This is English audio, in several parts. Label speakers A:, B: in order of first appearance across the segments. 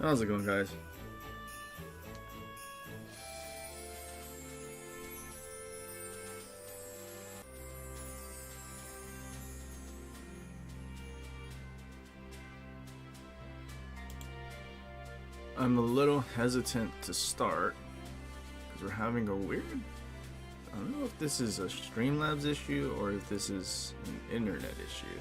A: How's it going, guys? I'm a little hesitant to start because we're having a weird... I don't know if this is a Streamlabs issue or if this is an internet issue.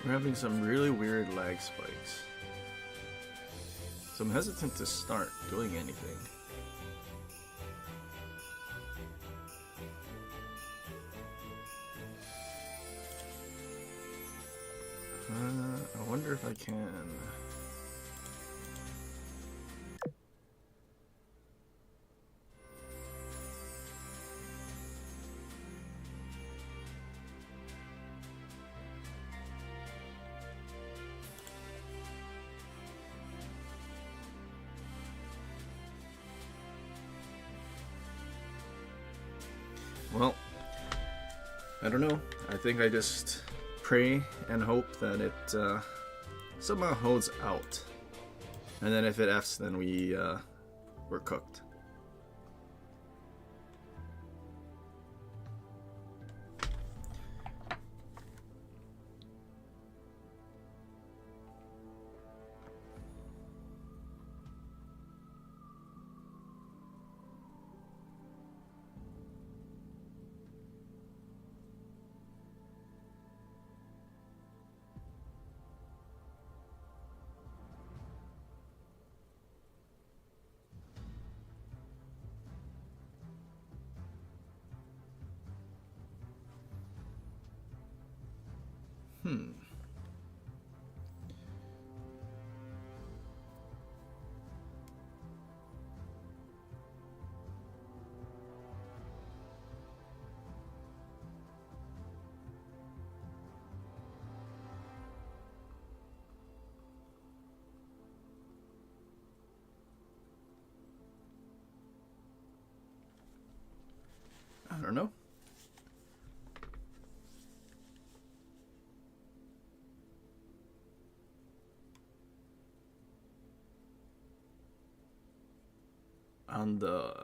A: We're having some really weird lag spikes. So I'm hesitant to start doing anything. I wonder if I can... Well, I don't know. I think I just pray and hope that it somehow holds out. And then if it Fs, then we're cooked. I don't know. On the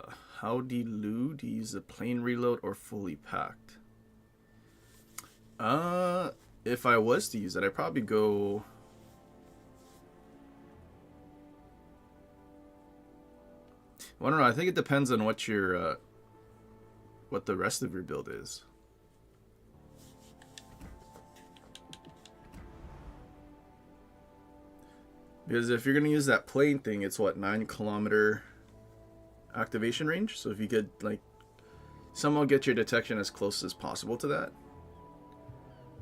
A: Howdy Loo, do you use a plain reload or fully packed? If I was to use it, I'd probably go... Well, I don't know. I think it depends on what your what the rest of your build is. Because if you're gonna use that plane thing, it's what, 9-kilometer activation range. So if you could like somehow get your detection as close as possible to that,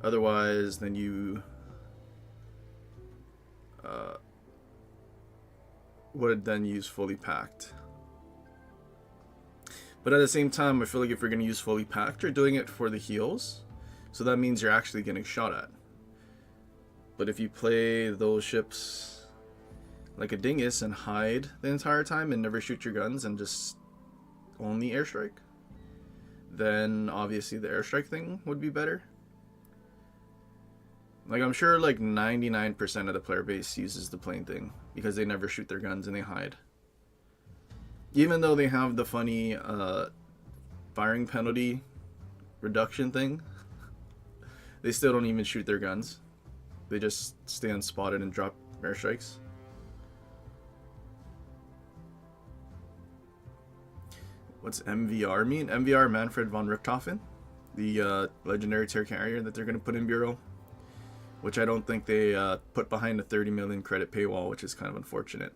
A: otherwise then you would then use fully packed. But at the same time, I feel like if you're going to use fully packed, you're doing it for the heals. So that means you're actually getting shot at. But if you play those ships like a dingus and hide the entire time and never shoot your guns and just only airstrike, then obviously the airstrike thing would be better. Like, I'm sure like 99% of the player base uses the plane thing because they never shoot their guns and they hide. Even though they have the funny firing penalty reduction thing, they still don't even shoot their guns. They just stand spotted and drop airstrikes. What's MVR mean? MVR, Manfred von Richthofen, the legendary tier carrier that they're going to put in Bureau, which I don't think they put behind a 30 million credit paywall, which is kind of unfortunate.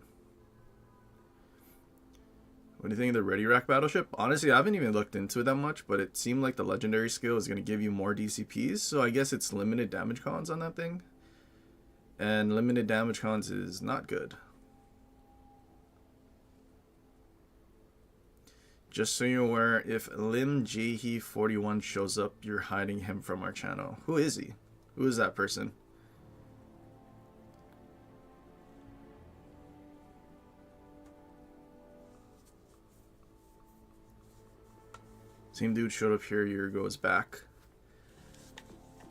A: What do you think of the Ready Rack Battleship? Honestly, I haven't even looked into it that much, but it seemed like the legendary skill is going to give you more DCPs, so I guess it's limited damage cons on that thing. And limited damage cons is not good. Just so you're aware, if Lim Jahi 41 shows up, you're hiding him from our channel. Who is he? Who is that person? Same dude showed up here a year ago, is back.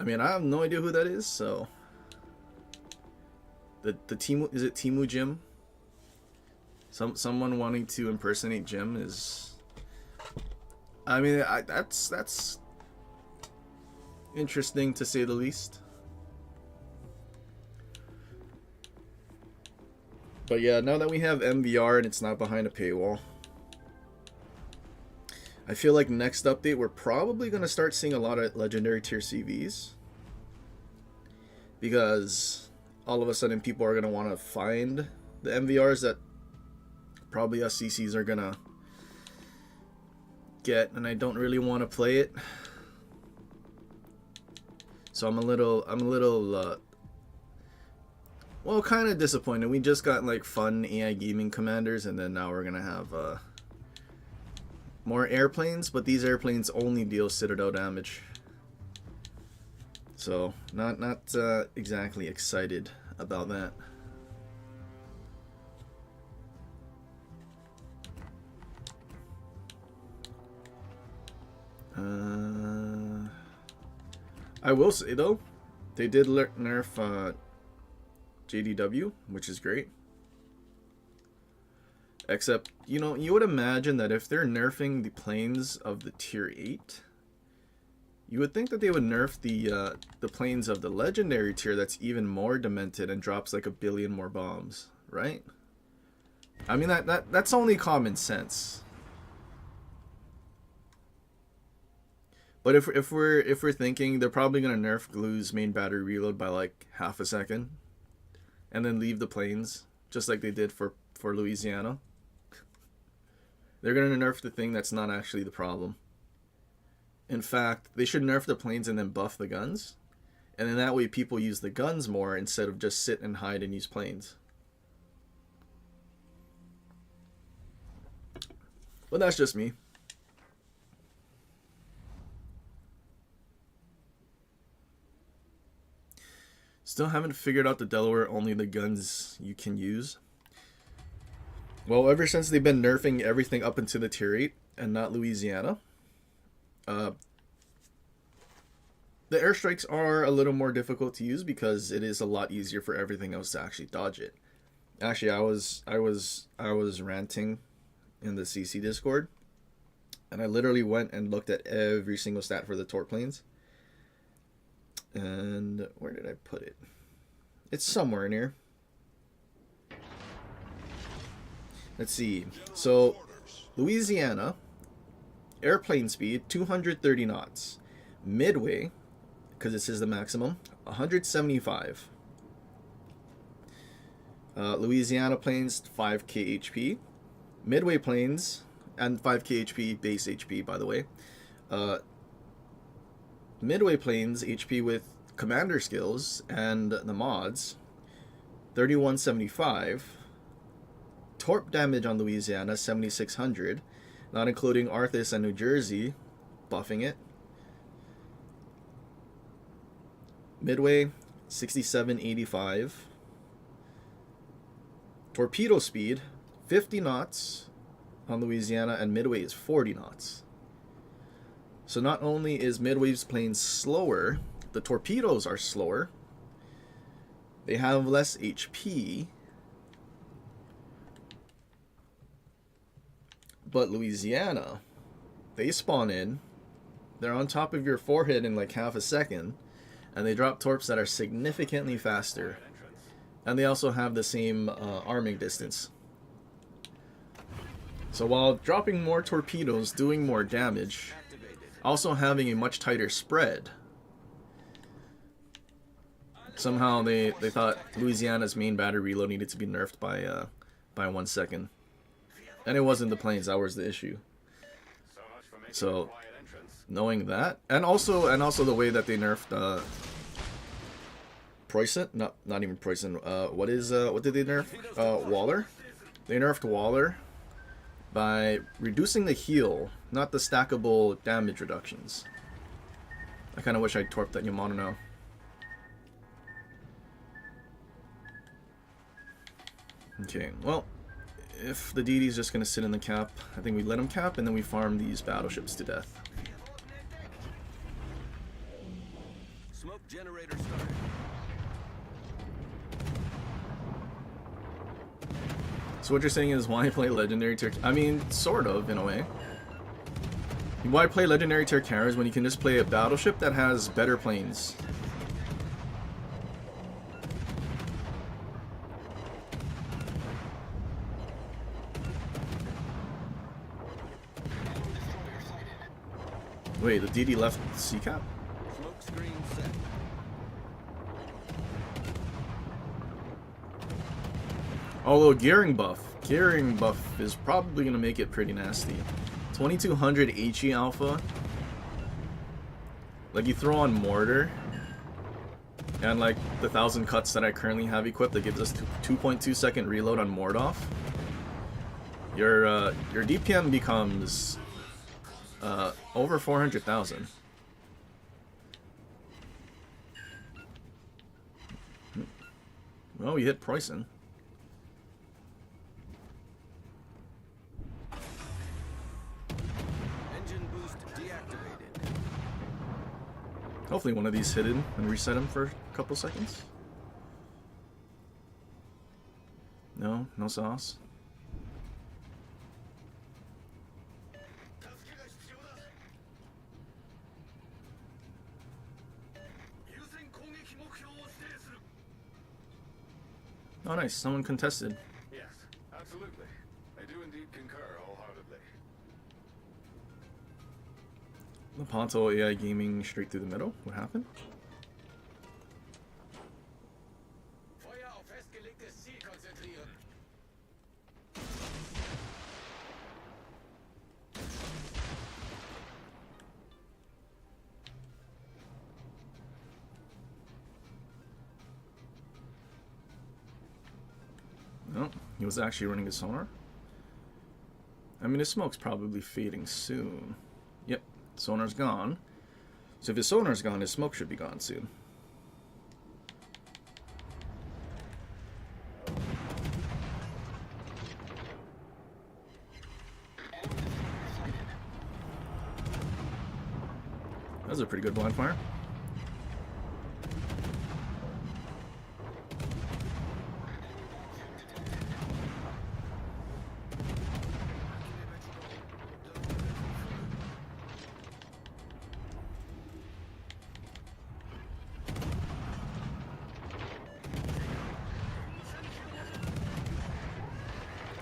A: I mean, I have no idea who that is, so... The Timu, is it Timu Jim? Someone wanting to impersonate Jim is... I mean, that's interesting to say the least. But yeah, now that we have MVR and it's not behind a paywall, I feel like next update we're probably going to start seeing a lot of legendary tier CVs, because all of a sudden people are going to want to find the MVRs that probably us CCs are going to get, and I don't really want to play it. So I'm a little well, kind of disappointed. We just got like fun AI gaming commanders, and then now we're going to have more airplanes, but these airplanes only deal Citadel damage. So, not exactly excited about that. I will say though, they did nerf JDW, which is great. Except, you know, you would imagine that if they're nerfing the planes of the tier 8, you would think that they would nerf the planes of the legendary tier that's even more demented and drops like 1 billion more bombs, right? I mean, that's only common sense. But if we're thinking they're probably gonna nerf Glue's main battery reload by like half a second, and then leave the planes just like they did for Louisiana. They're going to nerf the thing that's not actually the problem. In fact, they should nerf the planes and then buff the guns. And then that way people use the guns more instead of just sit and hide and use planes. But that's just me. Still haven't figured out the Delaware only the guns you can use. Well, ever since they've been nerfing everything up into the tier 8 and not Louisiana, the airstrikes are a little more difficult to use because it is a lot easier for everything else to actually dodge it. Actually, I was ranting in the CC Discord, and I literally went and looked at every single stat for the torp planes. And where did I put it? It's somewhere in here. Let's see. So, Louisiana, airplane speed, 230 knots. Midway, because this is the maximum, 175. Louisiana planes, 5k HP. Midway planes, and 5k HP, base HP, by the way. Midway planes, HP with commander skills and the mods, 3175. Torp damage on Louisiana, 7600, not including Arthas and New Jersey buffing it. Midway, 6785. Torpedo speed, 50 knots on Louisiana, and Midway is 40 knots. So not only is Midway's plane slower, the torpedoes are slower. They have less HP. But Louisiana, they spawn in, they're on top of your forehead in like half a second, and they drop torps that are significantly faster. And they also have the same arming distance. So while dropping more torpedoes, doing more damage, also having a much tighter spread, somehow they thought Louisiana's main battery reload needed to be nerfed by 1 second. And it wasn't the planes, that was the issue. So, knowing that, and also the way that they nerfed Preussen, not even Preussen. What did they nerf? Waller. They nerfed Waller by reducing the heal, not the stackable damage reductions. I kind of wish I'd torped that Yamato now. Okay, well, if the DD's just going to sit in the cap, I think we let him cap and then we farm these battleships to death.
B: Smoke generator started.
A: So what you're saying is why play legendary tier? I mean, sort of, in a way. Why play legendary tier carriers when you can just play a battleship that has better planes? Wait, the DD left C-cap?
B: Smoke screen set.
A: Although gearing buff is probably going to make it pretty nasty. 2200 HE alpha. Like you throw on mortar and like the 1000 cuts that I currently have equipped that gives us 2.2 second reload on Mordoff. Your DPM becomes over 400,000. Well, we hit Preußen.
B: Engine boost deactivated.
A: Hopefully one of these hit him and reset him for a couple seconds. No, no sauce. Oh nice, someone contested.
C: Yes, absolutely. I do indeed concur wholeheartedly.
A: Lepanto AI gaming straight through the middle. What happened?
B: Feuer auf festgelegtes Ziel konzentrieren.
A: No, he was actually running his sonar. I mean, his smoke's probably fading soon. Yep, sonar's gone. So if his sonar's gone, his smoke should be gone soon. That was a pretty good blind fire.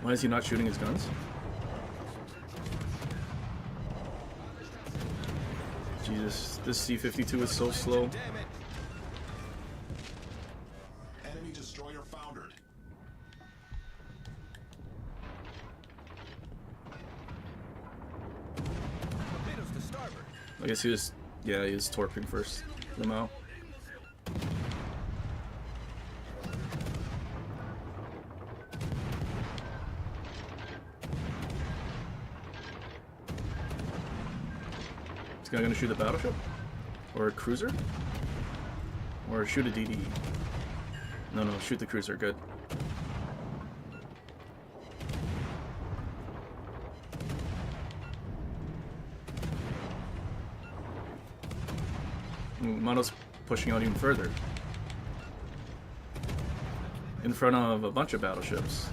A: Why is he not shooting his guns? Jesus, this C-52 is so slow.
C: Enemy destroyer foundered.
B: Torpedoes to starboard.
A: I guess he was, yeah, he was torping first. Limau. Is this guy gonna shoot a battleship? Or a cruiser? Or shoot a DD? No, no, shoot the cruiser, good. Mato's pushing out even further. In front of a bunch of battleships.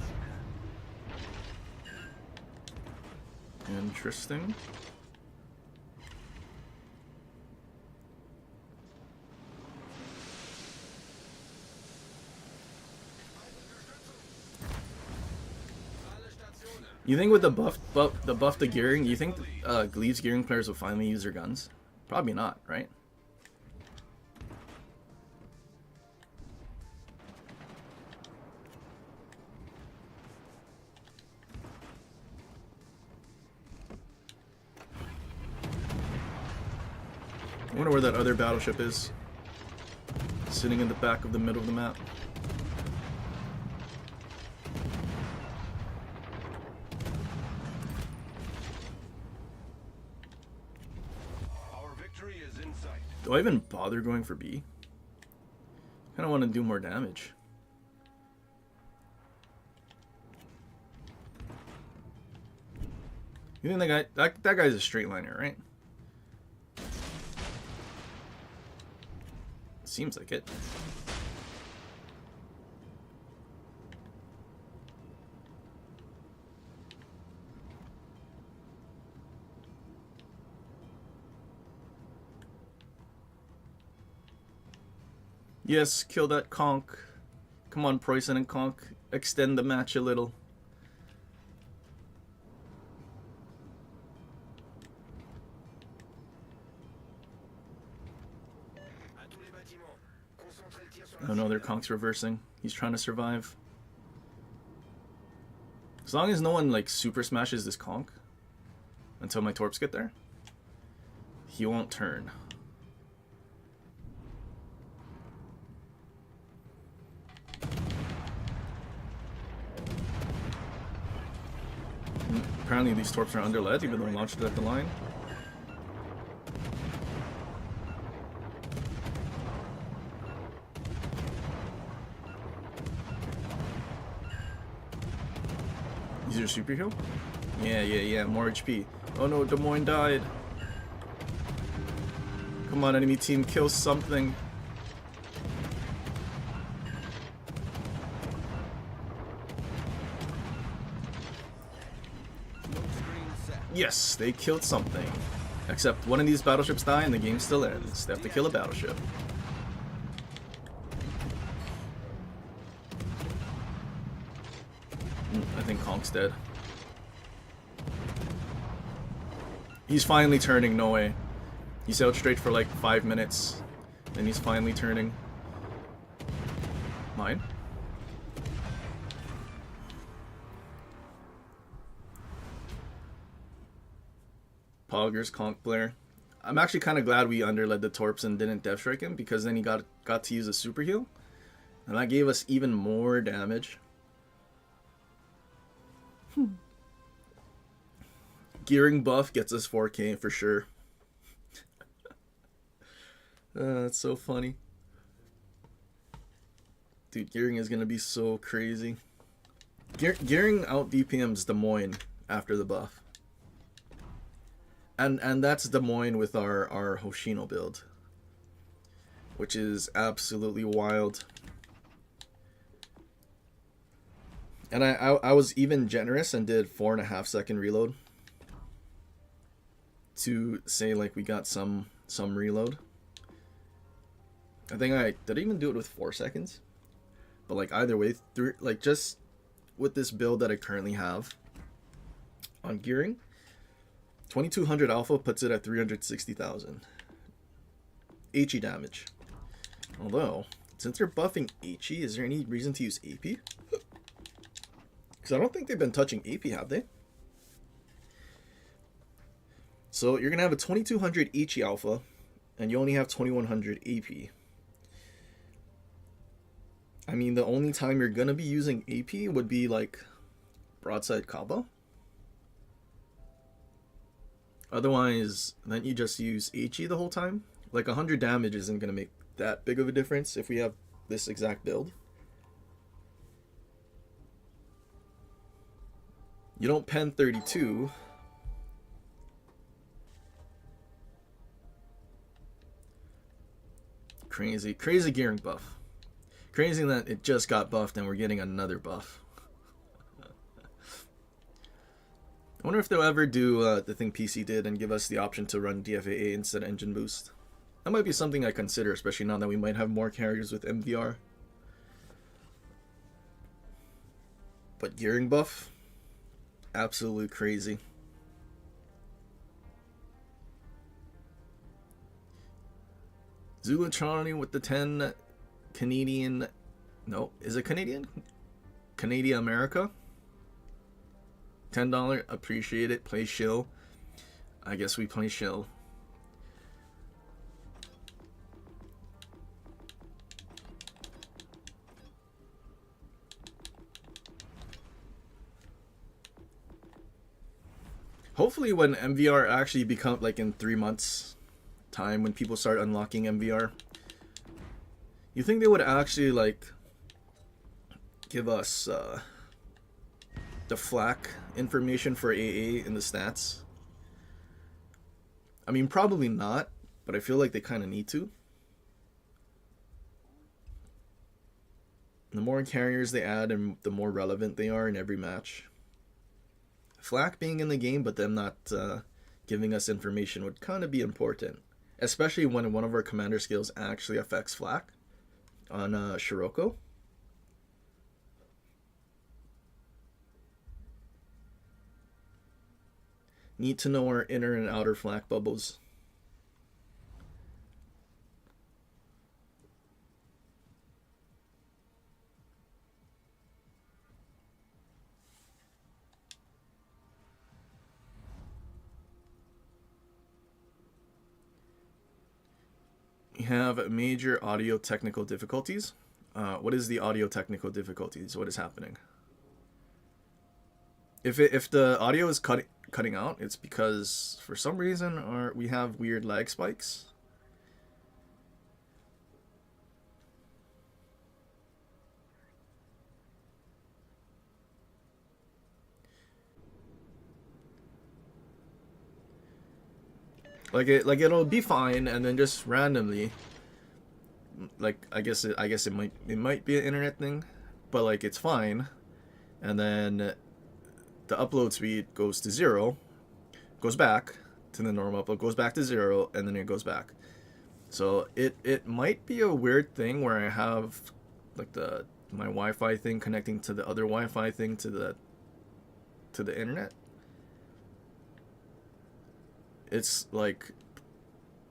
A: Interesting. You think with the buff the gearing, you think Gleave's gearing players will finally use their guns? Probably not, right? I wonder where that other battleship is. Sitting in the back of the middle of the map.
C: in sight.
A: Do I even bother going for B? Kind of want to do more damage. You think that guy's a straight liner, right? Seems like it. Yes, kill that conch. Come on, Preußen and conch. Extend the match a little. Oh no, their conch's reversing. He's trying to survive. As long as no one like super smashes this conch until my torps get there, he won't turn. Apparently these torps are under lead, even though I launched it at the line. Is your super heal? Yeah, more HP. Oh no, Des Moines died. Come on, enemy team, kill something. Yes, they killed something. Except one of these battleships die and the game still ends. They have to kill a battleship. I think Conch's dead. He's finally turning, no way. He sailed straight for like 5 minutes. Then he's finally turning. Mine? Poggers, Conch Blair. I'm actually kind of glad we underled the torps and didn't death strike him, because then he got to use a super heal. And that gave us even more damage. Gearing buff gets us 4k for sure. That's so funny. Dude, gearing is going to be so crazy. Gearing out DPM's Des Moines after the buff. And that's Des Moines with our Hoshino build, which is absolutely wild. And I was even generous and did 4.5 second reload to say like we got some reload. I think did I even do it with 4 seconds? But like either way, through like just with this build that I currently have on gearing, 2200 alpha puts it at 360,000 HE damage. Although, since they're buffing HE, is there any reason to use AP? Because I don't think they've been touching AP, have they? So you're going to have a 2200 HE alpha, and you only have 2100 AP. I mean, the only time you're going to be using AP would be like broadside combo. Otherwise, then you just use HE the whole time. Like 100 damage isn't going to make that big of a difference if we have this exact build. You don't pen 32. Crazy gearing buff. Crazy that it just got buffed and we're getting another buff. I wonder if they'll ever do the thing PC did and give us the option to run DFAA instead of engine boost. That might be something I consider, especially now that we might have more carriers with MVR. But gearing buff, absolutely crazy. Zulutroni with the 10 Canadian... No, is it Canadian? Canadian America? $10, appreciate it. Play shill. I guess we play shill. Hopefully when MVR actually become like in 3 months, time when people start unlocking MVR. You think they would actually like give us the flak information for AA in the stats? I mean, probably not, but I feel like they kind of need to. The more carriers they add, and the more relevant they are in every match. Flak being in the game, but them not giving us information would kind of be important. Especially when one of our commander skills actually affects flak on Scirocco. Need to know our inner and outer flak bubbles. We have major audio technical difficulties. What is the audio technical difficulties? What is happening? If the audio is cutting out, it's because for some reason we have weird lag spikes. Like it'll be fine, and then just randomly, like I guess it might be an internet thing, but like it's fine, and then the upload speed goes to 0, goes back to the normal upload, goes back to 0, and then it goes back. So it might be a weird thing where I have like my Wi-Fi thing connecting to the other Wi-Fi thing to the internet. It's like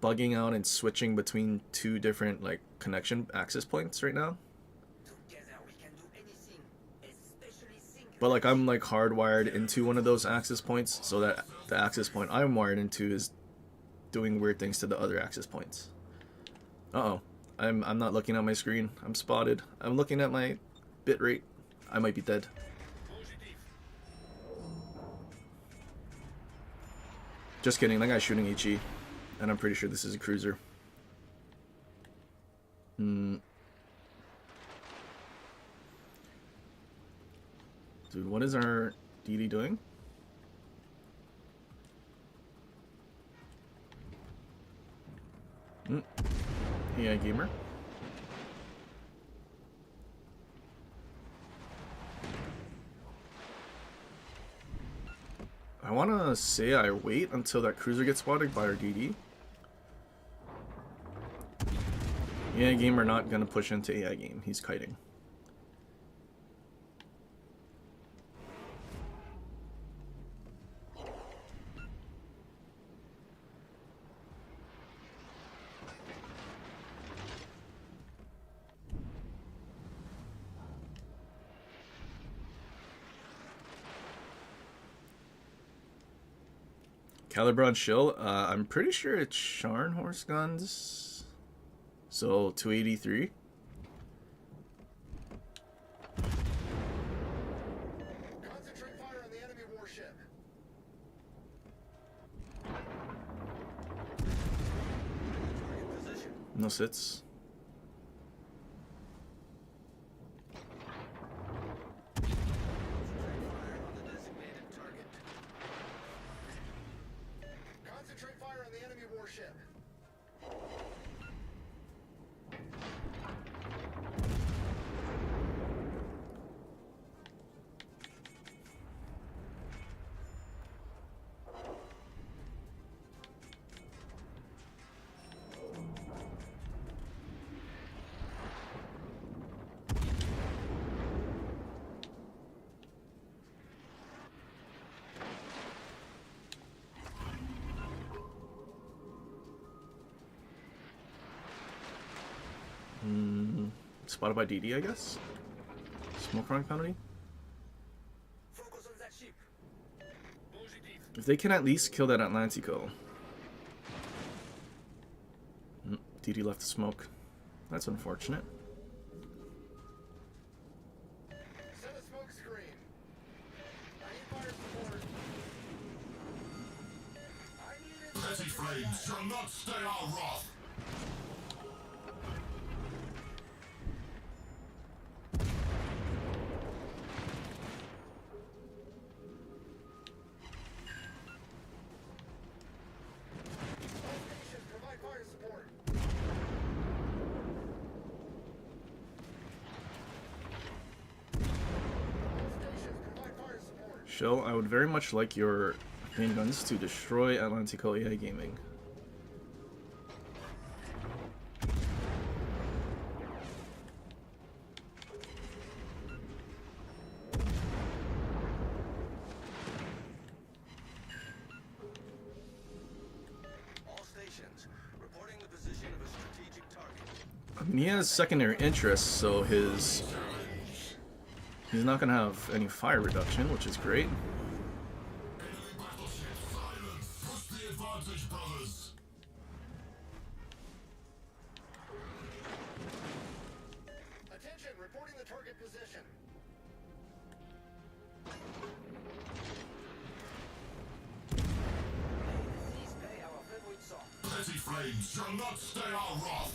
A: bugging out and switching between two different like connection access points right now. But like I'm like hardwired into one of those access points, so that the access point I'm wired into is doing weird things to the other access points. Uh-oh. I'm not looking at my screen. I'm spotted. I'm looking at my bitrate. I might be dead. Just kidding, that guy's shooting HE. And I'm pretty sure this is a cruiser. Dude, what is our DD doing? Yeah, gamer. I want to say I wait until that cruiser gets spotted by our DD. Yeah, gamer not going to push into AI game. He's kiting. Calibron shill, I'm pretty sure it's Scharnhorst guns. So 283.
C: Concentrate fire on the enemy warship.
B: Target position.
A: No sits.
C: Concentrate fire on the enemy warship.
A: Spotted by DD, I guess. Smoke running penalty.
B: Focus on that ship.
A: If they can at least kill that Atlantico. DD left the smoke. That's unfortunate.
C: Set a smoke screen. I need fire support. I need it.
D: flames shall not stay our wrath.
B: All stations provide fire support. All stations provide fire support.
A: Shell, I would very much like your main guns to destroy Atlantico AI Gaming.
B: All stations reporting the position of a strategic target.
A: I mean, he has secondary interests, so he's not gonna have any fire reduction, which is great.
D: Enemy battleship silent. Push the advantage, brothers.
B: Attention, reporting the target position. May the seas pay our favorite song.
D: Petty flames shall not stay our wrath.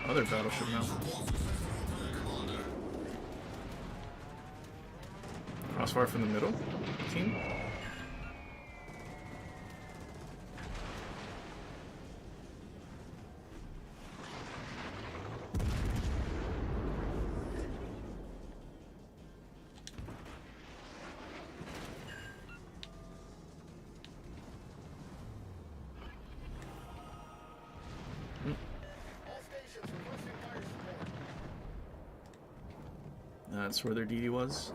A: Other battleship now. Crossfire from the middle team.
B: All stations requesting fire support.
A: That's where their DD was.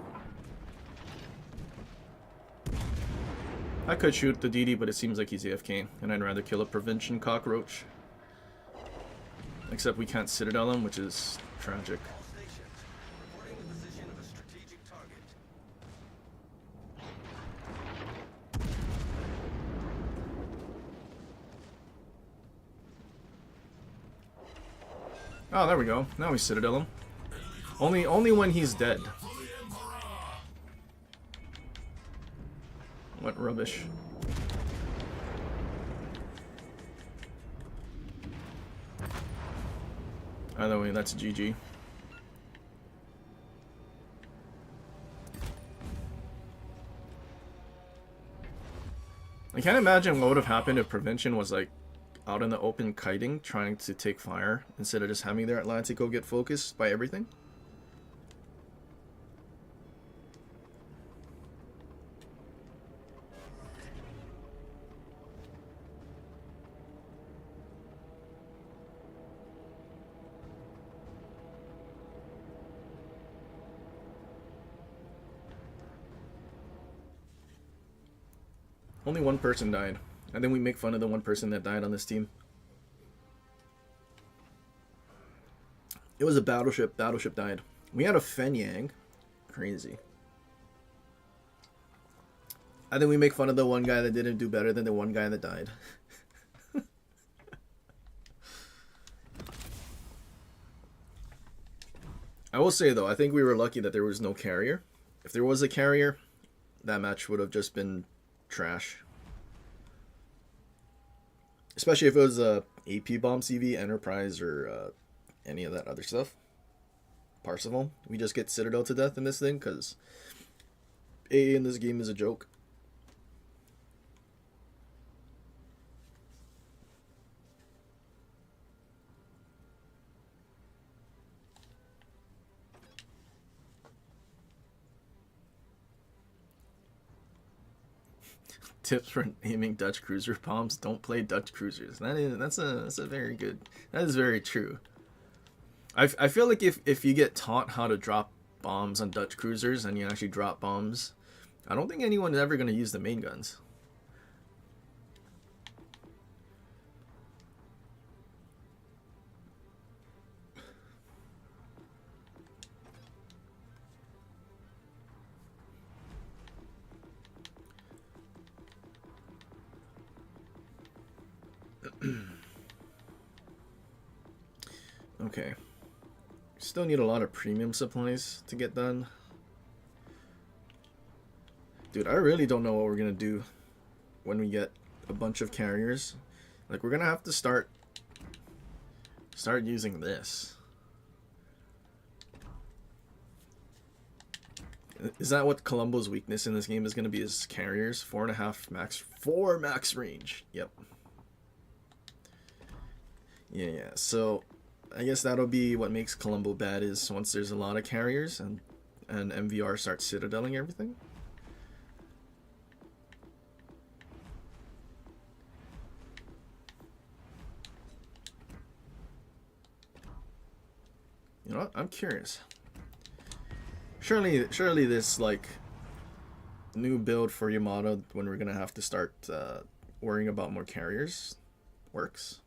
A: I could shoot the DD, but it seems like he's AFK, and I'd rather kill a prevention cockroach. Except we can't citadel him, which is tragic.
B: All stations reporting the position of a strategic target.
A: Oh, there we go. Now we citadel him. Only when he's dead.
D: For the Emperor.
A: What rubbish. Either way, that's GG. I can't imagine what would have happened if Prevention was like out in the open kiting, trying to take fire, instead of just having their Atlantico get focused by everything. Only one person died. And then we make fun of the one person that died on this team. It was a battleship. Battleship died. We had a Fenyang. Crazy. And then we make fun of the one guy that didn't do better than the one guy that died. I will say though, I think we were lucky that there was no carrier. If there was a carrier, that match would have just been trash. Especially if it was a AP bomb CV, Enterprise, or any of that other stuff. Parsifal. We just get Citadel to death in this thing because AA in this game is a joke. Tips for aiming Dutch cruiser bombs: don't play Dutch cruisers. That's a very good. That is very true. I feel like if you get taught how to drop bombs on Dutch cruisers and you actually drop bombs, I don't think anyone's ever going to use the main guns. Okay. Still need a lot of premium supplies to get done. Dude, I really don't know what we're gonna do when we get a bunch of carriers. Like, we're gonna have to start using this. Is that what Columbo's weakness in this game is gonna be? Is carriers? 4.5 max, 4 max range. Yep. Yeah. So I guess that'll be what makes Columbo bad, is once there's a lot of carriers and MVR starts citadeling everything. You know what? I'm curious. Surely this like new build for Yamato, when we're gonna have to start worrying about more carriers, works,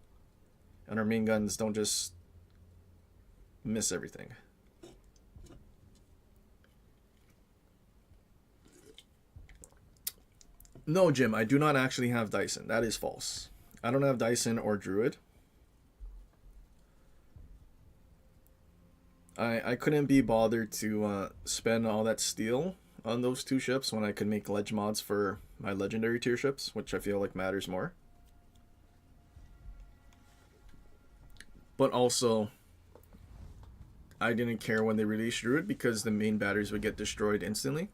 A: and our main guns don't just miss everything. No, Jim, I do not actually have Dyson. That is false. I don't have Dyson or Druid. I couldn't be bothered to spend all that steel on those 2 ships when I could make ledge mods for my legendary tier ships, which I feel like matters more. But also, I didn't care when they released Druid because the main batteries would get destroyed instantly.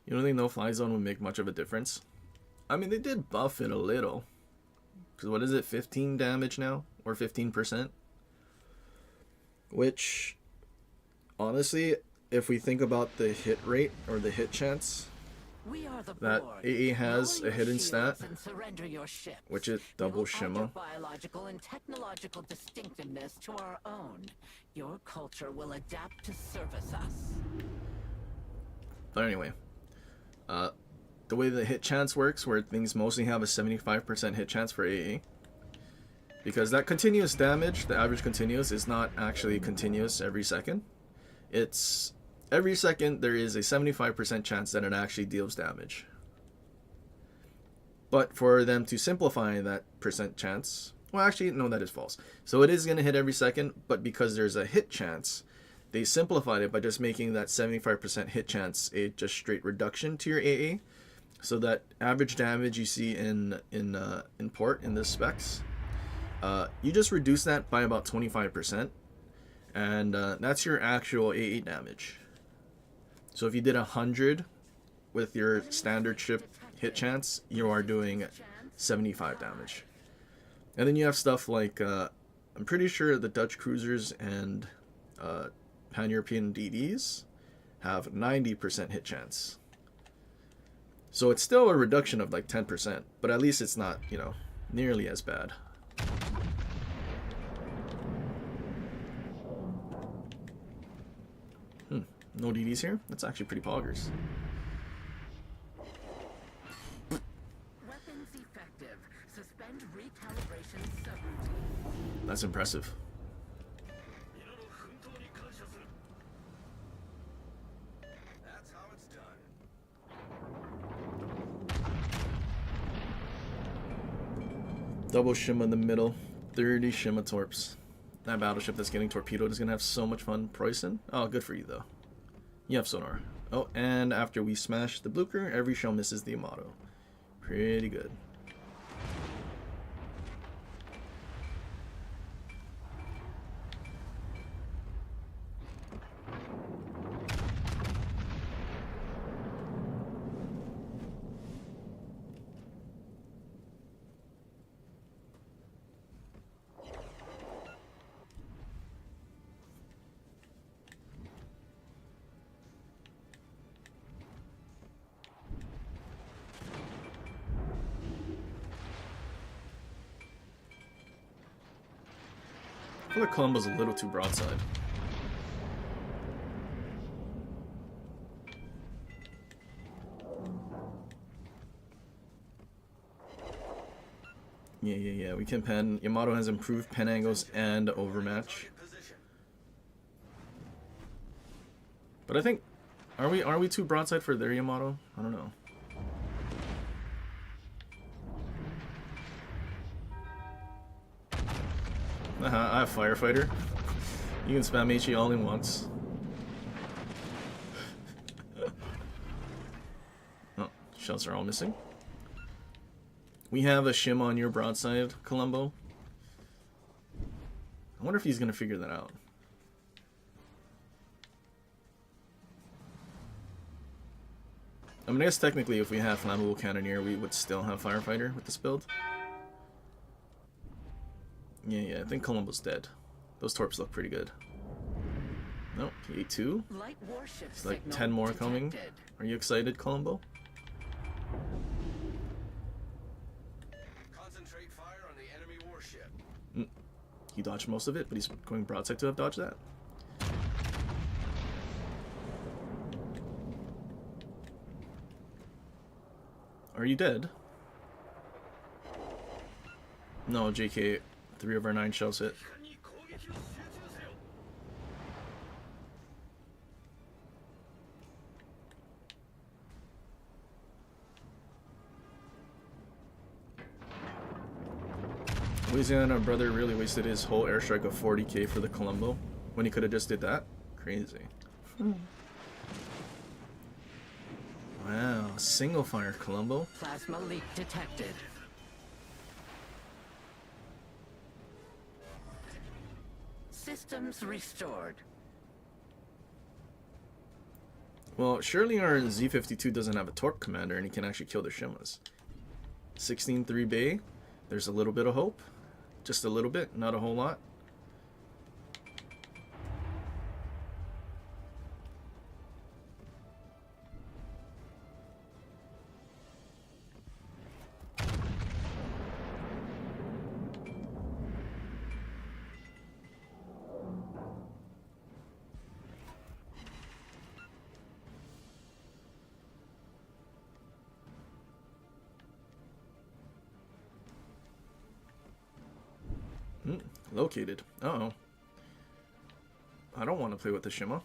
A: You don't think no fly zone would make much of a difference? I mean, they did buff it a little. Because what is it, 15 damage now? Or 15%? Which, honestly, if we think about the hit rate or the hit chance, that AA has a hidden stat, which is double shimmer.
E: Biological and technological distinctiveness to our own. Your culture will adapt to service us.
A: But anyway, the way the hit chance works, where things mostly have a 75% hit chance for AA, because that continuous damage, the average continuous, is not actually continuous every second. It's every second there is a 75% chance that it actually deals damage. But for them to simplify that percent chance, well, actually, no, that is false. So it is going to hit every second, but because there's a hit chance, they simplified it by just making that 75% hit chance a just straight reduction to your AA, so that average damage you see in port in the specs, you just reduce that by about 25%, and that's your actual AA damage. So if you did 100 with your standard ship hit chance, you are doing 75 damage. And then you have stuff like, I'm pretty sure the Dutch cruisers and Pan-European DDs have 90% hit chance. So it's still a reduction of like 10%, but at least it's not, you know, nearly as bad. No DDs here? That's actually pretty poggers.
E: Weapons effective. Suspend recalibration subroutine.
A: That's impressive.
B: That's how it's done.
A: Double shim in the middle. 30 shima torps. That battleship that's getting torpedoed is going to have so much fun. Preußen? Oh, good for you, though. You have sonar. Oh, and after we smash the Blucher, every shell misses the Yamato. Pretty good. I feel like Columbo's a little too broadside. Yeah. We can pen. Yamato has improved pen angles and overmatch.
B: Target position.
A: But I think, are we too broadside for their Yamato? I don't know. I have Firefighter. You can spam HE all in once. Oh, shells are all missing. We have a shim on your broadside, Columbo. I wonder if he's gonna figure that out. I mean, I guess technically if we have Flammable Cannoneer, we would still have Firefighter with this build. Yeah, I think Columbo's dead. Those torps look pretty good. Nope, he ate 2.
E: Light warship
A: It's like
E: signal
A: 10 more coming.
E: detected.
A: Are you excited, Columbo?
B: Concentrate fire on the enemy warship.
A: He dodged most of it, but he's going broadside to have dodged that. Are you dead? No, JK. 3 of our 9 shells hit. Louisiana brother really wasted his whole airstrike of 40k for the Columbo when he could have just did that. Crazy. Wow, single fire Columbo.
E: Plasma leak detected. Systems restored.
A: Well, surely our Z52 doesn't have a torque commander and he can actually kill the Shimas. 16-3 Bay. There's a little bit of hope. Just a little bit, not a whole lot. Located. Uh-oh. I don't want to play with the Shima.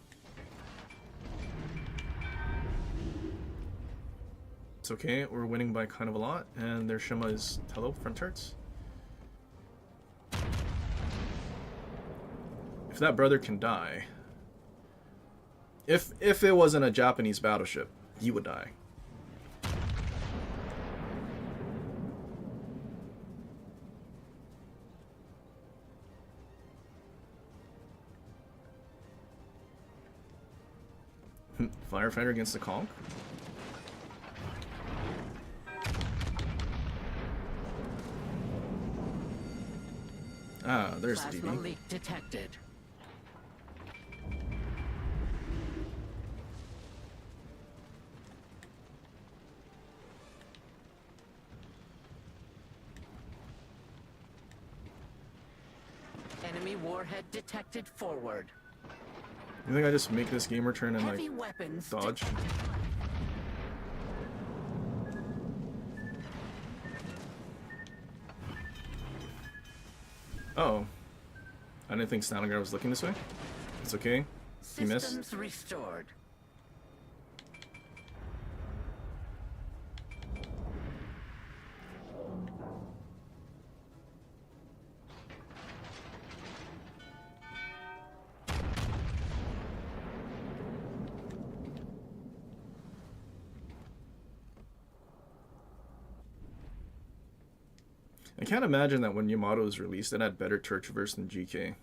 A: It's okay, we're winning by kind of a lot, and their Shima is hello, front turrets. If that brother can die... If it wasn't a Japanese battleship, he would die. Firefighter against the Conch. Ah, there's the
E: Plasma
A: DB.
E: leak detected. Enemy warhead detected forward.
A: You think I just make this gamer turn and
E: Heavy
A: like
E: weapons
A: dodge? Oh. I didn't think Stalingrad was looking this way. It's okay. He missed.
E: Systems restored.
A: I can't imagine that when Yamato was released, it had better turret traverse than GK.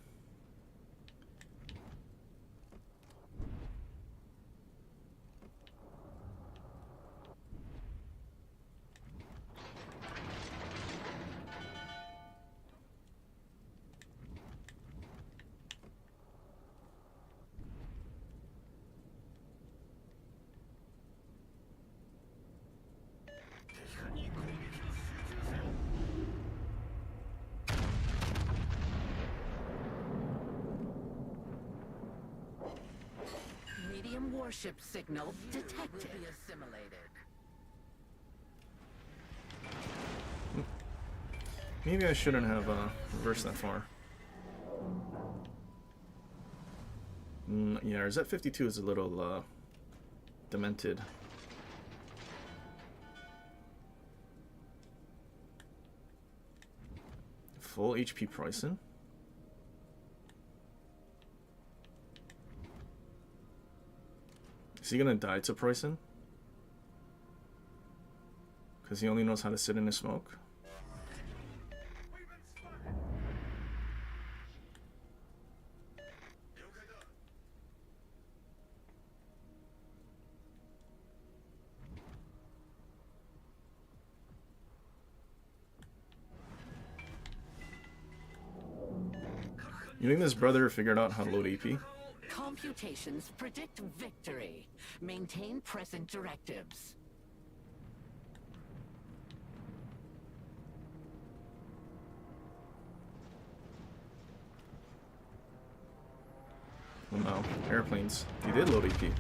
E: Medium warship signal detected. Assimilated.
A: Maybe I shouldn't have reversed that far. Yeah, our Z52 is a little demented. Full HP pricing. Is he gonna die to pricing? Because he only knows how to sit in the smoke. You think this brother figured out how to load AP?
E: Computations predict victory. Maintain present directives.
A: Oh no, airplanes. He did load AP.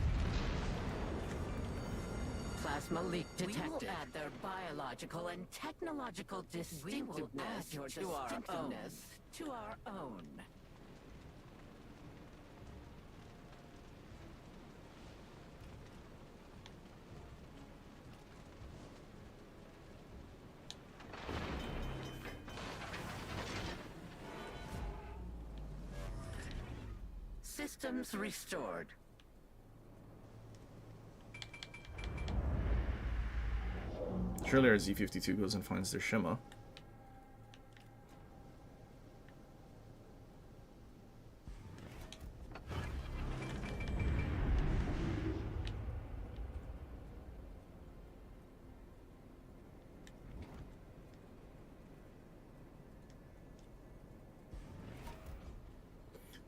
E: Plasma leak detected. We will add their biological and technological distinctiveness to our own. Systems restored.
A: Surely our Z52 goes and finds their Shima.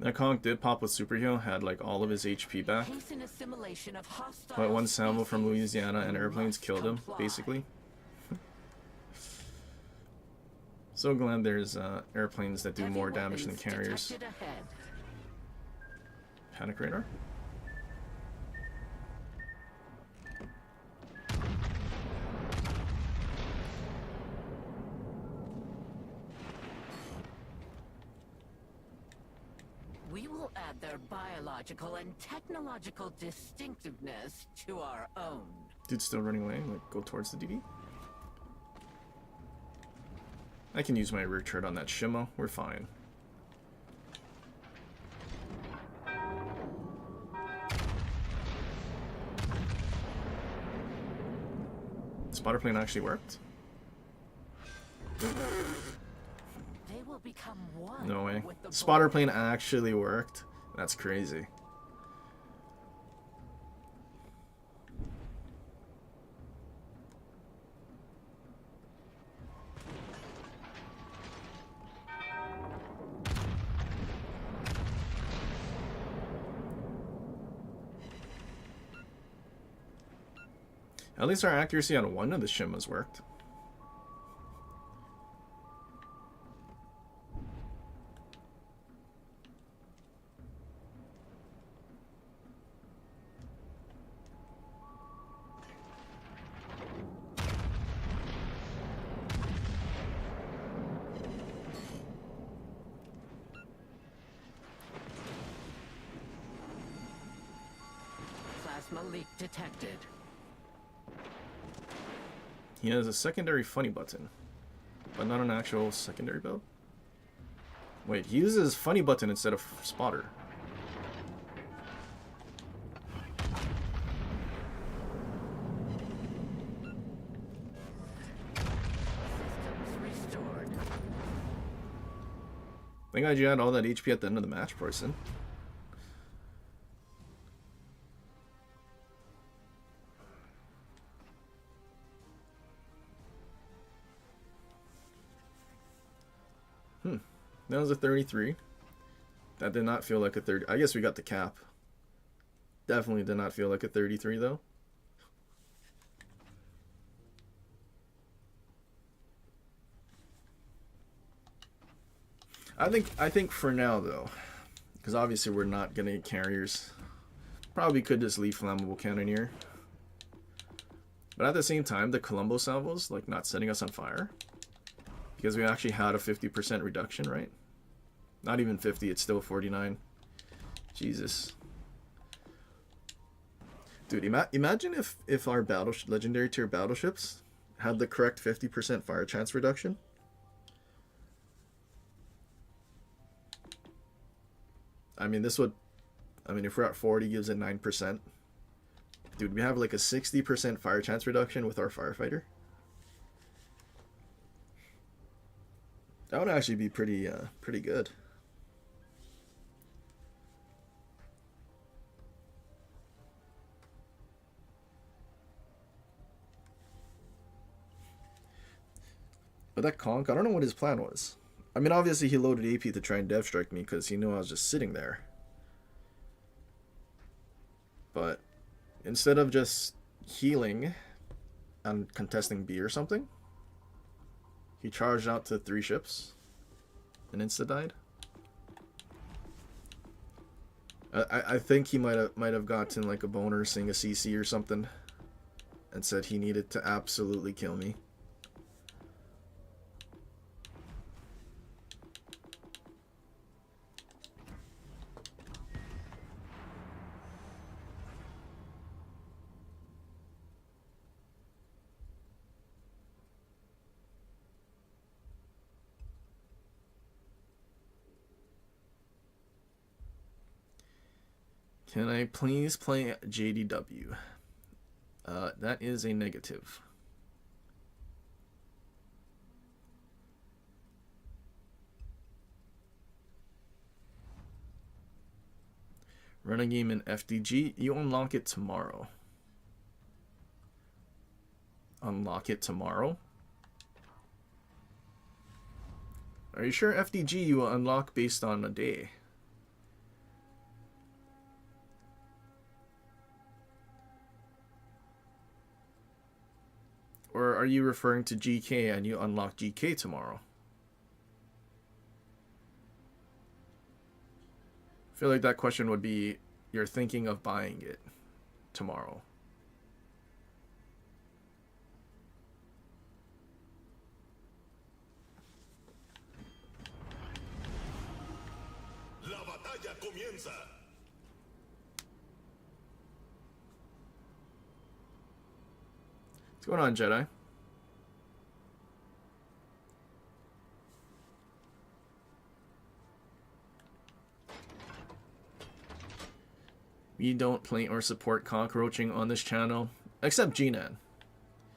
A: That conch did pop with Superhero, had like all of his HP back. But one salvo from Louisiana and airplanes killed him, basically. So glad there's airplanes that do more damage than carriers. Panic radar?
E: We will add their biological and technological distinctiveness to our own.
A: Dude's still running away, like go towards the DD. I can use my rear turret on that Shima, we're fine. Spotter plane actually worked?
E: They will become one.
A: No way.
E: With the
A: Spotter plane actually worked? That's crazy. At least our accuracy on one of the Shimas worked.
E: Plasma leak detected.
A: He has a secondary funny button, but not an actual secondary build. Wait, he uses funny button instead of spotter.
E: Systems restored.
A: Thank God you had all that HP at the end of the match, person. That was a 33. That did not feel like a 30. I guess we got the cap. Definitely did not feel like a 33 though. I think for now though, because obviously we're not gonna get carriers. Probably could just leave flammable cannoneer. But at the same time, the Columbo salvos, like not setting us on fire, Because we actually had a 50% reduction, right? Not even 50, it's still 49. Jesus. Dude, imagine if our legendary tier battleships had the correct 50% fire chance reduction. I mean, this would... I mean, if we're at 40, gives it 9%. Dude, we have like a 60% fire chance reduction with our firefighter. That would actually be pretty good. But that conch, I don't know what his plan was. I mean, obviously he loaded AP to try and dev strike me because he knew I was just sitting there. But instead of just healing and contesting B or something, he charged out to 3 ships and insta-died. I think he might have gotten like a boner seeing a CC or something and said he needed to absolutely kill me. Can I please play JDW? That is a negative. Run a game in FDG. You unlock it tomorrow. Unlock it tomorrow? Are you sure FDG you will unlock based on a day? Or are you referring to GK and you unlock GK tomorrow? I feel like that question would be, you're thinking of buying it tomorrow.
D: La batalla comienza.
A: What's going on, Jedi? We don't play or support cockroaching on this channel, except G-Nan.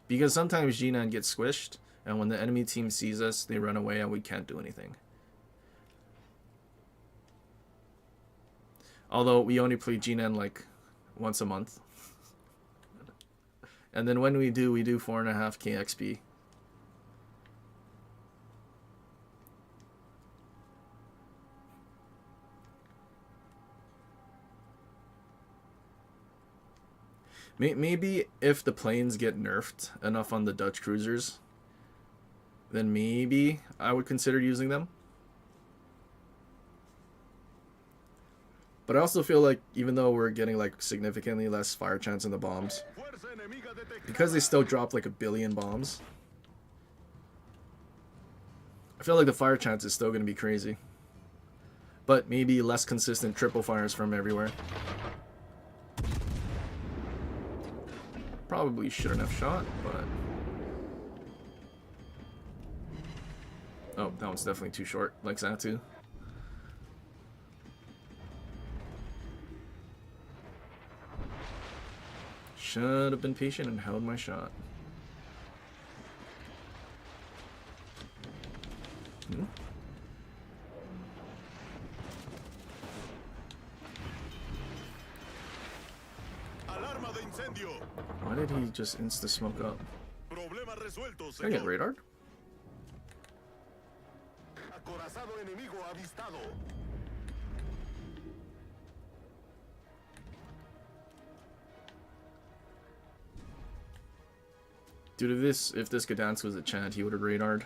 A: Because sometimes G-Nan gets squished, and when the enemy team sees us, they run away and we can't do anything. Although we only play G-Nan like once a month. And then when we do 4.5k XP. Maybe if the planes get nerfed enough on the Dutch cruisers, then maybe I would consider using them. But I also feel like even though we're getting like significantly less fire chance in the bombs, because they still drop like 1 billion bombs, I feel like the fire chance is still going to be crazy. But maybe less consistent triple fires from everywhere. Probably shouldn't have shot, but... Oh, that one's definitely too short, like Zatu. Should have been patient and held my shot.
D: Alarma de incendio.
A: Why did he just insta-smoke up?
D: Problema resuelto,
A: Can I get
D: señor.
A: radared?
D: Acorazado enemigo avistado.
A: Dude, if this Gdansk was a chant, he would have radared.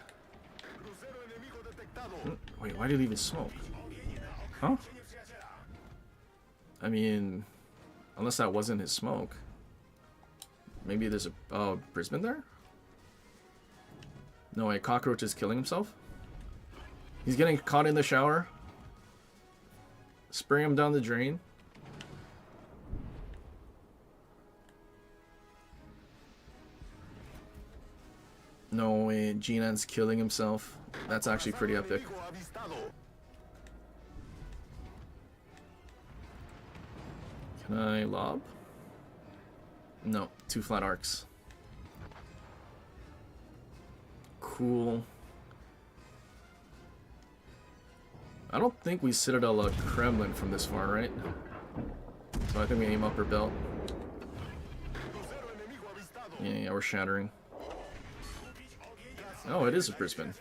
D: Crucero enemigo detectado.
A: Wait, why did he even smoke? Huh? I mean, unless that wasn't his smoke. Maybe there's a Brisbane there? No way, cockroach is killing himself? He's getting caught in the shower. Spray him down the drain. No way, Gnan's killing himself. That's actually pretty epic.
D: Enemigo avistado.
A: Can I lob? No, 2 flat arcs. Cool. I don't think we Citadel a Kremlin from this far, right? So I think we aim upper belt.
D: Crucero enemigo avistado.
A: Yeah, we're shattering. Oh, it is a Brisbane.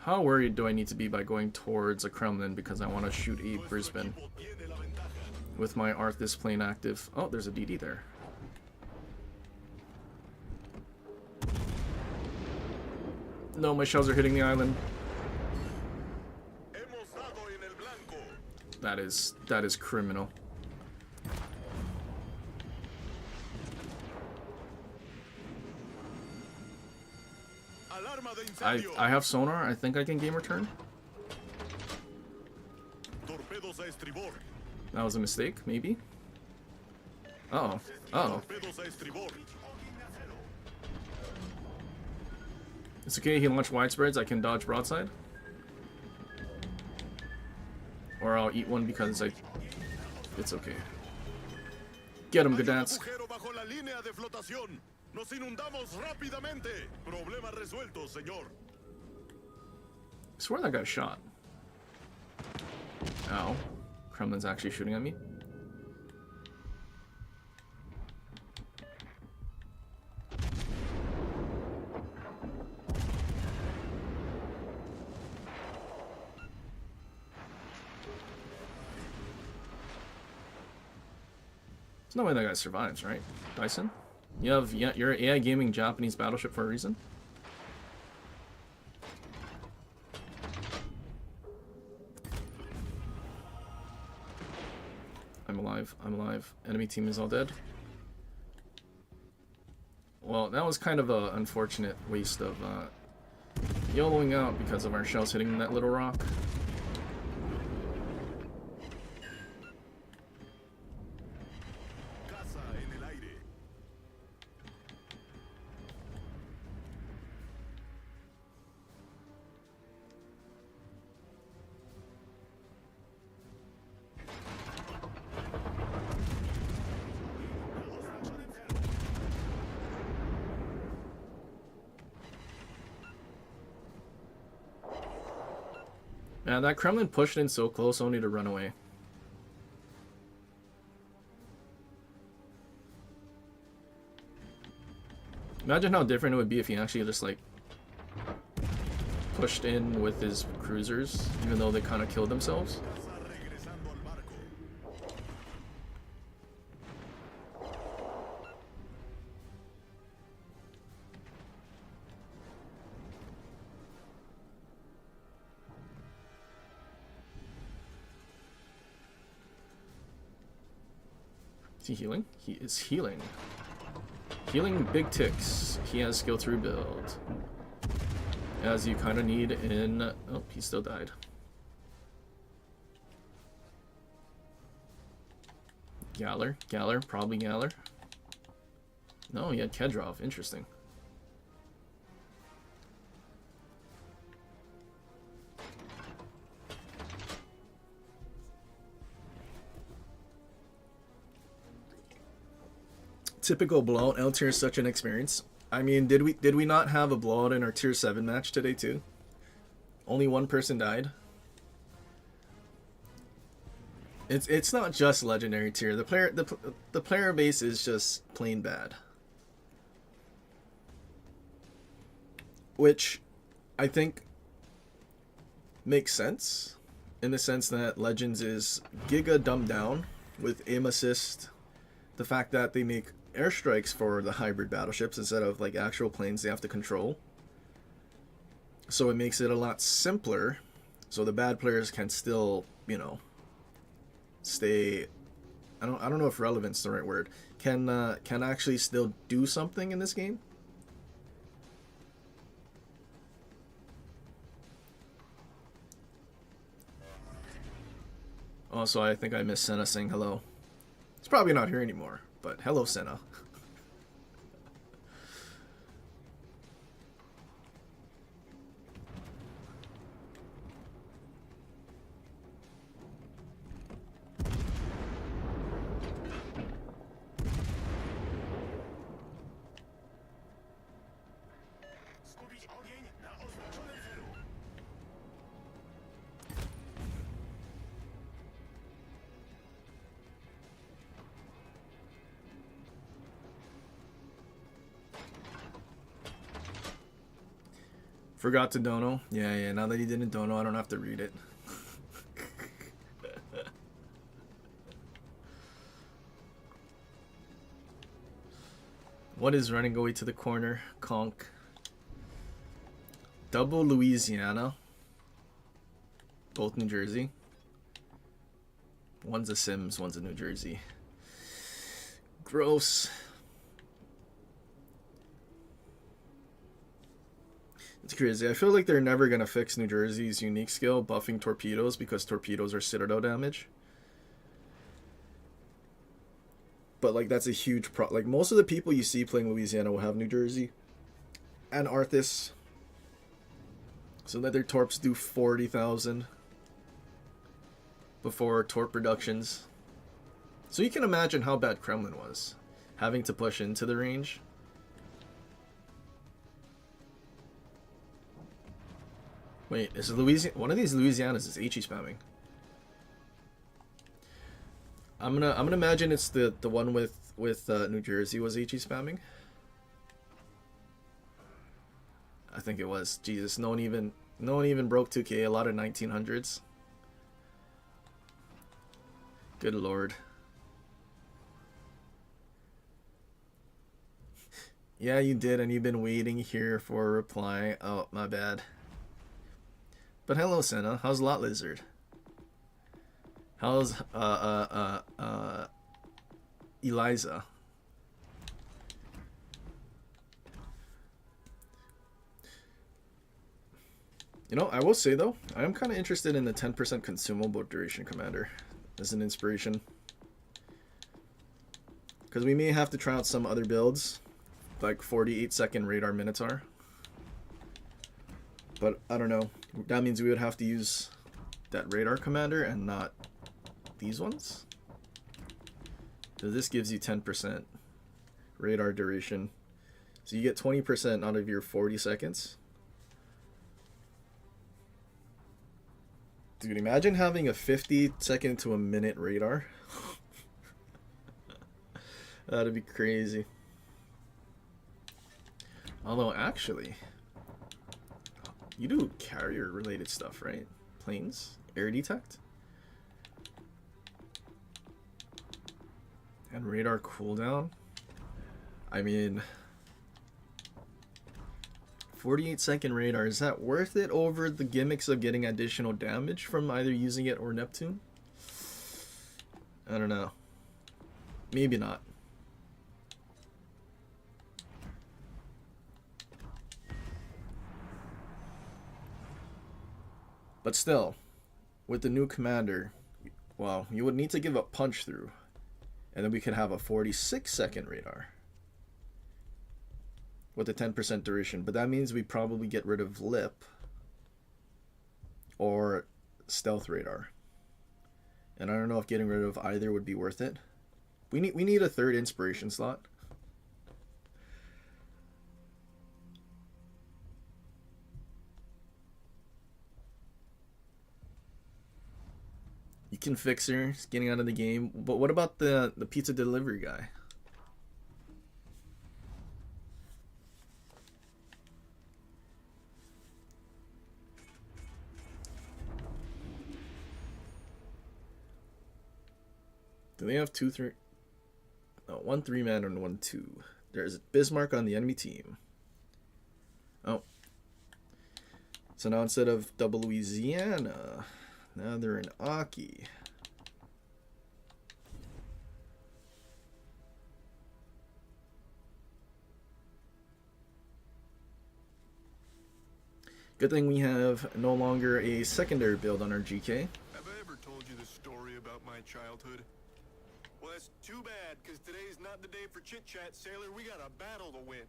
A: How worried do I need to be by going towards a Kremlin because I want to shoot a Brisbane
D: Tiene la ventaja.
A: with my Arthas plane active? Oh, there's a DD there. No, my shells are hitting the island.
D: Hemos dado en el blanco.
A: That is criminal.
D: Alarma de incendio.
A: I have sonar. I think I can game return.
D: Torpedos a estribor.
A: That was a mistake, maybe. Uh-oh. Uh-oh.
D: Torpedos a estribor.
A: It's okay, he launched widespreads, I can dodge broadside. Or I'll eat one because it's okay. Get him,
D: Hay un
A: Gdansk.
D: agujero bajo la línea de flotación. Nos inundamos rápidamente. Problema resuelto, señor.
A: I swear that got shot. Ow. Kremlin's actually shooting at me. There's no way that guy survives, right? Dyson? You're AI gaming Japanese Battleship for a reason? I'm alive. I'm alive. Enemy team is all dead. Well, that was kind of an unfortunate waste of YOLOing out because of our shells hitting that little rock.
D: Caza en el aire.
A: Yeah, that Kremlin pushed in so close only to run away. Imagine how different it would be if he actually just like pushed in with his cruisers, even though they kind of killed themselves.
D: Caza regresando al barco.
A: Is he healing? He is healing. Healing big ticks. He has skill 3 build. As you kind of need in... Oh, he still died. Galler. Galler. Probably Galler. No, he had Kedrov. Interesting. Typical blowout. L tier is such an experience. I mean, did we not have a blowout in our tier 7 match today too? Only one person died. It's not just legendary tier. The player base is just plain bad. Which I think makes sense in the sense that Legends is giga dumbed down with aim assist, the fact that they make airstrikes for the hybrid battleships instead of like actual planes they have to control. So it makes it a lot simpler so the bad players can still, you know, stay I don't know if relevant's the right word. Can actually still do something in this game. Also, I think I missed Senna saying hello. He's probably not here anymore, but hello, Senna.
D: Skupić ogień na oznaczonym celu.
A: Forgot to dono. Yeah. Now that he didn't dono, I don't have to read it. What is running away to the corner? Conk. Double Louisiana. Both New Jersey. One's a Sims, one's a New Jersey. Gross. It's crazy. I feel like they're never going to fix New Jersey's unique skill, buffing torpedoes, because torpedoes are citadel damage. But, like, that's a huge like, most of the people you see playing Louisiana will have New Jersey and Arthas. So that their torps do 40,000 before torp reductions. So you can imagine how bad Kremlin was, having to push into the range. Wait, is Louisiana, one of these Louisianas is HE spamming? I'm gonna imagine it's the one with New Jersey was HE spamming. I think it was. Jesus, no one even broke 2K. A lot of 1900s. Good lord. Yeah, you did, and you've been waiting here for a reply. Oh, my bad. But hello, Senna. How's Lot Lizard? How's Eliza? You know, I will say though, I am kind of interested in the 10% consumable duration commander as an inspiration. Because we may have to try out some other builds, like 48-second radar Minotaur. But I don't know. That means we would have to use that radar commander and not these ones. So this gives you 10% radar duration. So you get 20% out of your 40 seconds. Dude, imagine having a 50-second to a minute radar. That'd be crazy. Although, actually, you do carrier-related stuff, right? Planes? Air detect? And radar cooldown? I mean, 48-second radar, is that worth it over the gimmicks of getting additional damage from either using it or Neptune? I don't know. Maybe not. But still, with the new commander, well, you would need to give up punch through. And then we could have a 46-second radar with a 10% duration. But that means we probably get rid of lip or stealth radar. And I don't know if getting rid of either would be worth it. We need a third inspiration slot. You can fix her. He's getting out of the game. But what about the pizza delivery guy? Do they have 2-3? No, 1 3-man and 1 2. There's Bismarck on the enemy team. Oh. So now instead of double Louisiana, now they're in Aki. Good thing we have no longer a secondary build on our GK.
D: Have I ever told you the story about my childhood? Well, that's too bad, because today's not the day for chit-chat, sailor. We got a battle to win.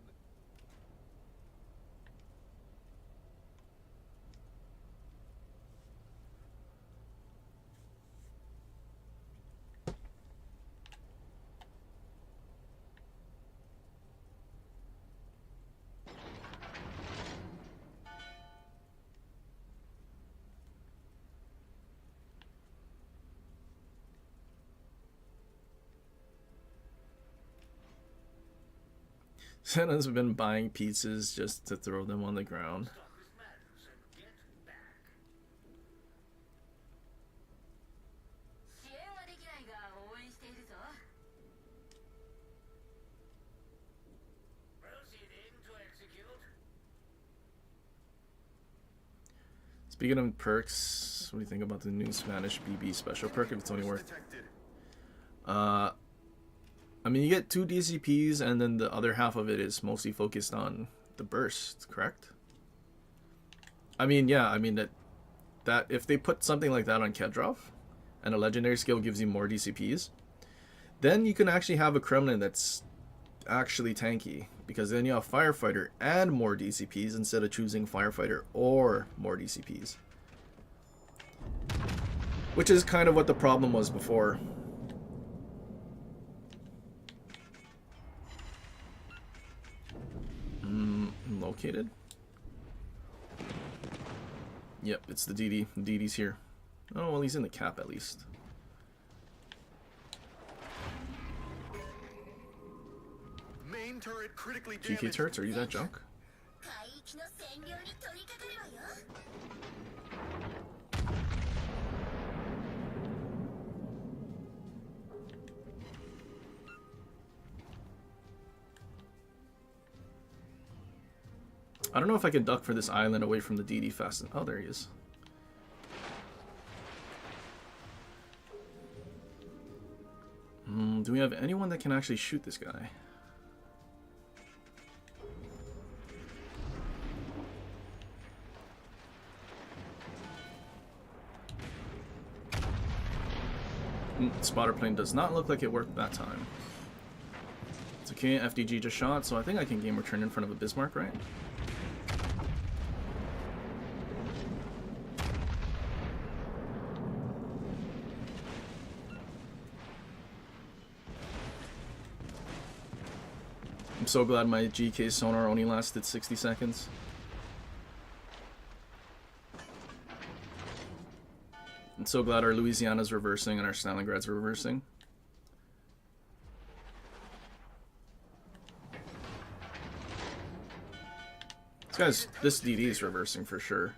A: Santa's been buying pizzas just to throw them on the ground. Speaking of perks, what do you think about the new Spanish BB special perk if it's only worth? I mean, you get 2 DCPs, and then the other half of it is mostly focused on the burst, correct? I mean, yeah, I mean that if they put something like that on Kedrov, and a legendary skill gives you more DCPs, then you can actually have a Kremlin that's actually tanky, because then you have Firefighter and more DCPs instead of choosing Firefighter or more DCPs. Which is kind of what the problem was before. Located? Yep, it's the DD. DD's here. Oh, well, he's in the cap at least.
D: Main turret critically
A: GK
D: damaged.
A: turrets, are you that junk? I don't know if I can duck for this island away from the DD fast enough. Oh, there he is. Do we have anyone that can actually shoot this guy? Spotter plane does not look like it worked that time. It's okay, FDG just shot, so I think I can game return in front of a Bismarck, right? I'm so glad my GK sonar only lasted 60 seconds. I'm so glad our Louisiana's reversing and our Stalingrad's reversing. This DD is reversing for sure.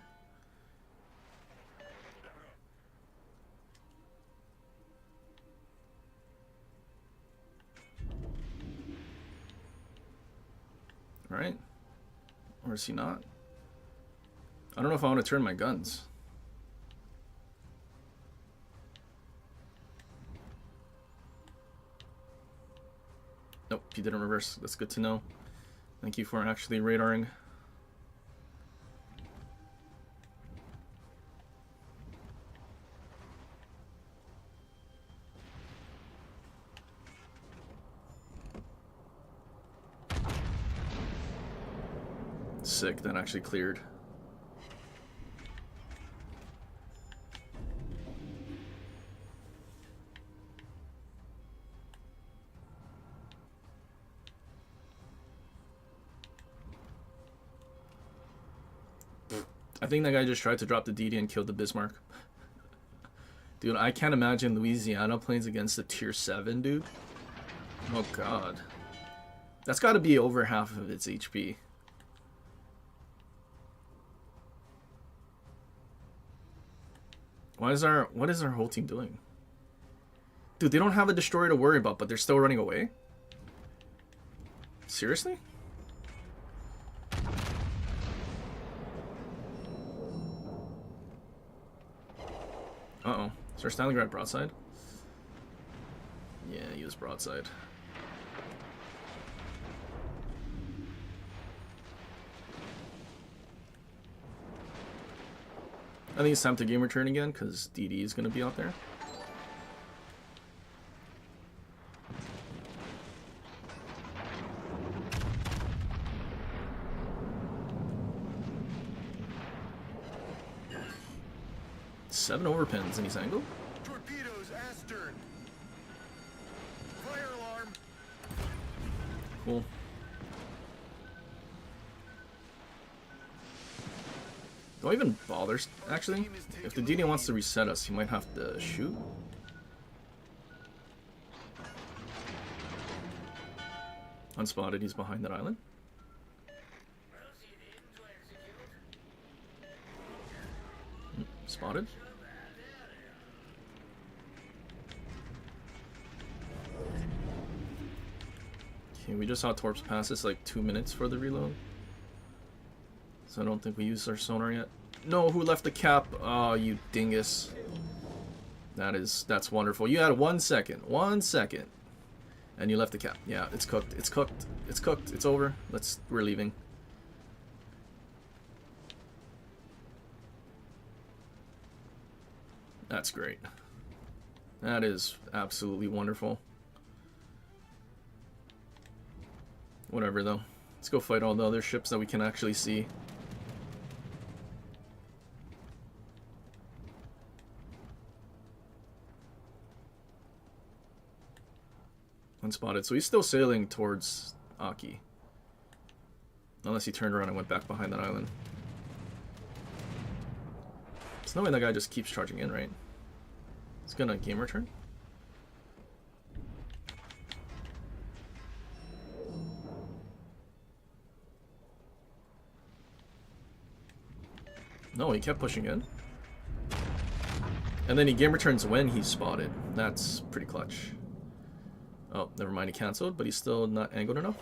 A: Right? Or is he not? I don't know if I want to turn my guns. Nope, he didn't reverse. That's good to know. Thank you for actually radaring. Sick, that actually cleared. I think that guy just tried to drop the DD and killed the Bismarck. Dude, I can't imagine Louisiana planes against a tier 7, dude. Oh god. That's got to be over half of its HP. What is our whole team doing? Dude, they don't have a destroyer to worry about, but they're still running away? Seriously? Uh-oh. Is our Stalingrad broadside? Yeah, he was broadside. I think it's time to game return again, because DD is going to be out there. Seven overpins in his angle.
D: Torpedoes, astern. Fire alarm.
A: Cool. Don't even bother, actually. If the DD wants to reset us, he might have to shoot. Unspotted, he's behind that island. Spotted. Okay, we just saw Torps pass us like 2 minutes for the reload. So I don't think we used our sonar yet. No, who left the cap? Oh, you dingus. That's wonderful. You had 1 second. 1 second. And you left the cap. Yeah, it's cooked. It's cooked. It's cooked. It's over. We're leaving. That's great. That is absolutely wonderful. Whatever though. Let's go fight all the other ships that we can actually see. Unspotted. So he's still sailing towards Aki. Unless he turned around and went back behind that island. There's no way that guy just keeps charging in, right? He's gonna game return? No, he kept pushing in. And then he game returns when he's spotted. That's pretty clutch. Oh, never mind, he cancelled, but he's still not angled enough.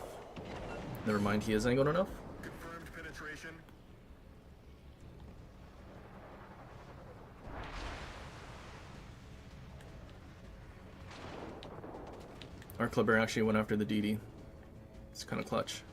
A: Never mind, he is angled enough.
D: Confirmed penetration.
A: Our clubber actually went after the DD. It's kind of clutch.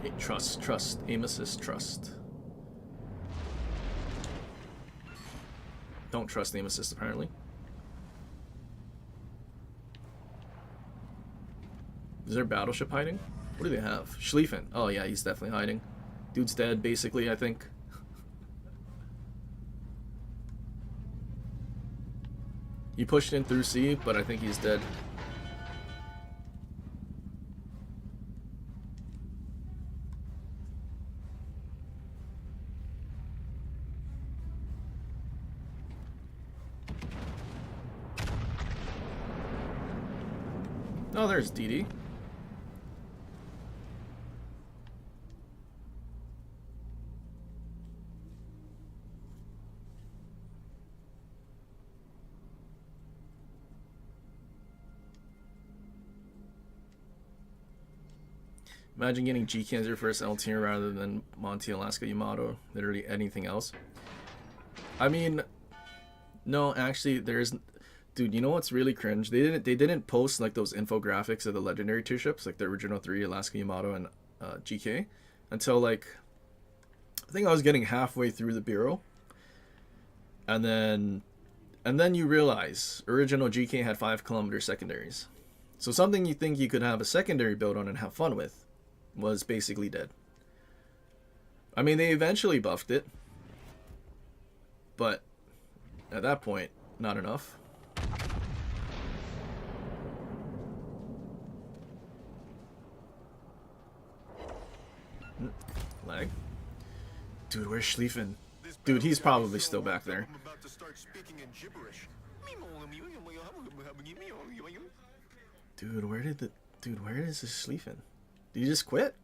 A: Hey, trust, aim assist, trust. Don't trust aim assist apparently. Is there Battleship hiding? What do they have? Schlieffen. Oh yeah, he's definitely hiding. Dude's dead, basically, I think. He pushed in through C, but I think he's dead. Oh, there's DD. Imagine getting GK as your first L tier rather than Monty, Alaska, Yamato, literally anything else. I mean, no, actually, there's, dude. You know what's really cringe? They didn't post like those infographics of the legendary tier ships, like the original 3, Alaska, Yamato, and GK, until like I think I was getting halfway through the bureau, and then you realize original GK had 5-kilometer secondaries. So something you think you could have a secondary build on and have fun with was basically dead. I mean, they eventually buffed it, but at that point, not enough. Lag. Dude, where's Schlieffen? Dude, he's probably still back there.
D: I'm about to start speaking in gibberish.
A: Dude, where is this Schlieffen? Did he just quit?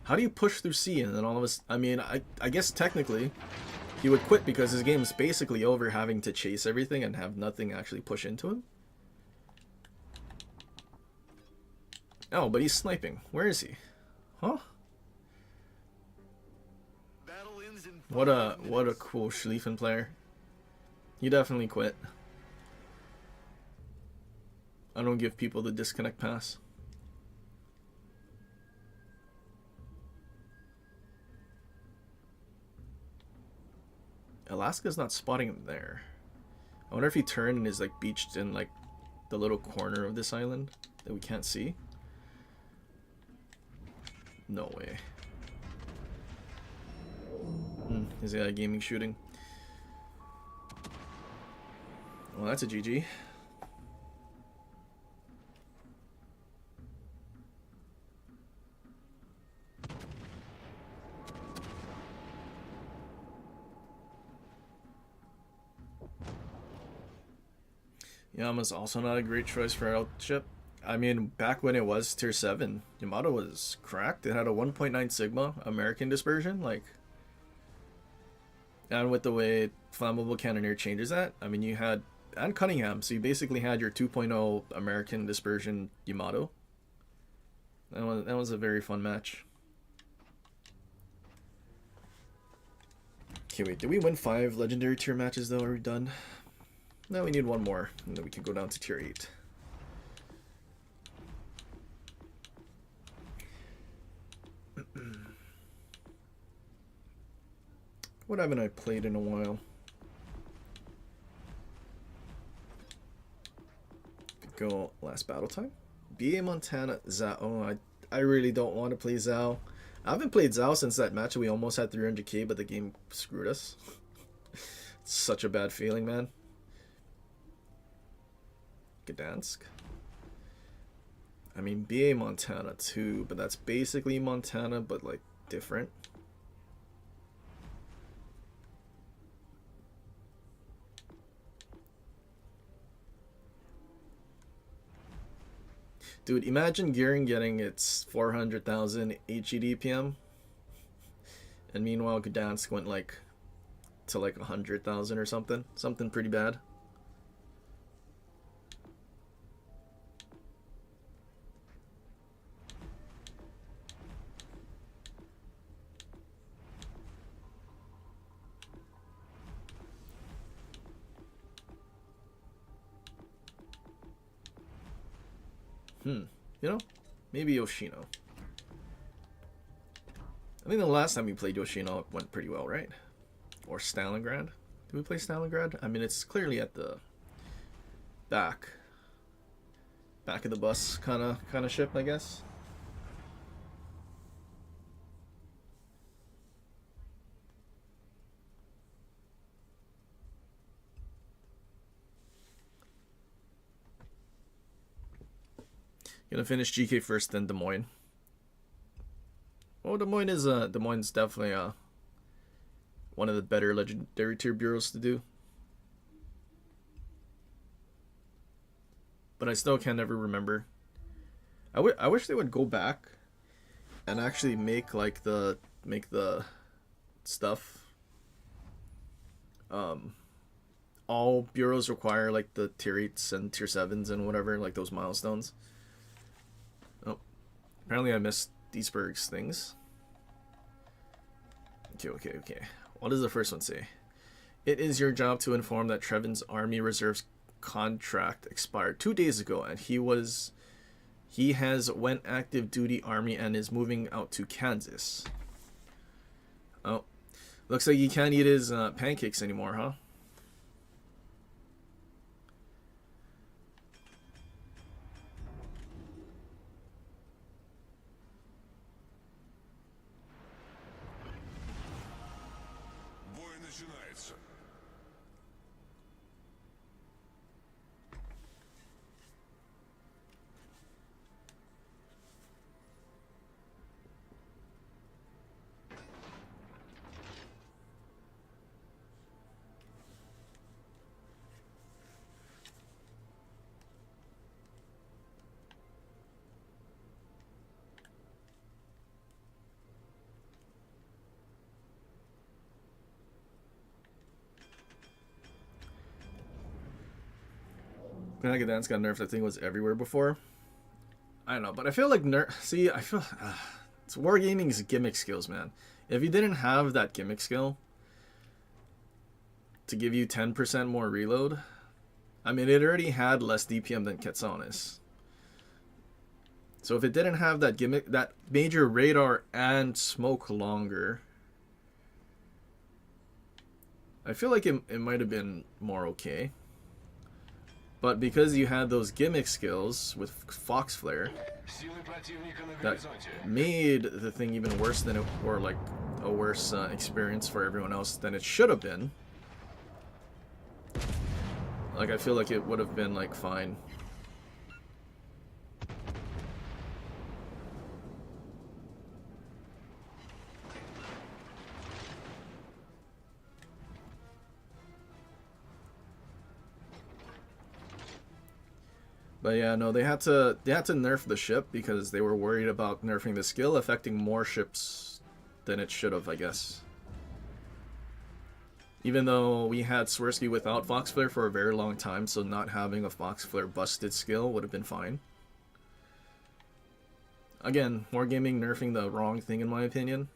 A: How do you push through C and then all of us? I mean, I guess technically he would quit because his game is basically over, having to chase everything and have nothing actually push into him. Oh, but he's sniping. Where is he? Huh? What a cool Schlieffen player. He definitely quit. I don't give people the disconnect pass. Alaska's not spotting him there. I wonder if he turned and is like beached in like the little corner of this island that we can't see. No way. Is he gaming shooting? Well, that's a GG. Yama's also not a great choice for outship. I mean, back when it was tier 7, Yamato was cracked. It had a 1.9 Sigma American dispersion, like, and with the way Flammable Cannoneer changes that, I mean, you had, and Cunningham, so you basically had your 2.0 American dispersion Yamato. That was a very fun match. Okay, wait, did we win 5 legendary tier matches though? Are we done? No, we need one more, and then we can go down to tier 8. What haven't I played in a while? Go last battle time. BA Montana Zhao. Oh, I really don't want to play Zhao. I haven't played Zhao since that match we almost had 300k, but the game screwed us. It's such a bad feeling, man. Gdansk. I mean, BA Montana too, but that's basically Montana, but like different. Dude, imagine Gearing getting its 400,000 HED PM, and meanwhile Gdansk went like to like 100,000 or something pretty bad. You know, maybe Yoshino. I think the last time we played Yoshino it went pretty well, right? Or Stalingrad. Did we play Stalingrad? I mean, it's clearly at the back of the bus kind of ship, I guess. Gonna finish GK first, then Des Moines. Oh, Des Moines is definitely one of the better legendary tier bureaus to do. But I still can never remember. I wish they would go back and actually make like the stuff. All bureaus require like the tier 8s and tier 7s and whatever, like those milestones. Apparently I missed Duisburg's things. Okay. What does the first one say? It is your job to inform that Trevin's Army Reserves contract expired 2 days ago, and he has went active duty army and is moving out to Kansas. Oh, looks like he can't eat his pancakes anymore, huh? Gdansk got nerfed. I think it was everywhere before. I don't know, but I feel like it's wargaming's gimmick skills, man. If you didn't have that gimmick skill, to give you 10% more reload. I mean, it already had less DPM than Quetzalnes. So if it didn't have that gimmick, that major radar and smoke longer, I feel like it might have been more okay. But because you had those gimmick skills with Fox Flare, that made the thing even worse than it, or like a worse experience for everyone else than it should have been. Like, I feel like it would have been like fine. But yeah, no, they had to nerf the ship because they were worried about nerfing the skill affecting more ships than it should have, I guess. Even though we had Swirsky without Fox Flare for a very long time, so not having a Fox Flare busted skill would have been fine. Again, Wargaming nerfing the wrong thing in my opinion.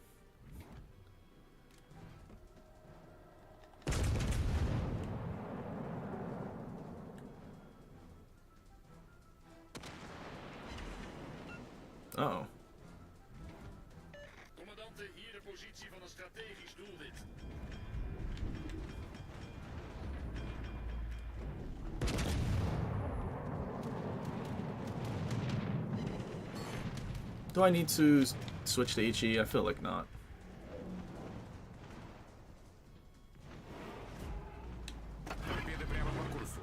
A: Uh-oh.
F: Commandante, hier de positie van een strategisch doelwit.
A: Do I need to switch to HE? I feel like not.
C: Торпеды прямо по курсу.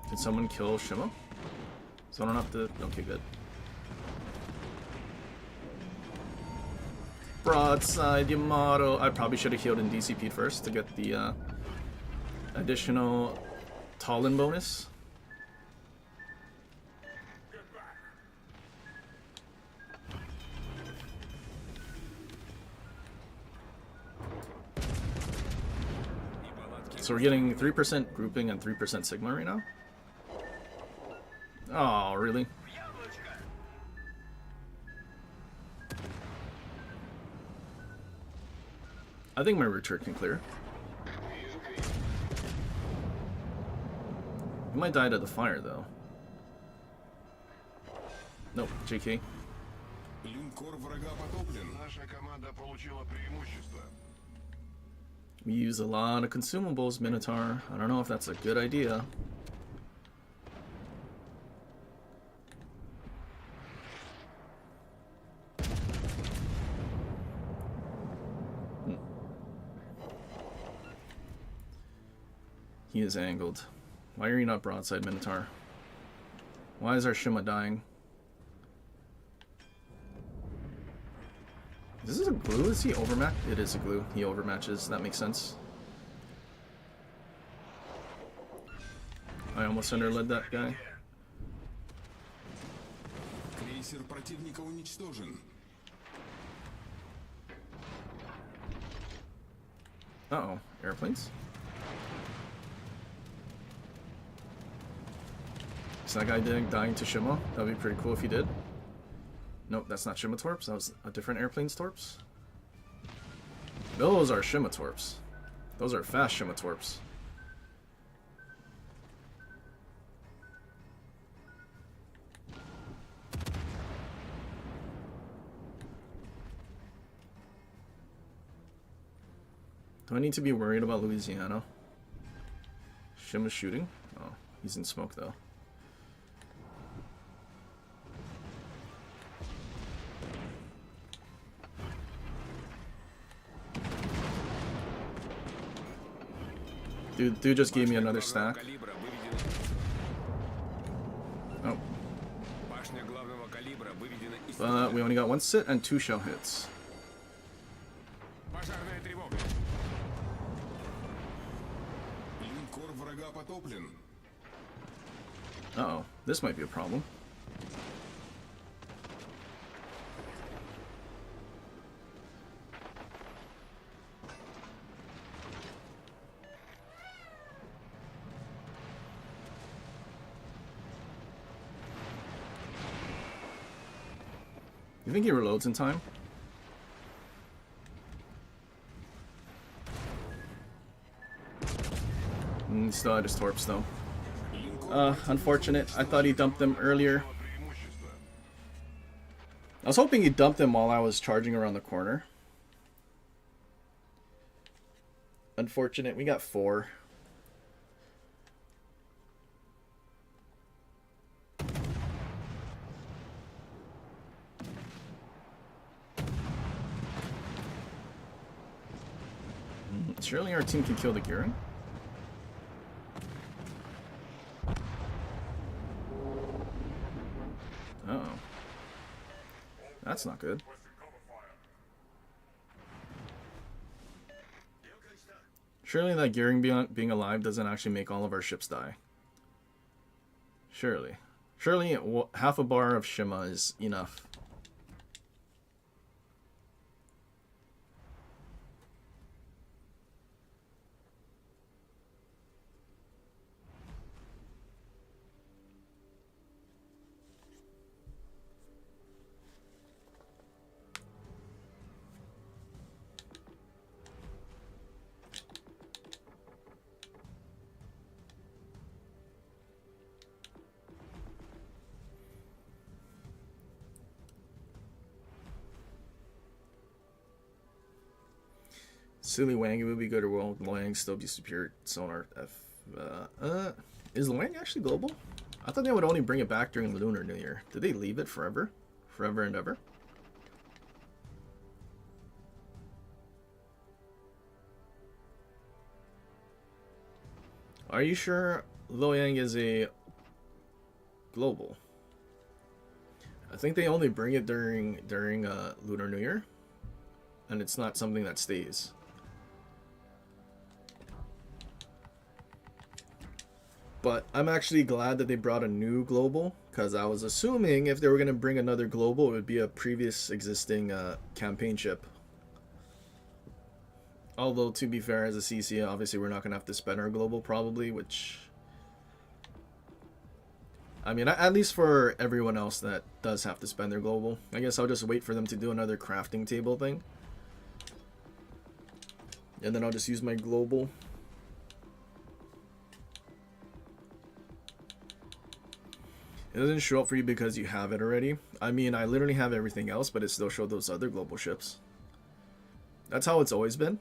A: Did someone kill Shima? So I don't have to... Okay, good. Broadside Yamato. I probably should have healed in DCP first to get the additional Talon bonus. So we're getting 3% grouping and 3% Sigma right now? Oh, really? I think my return can clear. He might die to the fire, though. Nope, JK.
D: Линкор врага потоплен. Наша команда получила преимущество.
A: We use a lot of consumables, Minotaur. I don't know if that's a good idea. He is angled. Why are you not broadside, Minotaur? Why is our Shima dying? Is this a glue? Is he overmatched? It is a glue. He overmatches. That makes sense. I almost underled that guy.
D: Крейсер противника уничтожен.
A: Uh-oh. Airplanes? Is that guy dying to Shima? That'd be pretty cool if he did. Nope, that's not Shima Torps. That was a different airplane's Torps. Those are Shima Torps. Those are fast Shima Torps. Do I need to be worried about Louisiana? Shima's shooting? Oh, he's in smoke though. Dude just gave me another stack. Oh. But we only got one sit and 2 shell hits.
C: Пожарная тревога.
D: Линкор врага потоплен.
A: Uh-oh. This might be a problem. You think he reloads in time? Still had his torps though. Unfortunate. I thought he dumped them earlier. I was hoping he dumped them while I was charging around the corner. Unfortunate. We got 4. Surely our team can kill the Gurren. Uh-oh. That's not good. Surely that Gurren being alive doesn't actually make all of our ships die. Surely. Surely half a bar of Shima is enough. Silly Wang, it would be good, or will Wang still be superior sonar F? Is Wang actually global? I thought they would only bring it back during Lunar New Year. Did they leave it forever? Forever and ever? Are you sure Loyang is a global? I think they only bring it during Lunar New Year, and it's not something that stays. But I'm actually glad that they brought a new global, because I was assuming if they were going to bring another global, it would be a previous existing campaign ship. Although, to be fair, as a CC, obviously we're not going to have to spend our global probably, which... I mean, at least for everyone else that does have to spend their global. I guess I'll just wait for them to do another crafting table thing. And then I'll just use my global. It doesn't show up for you because you have it already. I mean, I literally have everything else, but it still showed those other global ships. That's how it's always been.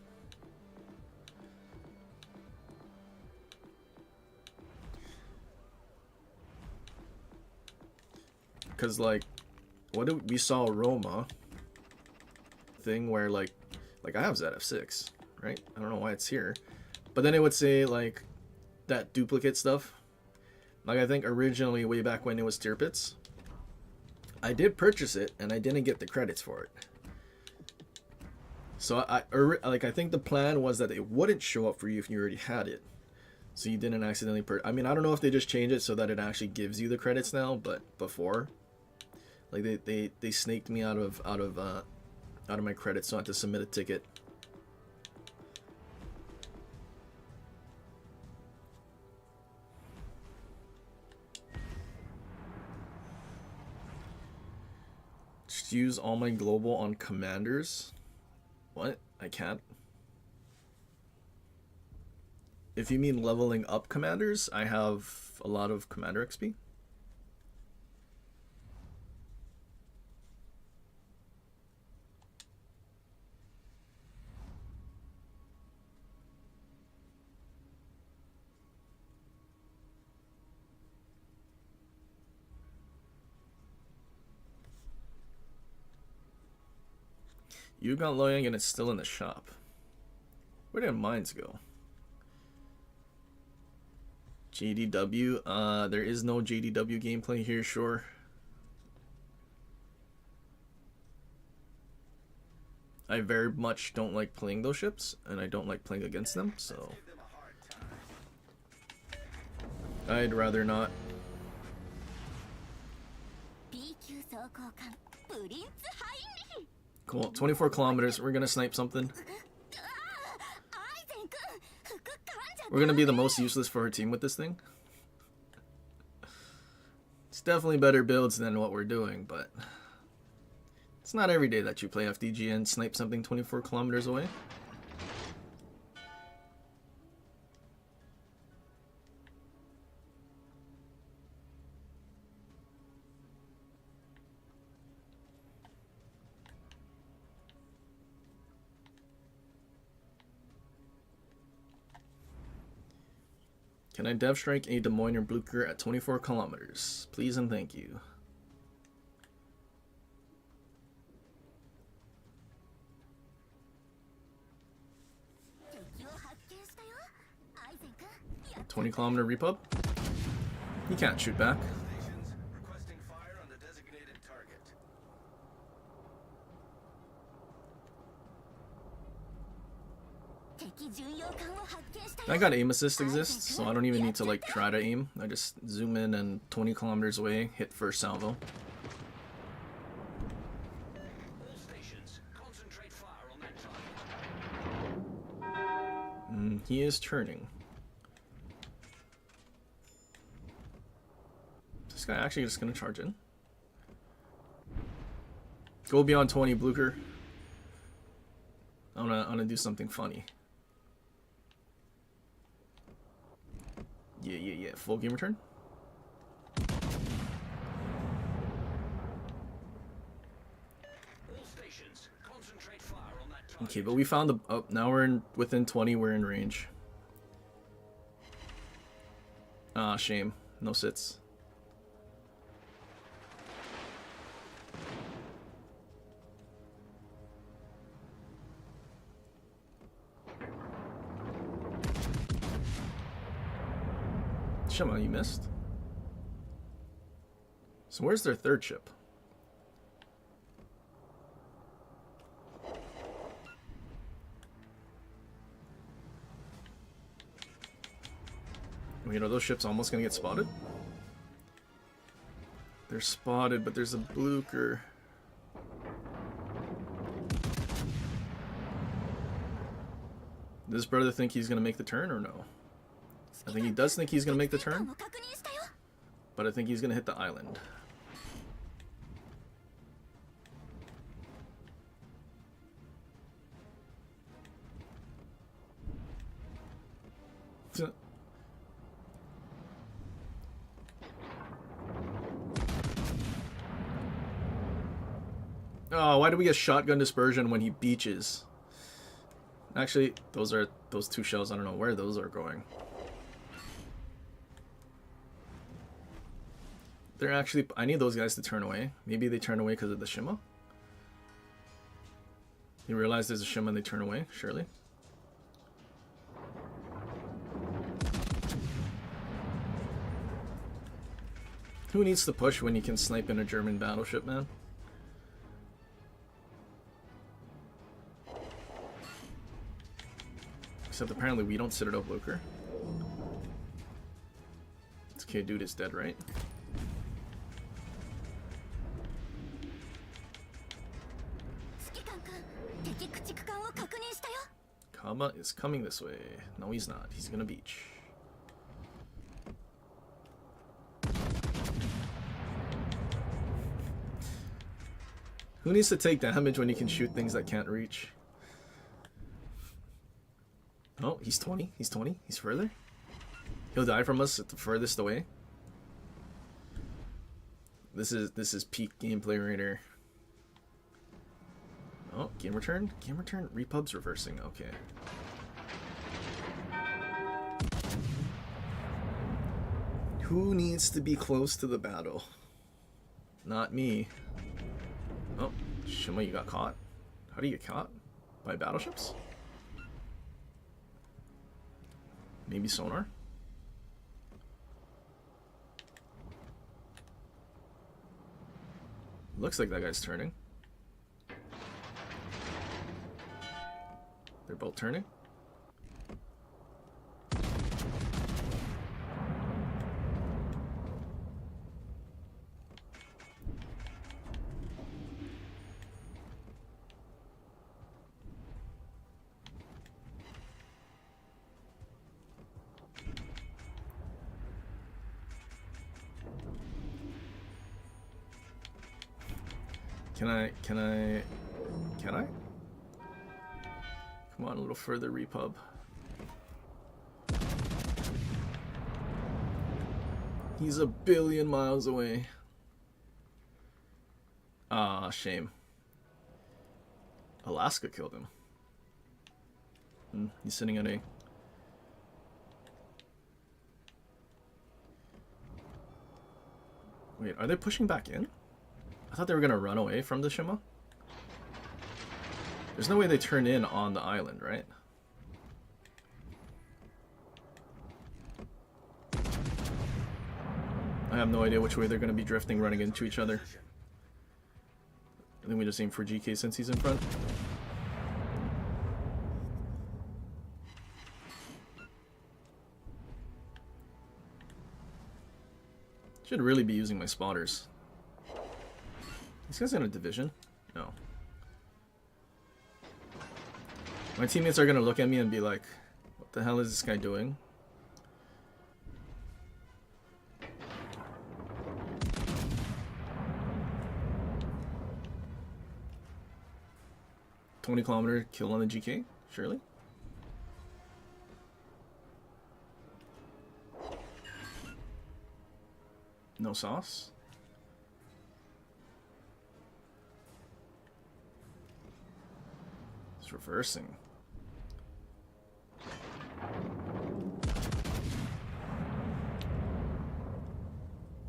A: Because, like, what did we saw Roma thing where, like I have ZF6, right? I don't know why it's here. But then it would say, like, that duplicate stuff. Like, I think originally, way back when it was Tirpitz, I did purchase it, and I didn't get the credits for it. So, I think the plan was that it wouldn't show up for you if you already had it. So you didn't accidentally I mean, I don't know if they just changed it so that it actually gives you the credits now, but before, like, they snaked me out of my credits, so I had to submit a ticket. Just use all my global on commanders. What? I can't. If you mean leveling up commanders, I have a lot of commander XP. You got Loyang and it's still in the shop. Where did mines go? JDW, there is no JDW gameplay here, sure. I very much don't like playing those ships, and I don't like playing against them, so I'd rather not. Cool, 24 kilometers, we're gonna snipe something. We're gonna be the most useless for our team with this thing. It's definitely better builds than what we're doing, but not every day that you play FDG and snipe something 24 kilometers away. Can I dev strike a Des Moines or Blucher at 24 kilometers? Please and thank you. $20-kilometer repub? You can't shoot back.
B: Stations requesting fire on the designated target.
A: I got aim assist exists, so I don't even need to like try to aim. I just zoom in and 20 kilometers away, hit first salvo.
B: All stations, concentrate fire on that target.
A: He is turning. This guy actually just gonna charge in. Go beyond 20, Blucher. I'm gonna do something funny. Yeah. Full game return.
B: All stations, concentrate fire on that target.
A: Okay, but we found the. Oh, now we're in within 20. We're in range. Ah, shame. No sits. Shema, you missed. So where's their third ship? Wait, are those ships almost gonna get spotted? They're spotted, but there's a Blucher. Does this brother think he's gonna make the turn or no? I think he does think he's gonna make the turn, but I think he's gonna hit the island. Oh, why do we get shotgun dispersion when he beaches? Actually, those two shells, I don't know where those are going. They're actually, I need those guys to turn away. Maybe they turn away because of the Shima. You realize there's a Shima and they turn away, surely. Who needs to push when you can snipe in a German battleship, man? Except apparently we don't sit it up, Blucher. This kid dude is dead, right? Kaba is coming this way. No, he's not. He's gonna beach. Who needs to take damage when you can shoot things that can't reach? Oh, he's 20. He's 20. He's further. He'll die from us at the furthest away. This is peak gameplay right here. Oh, game return? Game return? Repub's reversing. Okay. Who needs to be close to the battle? Not me. Oh, Shima, you got caught. How do you get caught? By battleships? Maybe sonar? Looks like that guy's turning. They're both turning. Can I? Come on, a little further, Repub. He's a billion miles away. Ah, shame. Alaska killed him. He's sitting at A. Wait, are they pushing back in? I thought they were gonna run away from the Shima. There's no way they turn in on the island, right? I have no idea which way they're gonna be drifting, running into each other. I think we just aim for GK since he's in front. Should really be using my spotters. These guys in a division? No. My teammates are gonna look at me and be like, what the hell is this guy doing? $20-kilometer kill on the GK? Surely? No sauce? It's reversing.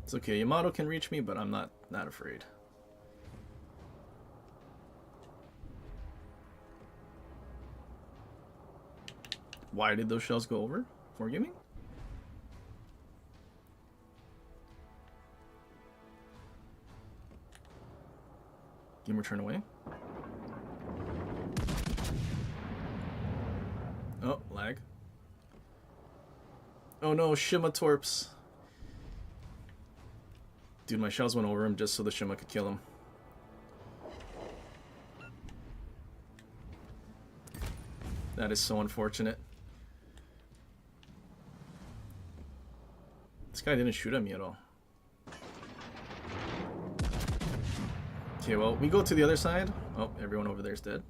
A: It's okay, Yamato can reach me, but I'm not afraid. Why did those shells go over? Wargaming? Gamer turn away. Oh, lag. Oh no, Shima Torps. Dude, my shells went over him just so the Shima could kill him. That is so unfortunate. This guy didn't shoot at me at all. Okay, well, we go to the other side. Oh, everyone over there is dead.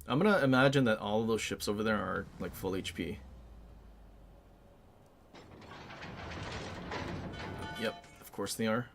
A: I'm gonna imagine that all of those ships over there are like full HP. Yep, of course they are.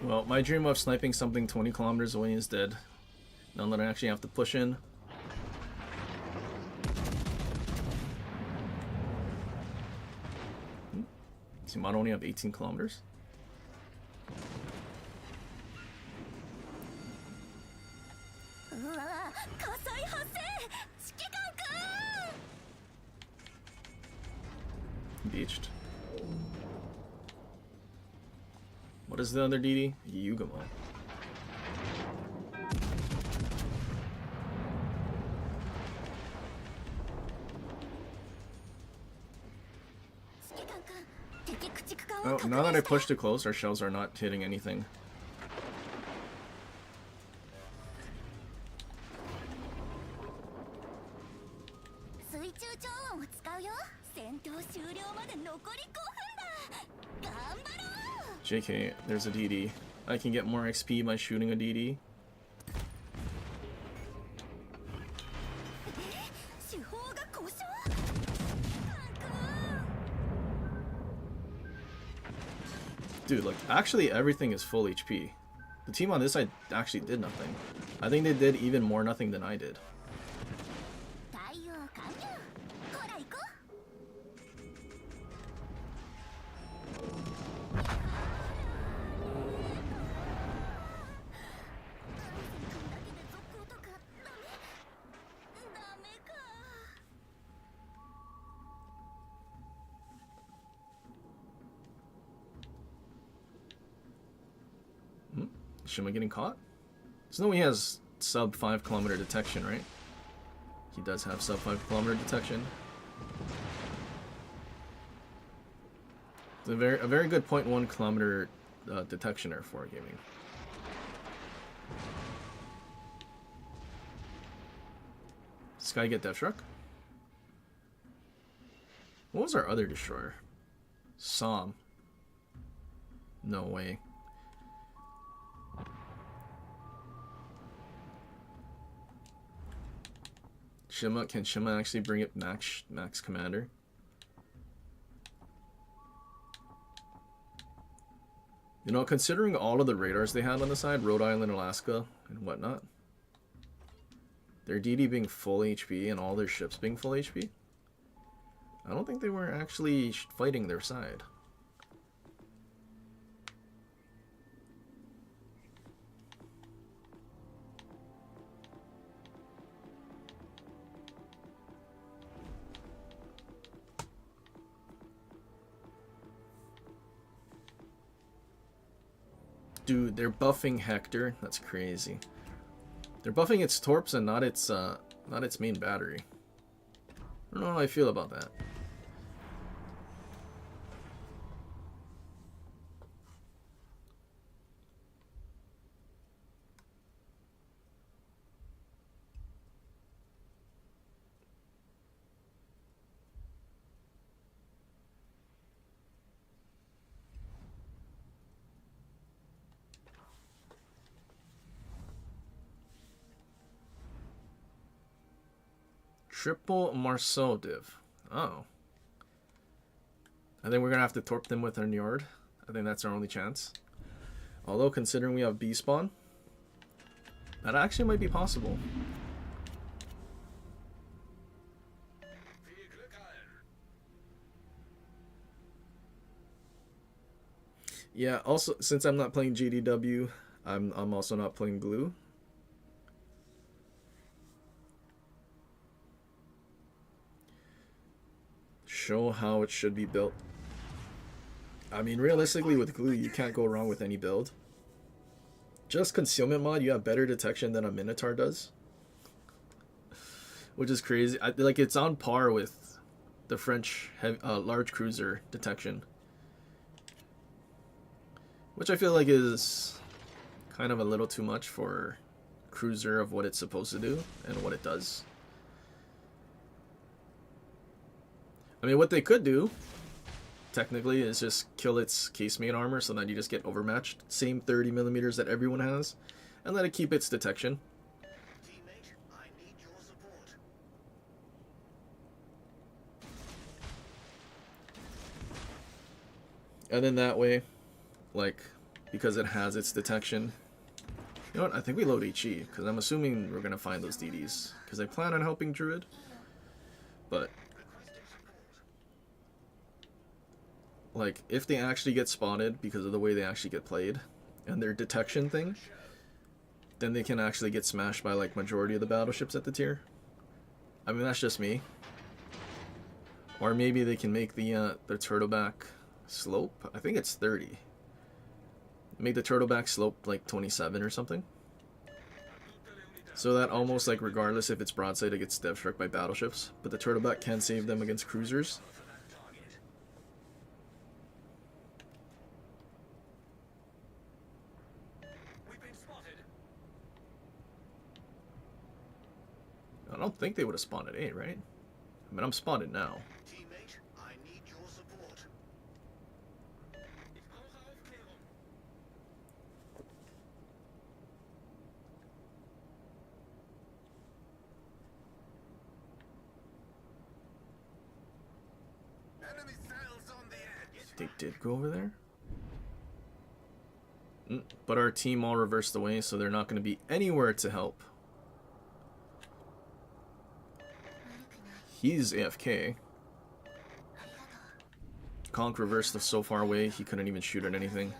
A: Well, my dream of sniping something 20 kilometers away is dead. Now that I actually have to push in. See, might only have 18 kilometers. Beached. What is the other DD? Yugamo. Oh, now that I push too close, our shells are not hitting anything. JK, there's a DD. I can get more XP by shooting a DD. Dude, like, actually everything is full HP. The team on this side actually did nothing. I think they did even more nothing than I did. Shima getting caught? So he has sub 5 kilometer detection, right? He does have sub 5 kilometer detection. It's a very good 0.1 kilometer detectioner for gaming. Does this guy get death struck? What was our other destroyer? Som. No way. Shima, can Shima actually bring it max commander? You know, considering all of the radars they had on the side, Rhode Island, Alaska, and whatnot, their DD being full HP and all their ships being full HP, I don't think they were actually fighting their side. Dude, they're buffing Hector. That's crazy. They're buffing its torps and not its main battery. I don't know how I feel about that. Triple Marceau div. Oh. I think we're going to have to torp them with our Njord. I think that's our only chance. Although, considering we have B spawn, that actually might be possible. Yeah, also, since I'm not playing GDW, I'm also not playing Blue. Show how it should be built. I mean, realistically, with Glue, you can't go wrong with any build. Just concealment mod, you have better detection than a Minotaur does, which is crazy. Like, it's on par with the French large cruiser detection, which I feel like is kind of a little too much for cruiser of what it's supposed to do and what it does. I mean, what they could do, technically, is just kill its casemate armor so that you just get overmatched. Same 30 millimeters that everyone has, and let it keep its detection.
B: Teammate, I need your support.
A: And then that way, like, because it has its detection. You know what? I think we load HE, because I'm assuming we're going to find those DDs. Because I plan on helping Druid. But like, if they actually get spotted because of the way they actually get played and their detection thing, then they can actually get smashed by like majority of the battleships at the tier. I mean, that's just me. Or maybe they can make the turtleback slope. I think it's 30. Make the turtleback slope like 27 or something. So that almost like regardless if it's broadside, it gets dev struck by battleships, but the turtleback can save them against cruisers. I don't think they would have spawned at 8, right? I mean, I'm spotted now.
B: Teammate, I need your support.
D: Enemy sails on the edge.
A: They did go over there? But our team all reversed away, so they're not going to be anywhere to help. He's AFK. Conk reversed so far away, he couldn't even shoot at anything.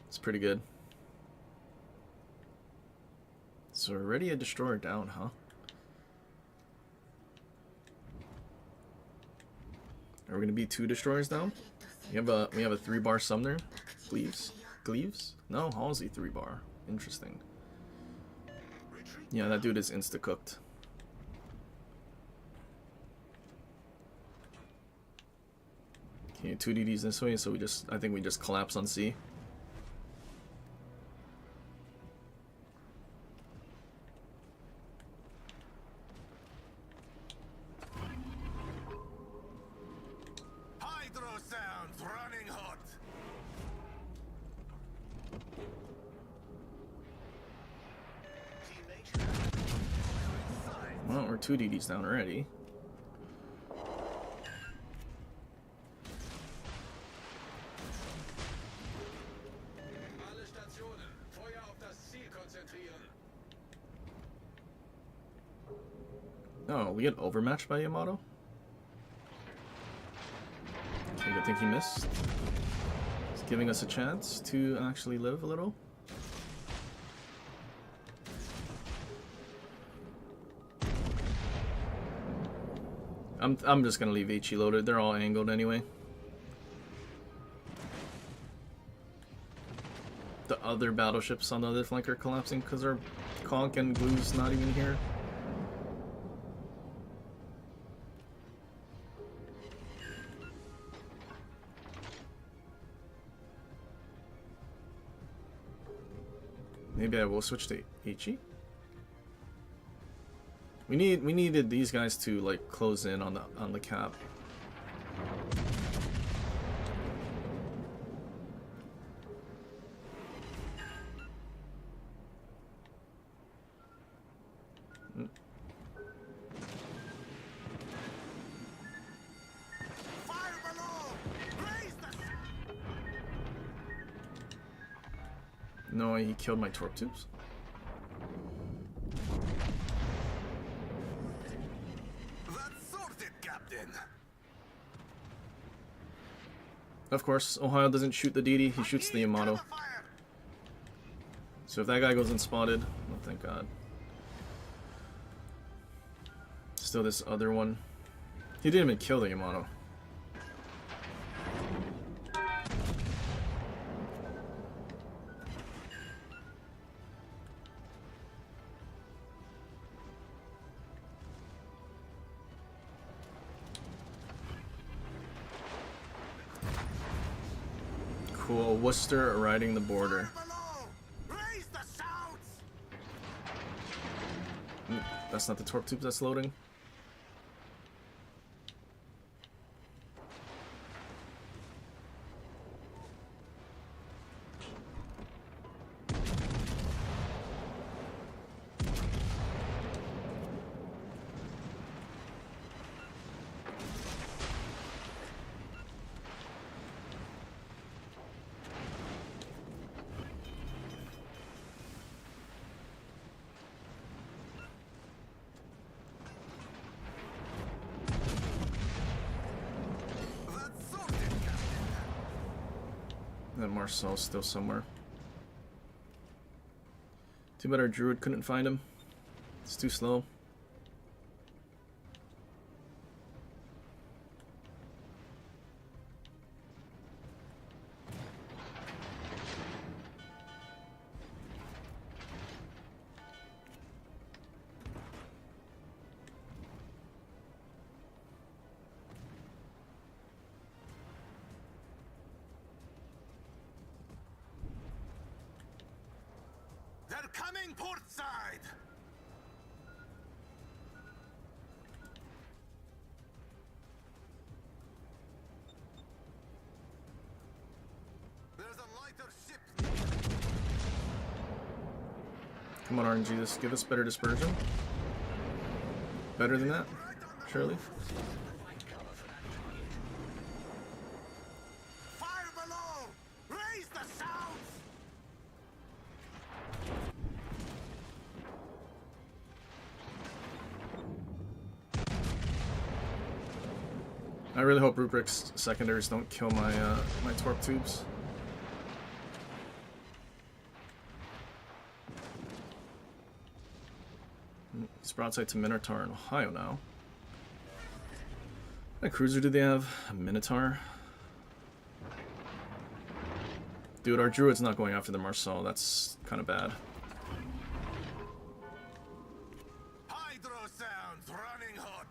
A: It's pretty good. So already a destroyer down, huh? Are we gonna be 2 destroyers down? We have a 3-bar Sumner. Gleaves? No, Halsey 3-bar. Interesting. Yeah, that dude is insta cooked. Okay, 2 DDs this way, so I think we just collapse on C. Well, we're 2 DDs down already.
B: Alle Stationen, Feuer auf das Ziel konzentrieren.
A: Oh, we get overmatched by Yamato? Okay, good thing he missed. He's giving us a chance to actually live a little. I'm just gonna leave HE loaded. They're all angled anyway. The other battleships on the other flank are collapsing because our Conk and Glue's not even here. Maybe I will switch to HE. We needed these guys to like close in on the cap. No, he killed my torp tubes. Of course, Ohio doesn't shoot the DD, he shoots the Yamato. So if that guy goes unspotted, oh thank God. Still this other one. He didn't even kill the Yamato. Cool, Worcester riding the border. That's not the torp tube that's loading. And Marcel's still somewhere. Too bad our druid couldn't find him. It's too slow.
D: They're coming port side! There's a lighter ship.
A: Come on, RNG, just give us better dispersion. Better than that, surely.
D: Fire below! Raise the sound!
A: I really hope Rubric's secondaries don't kill my my torp tubes. He's broadside to Minotaur in Ohio now. What cruiser do they have? A Minotaur? Dude, our Druid's not going after the Marcel. That's kind of bad.
D: Hydro sounds running hot.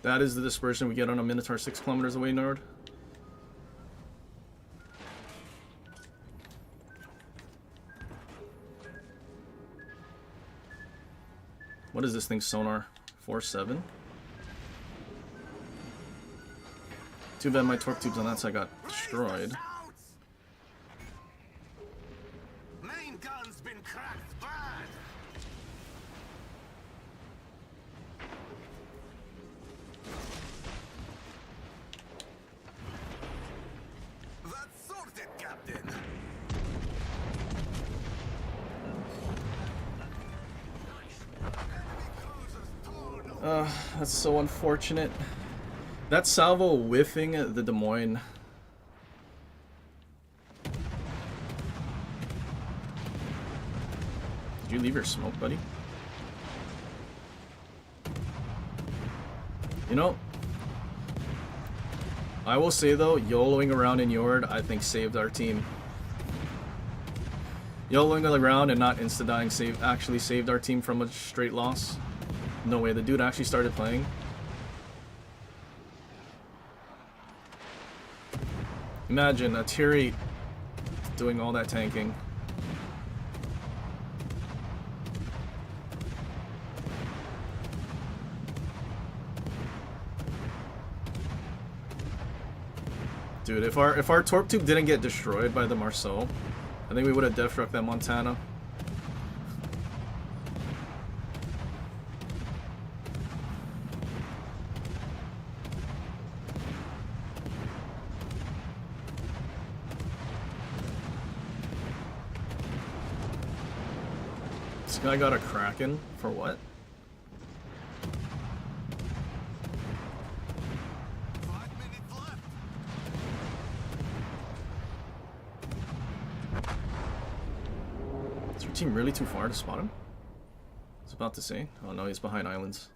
A: That is the dispersion we get on a Minotaur 6 kilometers away, Nord. What is this thing, sonar? 4-7? Too bad my torp tubes on that side got destroyed.
D: Main gun's been cracked bad. That's sorted, Captain.
A: That's so unfortunate. That salvo whiffing the Des Moines. Did you leave your smoke, buddy? You know, I will say though, YOLOing around in Yord, I think saved our team. YOLOing around and not insta-dying actually saved our team from a straight loss. No way, the dude actually started playing. Imagine a tier 8 doing all that tanking. Dude, if our torp tube didn't get destroyed by the Marceau, I think we would have death struck that Montana. This guy got a Kraken for what? Is your team really too far to spot him? I was about to say. Oh no, he's behind islands.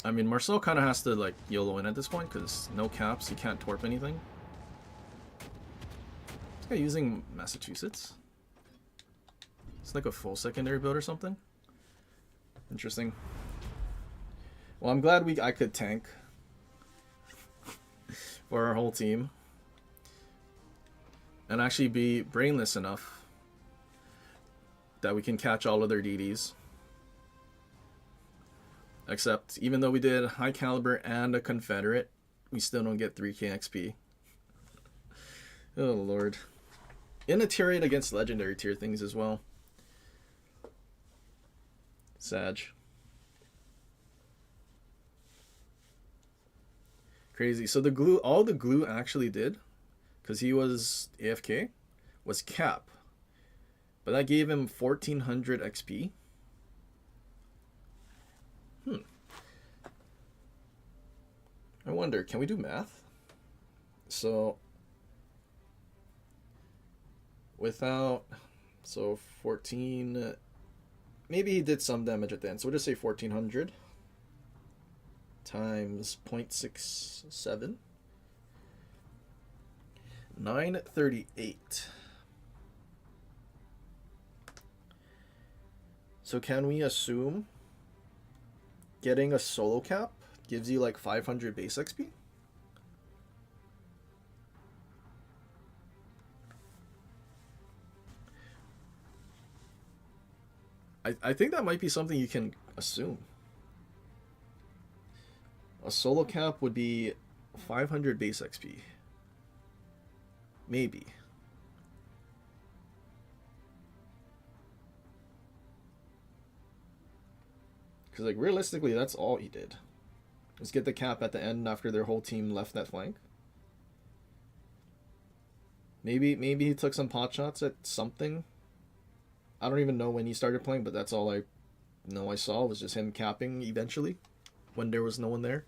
A: I mean, Marcel kind of has to like YOLO in at this point because no caps, he can't torp anything. This guy using Massachusetts? It's like a full secondary build or something. Interesting. Well, I'm glad I could tank for our whole team and actually be brainless enough that we can catch all of their DDs. Except, even though we did high caliber and a Confederate, we still don't get 3k XP. Oh lord. In a tier 8 against legendary tier things as well. Sag. Crazy. So the glue, all the glue actually did, because he was AFK, was cap. But that gave him 1400 XP. I wonder, can we do math? So, without, so 14, maybe he did some damage at the end. So we'll just say 1400 times 0.67. 938. So can we assume getting a solo cap gives you like 500 base XP? I think that might be something you can assume. A solo cap would be 500 base XP. Maybe. Because, like, realistically, that's all he did. Just get the cap at the end after their whole team left that flank. Maybe he took some pot shots at something. I don't even know when he started playing, but that's all I know I saw was just him capping eventually when there was no one there.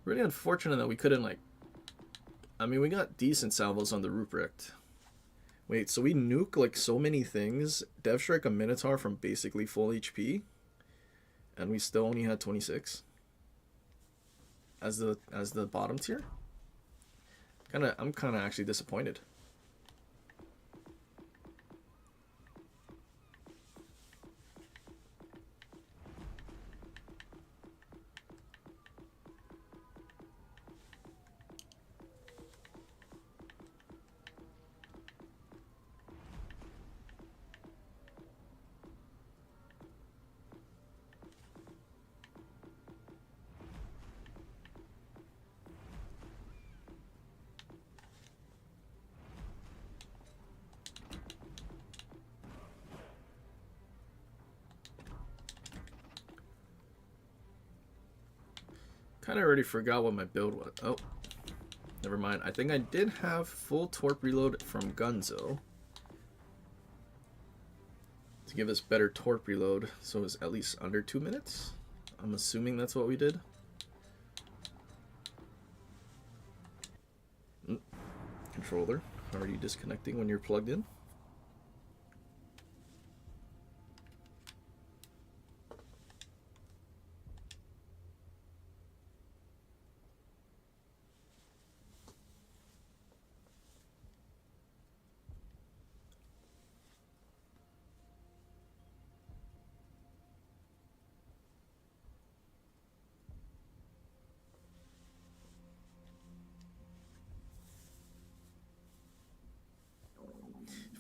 A: Really unfortunate that we couldn't, like... I mean, we got decent salvos on the Ruprecht. Wait, so we nuke, like, so many things. Dev Strike a Minotaur from basically full HP. And we still only had 26. As the bottom tier? I'm kinda actually disappointed. Kind of already forgot what my build was. Oh, never mind. I think I did have full torp reload from Gunzo to give us better torp reload, so it's at least under 2 minutes. I'm assuming that's what we did. Controller, how are you disconnecting when you're plugged in?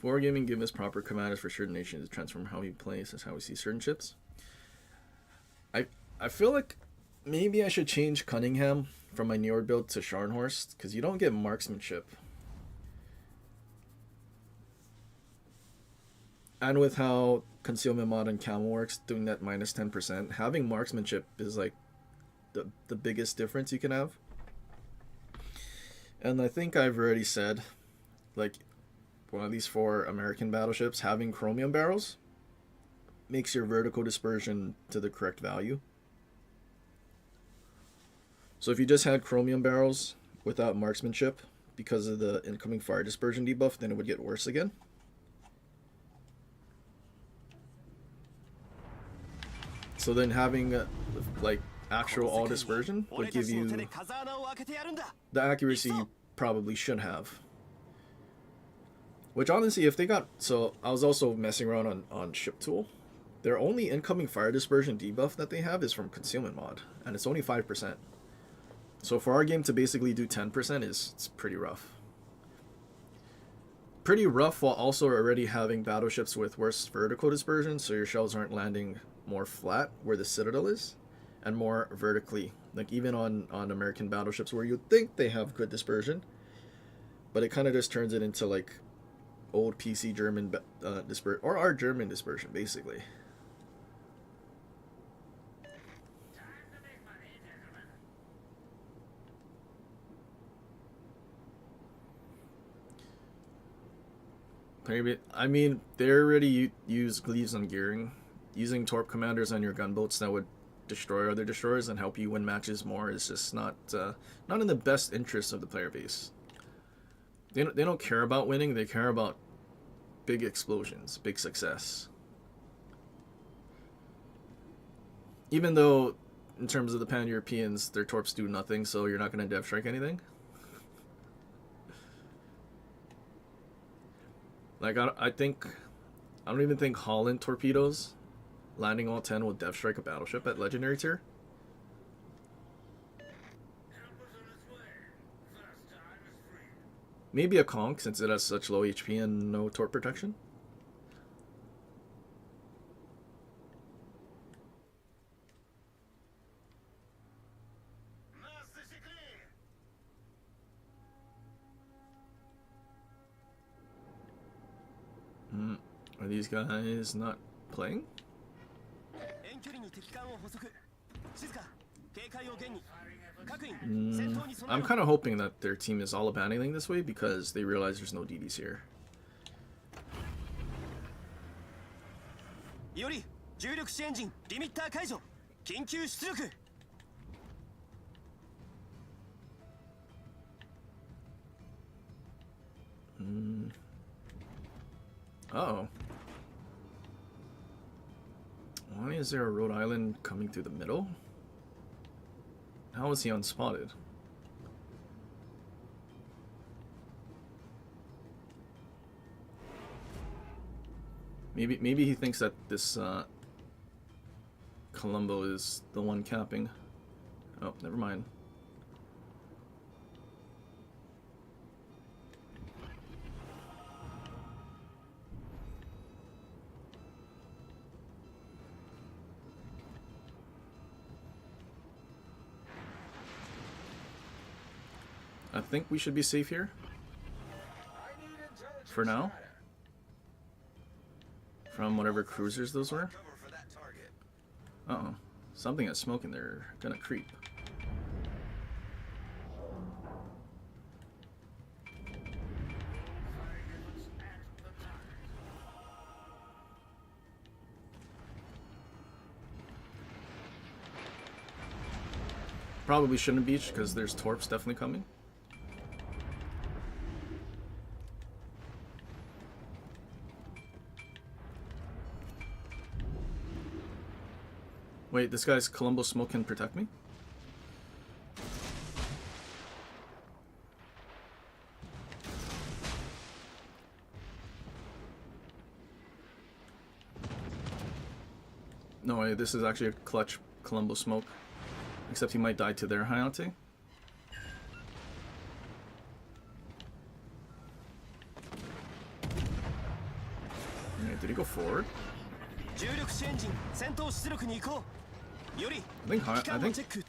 A: Wargaming give us proper commanders for certain nations to transform how we play, as how we see certain ships. I feel like maybe I should change Cunningham from my Njord build to Scharnhorst, because you don't get marksmanship. And with how concealment mod and camo works, doing that minus 10%, having marksmanship is like the biggest difference you can have. And I think I've already said, like, one of these 4 American battleships, having chromium barrels makes your vertical dispersion to the correct value. So if you just had chromium barrels without marksmanship because of the incoming fire dispersion debuff, then it would get worse again. So then having like actual all dispersion would give you the accuracy you probably should have. Which honestly, if they got... So, I was also messing around on Ship Tool. Their only incoming fire dispersion debuff that they have is from Concealment mod. And it's only 5%. So for our game to basically do 10% it's pretty rough. Pretty rough while also already having battleships with worse vertical dispersion, so your shells aren't landing more flat where the Citadel is. And more vertically. Like even on American battleships where you'd think they have good dispersion. But it kind of just turns it into like... old PC German dispersion, or our German dispersion, basically. Maybe, I mean, they already use Gleaves on gearing. Using Torp commanders on your gunboats that would destroy other destroyers and help you win matches more is just not in the best interest of the player base. They don't care about winning, they care about big explosions, big success. Even though, in terms of the Pan-Europeans, their torps do nothing, so you're not going to dev strike anything. Like, I don't even think Holland torpedoes landing all 10 will dev strike a battleship at legendary tier. Maybe a conch, since it has such low HP and no torp protection. Are these guys not playing? I'm kind of hoping that their team is all abandoning this way because they realize there's no DDs here. Uh-oh. Why is there a Rhode Island coming through the middle? How is he unspotted? Maybe he thinks that this Colombo is the one capping. Oh, never mind. I think we should be safe here. For now. From whatever cruisers those were. Uh-oh. Something has smoke in there. Gonna creep. Probably shouldn't beach because there's torps definitely coming. Wait, this guy's Colombo smoke can protect me? No way, this is actually a clutch Colombo smoke. Except he might die to their Hayate. Okay, did he go forward? I think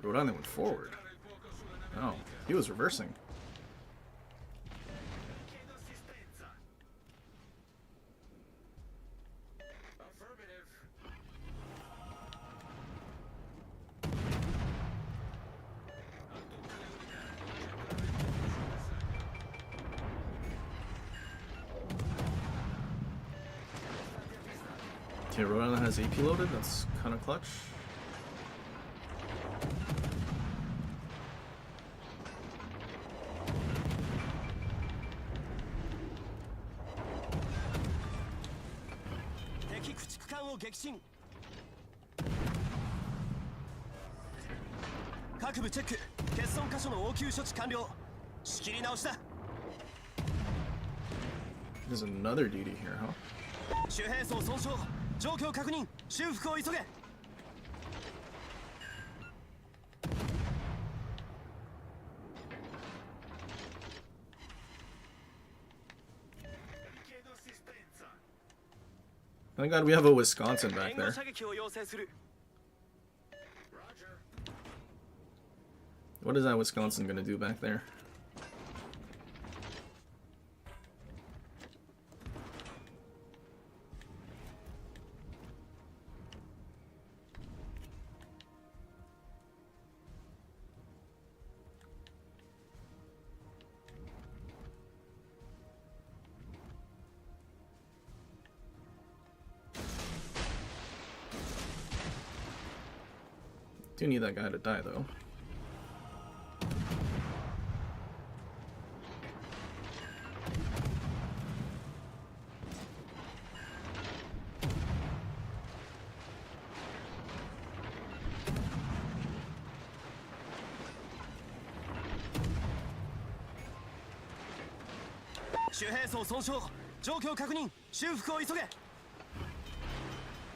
A: Rhode Island went forward. Oh, he was reversing. Okay, Rhode Island has AP loaded, that's kind of clutch. There's another duty here, huh? Thank God we have a Wisconsin back there. What is that Wisconsin gonna do back there? Do need that guy to die though.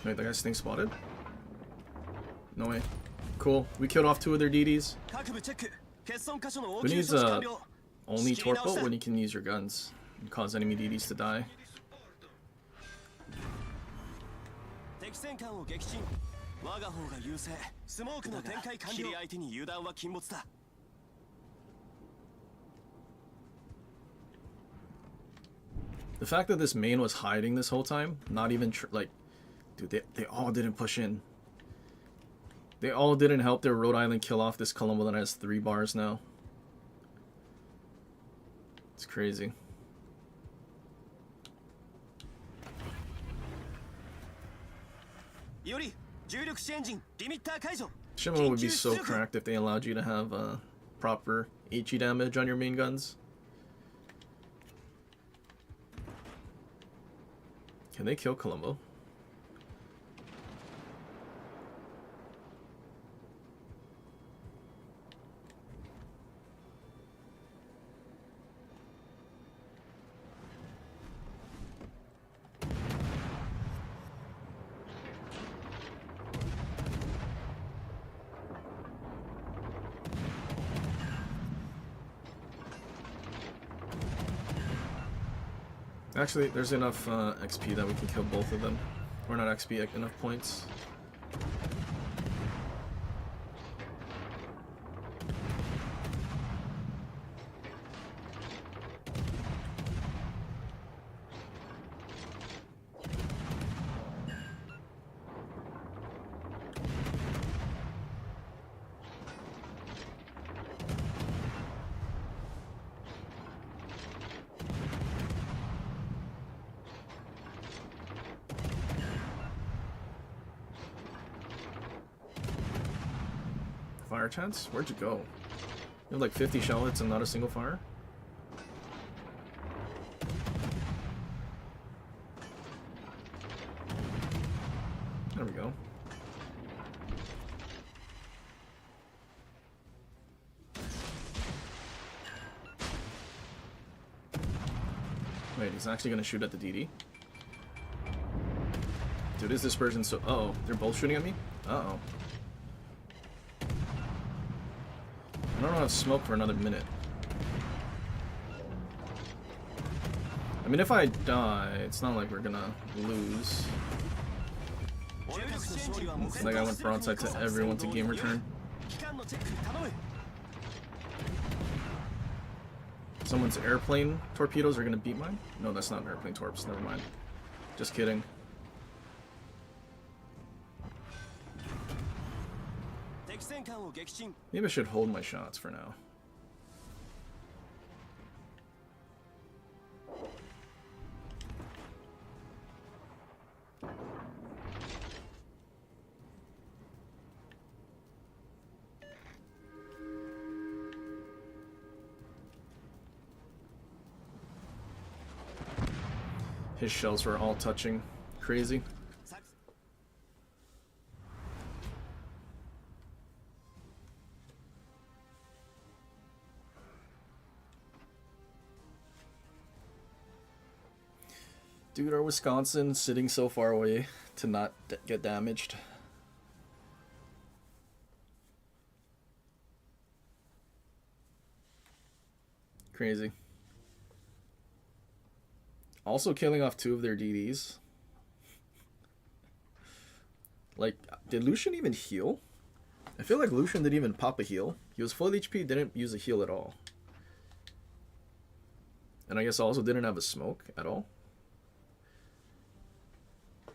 A: Wait, that guy's staying spotted? No way. Cool. We killed off 2 of their DDs. Who needs only torpo when you can use your guns and cause enemy DDs to die? The fact that this main was hiding this whole time, not even like, dude, they all didn't push in. They all didn't help their Rhode Island kill off this Colombo that has 3 bars now. It's crazy. Shimon would be so cracked if they allowed you to have proper HE damage on your main guns. Can they kill Colombo? Actually, there's enough XP that we can kill both of them. Or not XP, enough points. Fire chance? Where'd you go? You have like 50 shell hits and not a single fire? There we go. Wait, he's actually gonna shoot at the DD? Dude, is this person so... Uh-oh, they're both shooting at me? Uh-oh. I don't have smoke for another minute. I mean, if I die, it's not like we're gonna lose. Like I went broadside to everyone to game return. Someone's airplane torpedoes are gonna beat mine? No, that's not an airplane torps. Never mind. Just kidding. Maybe I should hold my shots for now. His shells were all touching. Crazy. Dude, are Wisconsin sitting so far away to not get damaged? Crazy. Also killing off 2 of their DDs. Like, did Lucian even heal? I feel like Lucian didn't even pop a heal. He was full HP, didn't use a heal at all. And I guess also didn't have a smoke at all.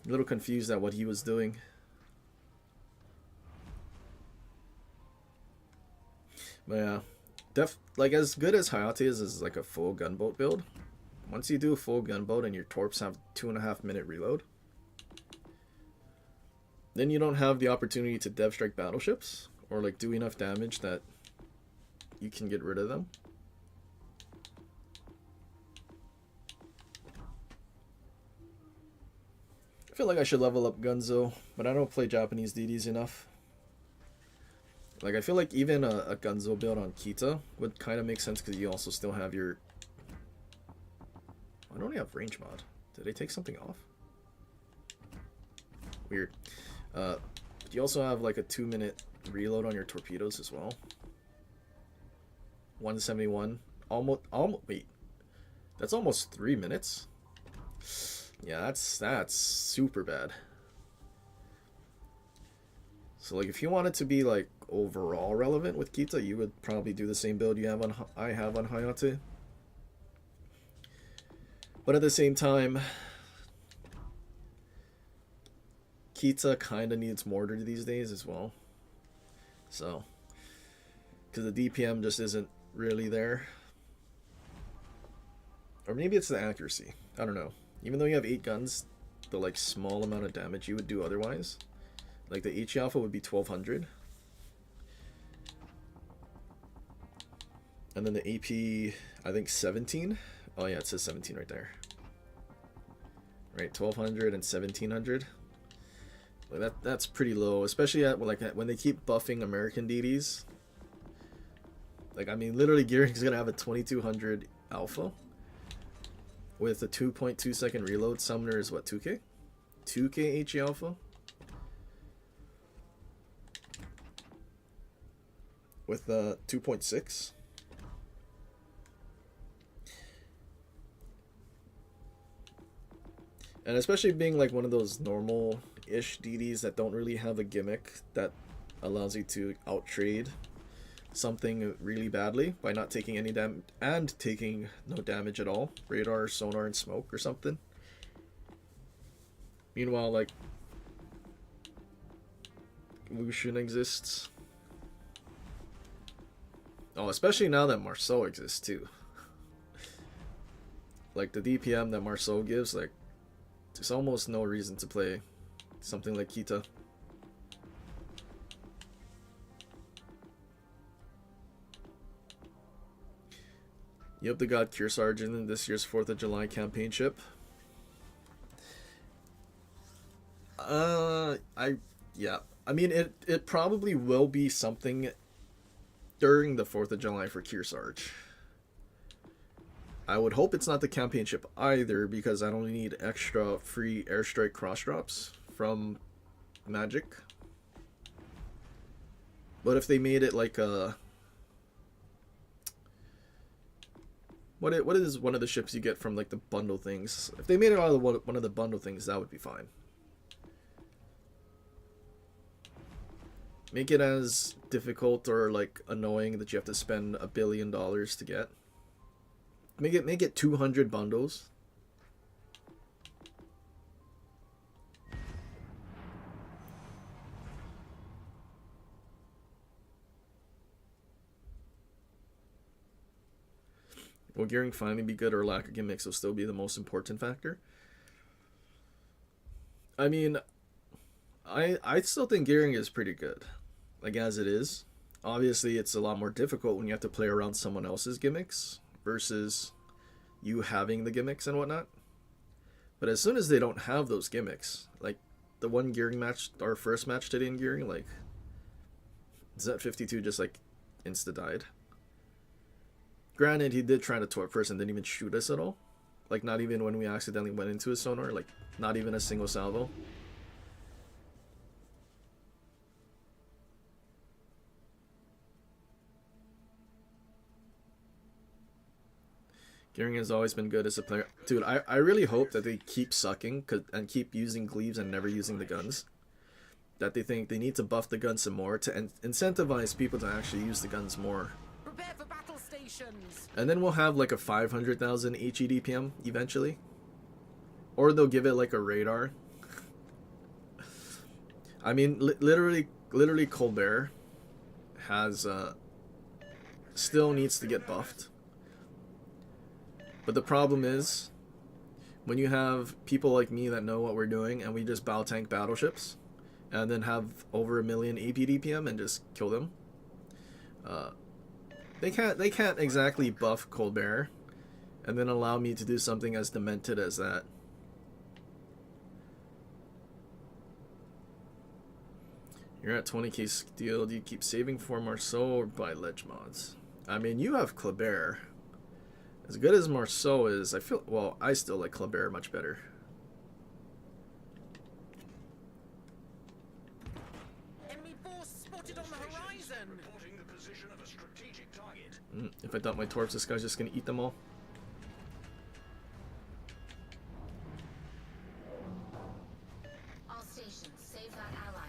A: A little confused at what he was doing. But yeah, like as good as Hayate is like a full gunboat build. Once you do a full gunboat and your torps have 2.5 minute reload, then you don't have the opportunity to dev strike battleships or like do enough damage that you can get rid of them. I feel like I should level up Gunzo, but I don't play Japanese DDs enough. Like, I feel like even a Gunzo build on Kita would kind of make sense because you also still have your... I don't have range mod. Did they take something off? Weird. But you also have like a 2-minute reload on your torpedoes as well. 171. Almost, wait. That's almost 3 minutes. Yeah, that's super bad. So like if you want it to be like overall relevant with Kita, you would probably do the same build you have on I have on Hayate. But at the same time, Kita kind of needs mortar these days as well. So, because the DPM just isn't really there. Or maybe it's the accuracy. I don't know. Even though you have 8 guns, the like small amount of damage you would do otherwise. Like the HE Alpha would be 1200. And then the AP, I think 17. Oh yeah, it says 17 right there. Right, 1200 and 1700. Like that's pretty low, especially at like when they keep buffing American DDs. Like I mean, literally, Gearing's gonna have a 2200 Alpha with a 2.2 second reload. Summoner is what, 2k? 2k HE Alpha with 2.6. And especially being like one of those normal-ish DDs that don't really have a gimmick that allows you to out-trade something really badly by not taking any damage and taking no damage at all. Radar, sonar, and smoke or something. Meanwhile, like, Lucian exists. Oh, especially now that Marceau exists too. Like the DPM that Marceau gives, like, there's almost no reason to play something like Kita. Yep, they got Cure Sergeant in this year's 4th of July campaign ship. Yeah. I mean, it probably will be something during the 4th of July for Cure Sarge. I would hope it's not the campaign ship either, because I don't need extra free airstrike cross drops from Magic. But if they made it like a... What is one of the ships you get from like the bundle things? If they made it out of one of the bundle things, that would be fine. Make it as difficult or like annoying that you have to spend $1 billion to get. Make it 200 bundles. Will gearing finally be good, or lack of gimmicks will still be the most important factor? I mean, I still think gearing is pretty good, like as it is. Obviously, it's a lot more difficult when you have to play around someone else's gimmicks versus you having the gimmicks and whatnot. But as soon as they don't have those gimmicks, like the one gearing match, our first match today in gearing, like Z52 just like insta died. Granted, he did try to torp first and didn't even shoot us at all. Like not even when we accidentally went into his sonar, like not even a single salvo. Gearing has always been good as a player. Dude, I really hope that they keep sucking and keep using Gleaves and never using the guns. That they think they need to buff the guns some more to incentivize people to actually use the guns more.
E: Prepare for battle stations.
A: And then we'll have like a 500,000 HE DPM eventually. Or they'll give it like a radar. I mean, literally Colbert has still needs to get buffed. But the problem is, when you have people like me that know what we're doing and we just bow tank battleships and then have over 1 million AP DPM and just kill them, they can't exactly buff Colbert and then allow me to do something as demented as that. You're at 20k steel. Do you keep saving for Marceau or buy ledge mods? I mean, you have Colbert. As good as Marceau is, I feel... Well, I still like Colbert much better.
E: Enemy force spotted on the horizon.
B: Reporting the position of a strategic target.
A: If I dump my torps, this guy's just gonna eat them all.
G: All stations, save that ally.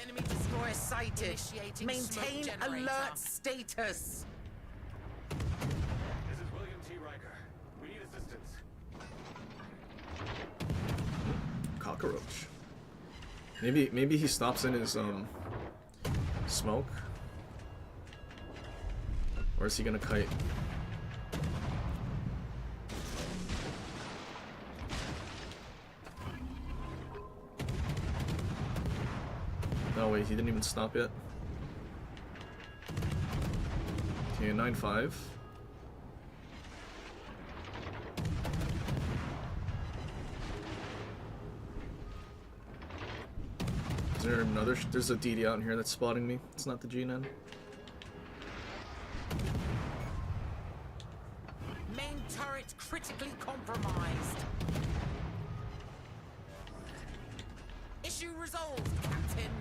E: Enemy destroyer sighted. Initiating
G: Maintain
E: smoke
G: alert
E: generator.
G: status.
C: This is William T. Riker. We need assistance.
A: cockroach. Maybe he stops in his smoke. Or is he gonna kite? No wait, he didn't even stop yet. Okay, 9-5. Is there another? There's a DD out in here that's spotting me. It's not the G9.
E: Main turret critically compromised. Issue resolved, Captain.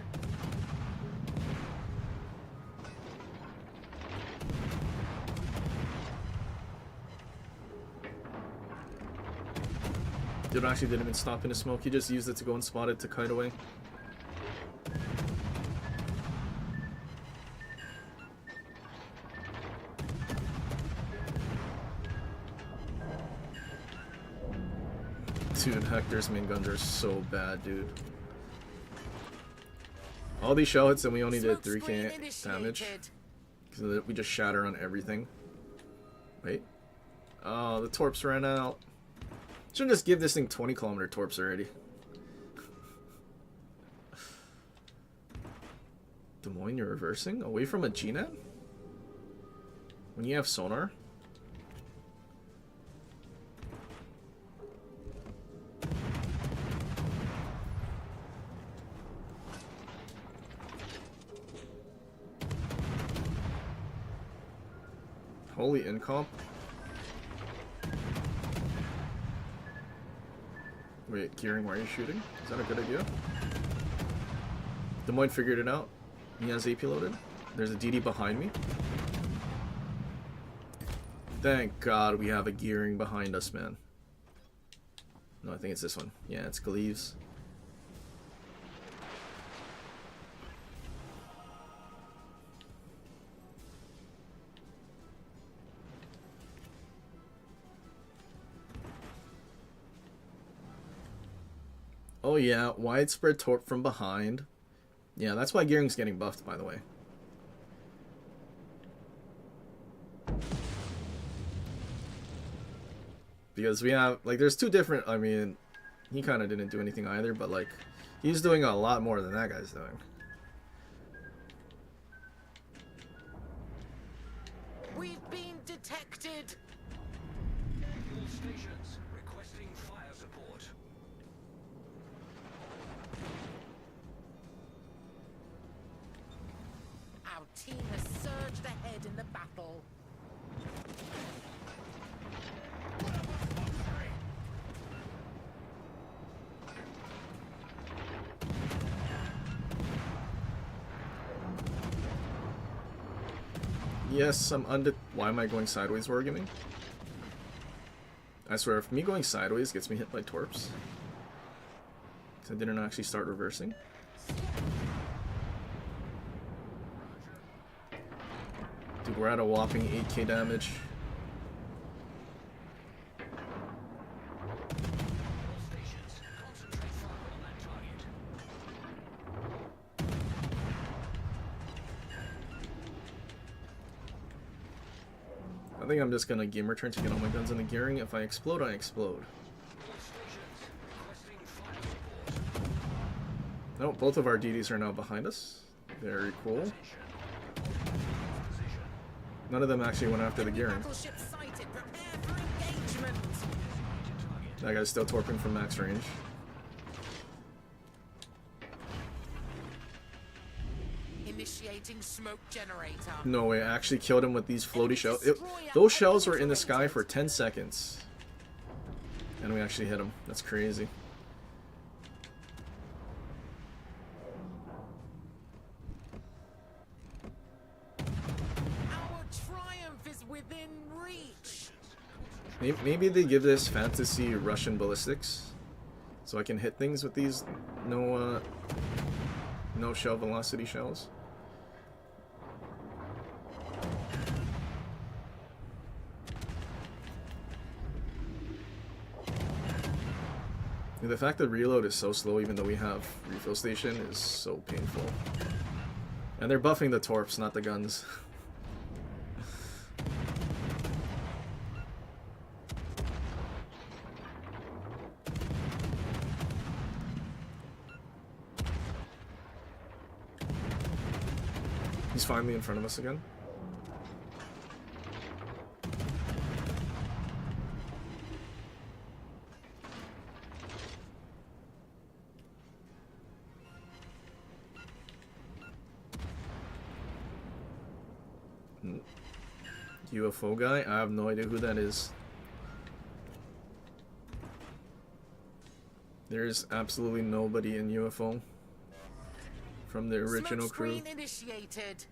A: Dude actually didn't even stop in his smoke. He just used it to go and spot it to kite away. Dude, Hector's main guns are so bad, dude. All these shell hits and we only did 3k damage. Because we just shatter on everything. Wait. Oh, the torps ran out. Should just give this thing 20-kilometer torps already. Des Moines, you're reversing? Away from a GNet? When you have sonar? Holy incomp. Wait, Gearing, why are you shooting? Is that a good idea? Des Moines figured it out. He has AP loaded. There's a DD behind me. Thank God we have a Gearing behind us, man. No, I think it's this one. Yeah, it's Gleaves. Oh yeah, widespread torp from behind. Yeah, that's why Gearing's getting buffed, by the way. Because we have, like, there's two different, I mean, he kind of didn't do anything either, but, like, he's doing a lot more than that guy's doing.
E: We've been detected.
B: All stations requesting fire support.
E: Our team has surged ahead in the battle.
A: Yes, I'm under. Why am I going sideways, Wargaming? I swear, if me going sideways gets me hit by torps, because I didn't actually start reversing. Dude, we're at a whopping 8k damage.
B: All stations concentrate fire on that target.
A: I think I'm just gonna game return to get all my guns in the Gearing. If I explode, I explode.
B: All stations requesting fire support.
A: No, both of our DDs are now behind us. Very cool. None of them actually went after the Gearing.
E: Battleship sighted. Prepare for engagement.
A: That guy's still torping from max range.
E: Initiating smoke generator.
A: No way, I actually killed him with these floaty shells. Those shells were in the sky for 10 seconds. And we actually hit him. That's crazy.
E: Our triumph is within reach.
A: Maybe they give this fantasy Russian ballistics, so I can hit things with these no shell velocity shells. The fact that reload is so slow even though we have refill station is so painful. And they're buffing the torps, not the guns. He's finally in front of us again. UFO guy? I have no idea who that is. There's absolutely nobody in UFO from the original crew.
E: Initiated.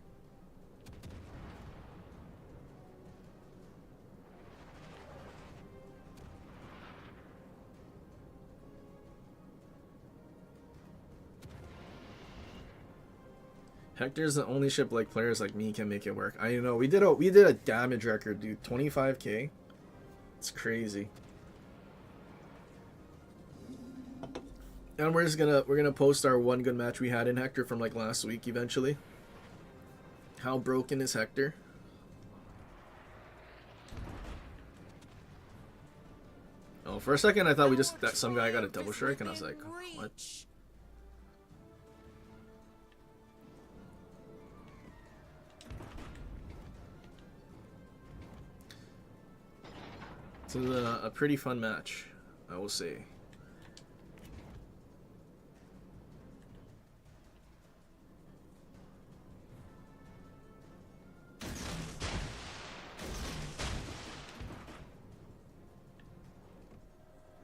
A: Hector's the only ship like players like me can make it work. I know we did a damage record, dude. 25k. It's crazy. And we're gonna post our one good match we had in Hector from like last week eventually. How broken is Hector? Oh, for a second I thought that some guy got a double strike and I was like, what? It's a pretty fun match, I will say.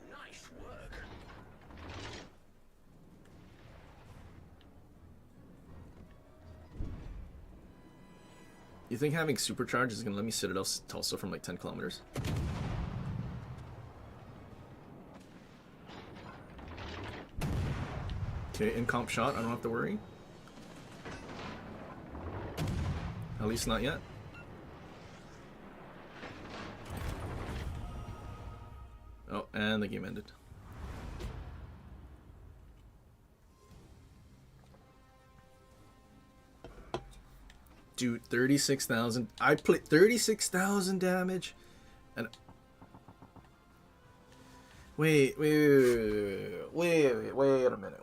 B: Nice work.
A: You think having supercharge is gonna let me sit it off Tulsa from like 10 kilometers? Okay, in comp shot, I don't have to worry. At least not yet. Oh, and the game ended. Dude, 36,000. I played 36,000 damage. And wait a minute.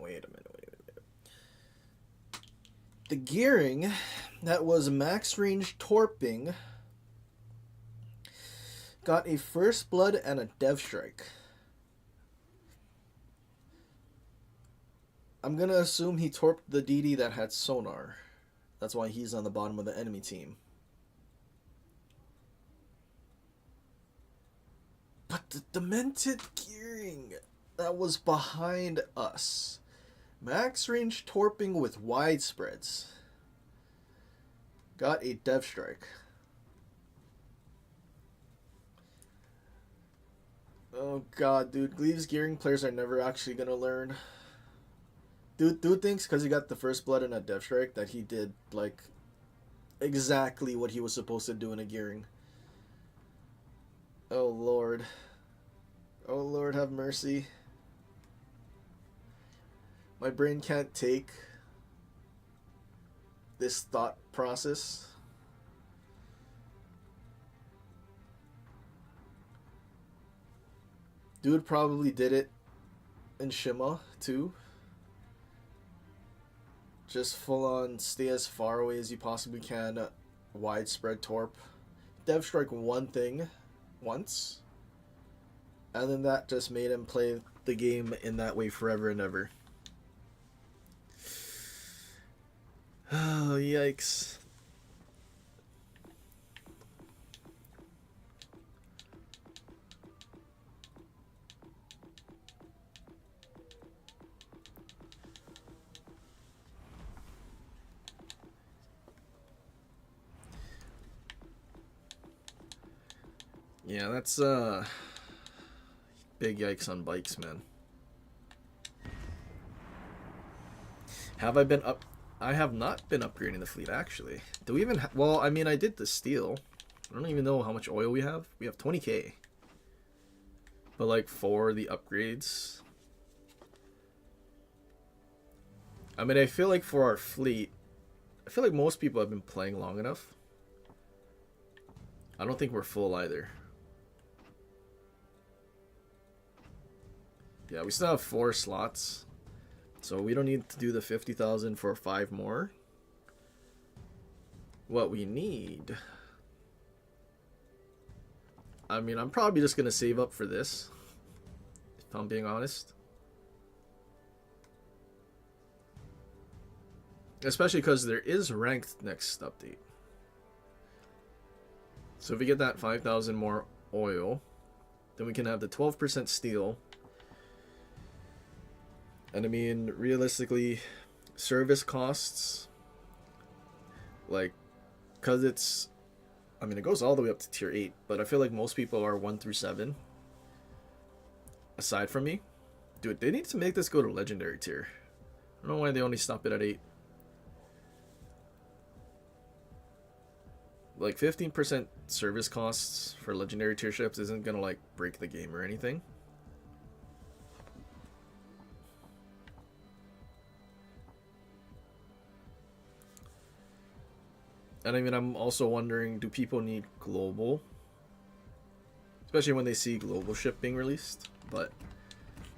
A: The gearing that was max range torping got a first blood and a dev strike. I'm gonna assume he torped the DD that had sonar. That's why he's on the bottom of the enemy team. But the demented gearing that was behind us. Max range torping with widespreads. Got a dev strike. Oh god, dude. Gleaves gearing players are never actually gonna learn. Dude thinks because he got the first blood and a dev strike that he did, like, exactly what he was supposed to do in a gearing. Oh lord. Oh lord, have mercy. My brain can't take this thought process. Dude probably did it in Shima too. Just full on stay as far away as you possibly can, widespread torp. Dev strike one thing once, and then that just made him play the game in that way forever and ever. Oh, yikes. Yeah, that's big yikes on bikes, man. Have I been up? I have not been upgrading the fleet, actually. Do we even well, I mean, I did the steel. I don't even know how much oil we have. We have 20k. But, like, for the upgrades, I mean, I feel like for our fleet, I feel like most people have been playing long enough. I don't think we're full either. Yeah, we still have 4 slots. So we don't need to do the 50,000 for 5 more. What we need... I mean, I'm probably just going to save up for this. If I'm being honest. Especially because there is ranked next update. So if we get that 5,000 more oil, then we can have the 12% steel. And I mean, realistically, service costs, like, because it's, I mean, it goes all the way up to tier 8, but I feel like most people are 1 through 7. Aside from me. Dude, they need to make this go to legendary tier. I don't know why they only stop it at 8. Like, 15% service costs for legendary tier ships isn't gonna, like, break the game or anything. And I mean, I'm also wondering, do people need global? Especially when they see global ship being released. But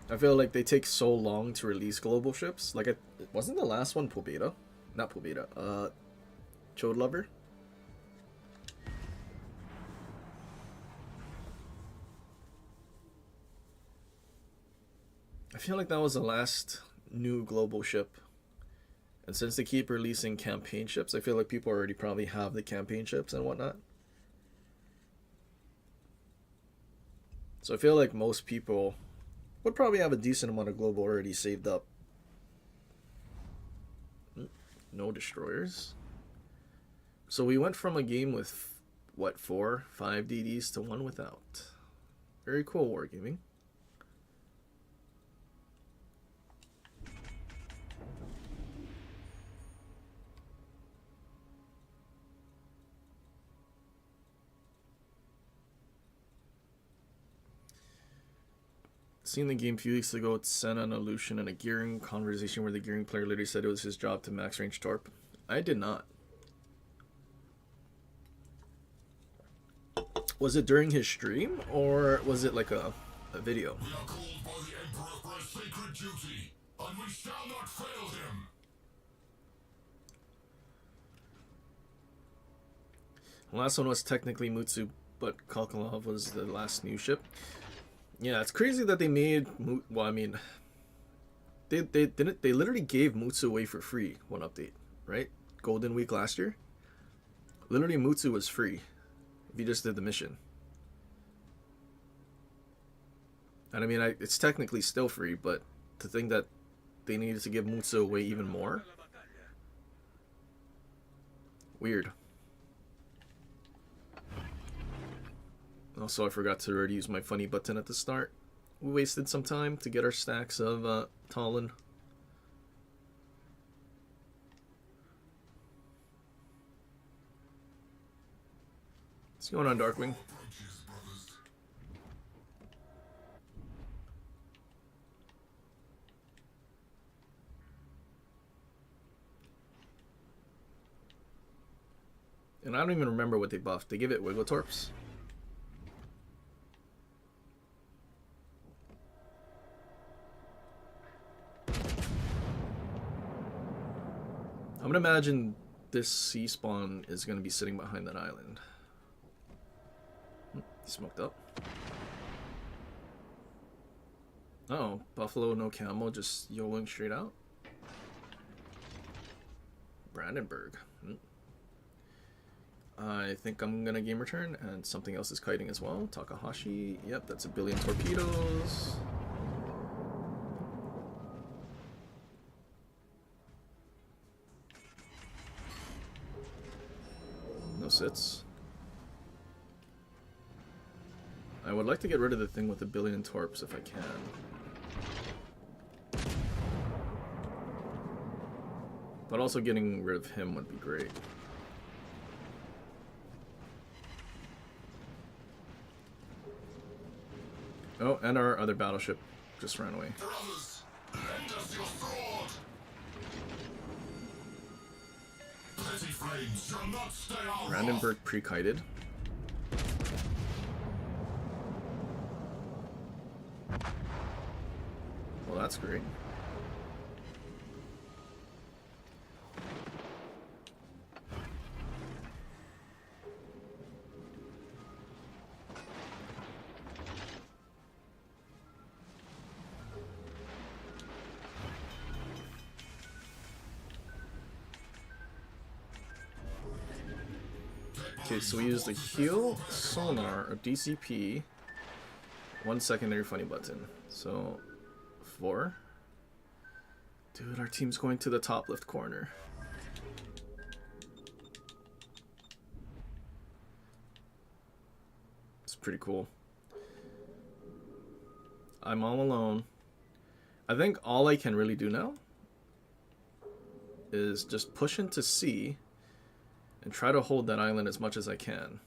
A: I feel like they take so long to release global ships. Like, wasn't the last one Pobeda? Not Pobeda. Chode Lover? I feel like that was the last new global ship. And since they keep releasing campaign ships, I feel like people already probably have the campaign ships and whatnot. So I feel like most people would probably have a decent amount of global already saved up. No destroyers. So we went from a game with, what, 4, 5 DDs to 1 without. Very cool, Wargaming. Seen the game a few weeks ago, it's Senna and Aleutian in a gearing conversation where the gearing player literally said it was his job to max range torp. I did not. Was it during his stream, or was it like a video?
H: We are called by the Emperor for a sacred duty, and we shall not fail him.
A: The last one was technically Mutsu, but Kalkalov was the last new ship. Yeah, it's crazy that they made... Well, I mean... They literally gave Mutsu away for free one update, right? Golden Week last year. Literally, Mutsu was free if you just did the mission. And I mean, it's technically still free, but to think that they needed to give Mutsu away even more? Weird. Also, I forgot to already use my funny button at the start. We wasted some time to get our stacks of Talon. What's going on, Darkwing? And I don't even remember what they buffed. They give it Wiggle Torps. I'm gonna imagine this sea spawn is gonna be sitting behind that island. Smoked up. Oh, Buffalo no camo, just YOLOing straight out. Brandenburg. I think I'm gonna game return, and something else is kiting as well. Takahashi. Yep, that's a billion torpedoes. No sits. I would like to get rid of the thing with a billion torps if I can. But also getting rid of him would be great. Oh, and our other battleship just ran away.
H: Brothers, lend us your sword. flames shall not stay our wrath.
A: Brandenburg pre-kited. Well, that's great. Okay, so we use the heal, sonar, or DCP, 1 secondary funny button. So, 4. Dude, our team's going to the top left corner. It's pretty cool. I'm all alone. I think all I can really do now is just push into C and try to hold that island as much as I can.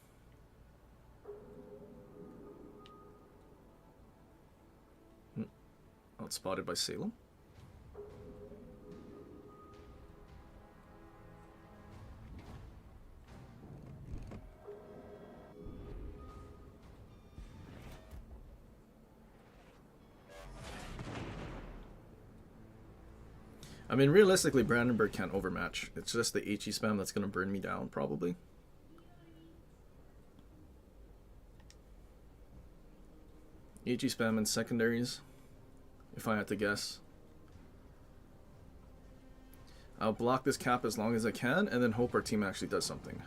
A: Outspotted by Salem. I mean, realistically, Brandenburg can't overmatch. It's just the HE spam that's going to burn me down, probably. HE spam and secondaries, if I had to guess. I'll block this cap as long as I can, and then hope our team actually does something.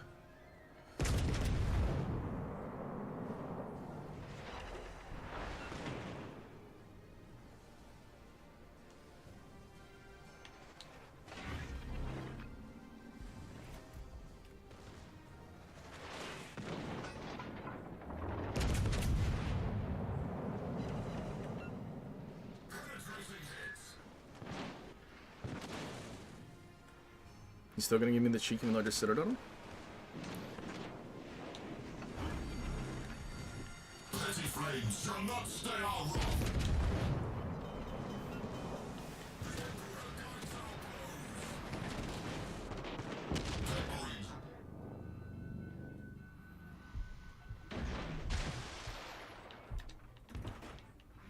A: You still gonna give me the cheek even though I just sit it on him?
H: Petty flames shall not stay our wrath.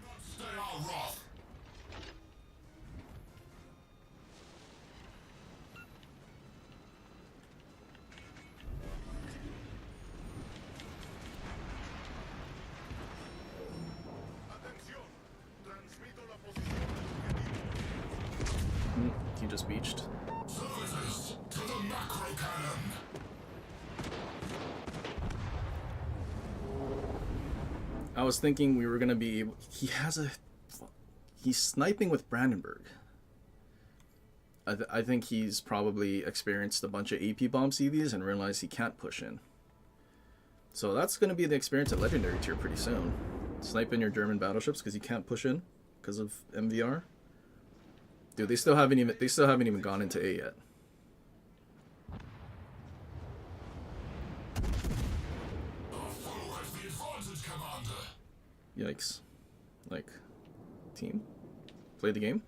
H: Not stay our wrath.
C: Atención. Transmito la posición del objetivo.
A: He just beached.
H: Servitors to the macro cannon.
A: I was thinking we were gonna be able... He's sniping with Brandenburg. I think he's probably experienced a bunch of AP bomb CVs and realized he can't push in. So that's gonna be the experience at Legendary tier pretty soon. Sniping your German battleships because you can't push in because of MVR. Dude, they still haven't even gone into A yet.
H: Our foe has the advantage, Commander.
A: Yikes. Like, team? Play the game?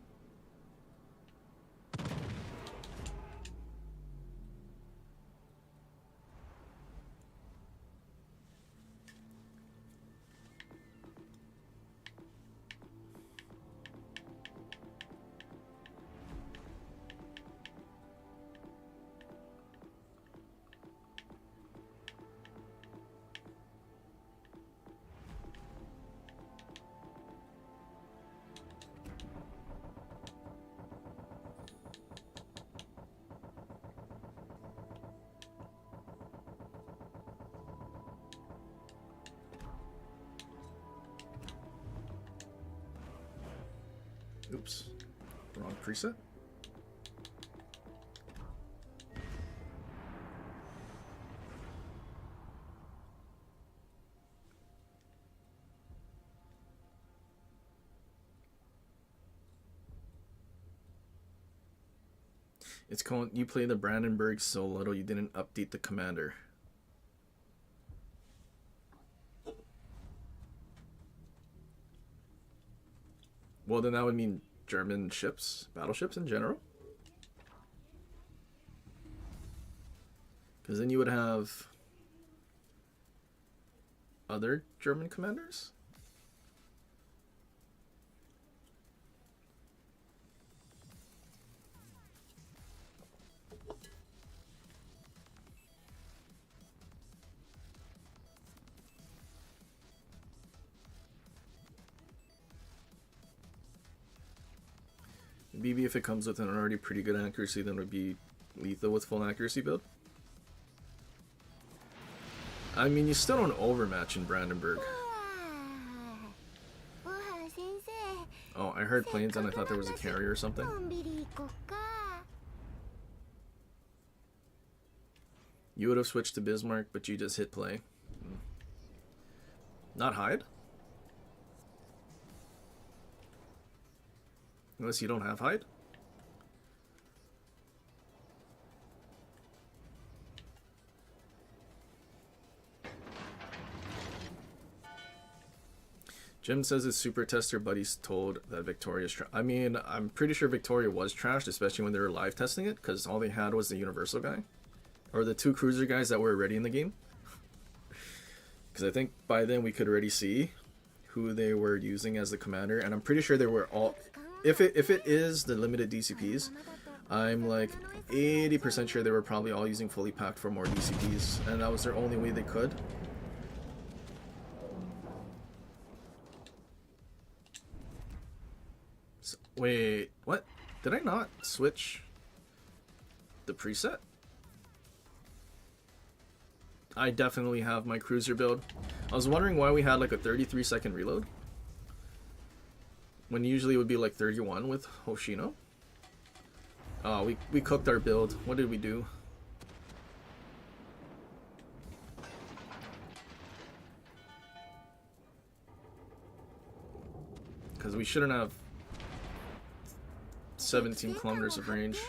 A: Oops. Wrong preset. It's called you play the Brandenburg so little you didn't update the commander. Well, then that would mean German ships, battleships in general. Because then you would have other German commanders? BB, if it comes with an already pretty good accuracy, then it would be lethal with full accuracy build. I mean, you still don't overmatch in Brandenburg. Oh, I heard planes and I thought there was a carrier or something. You would have switched to Bismarck, but you just hit play. Not hide? Unless you don't have hide? Jim says his super tester buddies told that Victoria's I mean, I'm pretty sure Victoria was trashed, especially when they were live testing it, because all they had was the Universal guy. Or the 2 cruiser guys that were already in the game. Because I think by then we could already see who they were using as the commander, and I'm pretty sure they were all... If it is the limited DCPs, I'm like 80% sure they were probably all using fully packed for more DCPs, and that was their only way they could. So, wait, what? Did I not switch the preset? I definitely have my cruiser build. I was wondering why we had like a 33-second reload, when usually it would be like 31 with Hoshino. Oh, we cooked our build. What did we do? Because we shouldn't have 17 kilometers of range.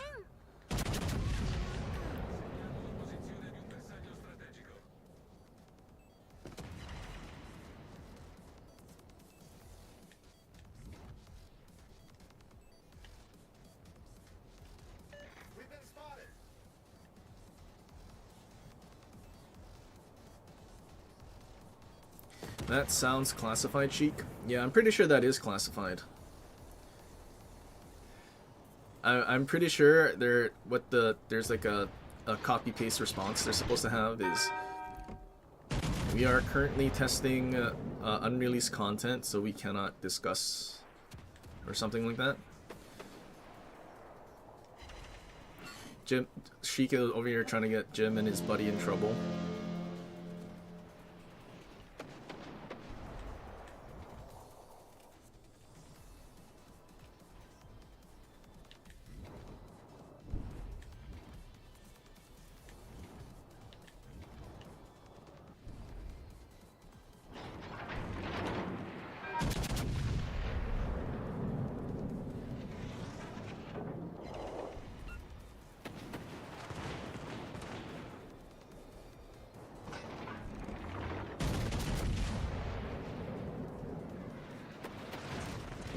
A: That sounds classified, Sheik. Yeah, I'm pretty sure that is classified. I'm pretty sure there's like a copy paste response they're supposed to have is we are currently testing unreleased content, so we cannot discuss, or something like that. Jim Sheik is over here trying to get Jim and his buddy in trouble.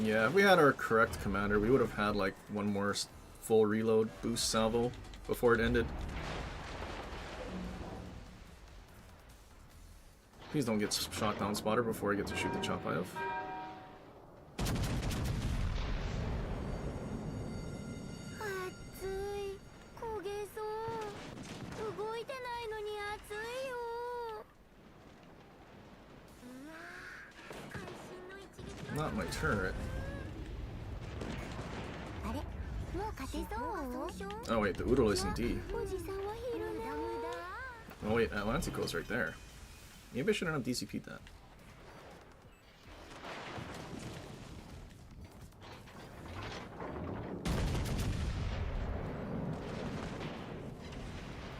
A: Yeah, if we had our correct commander, we would have had like one more full reload boost salvo before it ended. Please don't get shot down spotter before I get to shoot the Chapayev. Not my turret. Oh wait, the Oodle is in D. Oh wait, Atlantico's right there. Maybe I shouldn't have DCP'd that.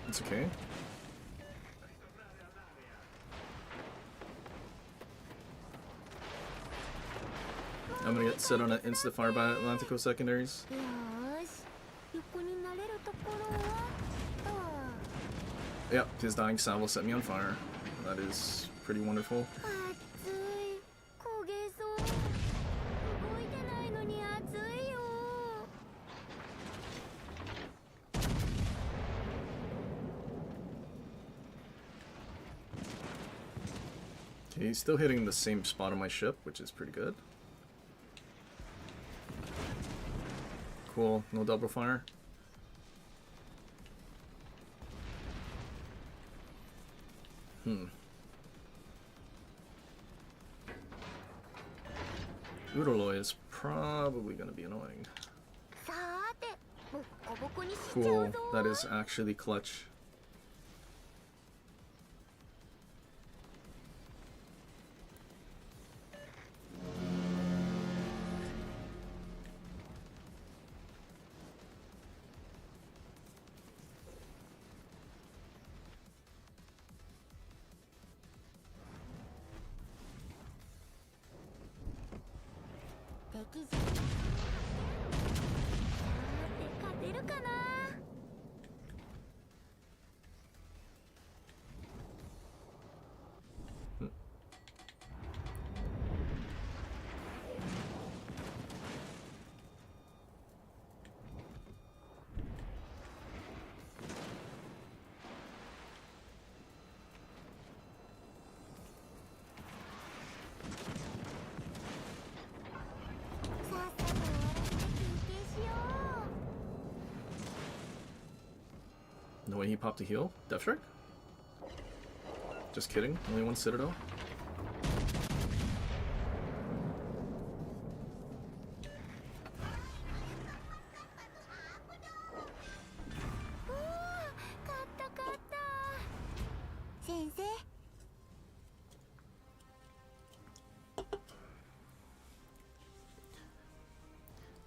A: It's okay. I'm gonna get set on an insta-fire by Atlantico secondaries. Yep, his dying salvo set me on fire. That is pretty wonderful. He's still hitting the same spot on my ship, which is pretty good. Cool, no double fire. Udaloy is probably going to be annoying.
G: さーてボッコボコにしちゃう
A: Cool,
G: ぞ
A: that is actually clutch. No way he popped a heal? Death Shark? Just kidding. Only one Citadel?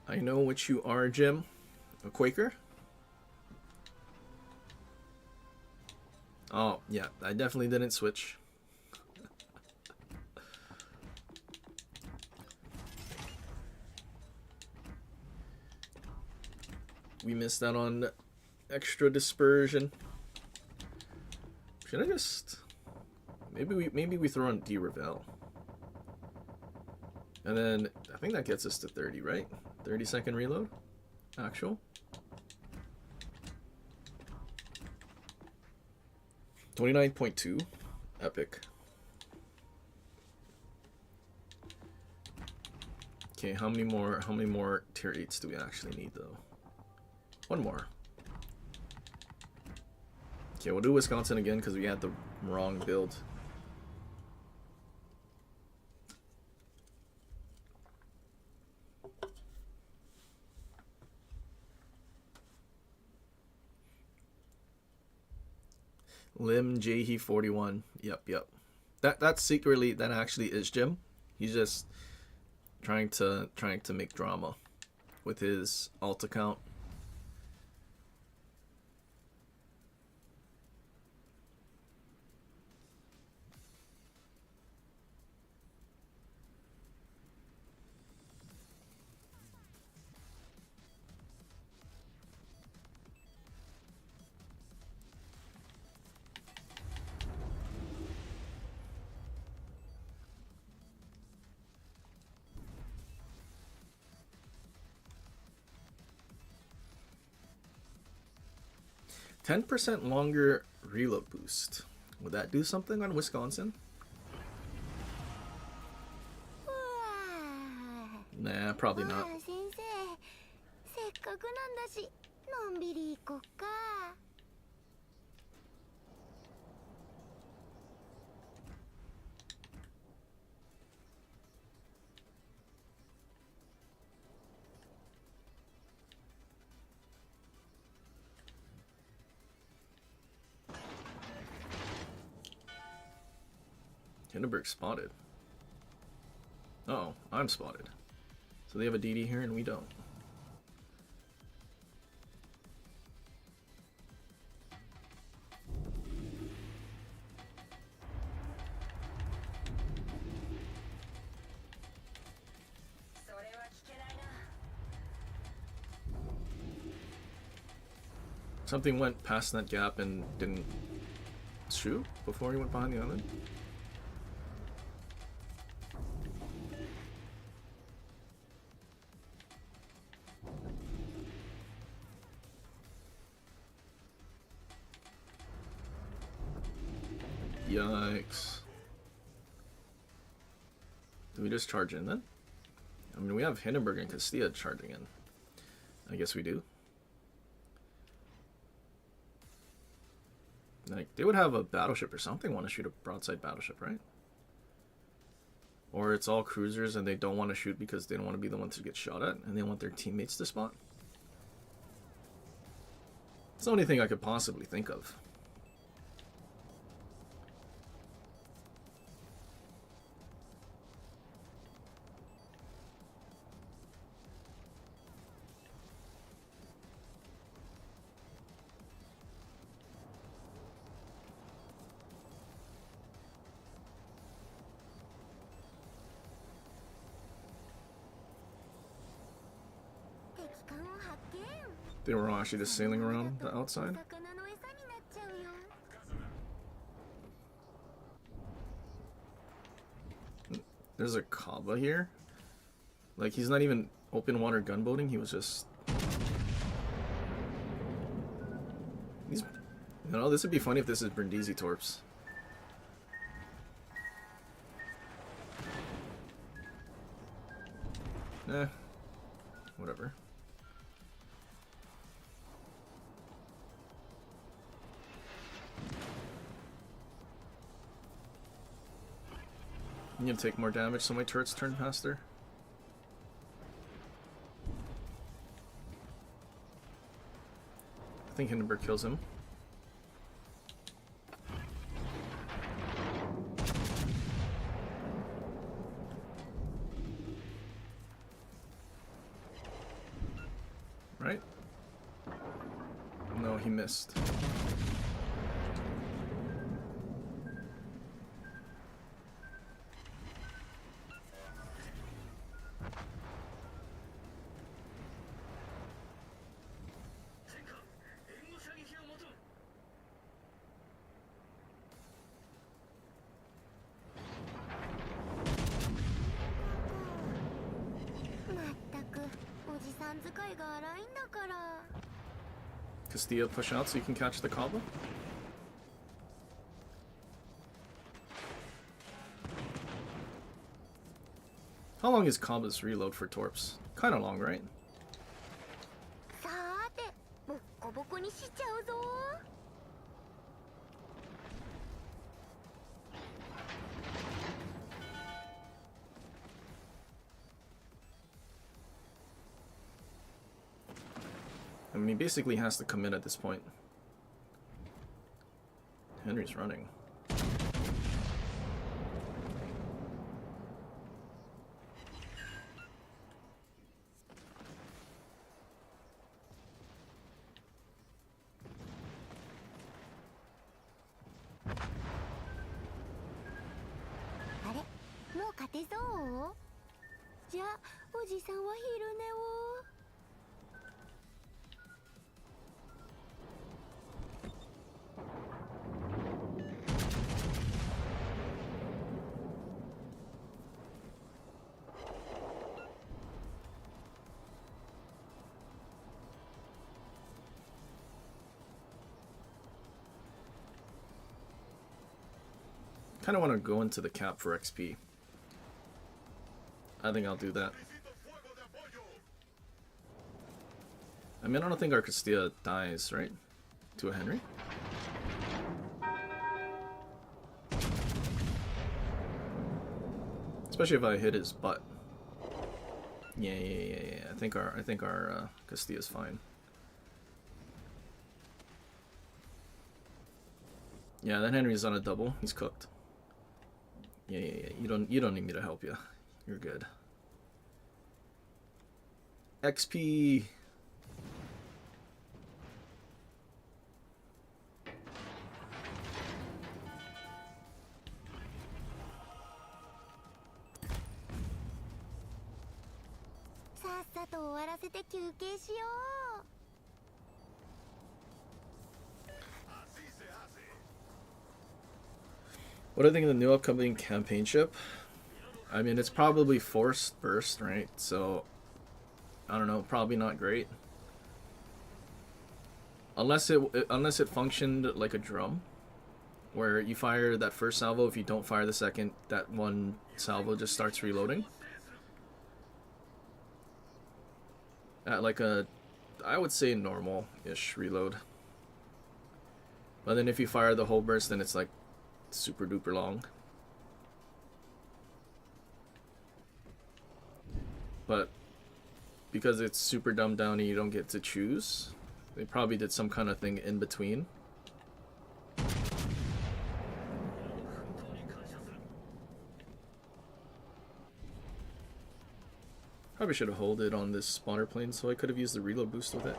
A: I know what you are, Jim. A Quaker? Oh, yeah, I definitely didn't switch. We missed out on extra dispersion. Should I just... Maybe we throw on D-Revel. And then, I think that gets us to 30, right? 30-second reload? Actual? 29.2. Epic. Okay, how many more tier 8s do we actually need though? One more. Okay, we'll do Wisconsin again because we had the wrong build. Lim Jahe 41. Yep. That's secretly that actually is Jim. He's just trying to make drama with his alt account. %, longer reload boost. Would that do something on Wisconsin? Nah, probably not.
G: 先生せっかくなんだしのんびり行こっか
A: Hindenburg spotted. Uh-oh, I'm spotted. So they have a DD here and we don't. Something went past that gap and didn't shoot before he went behind the island. Yikes. Do we just charge in then? I mean, we have Hindenburg and Castilla charging in. I guess we do. Like, they would have a battleship or something want to shoot a broadside battleship, right? Or it's all cruisers and they don't want to shoot because they don't want to be the ones to get shot at and they want their teammates to spot. It's the only thing I could possibly think of. They were all actually just sailing around the outside. There's a Kaba here. Like, he's not even open water gunboating, he was just... He's... You know, this would be funny if this is Brindisi Torps. Whatever. I'm gonna take more damage so my turrets turn faster. I think Hindenburg kills him. Right? No, he missed. Castilla push out so you can catch the Kaba. How long is Kaba's reload for Torps? Kinda long, right? I mean, he basically has to commit at this point. Henry's running. Kind of want to go into the cap for XP. I think I'll do that. I mean, I don't think our Castilla dies, right? To a Henry? Especially if I hit his butt. Yeah. I think our Castilla's fine. Yeah, that Henry's on a double. He's cooked. Yeah. You don't need me to help you. You're good. XP. What do I think of the new upcoming campaign ship? I mean, it's probably forced burst, right? So, I don't know, probably not great. Unless it functioned like a drum, where you fire that first salvo. If you don't fire the second, that one salvo just starts reloading at like a, I would say, normal-ish reload. But then if you fire the whole burst, then it's like super duper long. But because it's super dumbed down and you don't get to choose, they probably did some kind of thing in between. Probably should have held it on this spawner plane so I could have used the reload boost with it.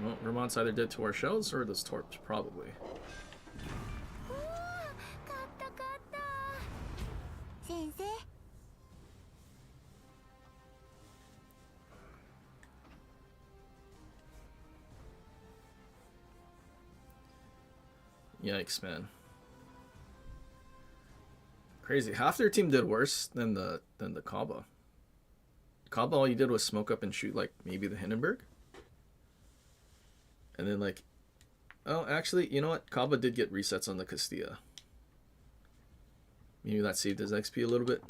A: Well, Vermont's either dead to our shells or those torps, probably.
G: おー、勝った勝った先生
A: Yikes, man. Crazy. Half their team did worse than the Kaba. Kaba, all you did was smoke up and shoot like maybe the Hindenburg. And then like, oh, actually, you know what? Kaba did get resets on the Castilla. Maybe that saved his XP a little bit.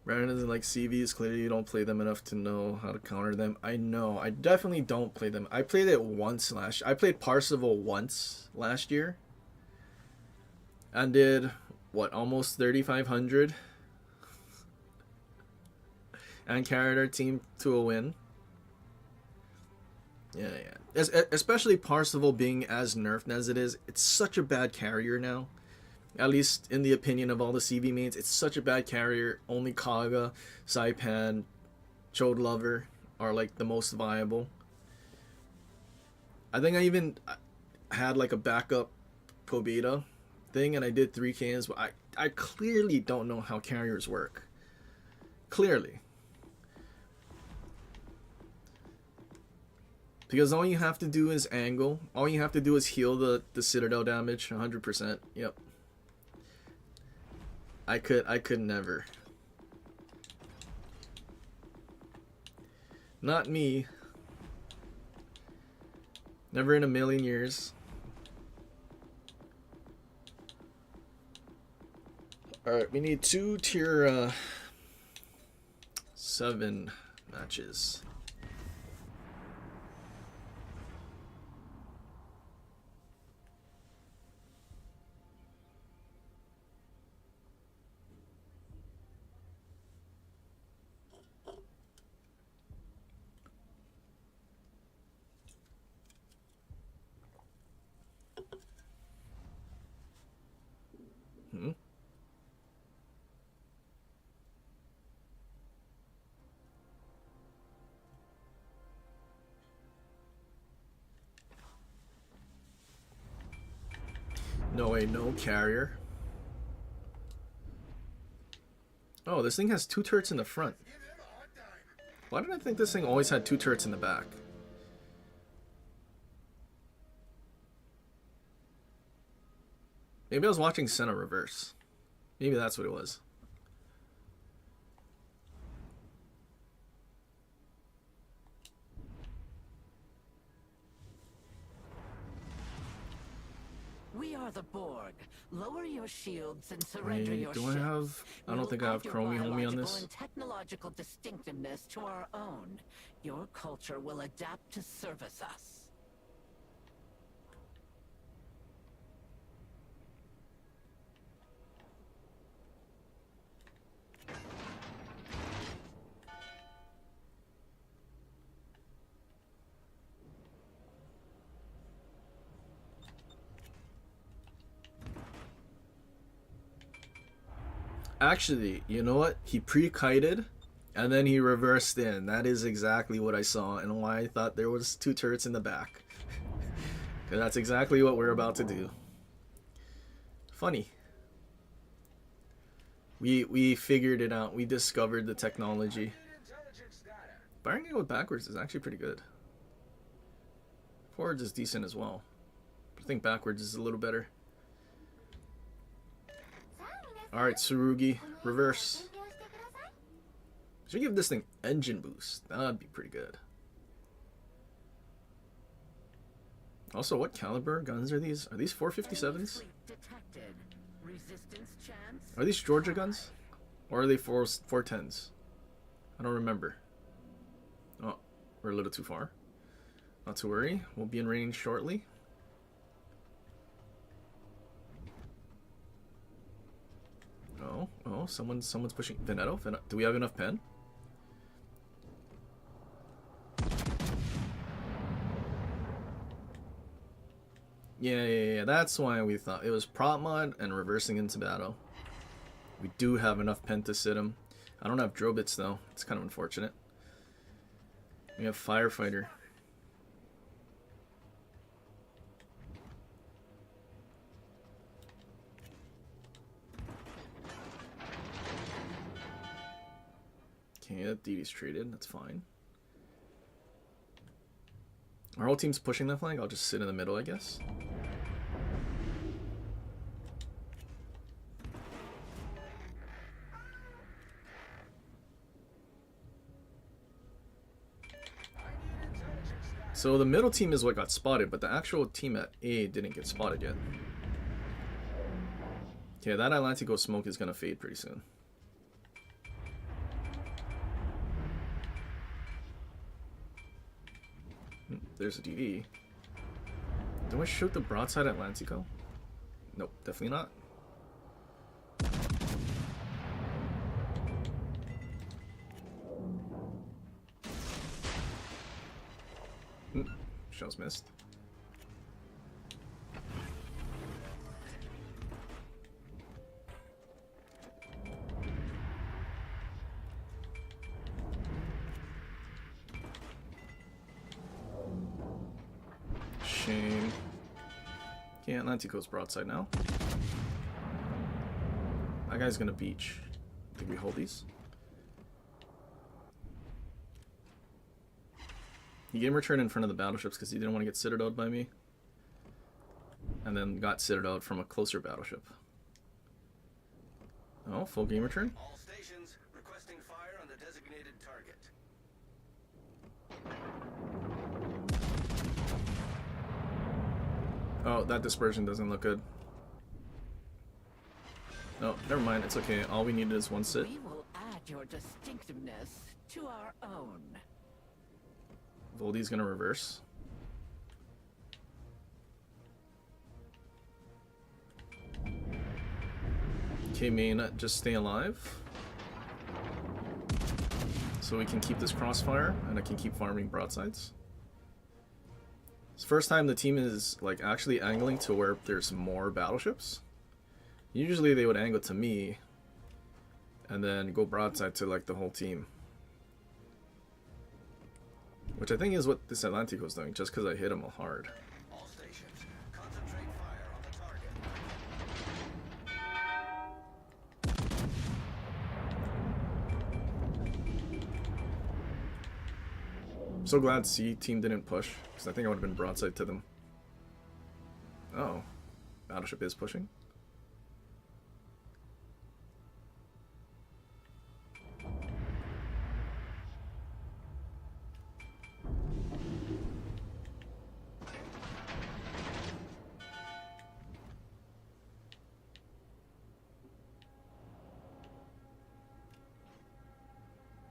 A: Brandon doesn't like CVs. Clearly you don't play them enough to know how to counter them. I know. I definitely don't play them. I played it once I played Parseval once last year. And did, what, almost 3,500? And carried our team to a win. Yeah. Especially Parseval being as nerfed as it is. It's such a bad carrier now. At least in the opinion of all the CV mains, it's such a bad carrier. Only Kaga, Saipan, Chode Lover are like the most viable. I think I even had like a backup Pobeda thing and I did 3Ks, but I clearly don't know how carriers work. Clearly. Because all you have to do is angle. All you have to do is heal the Citadel damage 100%. Yep. I could never. Not me. Never in a million years. Alright, we need 2 tier 7 matches. No way, no carrier. Oh, this thing has 2 turrets in the front. Why did I think this thing always had 2 turrets in the back? Maybe I was watching Senna reverse. Maybe that's what it was.
E: We are the Borg. Lower your shields and surrender
A: Wait,
E: your
A: do I
E: ships.
A: have... I don't
E: We'll
A: think I have
E: add your
A: Chromie Homie on
E: biological
A: this.
E: and technological distinctiveness to our own. Your culture will adapt to service us.
A: Actually, you know what? He pre-kited and then he reversed in. That is exactly what I saw and why I thought there was 2 turrets in the back. And that's exactly what we're about to do. Funny. We figured it out. We discovered the technology. Firing it with backwards is actually pretty good. Forwards is decent as well. But I think backwards is a little better. Alright, Tsurugi. Reverse. Should give this thing engine boost. That'd be pretty good. Also, what caliber guns are these? Are these 457s? Are these Georgia guns? Or are they 410s? I don't remember. Oh, we're a little too far. Not to worry. We'll be in range shortly. Oh, someone's pushing. Veneto? Do we have enough pen? Yeah, that's why we thought it was prop mod and reversing into battle. We do have enough pen to sit him. I don't have drobits though. It's kind of unfortunate. We have firefighter. Okay, that DD's traded. That's fine. Our whole team's pushing that flank. I'll just sit in the middle, I guess. So the middle team is what got spotted, but the actual team at A didn't get spotted yet. Okay, that Atlantico smoke is gonna fade pretty soon. There's a DD. Do I shoot the broadside Atlantico? Nope, definitely not. Shells missed. Shame. Okay, Atlantico's broadside now. That guy's gonna beach. I think we hold these. He gave him return in front of the battleships because he didn't want to get citadeled by me. And then got citadeled from a closer battleship. Oh, full game return.
B: All stations requesting fire on the designated target.
A: Oh, that dispersion doesn't look good. No, never mind. It's okay. All we needed is one sit.
E: We will add your distinctiveness to our own.
A: Voldy's gonna reverse. Okay, main, just stay alive. So we can keep this crossfire, and I can keep farming broadsides. It's the first time the team is like actually angling to where there's more battleships. Usually they would angle to me, and then go broadside to like the whole team. Which I think is what this Atlantico's doing, just because I hit him hard.
B: All stations, concentrate fire on the target.
A: I'm so glad C team didn't push, because I think I would have been broadside to them. Oh, battleship is pushing.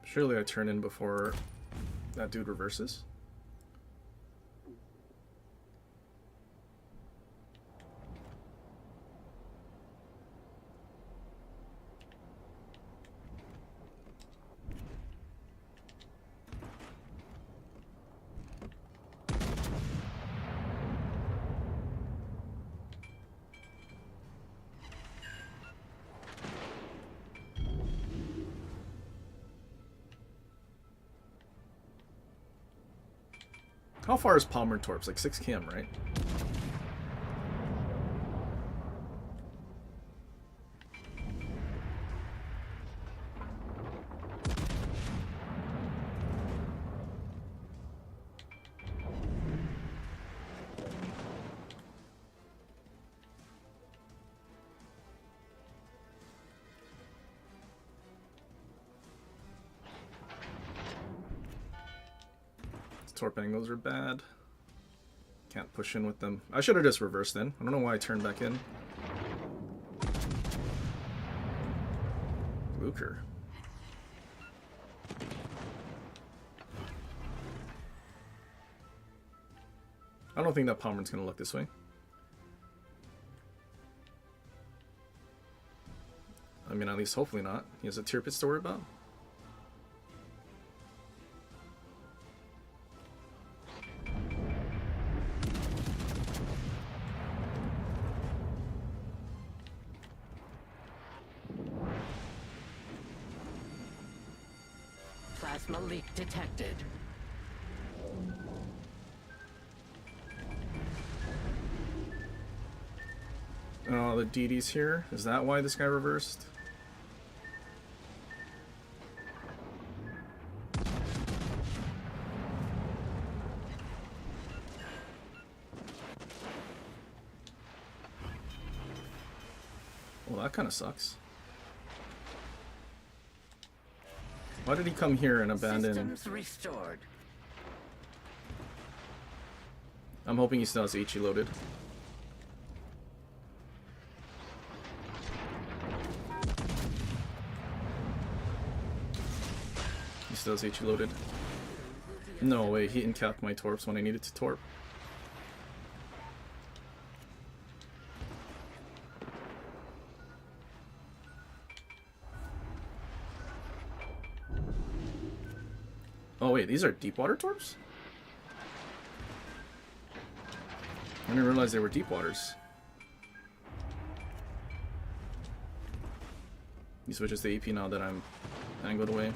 A: Surely I turn in before that dude reverses. How far is Palmer Torps? Like 6 km, right? Torp angles are bad. Can't push in with them. I should have just reversed in. I don't know why I turned back in. Luker. I don't think that Palmer's gonna look this way. I mean, at least hopefully not. He has a tier pits to worry about.
E: Plasma leak detected.
A: Oh, the DD's here. Is that why this guy reversed? Well, that kind of sucks. Why did he come here and abandon?
E: Systems restored.
A: I'm hoping he still has HE loaded. He still has HE loaded. No way, he encapped my torps when I needed to torp. Oh wait, these are deep water torps? I didn't realize they were deep waters. He switches to AP now that I'm angled away.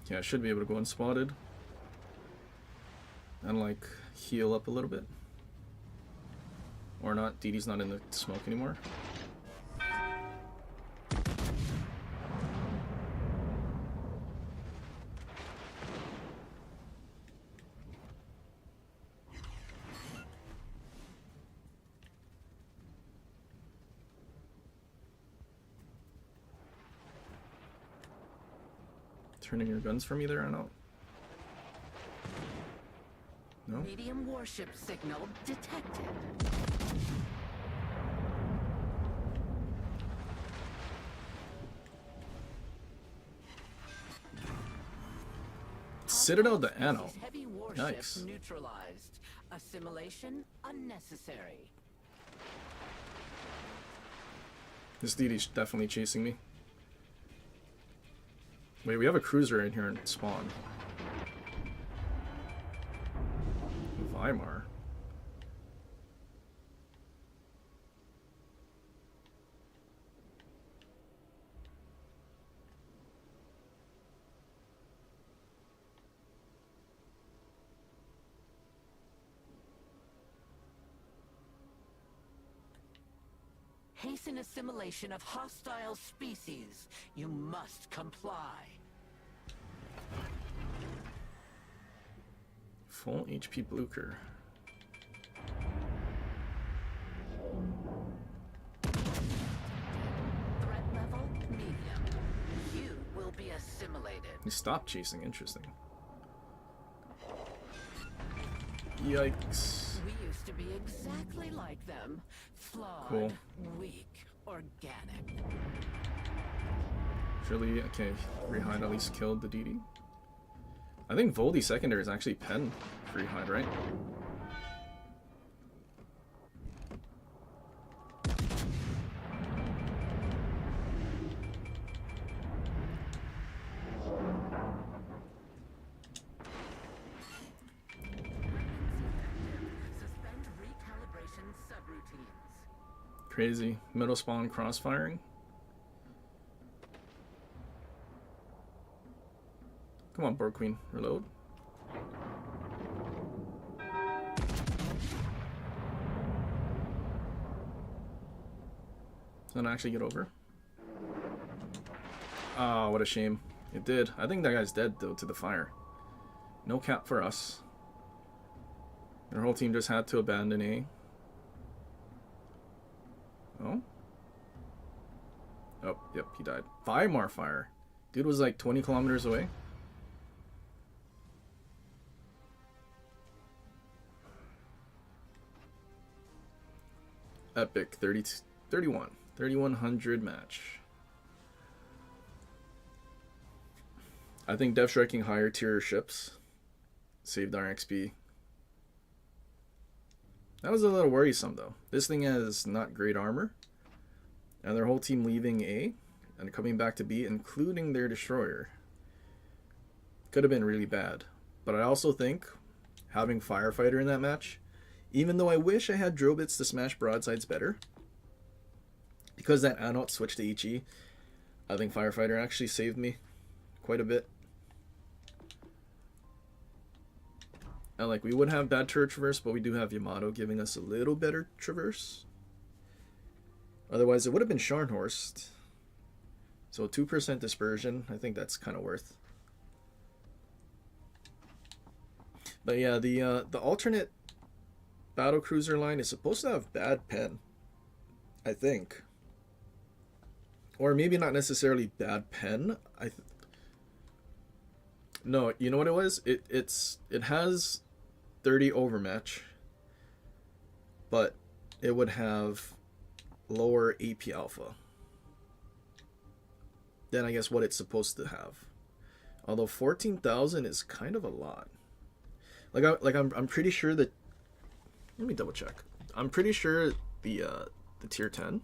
A: Yeah, I should be able to go unspotted and like heal up a little bit. Or not, DD's not in the smoke anymore. Turning your guns for me there, I know. No?
E: Medium warship signal detected.
A: Citadel de Anno.
E: Heavy warships
A: Yikes.
E: neutralized. Assimilation unnecessary.
A: This DD's definitely chasing me. Wait, we have a cruiser in here in spawn. Weimar.
E: Hasten assimilation of hostile species. You must comply.
A: Full HP Blucher.
E: Threat level medium. You will be assimilated.
A: He stopped chasing, interesting. Yikes.
E: We used to be exactly like them. Flawed,
A: Cool.
E: weak, organic.
A: Surely, okay, Rehide at least killed the DD. I think Voldy secondary is actually pen for Rehide, right? Crazy. Middle spawn crossfiring. Come on, Board Queen. Reload. Does that actually get over? Ah, what a shame. It did. I think that guy's dead, though, to the fire. No cap for us. Their whole team just had to abandon A. Oh? Oh, yep, he died. Weimar fire. Dude was like 20 kilometers away. Epic. 31. 3100 match. I think dev striking higher tier ships saved our XP. That was a little worrisome though. This thing has not great armor, and their whole team leaving A and coming back to B, including their destroyer, could have been really bad. But I also think having Firefighter in that match, even though I wish I had drill bits to smash broadsides better, because that Anot switched to HE, I think Firefighter actually saved me quite a bit. And like, we would have bad turret traverse, but we do have Yamato giving us a little better traverse. Otherwise, it would have been Scharnhorst. So 2% dispersion, I think that's kind of worth. But yeah, the alternate battle cruiser line is supposed to have bad pen, I think. Or maybe not necessarily bad pen. No, you know what it was? It has 30 overmatch, but it would have lower AP alpha than I guess what it's supposed to have. Although 14,000 is kind of a lot. I'm pretty sure that, let me double check. I'm pretty sure the tier 10,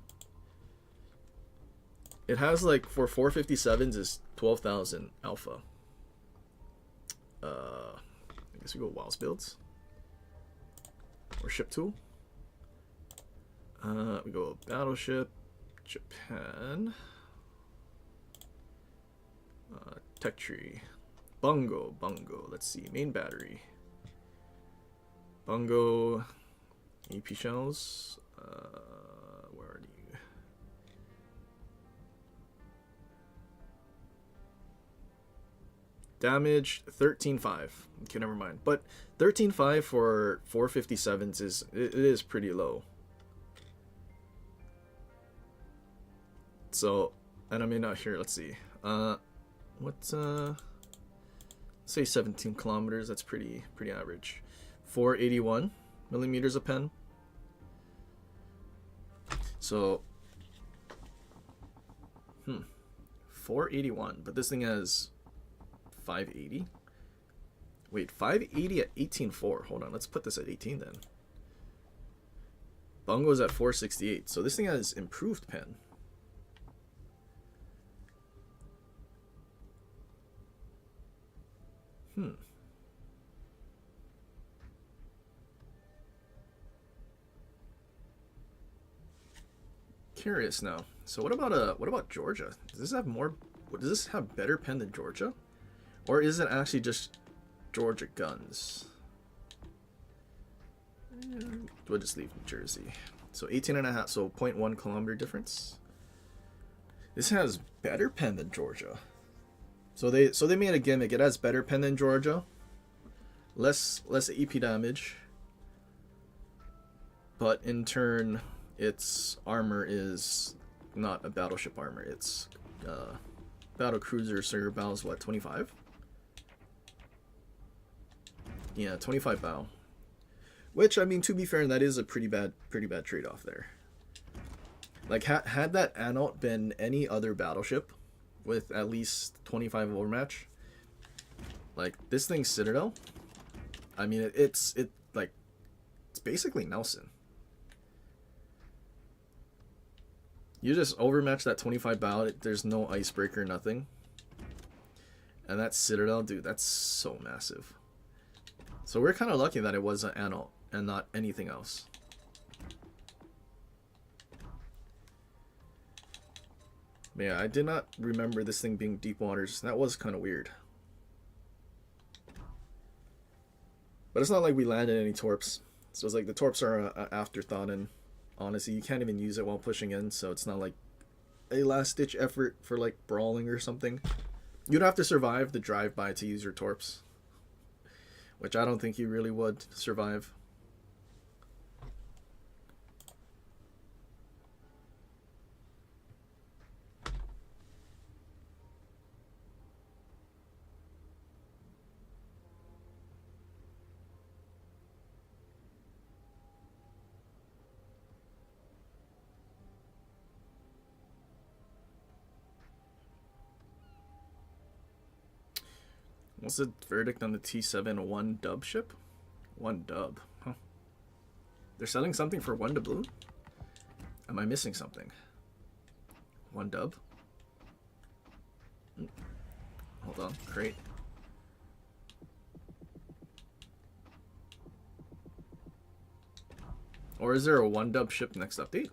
A: it has like for 457s is 12,000 alpha. I guess we go Wiles builds or ship tool. We go Battleship, Japan, tech tree, Bungo. Let's see, main battery, Bungo, EP shells. Where are you? Damage 13.5. Okay, never mind. But 13.5 for 457s it is pretty low. So, and I mean out here. Let's see. What's say 17 kilometers. That's pretty average. 481 millimeters a pen. So, 481. But this thing has 580. Wait, 580 at 18.4. Hold on, let's put this at 18 then. Bungo's at 468. So this thing has improved pen. Curious now. So what about Georgia? Does this have more? Does this have better pen than Georgia? Or is it actually just Georgia guns? We'll just leave New Jersey. So 18.5, so 0.1 kilometer difference. This has better pen than Georgia. So they made a gimmick. It has better pen than Georgia. Less EP damage. But in turn, its armor is not a battleship armor. It's battle cruiser, so your bow is what, 25? Yeah, 25 bow. Which, I mean, to be fair, that is a pretty bad trade-off there. Like, had that Anot been any other battleship with at least 25 overmatch, like this thing's Citadel, I mean, it's basically Nelson. You just overmatch that 25 bow, there's no icebreaker, nothing. And that Citadel, dude, that's so massive. So we're kind of lucky that it was an Anot and not anything else. But yeah, I did not remember this thing being deep waters. That was kind of weird. But it's not like we landed any torps. So it's like the torps are an afterthought, and honestly, you can't even use it while pushing in, so it's not like a last-ditch effort for like brawling or something. You'd have to survive the drive-by to use your torps, which I don't think you really would survive. What's the verdict on the T7 one dub ship? One dub. Huh. They're selling something for one doubloon? Am I missing something? One dub? Hold on, crate. Or is there a one dub ship next update?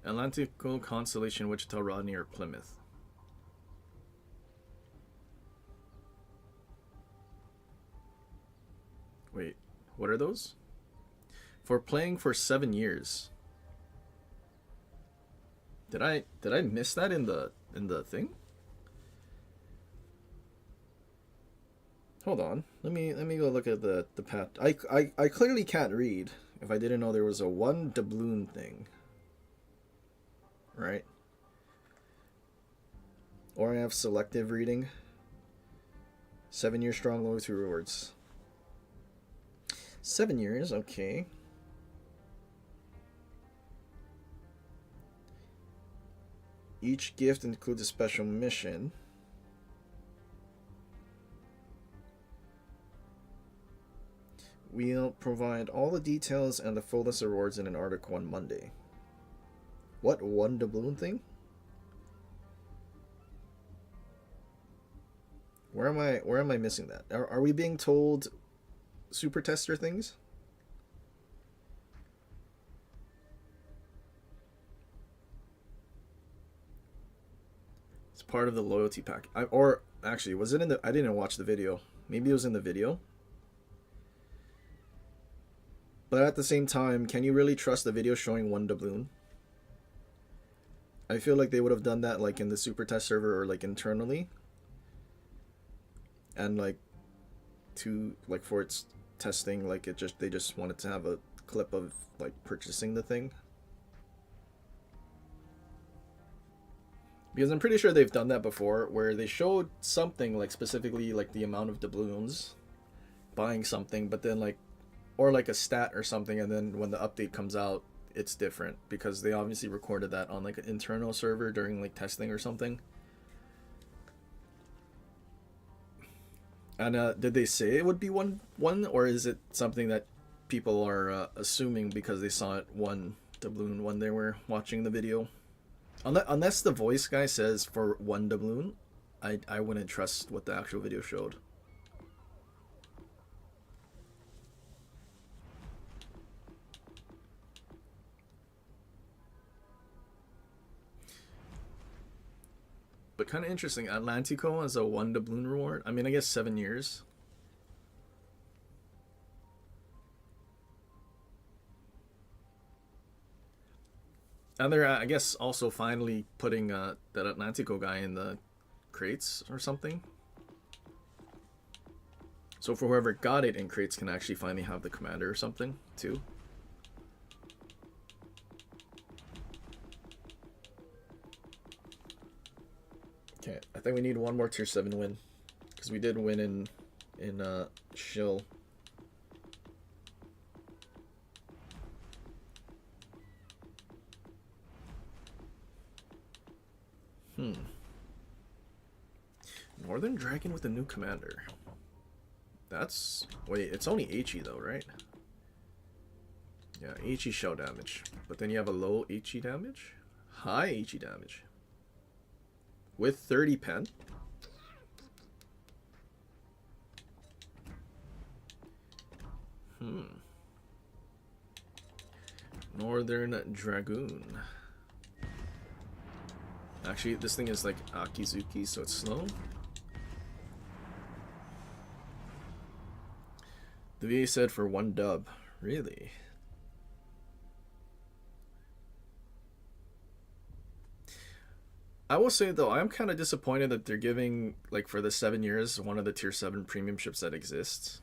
A: Atlantical Constellation, Wichita, Rodney, or Plymouth? Wait, what are those? For playing for 7 years. Did I miss that in the thing? Hold on. Let me go look at the path. I clearly can't read if I didn't know there was a one doubloon thing. Right? Or I have selective reading. 7 year strong loyalty rewards. 7 years, okay. Each gift includes a special mission. We'll provide all the details and the full list of rewards in an article on Monday. What, one doubloon thing? Where am I missing that? Are we being told super tester things? It's part of the loyalty pack. Or actually, was it in the? I didn't watch the video. Maybe it was in the video. But at the same time, can you really trust the video showing one doubloon? I feel like they would have done that like in the super test server or like internally. And like for its testing, like they just wanted to have a clip of like purchasing the thing. Because I'm pretty sure they've done that before where they showed something like specifically like the amount of doubloons buying something, but then like or like a stat or something, and then when the update comes out it's different because they obviously recorded that on like an internal server during like testing or something. And did they say it would be one, or is it something that people are assuming because they saw it one doubloon when they were watching the video? Unless the voice guy says for one doubloon, I wouldn't trust what the actual video showed. But kind of interesting. Atlantico as a one doubloon reward. I mean, I guess 7 years. And they're, I guess, also finally putting that Atlantico guy in the crates or something. So for whoever got it in crates can actually finally have the commander or something, too. Okay, I think we need one more tier 7 win. Because we did win in Shill. Northern Dragon with a new commander. That's... Wait, it's only HE though, right? Yeah, HE shell damage. But then you have a low HE damage? High HE damage. With 30 pen? Northern Dragoon. Actually, this thing is like Akizuki, so it's slow. The VA said for 1 dub. Really? I will say though, I'm kind of disappointed that they're giving, like, for the 7 years, one of the tier 7 premium ships that exists.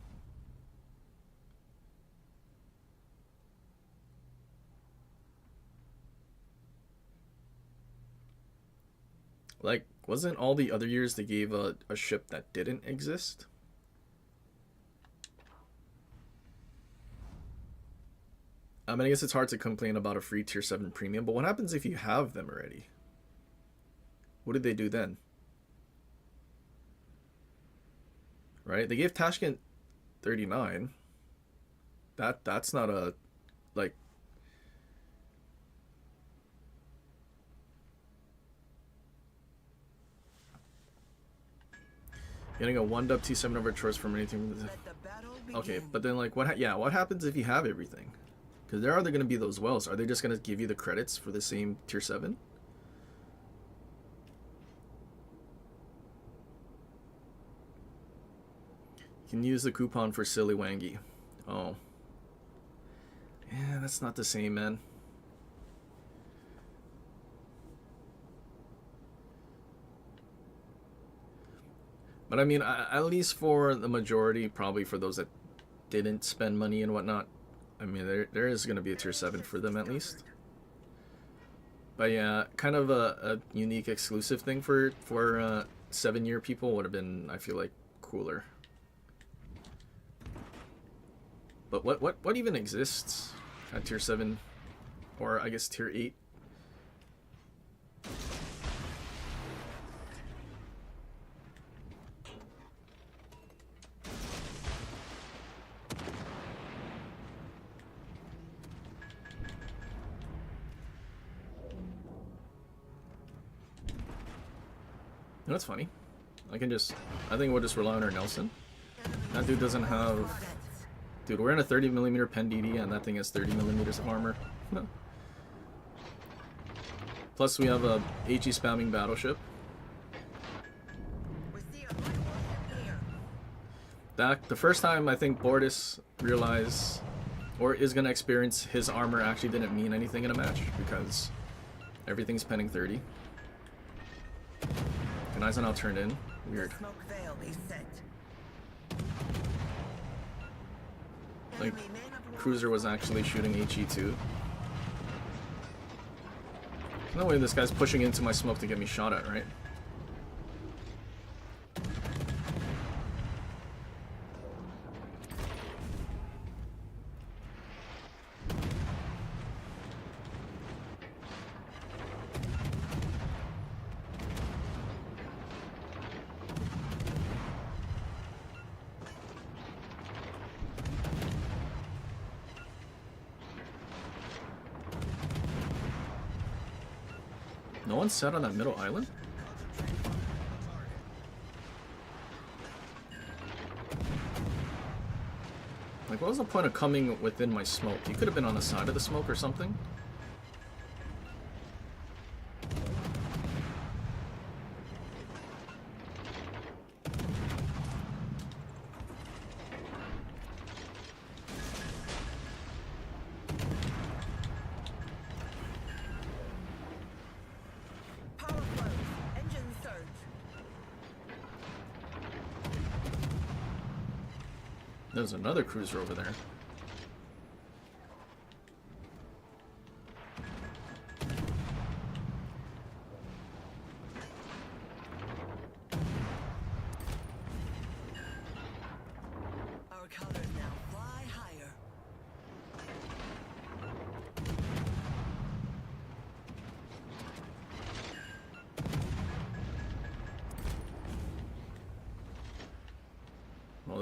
A: Like, wasn't all the other years they gave a ship that didn't exist? I mean, I guess it's hard to complain about a free tier 7 premium, but what happens if you have them already? What did they do then? Right? They gave Tashkent 39. That's not a, like... Getting a 1-dub T7 over choice from anything... Okay, but then, like, what happens if you have everything? Because there are going to be those wells. Are they just going to give you the credits for the same tier 7? You can use the coupon for Silly Wangy. Oh. Yeah, that's not the same, man. But I mean, at least for the majority, probably for those that didn't spend money and whatnot, I mean, there is going to be a tier 7 for them at least. But yeah, kind of a unique exclusive thing for 7-year people would have been, I feel like, cooler. But what even exists at tier 7, or I guess tier 8? You know, that's funny. I think we'll just rely on our Nelson. That dude doesn't have... Dude, we're in a 30mm pen DD and that thing has 30mm of armor. Plus we have a HE spamming battleship. The first time I think Bortis realized, or is going to experience, his armor actually didn't mean anything in a match because everything's penning 30. And eyes are now turned in. Weird. Like, Cruiser was actually shooting HE2. No way this guy's pushing into my smoke to get me shot at, right? No one sat on that middle island? Like, what was the point of coming within my smoke? He could have been on the side of the smoke or something. There's another cruiser over there.
E: Our colors now fly higher.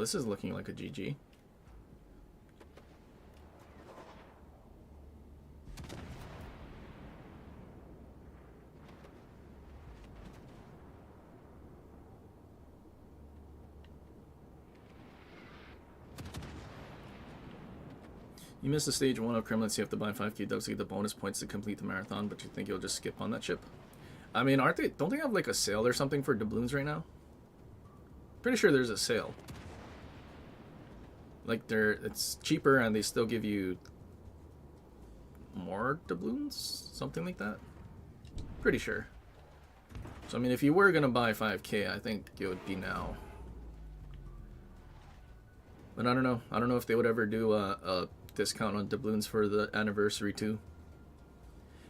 A: this is looking like a GG. You missed the stage 1 of Kremlin, you have to buy 5k dubs to get the bonus points to complete the marathon, but you think you'll just skip on that ship? I mean, don't they have like a sale or something for doubloons right now? Pretty sure there's a sale. Like it's cheaper and they still give you more doubloons? Something like that? Pretty sure. So I mean, if you were gonna buy 5k, I think it would be now. But I don't know. I don't know if they would ever do a discount on doubloons for the anniversary too.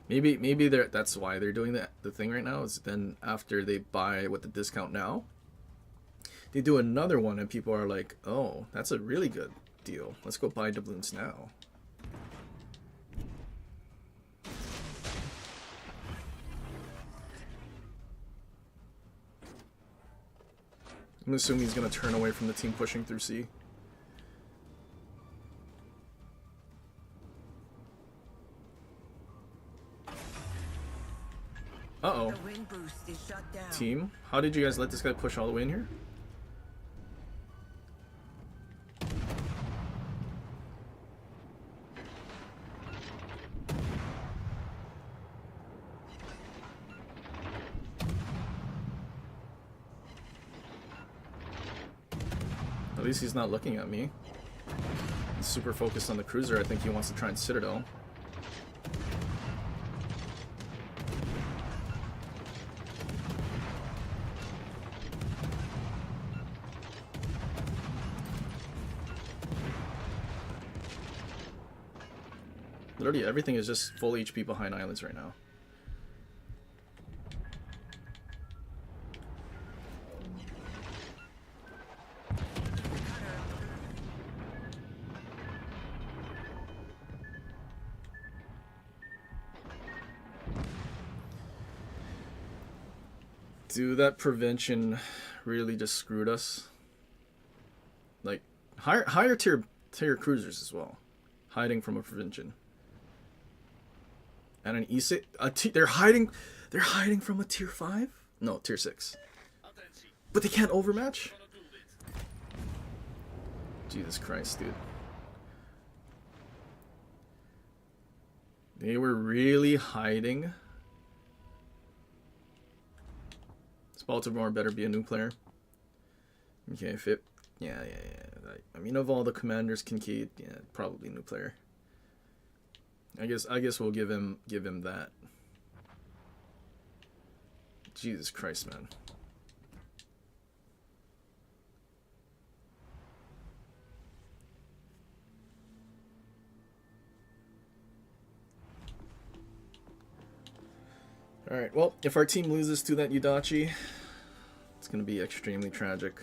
A: Maybe that's why they're doing the thing right now, is then after they buy with the discount now, they do another one and people are like, oh, that's a really good deal. Let's go buy doubloons now. I'm assuming he's going to turn away from the team pushing through C. Uh-oh. Team, how did you guys let this guy push all the way in here? At least he's not looking at me. He's super focused on the cruiser. I think he wants to try and Citadel. Literally everything is just full HP behind islands right now. Dude, that prevention really just screwed us. Like higher tier cruisers as well, hiding from a prevention. And an E6, they're hiding from a tier 5? No, tier 6. But they can't overmatch? Jesus Christ, dude. They were really hiding. This Baltimore better be a new player. Okay, Fip. Yeah. I mean, of all the commanders, Kincaid, yeah, probably new player. I guess we'll give him that. Jesus Christ, man. Alright, well, if our team loses to that Yudachi, it's going to be extremely tragic.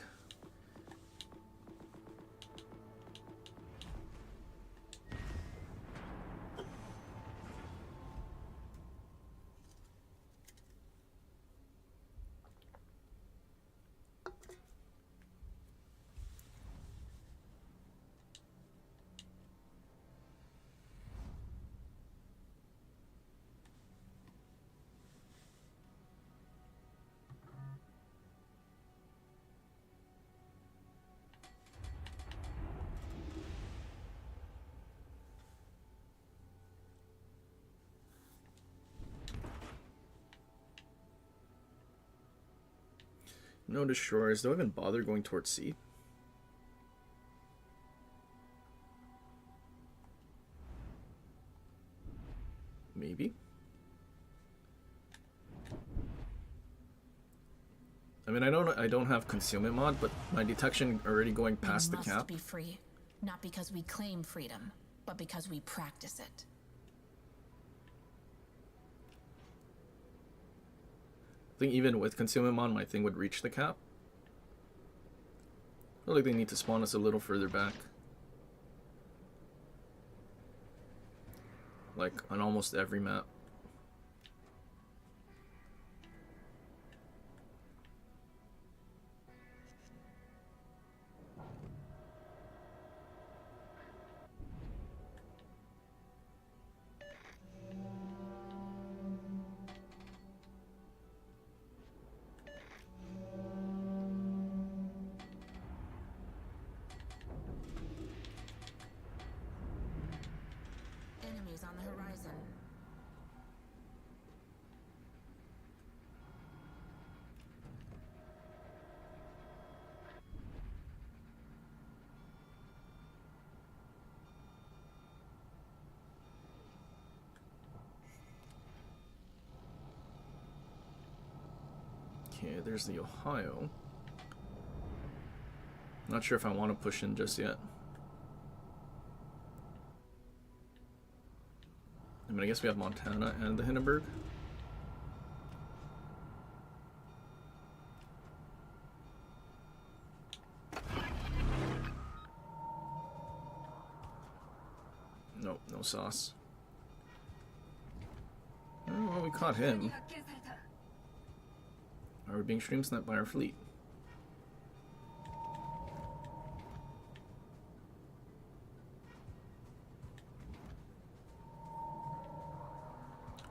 A: No destroyers. Do I even bother going towards C? Maybe. I mean, I don't have concealment mod, but my detection already going past the cap.
I: We must be free, not because we claim freedom, but because we practice it.
A: I think even with concealment mod, my thing would reach the cap. I feel like they need to spawn us a little further back. Like on almost every map. Okay, there's the Ohio. Not sure if I want to push in just yet. I mean, I guess we have Montana and the Hindenburg. Nope, no sauce. Oh, well, we caught him. Are we being stream sniped by our fleet?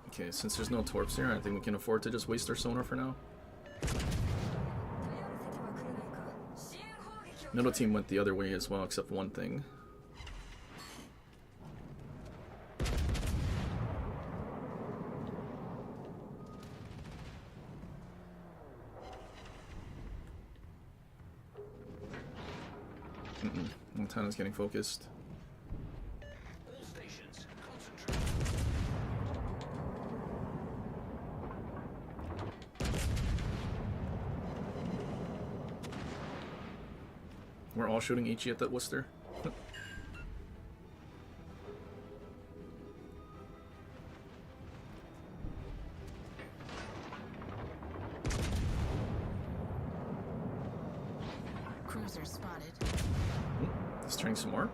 A: Okay, since there's no torps here, I think we can afford to just waste our sonar for now. Middle team went the other way as well, except one thing. Montana's getting focused.
B: All stations, concentrate.
A: We're all shooting HE at that Worcester.
I: Cruiser spotted.
A: Let's try some more.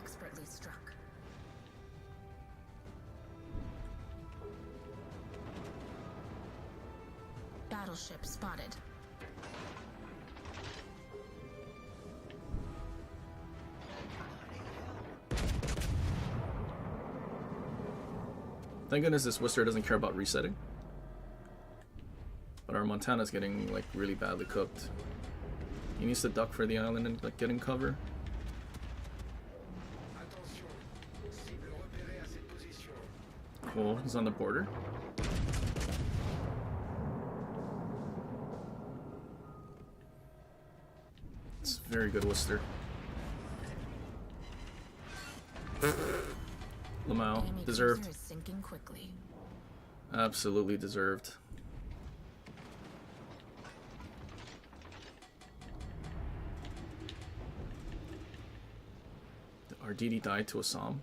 I: Expertly struck. Battleship spotted.
A: Thank goodness this Worcester doesn't care about resetting. But our Montana's getting like really badly cooked. He needs to duck for the island and like get in cover. Cool, he's on the border. It's very good Worcester. Lamau,
I: Enemy
A: deserved.
I: cruiser is sinking quickly.
A: Absolutely deserved. Our DD died to Assam.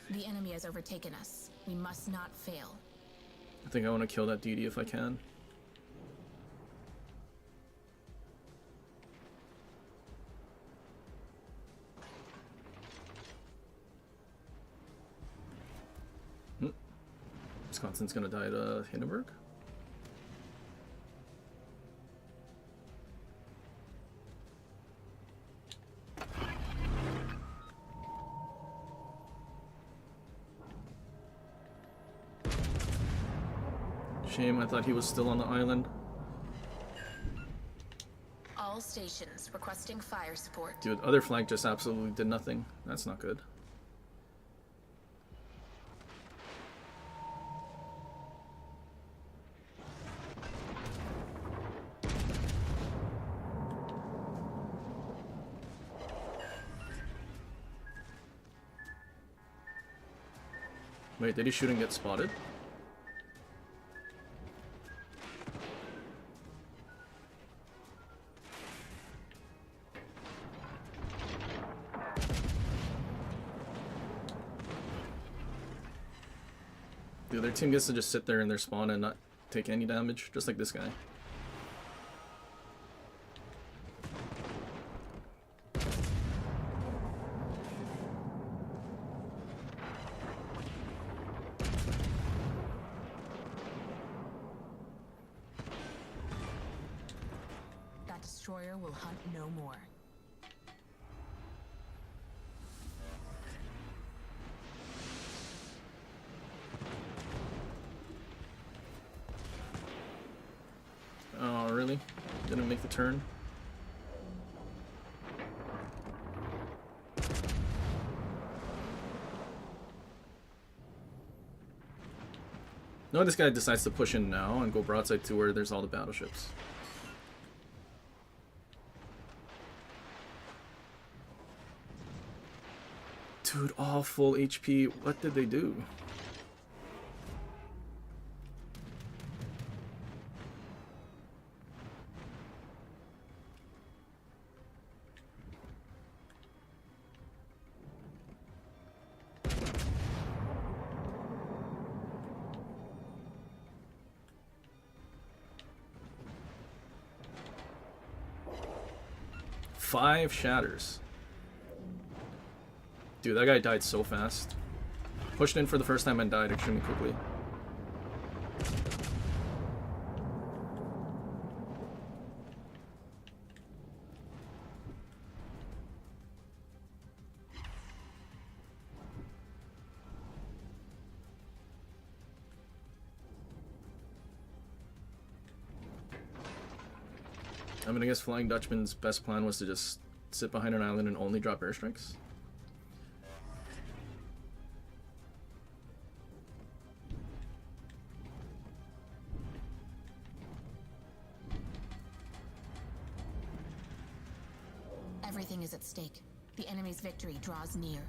I: The enemy has overtaken us. We must not fail.
A: I think I want to kill that DD if I can. Wisconsin's gonna die to Hindenburg. Shame, I thought he was still on the island.
I: All stations requesting fire support.
A: Dude, other flank just absolutely did nothing. That's not good. Wait, did he shoot and get spotted? Dude, their team gets to just sit there in their spawn and not take any damage, just like this guy.
I: That destroyer will hunt no more.
A: Oh, really? Didn't make the turn? No, this guy decides to push in now and go broadside to where there's all the battleships. Dude, all full HP. What did they do? Five shatters. Dude, that guy died so fast. Pushed in for the first time and died extremely quickly. I mean, I guess Flying Dutchman's best plan was to just sit behind an island and only drop airstrikes.
I: Everything is at stake. The enemy's victory draws near.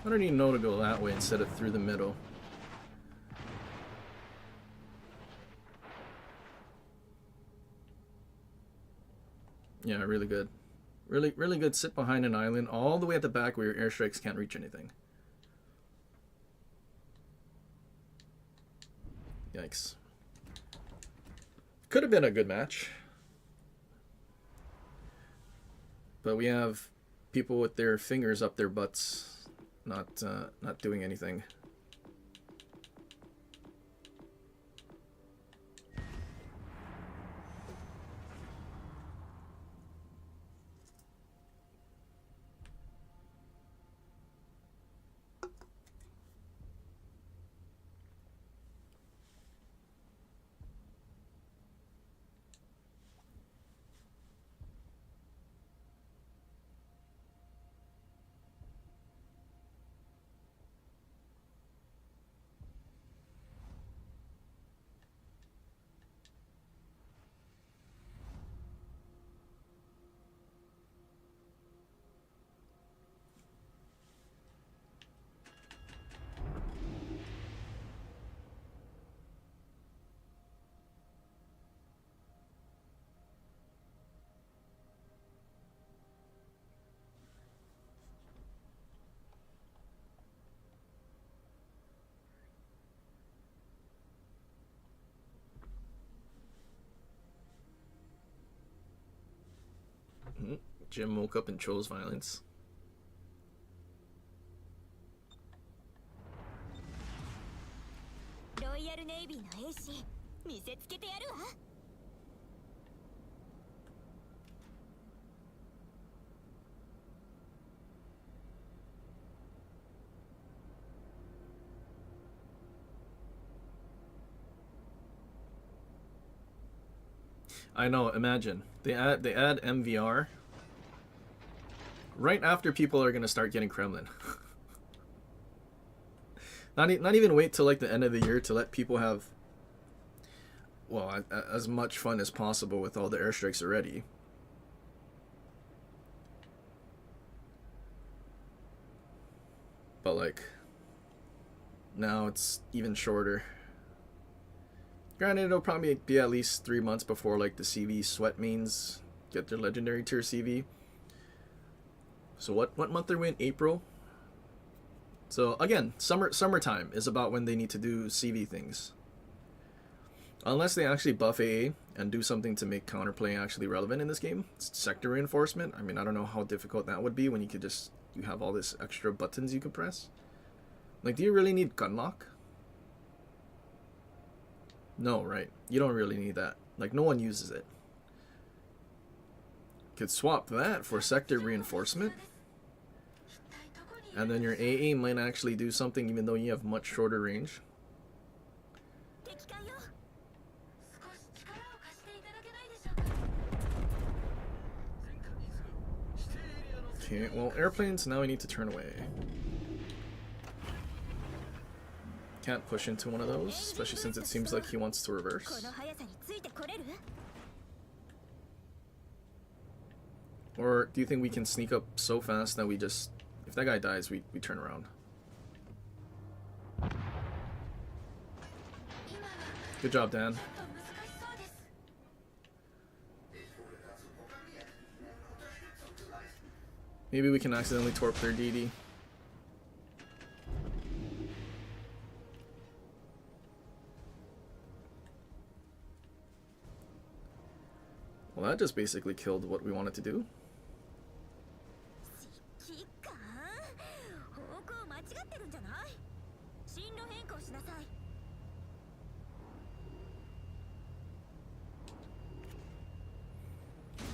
A: I don't even know to go that way instead of through the middle. Yeah, really good. Really good. Sit behind an island all the way at the back where your airstrikes can't reach anything. Yikes. Could have been a good match. But we have people with their fingers up their butts, not doing anything. Jim woke up and chose violence.
G: Royal Navy の英士見せつけてやるわ。
A: I know, imagine. They add MVR right after people are gonna start getting Kremlin. not even wait till like the end of the year to let people have, well, as much fun as possible with all the airstrikes already. But like, now it's even shorter. Granted, it'll probably be at least 3 months before like the CV sweat mains get their legendary tier CV. So what month are we in? April. So again, summertime is about when they need to do CV things. Unless they actually buff AA and do something to make counterplay actually relevant in this game. Sector reinforcement. I mean, I don't know how difficult that would be when you have all this extra buttons you can press. Like, do you really need gunlock? No, right? You don't really need that. Like, no one uses it. Could swap that for sector reinforcement. And then your AA might actually do something even though you have much shorter range. Okay, well, airplanes, now we need to turn away. can't push into one of those, especially since it seems like he wants to
G: こ
A: reverse.
G: の速さについてこれる？
A: Or do you think we can sneak up so fast that we just, if that guy dies, we turn around? Good job, Dan. Maybe we can accidentally torp their DD. Well, that just basically killed what we wanted to do.
G: 指揮官、方向間違ってるんじゃない？進路変更しなさい。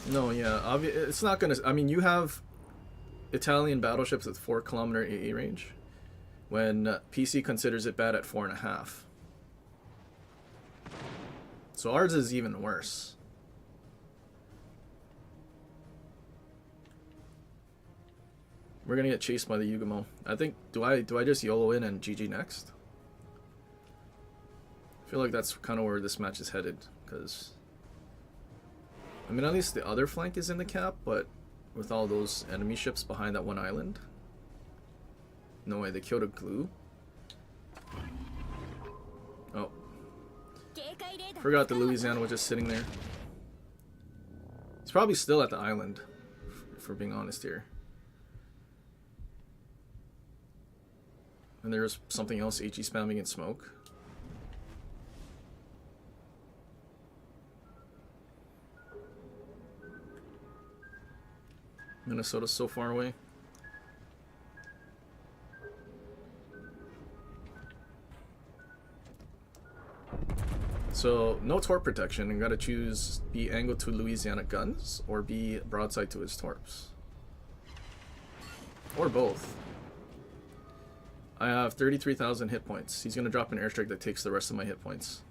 A: No, yeah, it's not gonna. I mean, you have Italian battleships with 4-kilometer AA range, when PC considers it bad at 4.5. So ours is even worse. We're gonna get chased by the Yugamo. I think. Do I just YOLO in and GG next? I feel like that's kind of where this match is headed, because. I mean, at least the other flank is in the cap, but with all those enemy ships behind that one island. No way, they killed a glue. Oh. Forgot the Louisiana was just sitting there. It's probably still at the island, if we're being honest here. And there's something else HE spamming in smoke. Minnesota's so far away. So, no torp protection. You gotta choose be angled to Louisiana guns or be broadside to his torps. Or both. I have 33,000 hit points. He's gonna drop an airstrike that takes the rest of my hit points.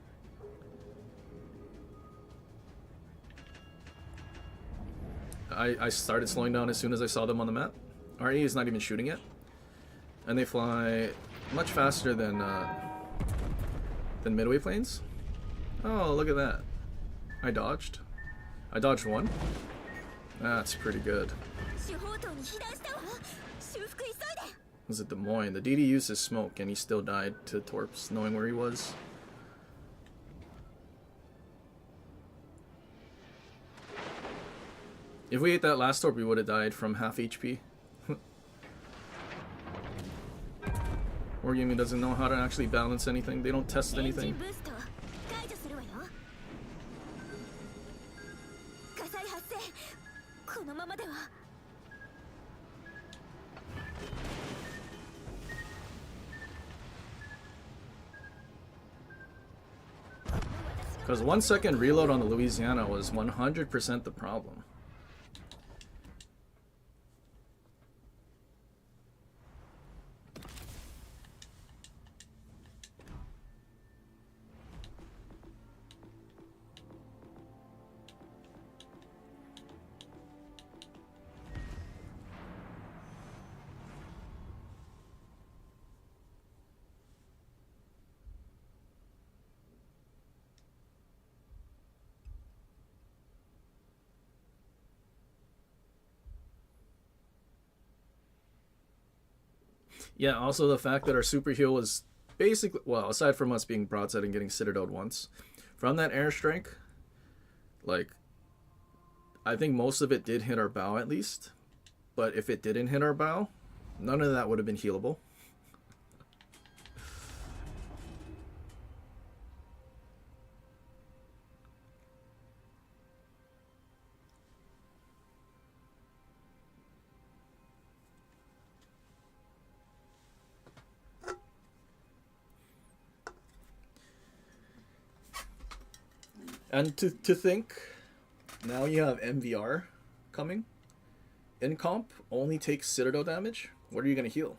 A: I started slowing down as soon as I saw them on the map. RE is not even shooting yet. And they fly much faster than midway planes. Oh, look at that. I dodged. I dodged one. That's pretty good. Was it Des Moines? The DD used his smoke and he still died to torps, knowing where he was. If we ate that last torp, we would have died from half HP. Wargaming doesn't know how to actually balance anything. They don't test anything. Because 1 second reload on the Louisiana was 100% the problem. Yeah, also the fact that our superhero was basically, well, aside from us being broadside and getting citadeled once, from that airstrike, like, I think most of it did hit our bow at least, but if it didn't hit our bow, none of that would have been healable. And to think, now you have MVR coming. In comp, only takes citadel damage. What are you going to heal?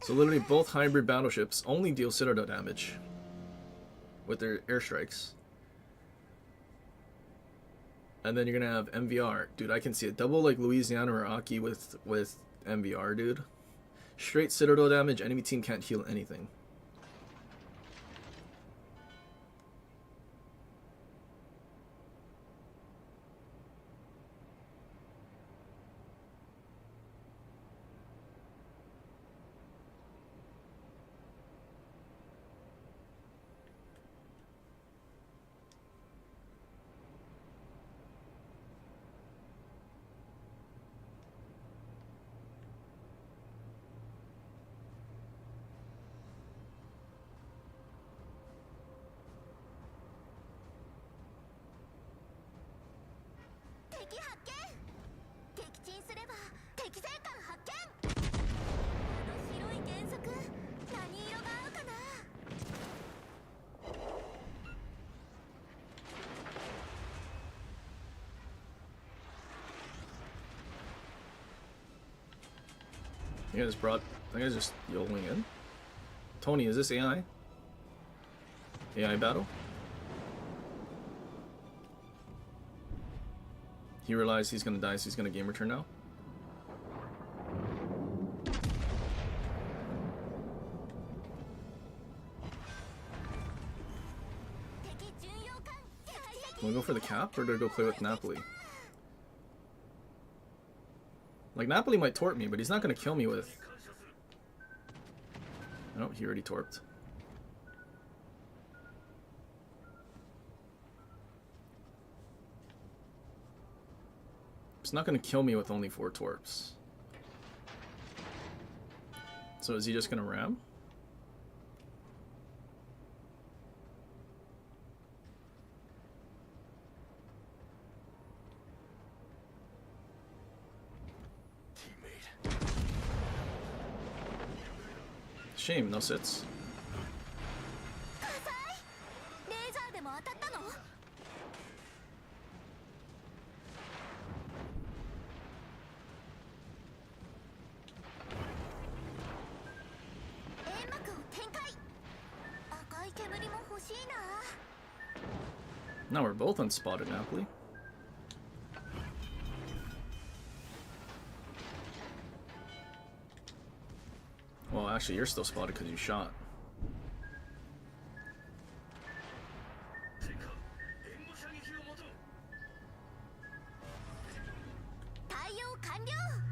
A: So literally both hybrid battleships only deal citadel damage. with their airstrikes. And then you're gonna have MVR. Dude, I can see it. Double like Louisiana or Aki with MVR, dude. Straight Citadel damage, enemy team can't heal anything. You guys brought. I guys just yodeling in. Tony, is this AI? AI battle? He realized he's gonna die, so he's gonna game return now. Do we go for the cap, or do I go play with Napoli? Like, Napoli might torp me, but he's not gonna kill me with... Oh, he already torped. He's not gonna kill me with only 4 torps. So is he just gonna ram? Shame, no sits. Now we're both unspotted, Napoli. Well, actually, you're still spotted because you shot.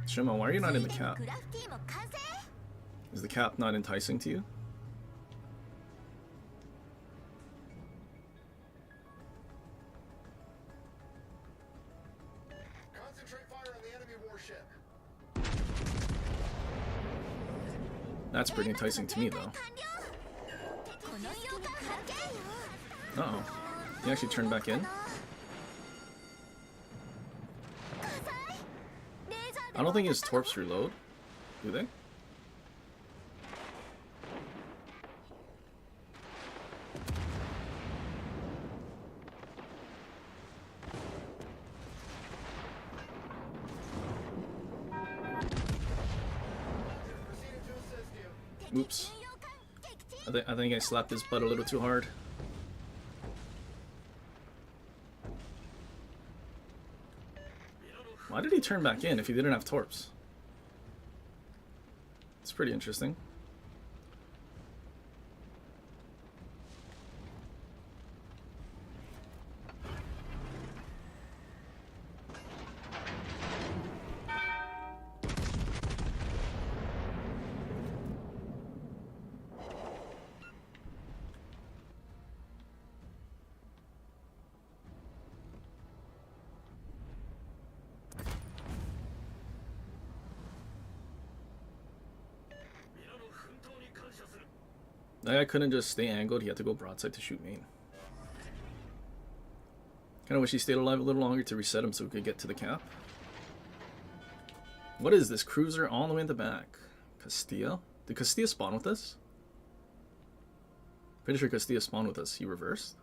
A: Shima, why are you not in the cap? Is the cap not enticing to you?
C: Concentrate fire on the enemy warship.
A: That's pretty enticing to me, though. Uh-oh. He actually turned back in? I don't think his torps reload. Do they? Oops. I think I slapped his butt a little too hard. Why did he turn back in if he didn't have torps? It's pretty interesting. That guy couldn't just stay angled, he had to go broadside to shoot main. Kinda wish he stayed alive a little longer to reset him so we could get to the cap. What is this cruiser all the way in the back? Castilla? Did Castilla spawn with us? Pretty sure Castilla spawned with us. He reversed.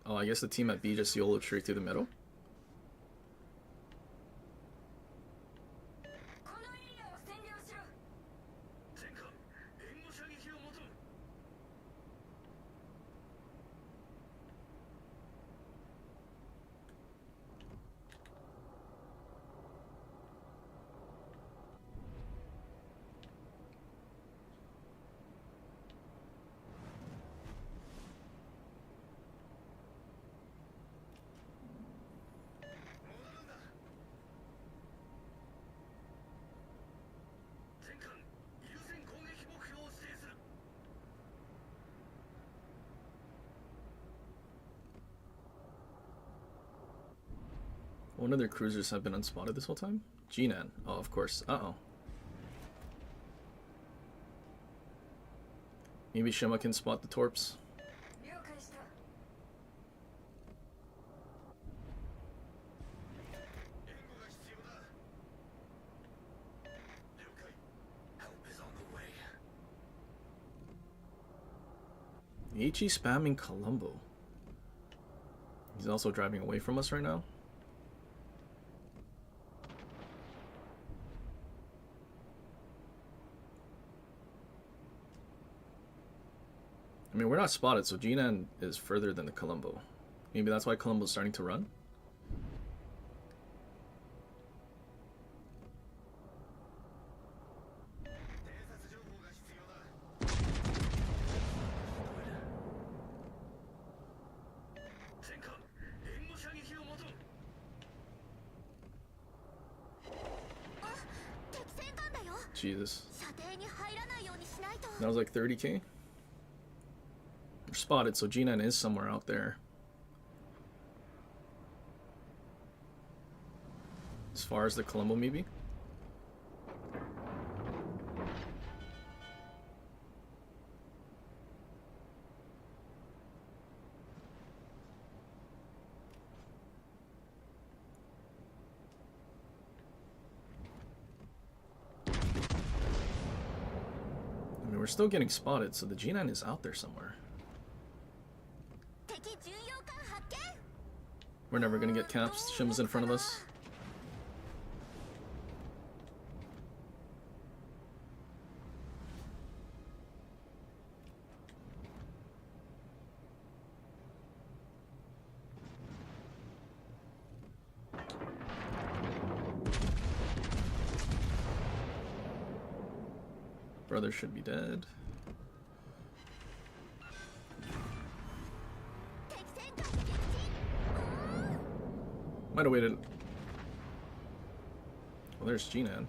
A: Oh, I guess the team at B just YOLO'd straight through the middle. One of their cruisers have been unspotted this whole time? Jinan. Oh, of course. Uh-oh. Maybe Shima can spot the torps. Ichi spamming Colombo. He's also driving away from us right now. I mean, we're not spotted, so Jinan is further than the Colombo. Maybe that's why Colombo's starting to run? Jesus. That was like 30k? We're spotted, so Jinan is somewhere out there. As far as the Colombo, maybe? We're still getting spotted, so the G9 is out there somewhere. We're never gonna get caps. Shima's in front of us. Brother should be dead. Might have waited. Well, there's Jinan.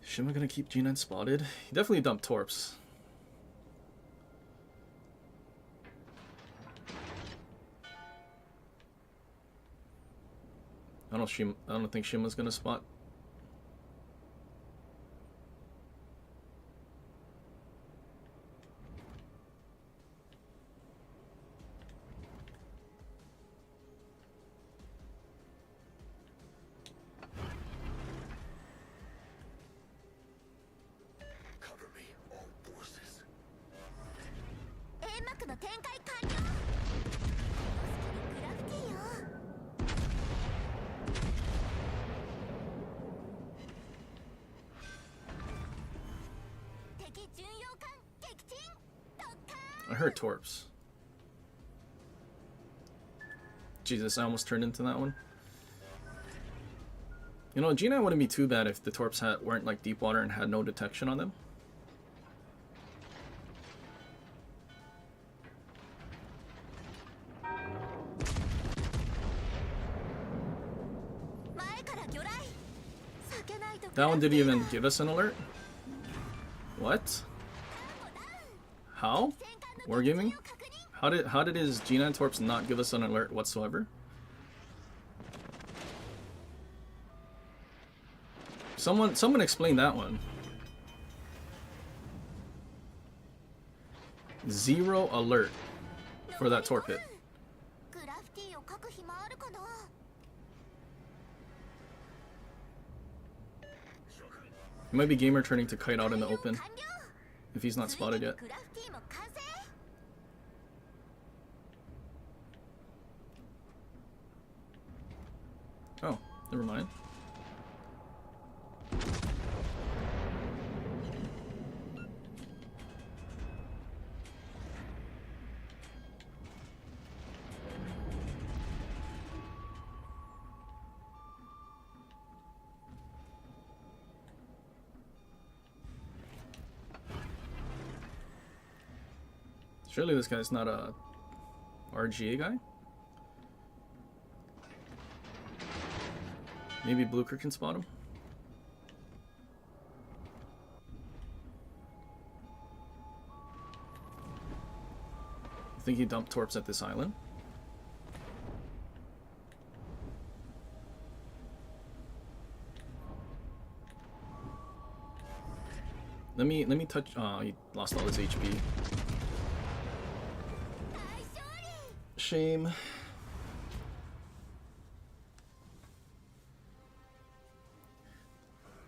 A: Shima gonna keep Jinan spotted? He definitely dumped torps. I don't think Shima's gonna spot.
B: Cover me, all forces.
A: I heard torps. Jesus, I almost turned into that one. You know, G9 wouldn't be too bad if the torps weren't like deep water and had no detection on them. That one didn't even give us an alert? What? How? Wargaming? How did his G9 torps not give us an alert whatsoever? Someone explain that one. Zero alert for that torpid. It might be Gamer turning to kite out in the open if he's not spotted yet. Oh, never mind. Surely this guy's not a RGA guy? Maybe Blucher can spot him? think he dumped torps at this island. Let me touch. Oh, he lost all his HP. Shame.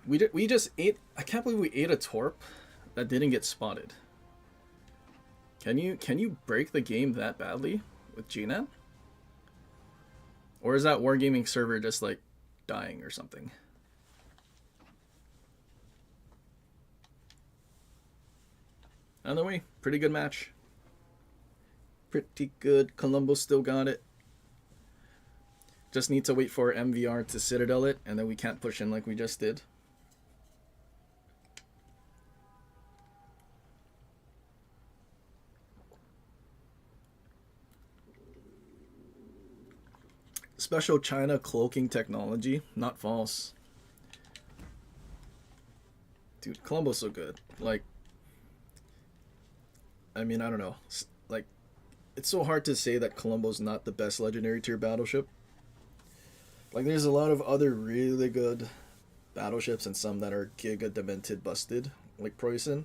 A: We just ate. I can't believe we ate a torp that didn't get spotted. Can you break the game that badly with GNAT? Or is that Wargaming server just like dying or something? Either way, pretty good match. Pretty good. Colombo still got it. Just need to wait for MVR to Citadel it, and then we can't push in like we just did. Special China cloaking technology, not false. Dude, Colombo's so good. Like, I mean, I don't know. Like, it's so hard to say that Colombo's not the best legendary tier battleship. Like, there's a lot of other really good battleships and some that are giga demented busted, like Preußen.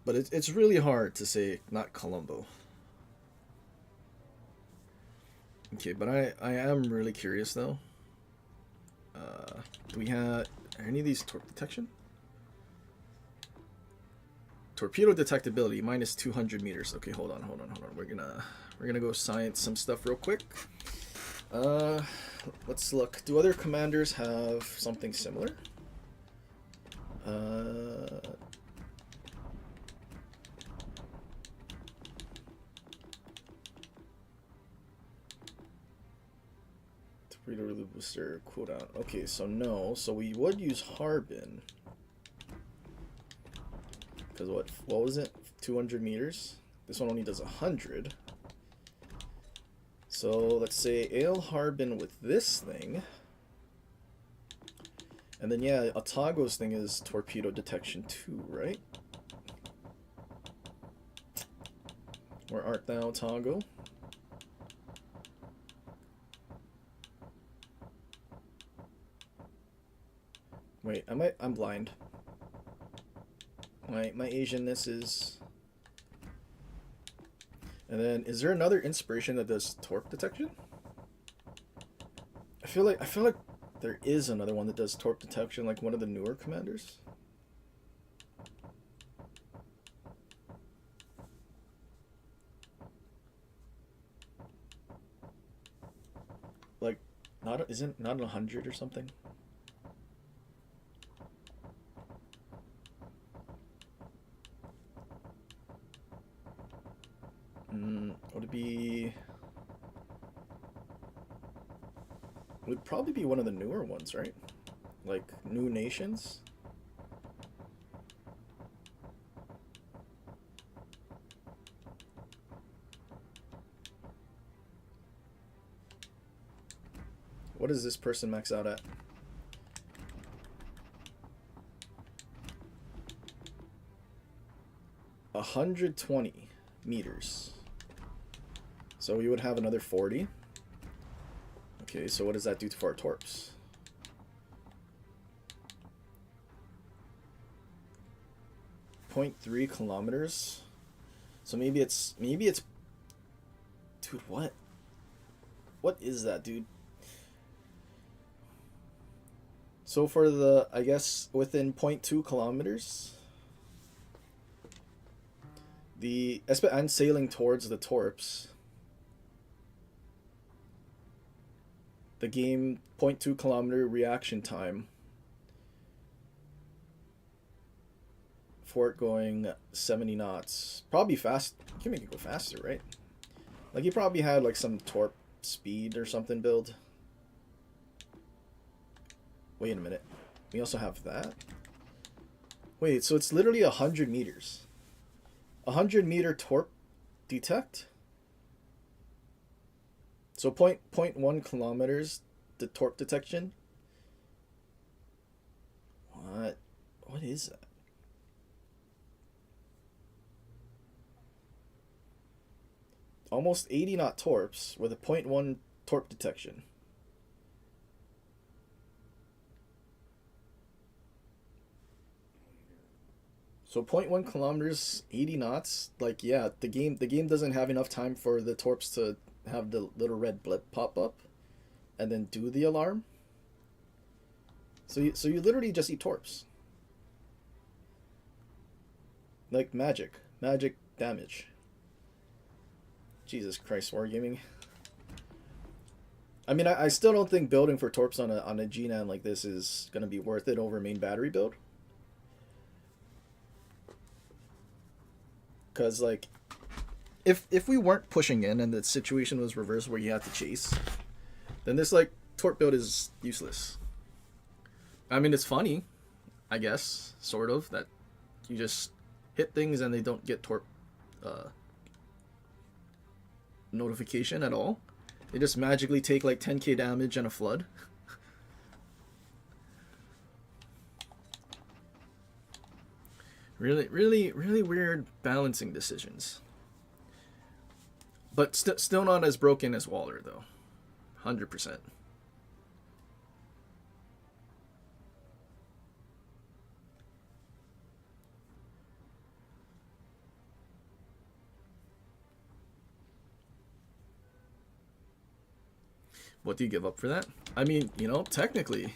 A: But it's really hard to say not Colombo. Okay, but I am really curious though. Do we have any of these torp detection? Torpedo detectability minus 200 meters. Okay, hold on. We're gonna go science some stuff real quick. Let's look. Do other commanders have something similar? Torpedo the booster cooldown. Okay, so no. So we would use Harbin. Because what was it? 200 meters? This one only does 100. So let's say Ale Harbin with this thing. And then yeah, Atago's thing is torpedo detection 2, right? Where art thou, Atago? Wait, I'm blind. My Asianness is... And then, is there another inspiration that does torp detection? I feel like there is another one that does torp detection, like one of the newer commanders. Like, isn't 100 or something? Would it be... Would probably be one of the newer ones, right? Like, new nations? What does this person max out at? $120 meters. So we would have another 40. Okay, so what does that do to our torps? .3 kilometers. So maybe it's dude, what is that, dude? So for the, I guess within 0.2 kilometers, I'm sailing towards the torps. The game 0.2 kilometer reaction time for it going 70 knots. Probably fast. You can make it go faster, right? Like you probably had like some torp speed or something build. Wait a minute. We also have that. Wait, so it's literally 100 meters. 100 meter torp detect. So 0.1 kilometers, the torp detection. What is that? almost 80 knot torps with a 0.1 torp detection. So 0.1 kilometers, 80 knots. Like, yeah, the game doesn't have enough time for the torps to have the little red blip pop up and then do the alarm. So you literally just eat torps. Like magic damage. Jesus Christ, wargaming. I mean, I still don't think building for torps on a GNAN like this is gonna be worth it over main battery build. Cause like, if we weren't pushing in and the situation was reversed where you had to chase, then this like torp build is useless. I mean, it's funny, I guess, sort of, that you just hit things and they don't get torp notification at all. They just magically take like 10k damage and a flood. Really weird balancing decisions. But still not as broken as Waller, though. 100%. What do you give up for that? I mean, you know, technically,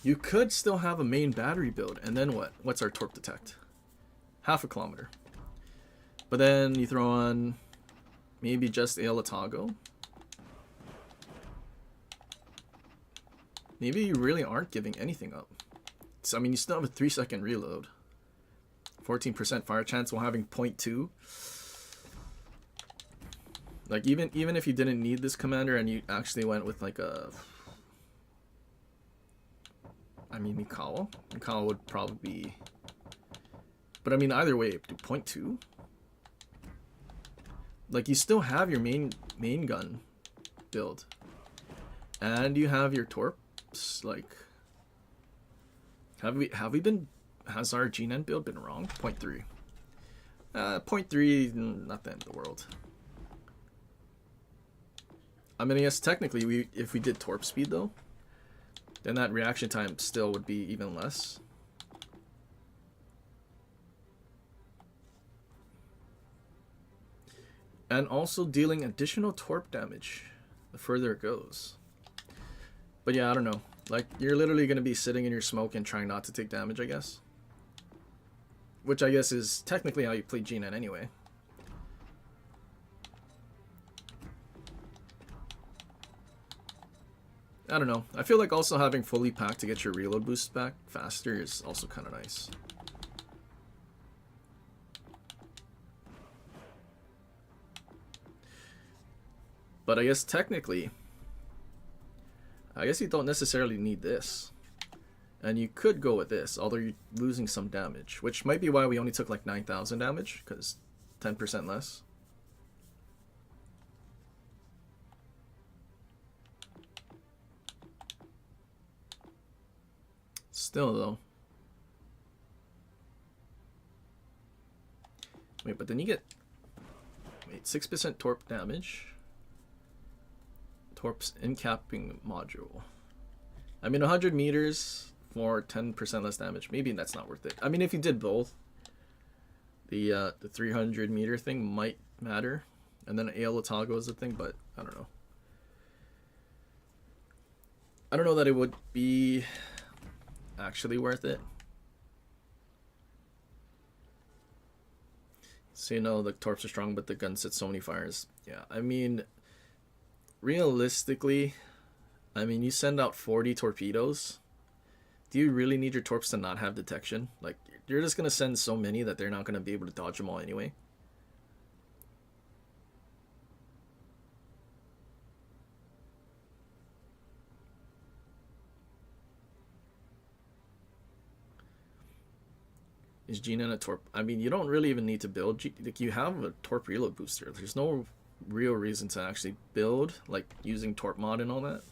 A: you could still have a main battery build, and then what? What's our torp detect? 0.5 kilometer. But then you throw on maybe just a Latago. Maybe you really aren't giving anything up. So, I mean, you still have a 3-second reload. 14% fire chance while having 0.2. Like, even if you didn't need this commander and you actually went with like a... I mean, Mikawa would probably be... But I mean, either way, do 0.2? Like, you still have your main gun build. And you have your torps, like... Has our GNN build been wrong? 0.3. 0.3, not the end of the world. I mean, yes, technically, if we did torp speed, though, then that reaction time still would be even less. And also dealing additional torp damage the further it goes. But yeah, I don't know. Like, you're literally going to be sitting in your smoke and trying not to take damage, I guess. Which I guess is technically how you play GNN anyway. I don't know. I feel like also having fully packed to get your reload boost back faster is also kind of nice. But I guess technically, you don't necessarily need this. And you could go with this, although you're losing some damage, which might be why we only took like 9,000 damage, because 10% less. Still though. Wait, but then you get 6% torp damage. Torp's incapping module. I mean, 100 meters for 10% less damage. Maybe that's not worth it. I mean, if you did both, the 300 meter thing might matter, and then AL Otago is the thing, but I don't know. I don't know that it would be actually worth it. So, you know, the torps are strong, but the gun sets so many fires. Yeah, I mean, realistically, I mean, you send out 40 torpedoes. Do you really need your torps to not have detection? Like, you're just going to send so many that they're not going to be able to dodge them all anyway. Is GNN a torp? I mean, you don't really even need to build. Like, you have a torp reload booster. There's no real reason to actually build, like, using torp mod and all that.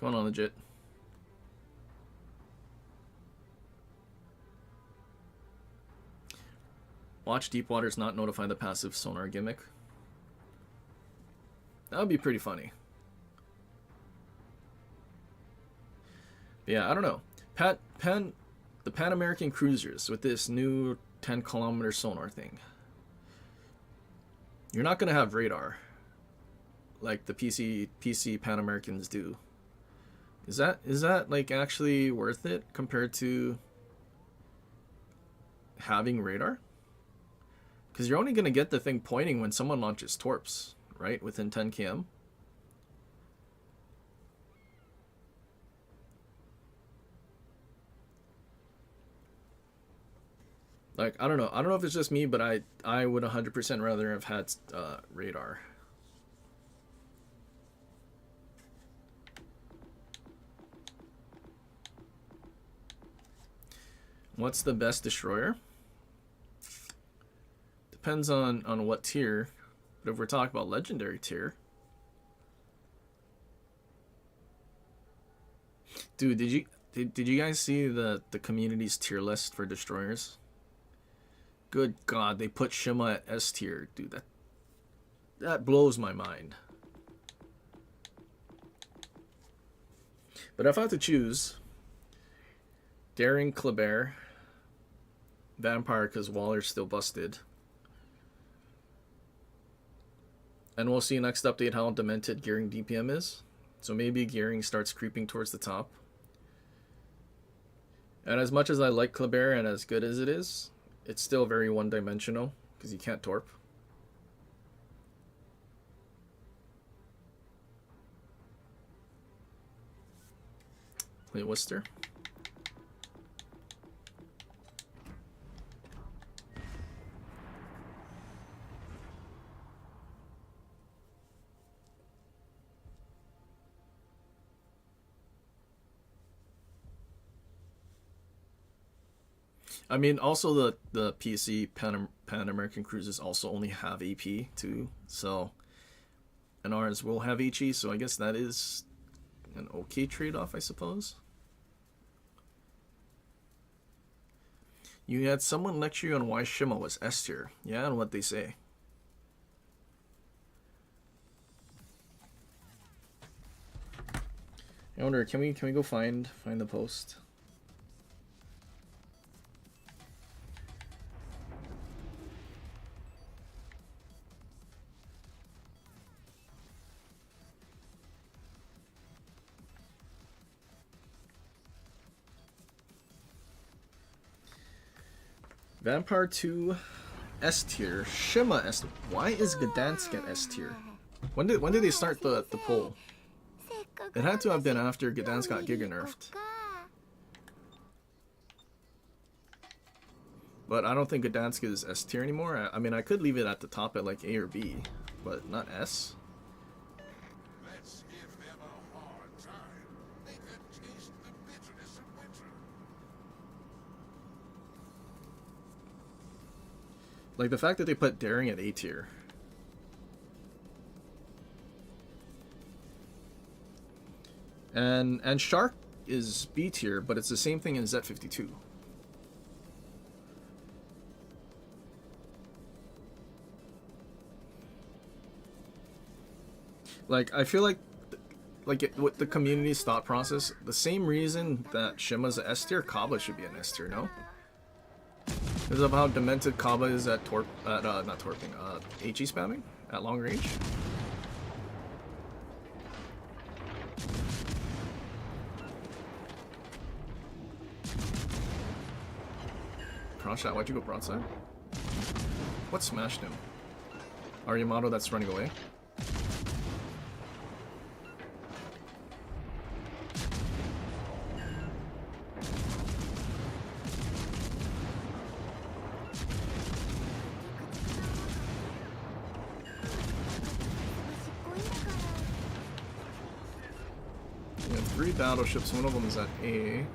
A: going on, legit? Watch Deepwater's not notify the passive sonar gimmick. That would be pretty funny. But yeah, I don't know. The Pan American cruisers with this new 10-kilometer sonar thing. You're not gonna have radar like the PC Pan Americans do. Is that like actually worth it compared to having radar? Because you're only gonna get the thing pointing when someone launches torps, right? Within 10 km. Like, I don't know if it's just me, but I would 100% rather have had radar. What's the best destroyer? Depends on what tier. But if we're talking about legendary tier, dude, did you guys see the community's tier list for destroyers? Good God, they put Shima at S tier, dude. That blows my mind. But if I have to choose, Daring Kleber, Vampire because Waller's still busted. And we'll see next update how demented Gearing DPM is. So maybe Gearing starts creeping towards the top. And as much as I like Kleber and as good as it is, it's still very one-dimensional because you can't torp. Play Worcester. I mean, also the PC Pan American cruises also only have AP too, so, and ours will have HE, so I guess that is an okay trade-off, I suppose. You had someone lecture you on why Shima was S tier. Yeah, and what they say. I wonder, can we go find the post? Vampire 2 S tier, Shima S. Why is Gdansk at S tier? When did they start the poll? It had to have been after Gdansk got giga nerfed. But I don't think Gdansk is S tier anymore. I mean, I could leave it at the top at like A or B, but not S.
H: Let's give them a hard time. They can taste the bitterness of winter.
A: Like the fact that they put Daring at A tier. And Shark is B tier, but it's the same thing in Z52. Like, I feel like with the community's thought process, the same reason that Shima's a S tier, Kaba should be an S tier, no? Because of how demented Kaba is at HE spamming at long range. Cross shot, why'd you go broadside? What smashed him? Our Yamato that's running away. We have 3 battleships, one of them is at A.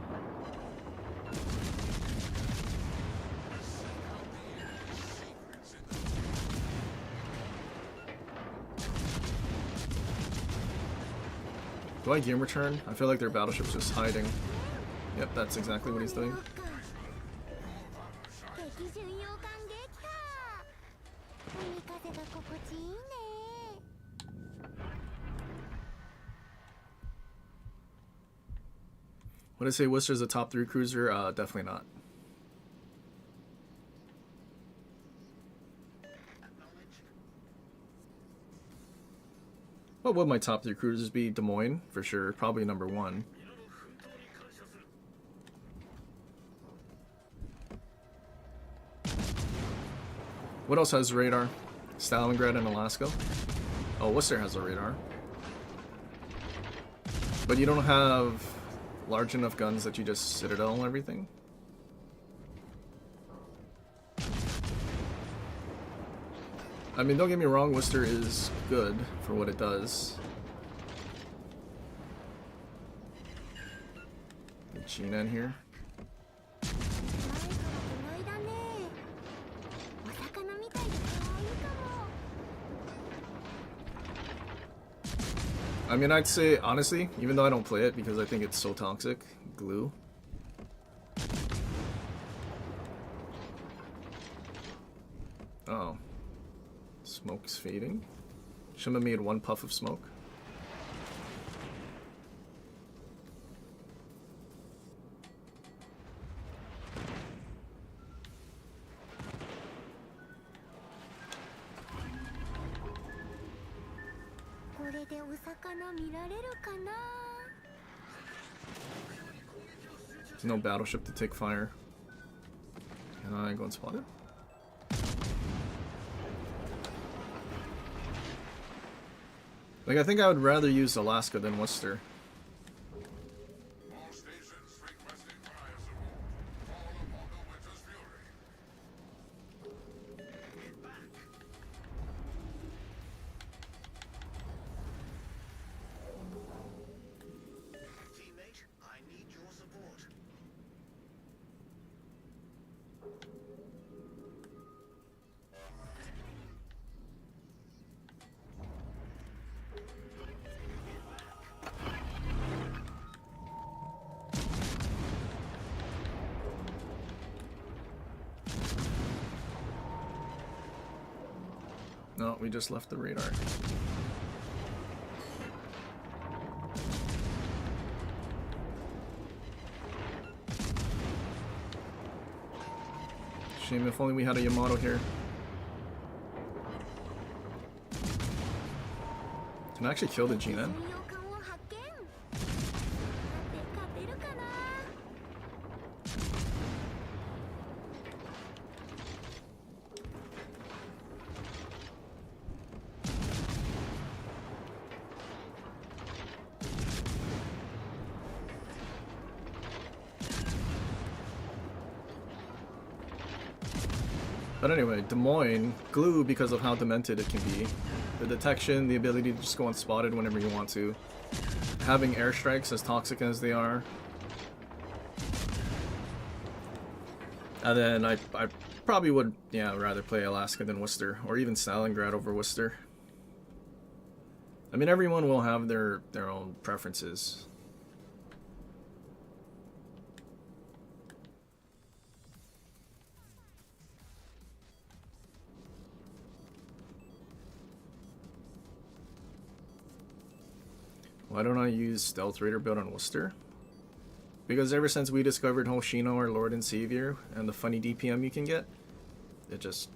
A: Do I game return? I feel like their battleship's just hiding. Yep, that's exactly what he's doing.
G: 敵巡洋艦撃破。海風が心地いいね。
A: Would I say Worcester's a top 3 cruiser? Definitely not. What would my top 3 cruisers be? Des Moines, for sure. Probably number 1. What else has radar? Stalingrad and Alaska? Oh, Worcester has a radar. But you don't have large enough guns that you just citadel and everything? I mean, don't get me wrong, Worcester is good for what it does. Gina in here.
G: 前からこないだね。お魚みたいで可愛いかも。
A: I mean, I'd say, honestly, even though I don't play it because I think it's so toxic, glue. Oh. Smoke's fading. Shouldn't have made 1 puff of smoke. There's no battleship to take fire. Can I go and spot it? Like, I think I would rather use Alaska than Worcester.
H: All stations requesting fire support. Fall upon the winter's fury.
B: Teammate, I need your support.
A: No, we just left the radar. Shame, if only we had a Yamato here. Can I actually kill the Gina?
G: 巡洋艦を発見。さて勝てるかな。
A: But anyway, Des Moines, glue because of how demented it can be. The detection, the ability to just go unspotted whenever you want to. Having airstrikes as toxic as they are. And then I probably would, yeah, rather play Alaska than Worcester. Or even Stalingrad over Worcester. I mean, everyone will have their own preferences. Why don't I use Stealth Raider build on Worcester? Because ever since we discovered Hoshino, our Lord and Savior, and the funny DPM you can get, it just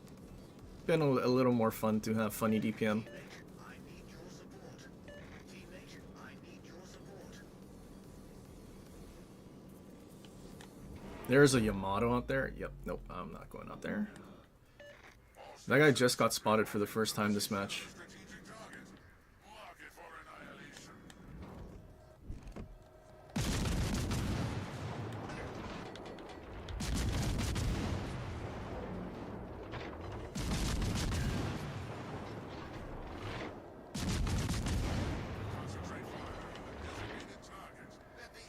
A: been a little more fun to have funny DPM.
B: I need your support. Teammate, I need your support.
A: There's a Yamato out there. Yep, nope, I'm not going out there. That guy just got spotted for the first time this match.
H: Strategic target. Lock it for annihilation. Concentrate fire on the designated target. Let the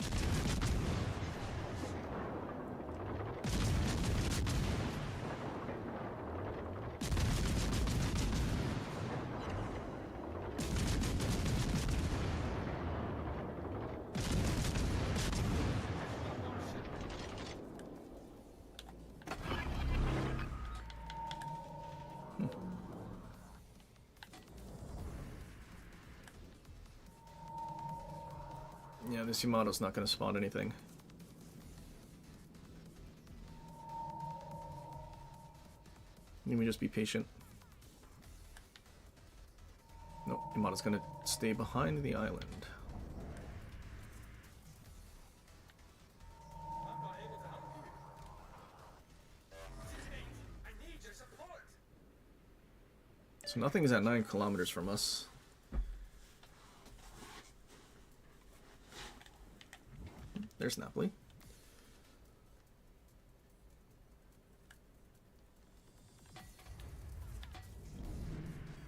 A: Yeah, this Yamato's not going to spawn anything. Let me just be patient. No, Yamato's going to stay behind the island. So nothing is at 9 kilometers from us. There's Napoli.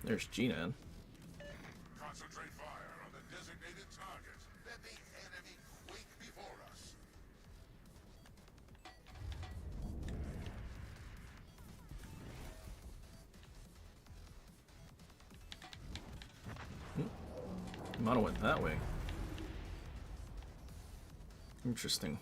A: There's Jinan.
H: Concentrate fire on the designated target. Let the enemy quake before us.
A: Yamato went that way. Interesting.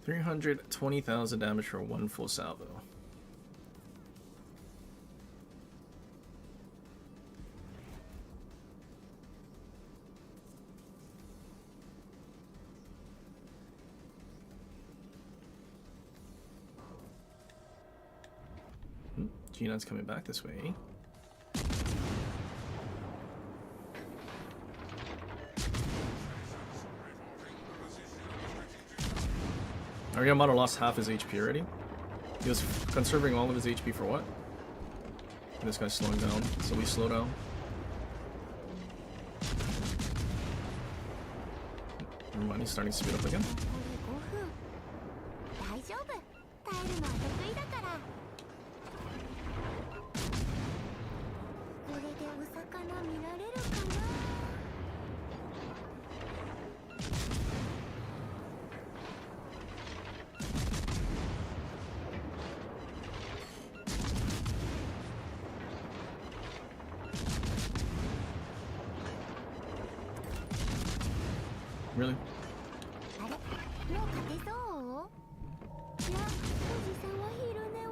A: $320,000 damage for one full salvo. Ginan's coming back this way. Yamato lost half his HP already. He was conserving all of his HP for what? And this guy's slowing down, so we slow down. Never mind, he's starting to speed up again.
G: 大丈夫。耐えるのは得意だから。これでお魚見られるかな。
A: Really?
G: あれ、もう勝てそう？いや、おじさんは昼寝を。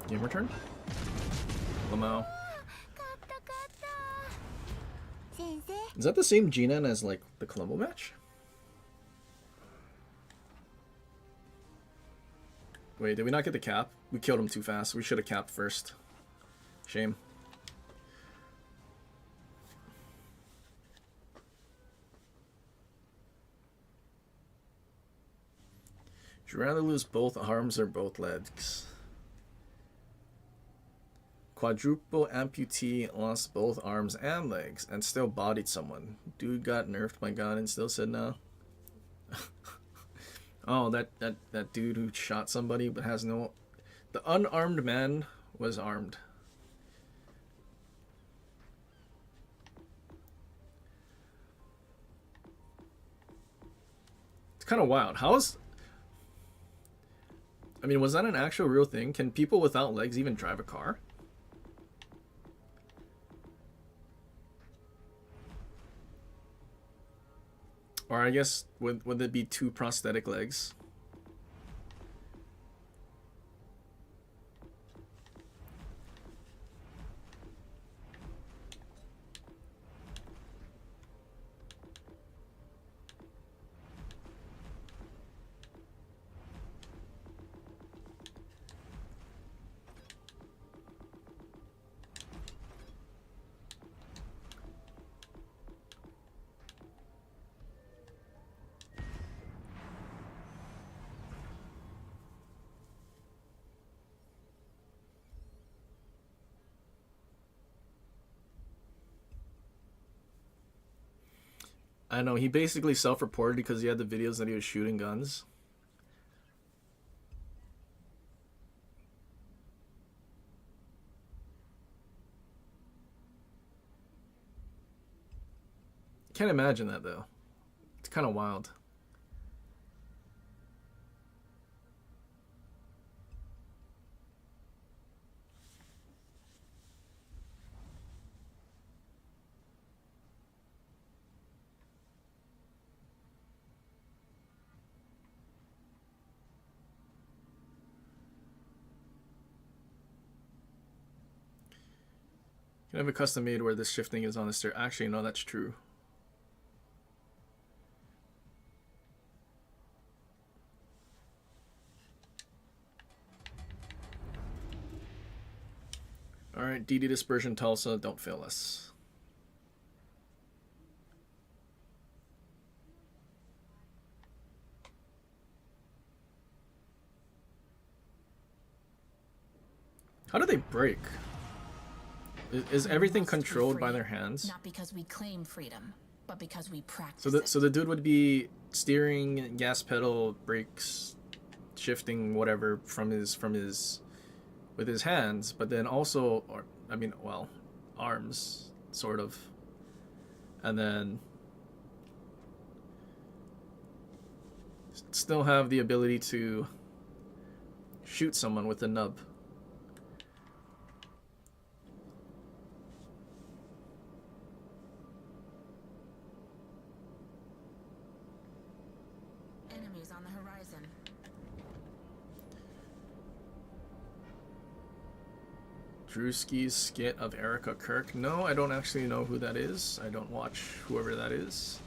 A: Game return? Lamau.
G: 勝った勝った。先生。
A: Is that the same Jinan as like the Colombo match? Wait, did we not get the cap? We killed him too fast. We should have capped first. Shame. Would you rather lose both arms or both legs? Quadruple amputee lost both arms and legs and still bodied someone. Dude got nerfed by God and still said no. Oh, that dude who shot somebody but has no... The unarmed man was armed. It's kind of wild. How is... I mean, was that an actual real thing? Can people without legs even drive a car? Or I guess, would it be 2 prosthetic legs? I know, he basically self-reported because he had the videos that he was shooting guns. Can't imagine that though. It's kind of wild. Can I have a custom made where this shifting is on the stair? Actually, no, that's true. Alright, DD Dispersion Tulsa, don't fail us. How do they break? Is everything controlled by their hands?
I: Not because we claim freedom, but because we practice
A: So the dude would be steering, gas pedal, brakes, shifting, whatever from his with his hands, but then also, or I mean, well, arms, sort of, and then still have the ability to shoot someone with the nub.
I: Enemies on the horizon.
A: Drewski's skit of Erica Kirk. No, I don't actually know who that is. I don't watch whoever that is.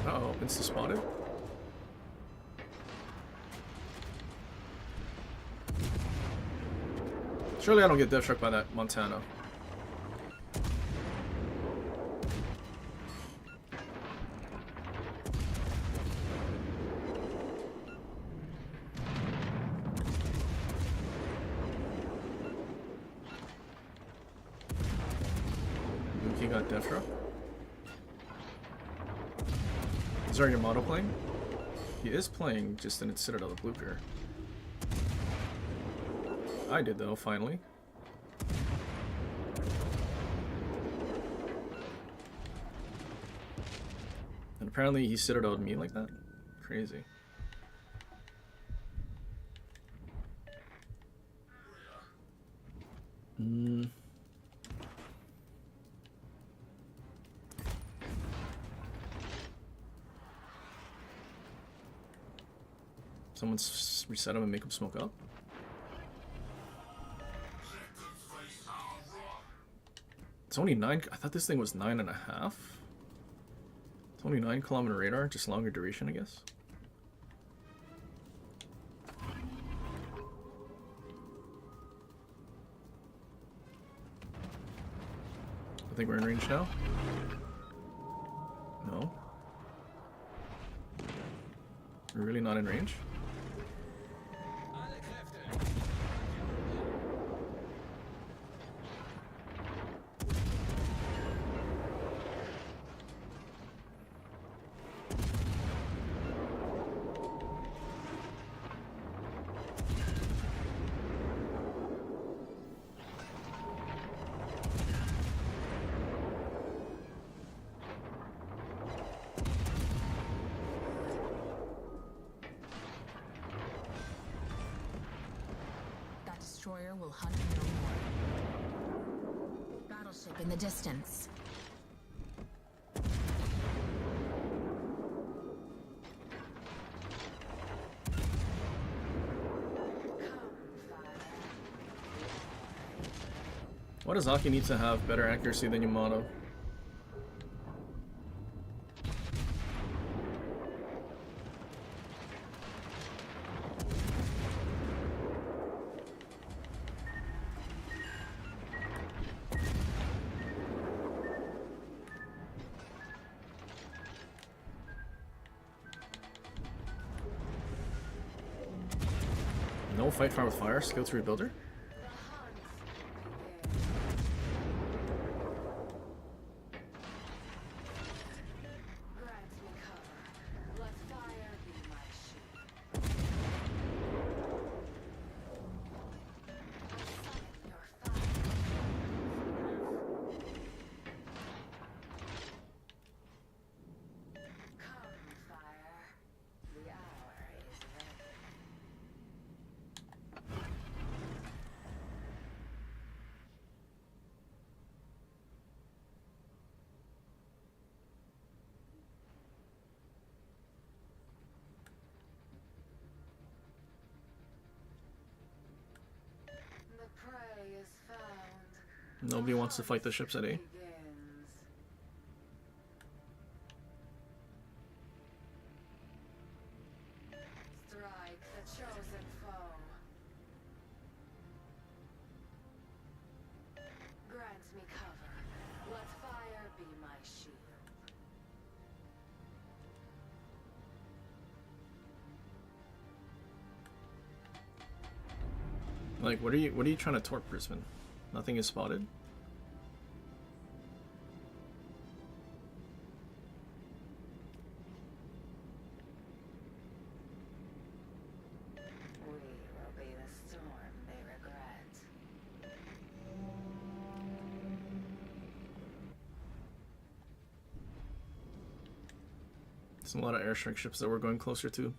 A: Uh-oh, insta-spotted. Surely I don't get death struck by that Montana. He got death struck. Is our Yamato playing? He is playing, just in its Citadel of Blucher. I did though, finally. And apparently he Citadel'd me like that? Crazy. Someone's reset him and make him smoke up? It's only 9. I thought this thing was 9.5. It's only 9-kilometer radar, just longer duration, I guess. I think we're in range now. No. We're really not in range.
I: Destroyer will hunt no more. Battleship in the distance.
A: Why does Aki need to have better accuracy than Yamato? No, fight fire with fire, skill 3 builder. Nobody wants to fight the ships at A.
J: Strike the chosen foe. Grant me cover. Let fire be my shield.
A: Like, what are you trying to torp, Brisbane? Nothing is spotted.
J: We will be the storm they regret.
A: There's a lot of airstrike ships that we're going closer to.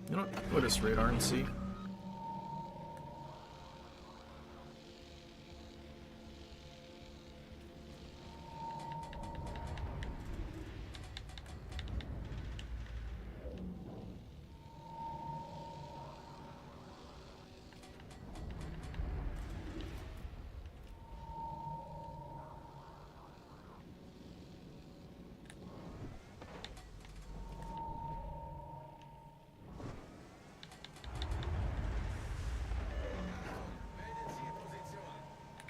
A: You know what? What is radar and see?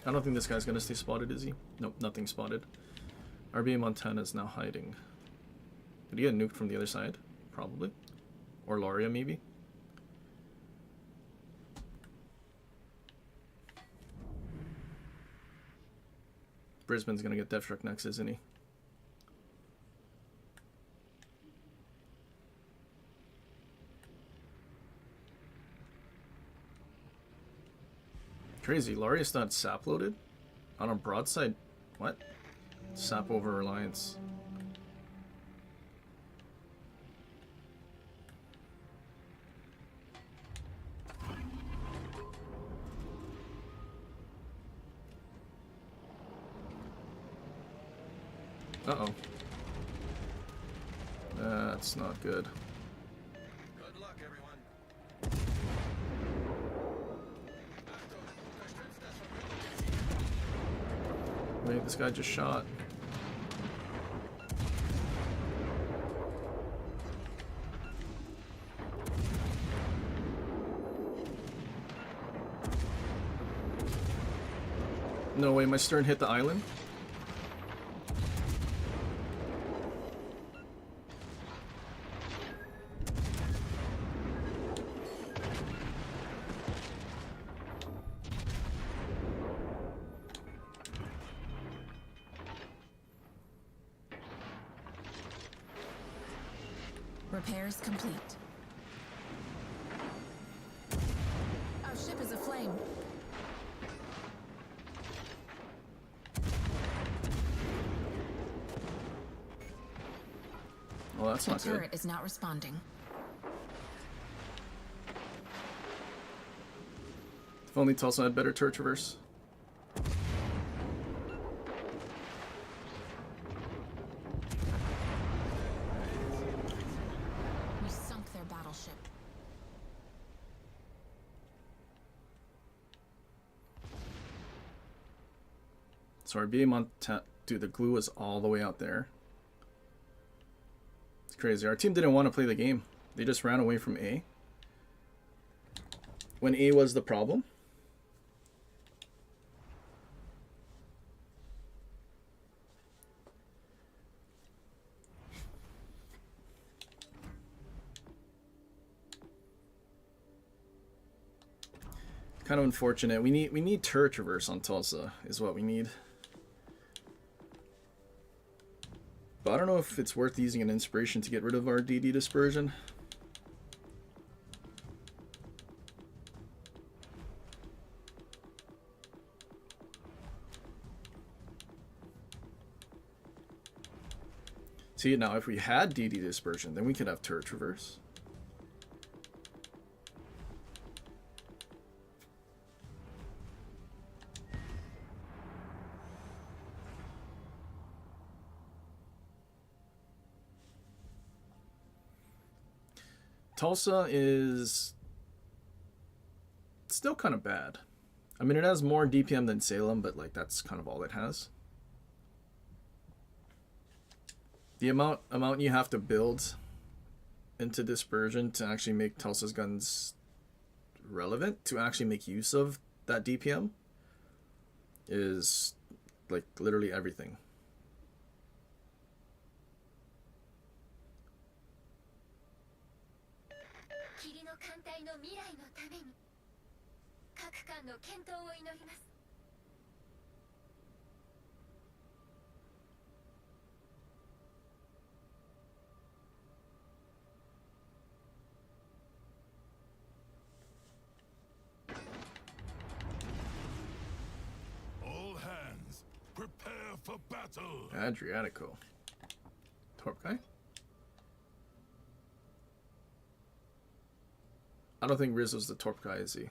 A: I don't think this guy's gonna stay spotted, is he? Nope, nothing spotted. RBA Montana is now hiding. Did he get nuked from the other side? Probably. Or Loria, maybe? Brisbane's gonna get Death Struck next, isn't he? Crazy, Laria's not sap loaded? On a broadside? What? Sap over Reliance. Uh-oh. That's not good.
B: Good luck, everyone.
A: Wait, this guy just shot. No way, my stern hit the island?
I: Repairs complete. Our ship is aflame.
A: Well, that's not
I: The
A: good.
I: turret is not responding.
A: If only Tulsa had better turret traverse.
I: We sunk their battleship.
A: So our BA Montana... Dude, the glue was all the way out there. It's crazy. Our team didn't want to play the game. They just ran away from A. When A was the problem. Kind of unfortunate. We need turret traverse on Tulsa is what we need. But I don't know if it's worth using an inspiration to get rid of our DD dispersion. See, now if we had DD dispersion, then we could have turret traverse. Tulsa is still kind of bad. I mean, it has more DPM than Salem, but like that's kind of all it has. The amount you have to build into dispersion to actually make Tulsa's guns relevant, to actually make use of that DPM, is like literally everything.
H: All hands, prepare for battle.
A: Adriatico. Torp guy? I don't think Rizzo's the Torp guy, is he?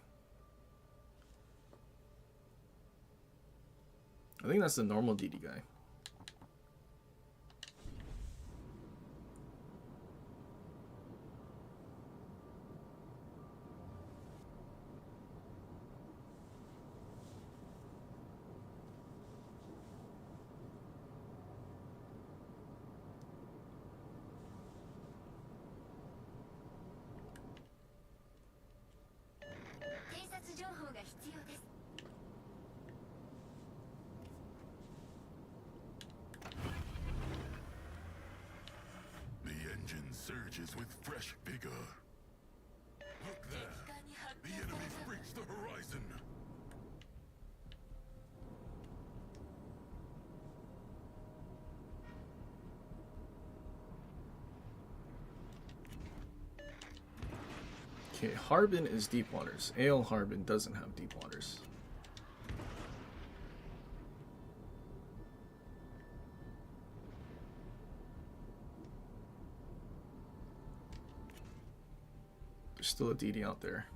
A: I think that's the normal DD guy.
H: Surges with fresh vigor. Look there! The enemy's reached the horizon!
A: Okay, Harbin is deep waters. Ale Harbin doesn't have deep waters. There's still a DD out there.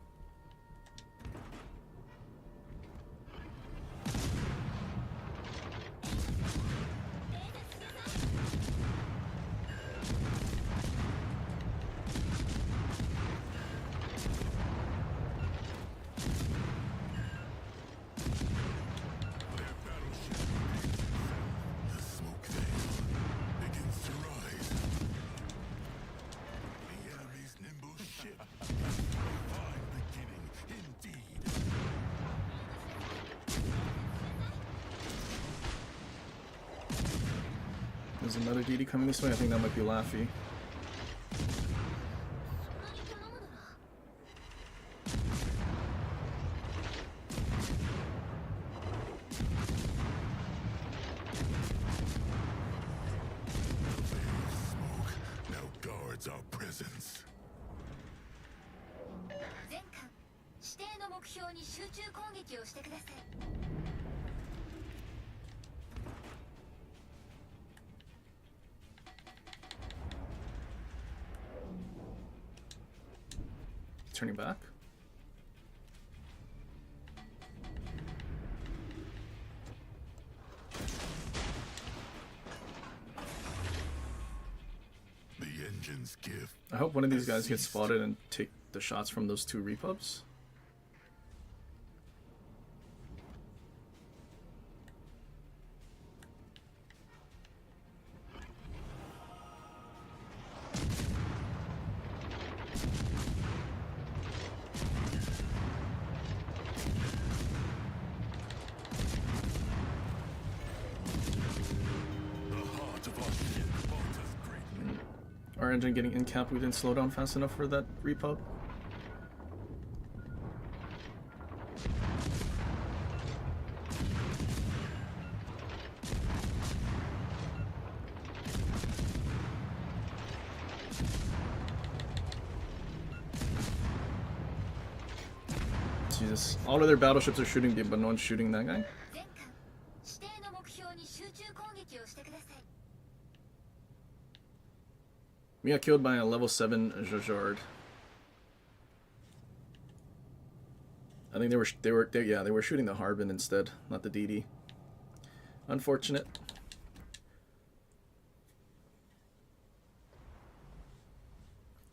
A: There's another DD coming this way. I think that might be Laffy.
H: Smoke now guards our presence.
A: Turning back.
H: The engine's gift.
A: I hope one of these guys gets spotted and take the shots from those two repubs. Our engine getting in cap, we didn't slow down fast enough for that repub. Jesus. All of their battleships are shooting me, but no one's shooting that guy.
G: 全艦指定の目標に集中攻撃をしてください。
A: We got killed by a level 7 Jajard. I think they were shooting the Harbin instead, not the DD. Unfortunate.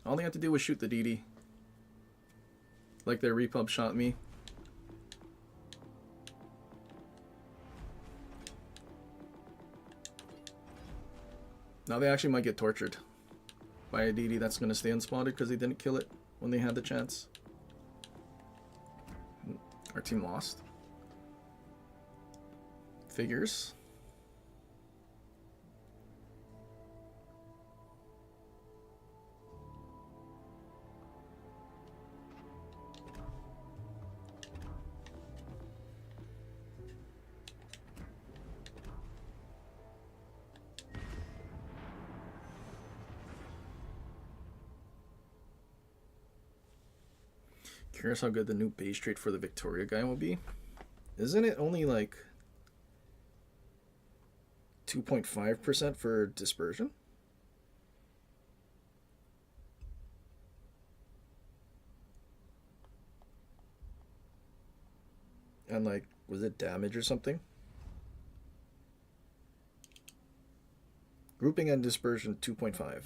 A: All they had to do was shoot the DD. Like their repub shot me. Now they actually might get tortured by a DD that's going to stay unspotted because they didn't kill it when they had the chance. Our team lost. Figures. Curious how good the new base trait for the Victoria guy will be. Isn't it only like 2.5% for dispersion? And like, was it damage or something? Grouping and dispersion 2.5.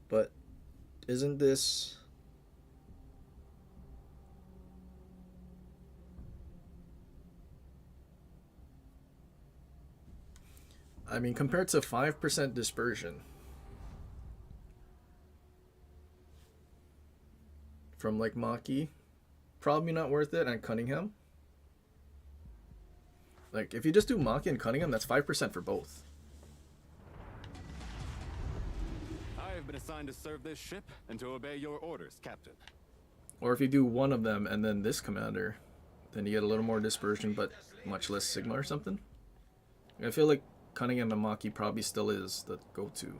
A: But isn't this... I mean, compared to 5% dispersion from like Maki, probably not worth it, and Cunningham. Like, if you just do Maki and Cunningham, that's 5% for both.
K: I've been assigned to serve this ship and to obey your orders, Captain.
A: Or if you do one of them and then this commander, then you get a little more dispersion but much less Sigma or something. I feel like Cunningham and Maki probably still is the go-to.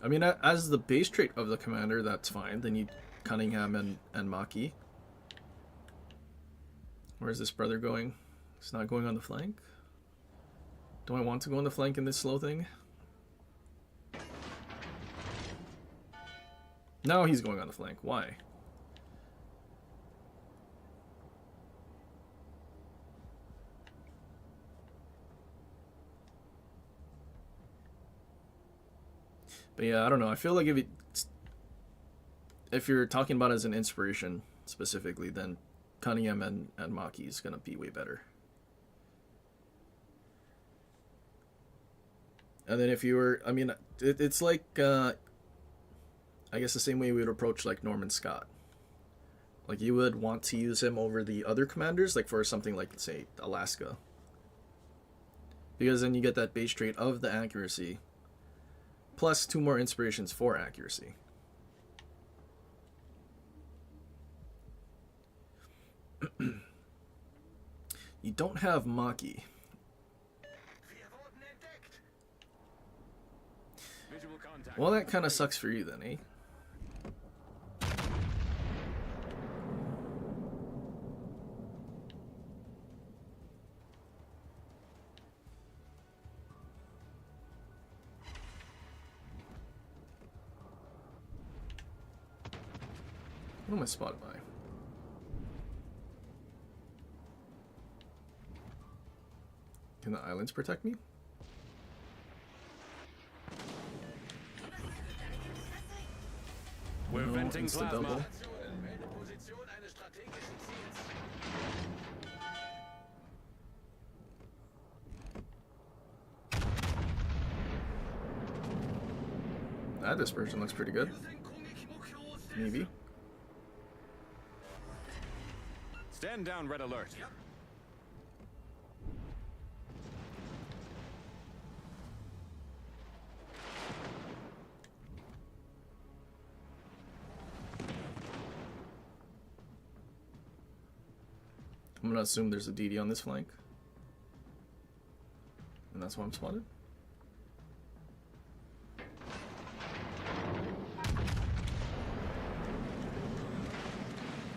A: I mean, as the base trait of the commander, that's fine. Then you Cunningham and Maki. Where's this brother going? He's not going on the flank? Do I want to go on the flank in this slow thing? No, he's going on the flank. Why? But yeah, I don't know. I feel like if you're talking about it as an inspiration specifically, then Cunningham and Maki is going to be way better. And then if you were, I mean, it's like, I guess the same way we would approach like Norman Scott. Like you would want to use him over the other commanders, like for something like, say, Alaska. Because then you get that base trait of the accuracy, plus 2 more inspirations for accuracy. You don't have Maki. Well, that kind of sucks for you then, eh? What am I spotted by? Can the islands protect me?
K: We're
A: No,
K: venting
A: it's the
K: plasma.
A: double.
B: Wähle Position eines strategischen Ziels.
A: That dispersion looks pretty good. Maybe.
K: Stand down, red alert.
A: I'm gonna assume there's a DD on this flank. And That's why I'm spotted.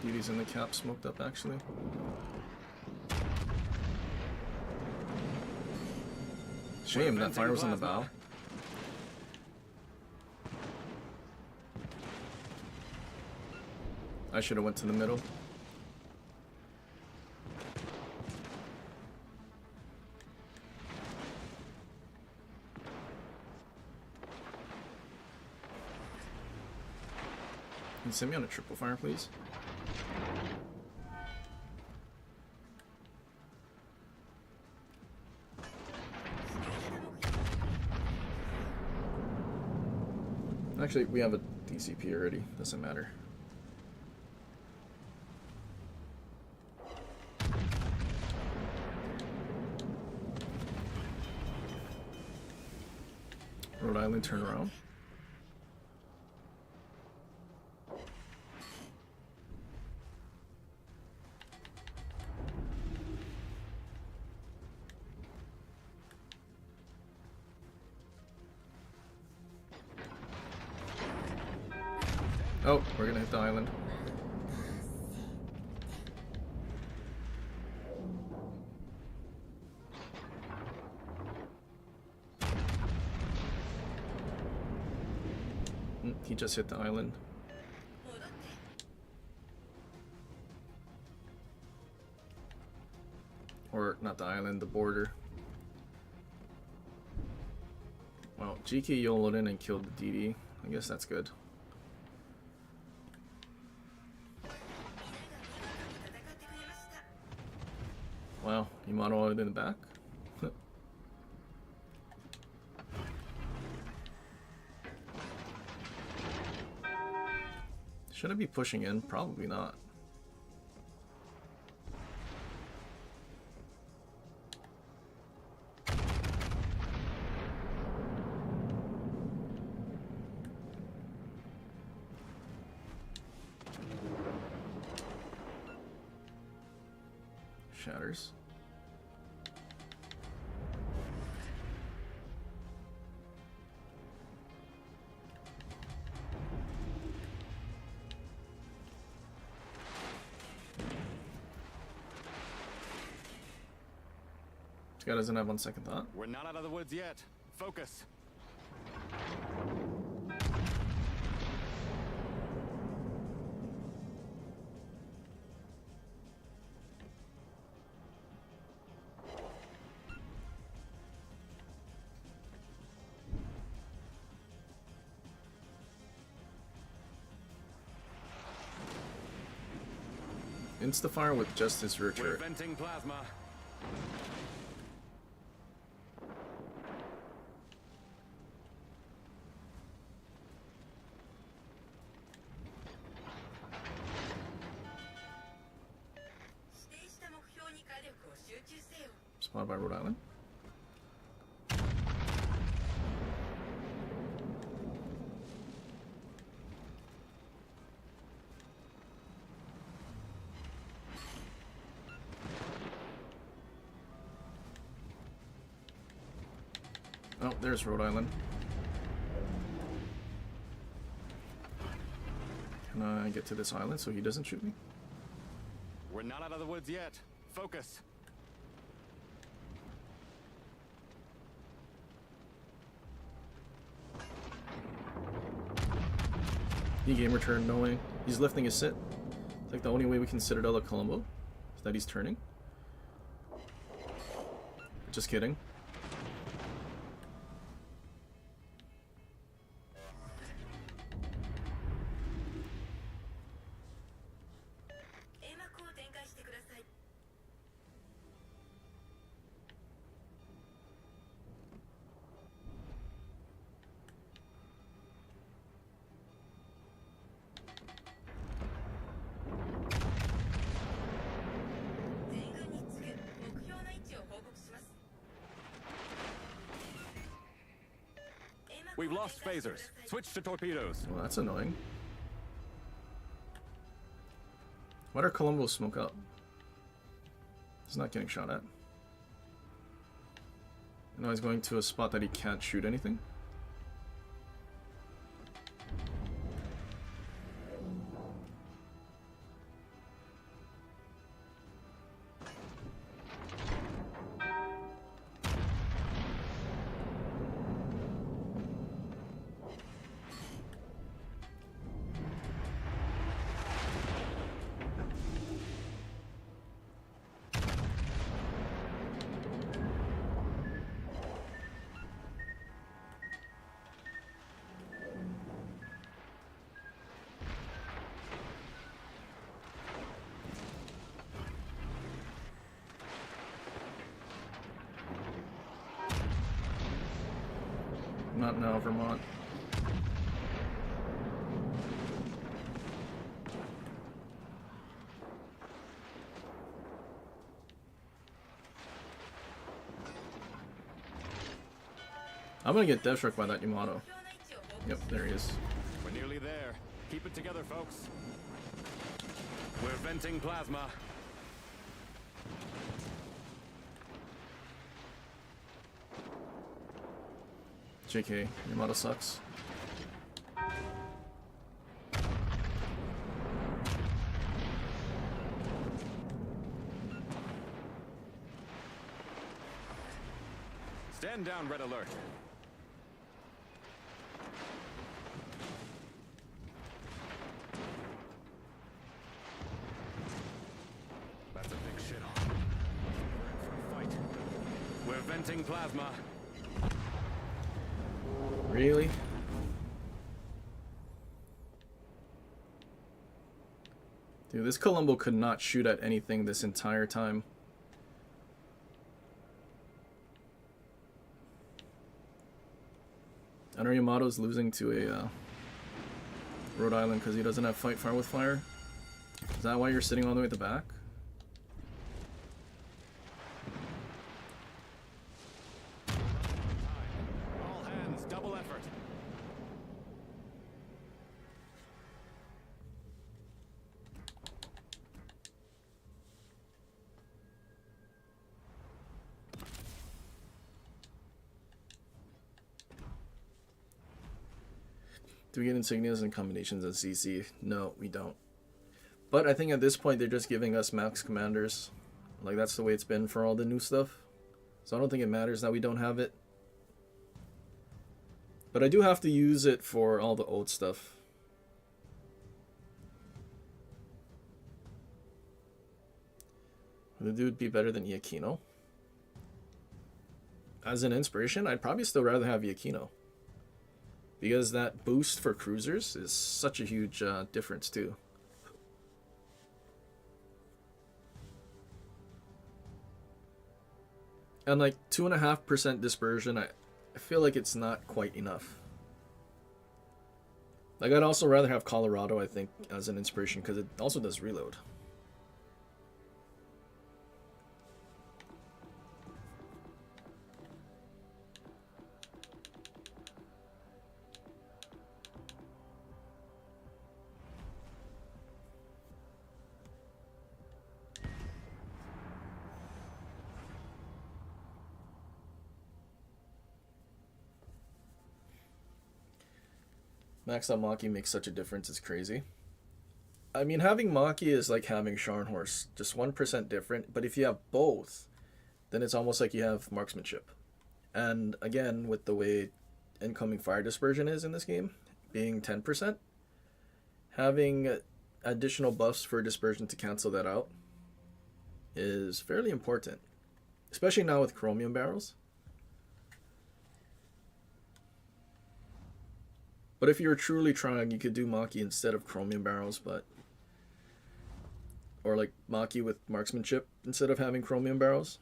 A: Beauty's in the cap, smoked up actually. Shame that fire was on the bow. I should have went to the middle. Can you send me on a triple fire, please? Actually, we have a DCP already. Doesn't matter. Rhode Island, turn around. Oh, we're gonna hit the island. He just hit the island. Or not the island, the border. Well, GK YOLO'd in and killed the DD. I guess that's good. Wow, you mono in the back? Should I be pushing in? Probably not. Shatters. This guy doesn't have 1 second thought.
K: We're not out of the woods yet. Focus.
A: Insta-fire with just his rear
K: We're
A: turret.
K: venting plasma.
A: Spotted by Rhode Island. Oh, there's Rhode Island. Can I get to this island so he doesn't shoot me?
K: We're not out of the woods yet. Focus.
A: He game return, no way. He's lifting his sit. It's like the only way we can Citadel of Colombo is that he's turning. Just kidding.
K: We've lost phasers. Switch to torpedoes.
A: Well, that's annoying. Why did Colombo smoke up? He's not getting shot at. Now he's going to a spot that he can't shoot anything. Not now, Vermont. I'm gonna get death struck by that Yamato. Yep, there he is.
K: We're nearly there. Keep it together, folks. We're venting plasma.
A: JK, Yamato sucks.
K: Stand down, red alert. That's a big shit on. We're in for a fight. We're venting plasma.
A: Really? Dude, this Columbo could not shoot at anything this entire time. I know Yamato's losing to a Rhode Island because he doesn't have fight fire with fire. Is that why you're sitting all the way at the back?
K: All hands, double effort.
A: Do we get insignias and combinations as CC? No, we don't. But I think at this point they're just giving us max commanders. Like, that's the way it's been for all the new stuff. So I don't think it matters that we don't have it. But I do have to use it for all the old stuff. Would the dude be better than Iakino? As an inspiration, I'd probably still rather have Iakino. Because that boost for cruisers is such a huge difference too. And like 2.5% dispersion, I feel like it's not quite enough. Like, I'd also rather have Colorado, I think, as an inspiration because it also does reload. Max out Maki makes such a difference, it's crazy. I mean, having Maki is like having Scharnhorst, just 1% different, but if you have both, then it's almost like you have marksmanship. And again, with the way incoming fire dispersion is in this game, being 10%, having additional buffs for dispersion to cancel that out is fairly important, especially now with chromium barrels. But if you were truly trying, you could do Maki instead of chromium barrels, but... Or like Maki with marksmanship instead of having chromium barrels.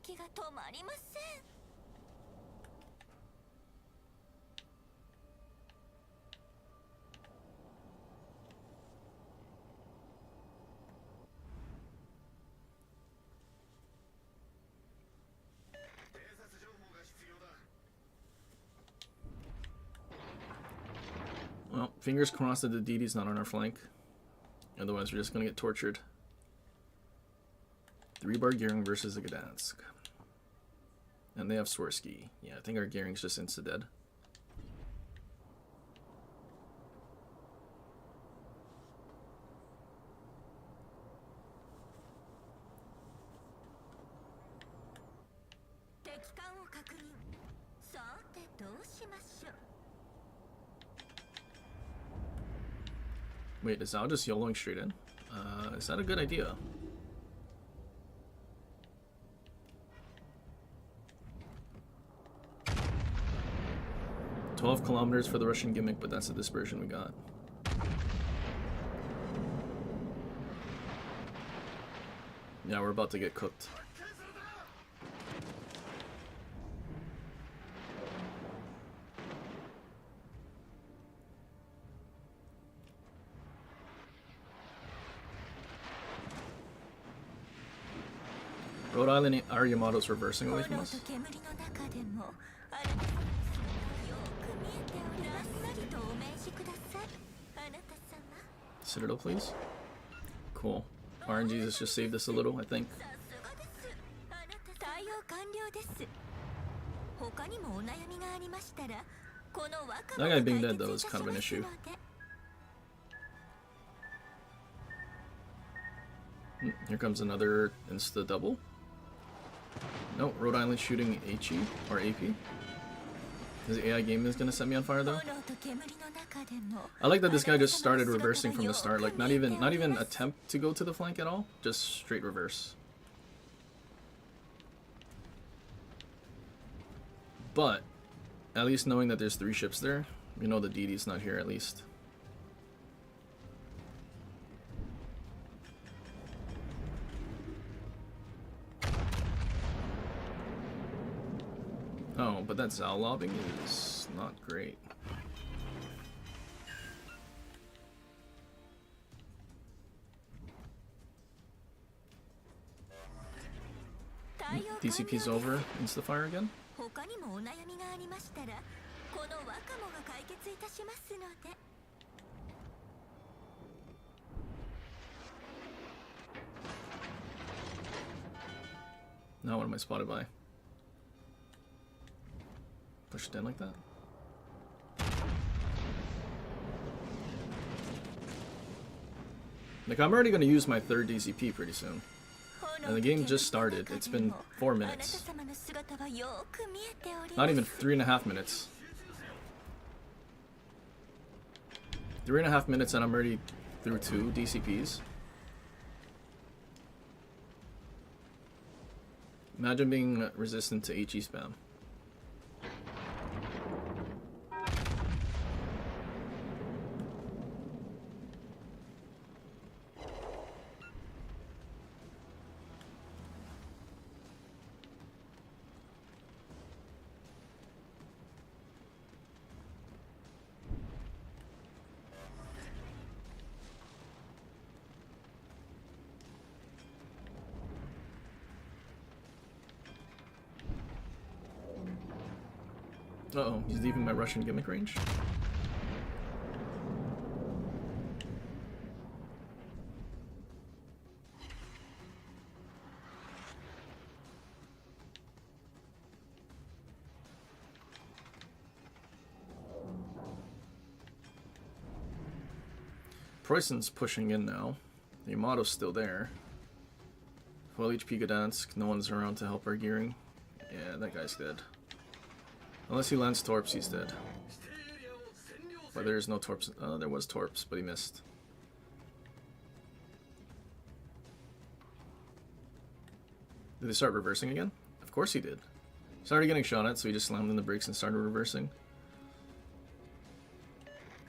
G: きが止まりません。
C: 偵察情報が必要だ。
A: Well, fingers crossed that the DD's not on our flank. Otherwise, we're just gonna get tortured. 3-bar Gearing versus a Gdansk. And they have Swirsky. Yeah, I think our Gearing's just insta-dead. Wait, is Al just YOLOing straight in? Is that a good idea? "12 kilometers for the Russian gimmick, but that's the dispersion we got." Yeah, we're about to get cooked. Rhode Island, our Yamato's reversing away from us. Citadel, please. Cool. RNG's just saved us a little, I think. That guy being dead, though, is kind of an issue. Here comes another insta-double. No, Rhode Island shooting HE, or AP. His AI game is gonna set me on fire, though. I like that this guy just started reversing from the start, like not even attempt to go to the flank at all, just straight reverse. But at least knowing that there's 3 ships there, you know the DD's not here at least. Oh, but that Zal lobbing is not great. DCP's over. Insta-fire again? Now what am I spotted by? Push it in like that? Like, I'm already going to use my 3rd DCP pretty soon. And the game just started. It's been 4 minutes. Not even 3.5 minutes. 3.5 minutes and I'm already through 2 DCPs. Imagine being resistant to HE spam. Uh-oh, he's leaving my Russian gimmick range. Preußen's pushing in now. The Yamato's still there. Full HP Gdansk, no one's around to help our gearing. Yeah, that guy's dead. Unless he lands torps, he's dead. But there's no torps. Oh, there was torps, but he missed. Did they start reversing again? Of course he did. Started getting shot at, so he just slammed in the brakes and started reversing.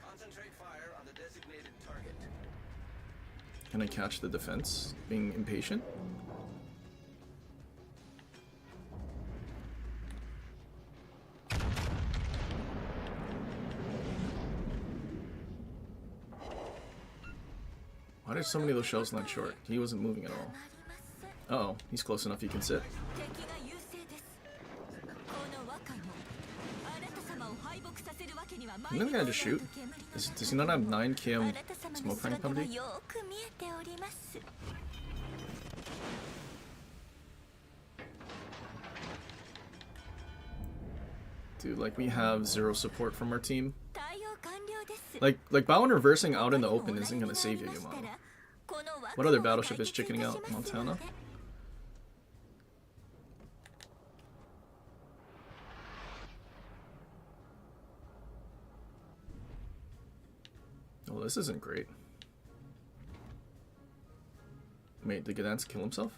B: Concentrate fire on the designated target.
A: Can I catch the defense? Being impatient? are so many of those shells not short? He wasn't moving at all. Uh-oh, he's close enough he can sit. Can that guy just shoot? Does he not have 9 km smoke fang penalty? Dude, like we have 0 support from our team. Like Bowen reversing out in the open isn't gonna save you, Yamato. What other battleship is chickening out? Montana? Oh, this isn't great. Wait, did Gdansk kill himself?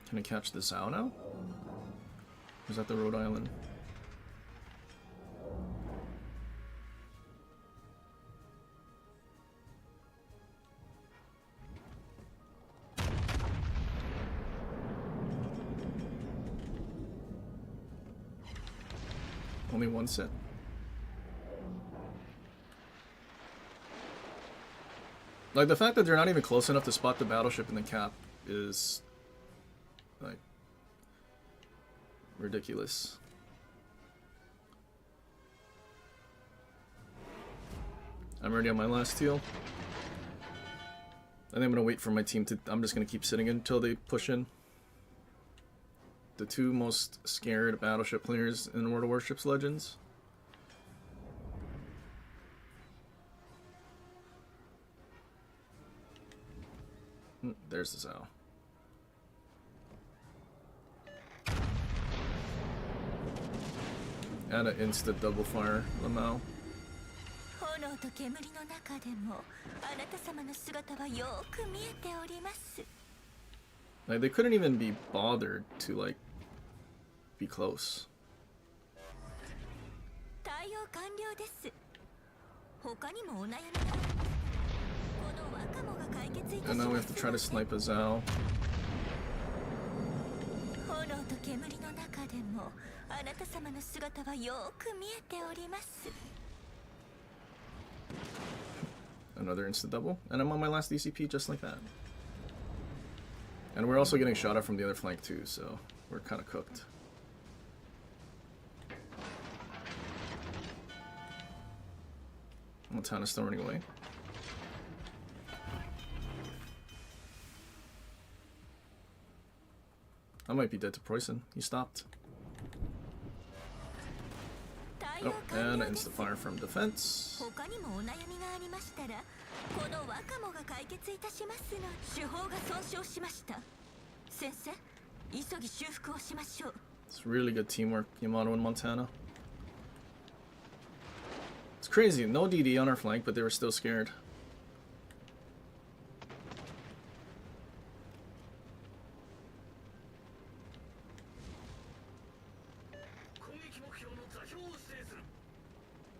A: Can I catch this out now? Or is that the Rhode Island? Only one set. Like, the fact that they're not even close enough to spot the battleship in the cap is, like, ridiculous. I'm already on my last teal. I think I'm gonna wait for my team to... I'm just gonna keep sitting until they push in. The 2 most scared battleship players in World of Warships Legends. There's the Zao. And an instant double fire, Lamau. Like, they couldn't even be bothered to, like, be close. And now we have to try to snipe a Zao. Another instant double, and I'm on my last DCP just like that. And we're also getting shot at from the other flank too, so we're kind of cooked. Montana's still running away. I might be dead to poison. He stopped. Oh, and an instant fire from defense. It's really good teamwork, Yamato and Montana. It's crazy, no DD on our flank, but they were still scared.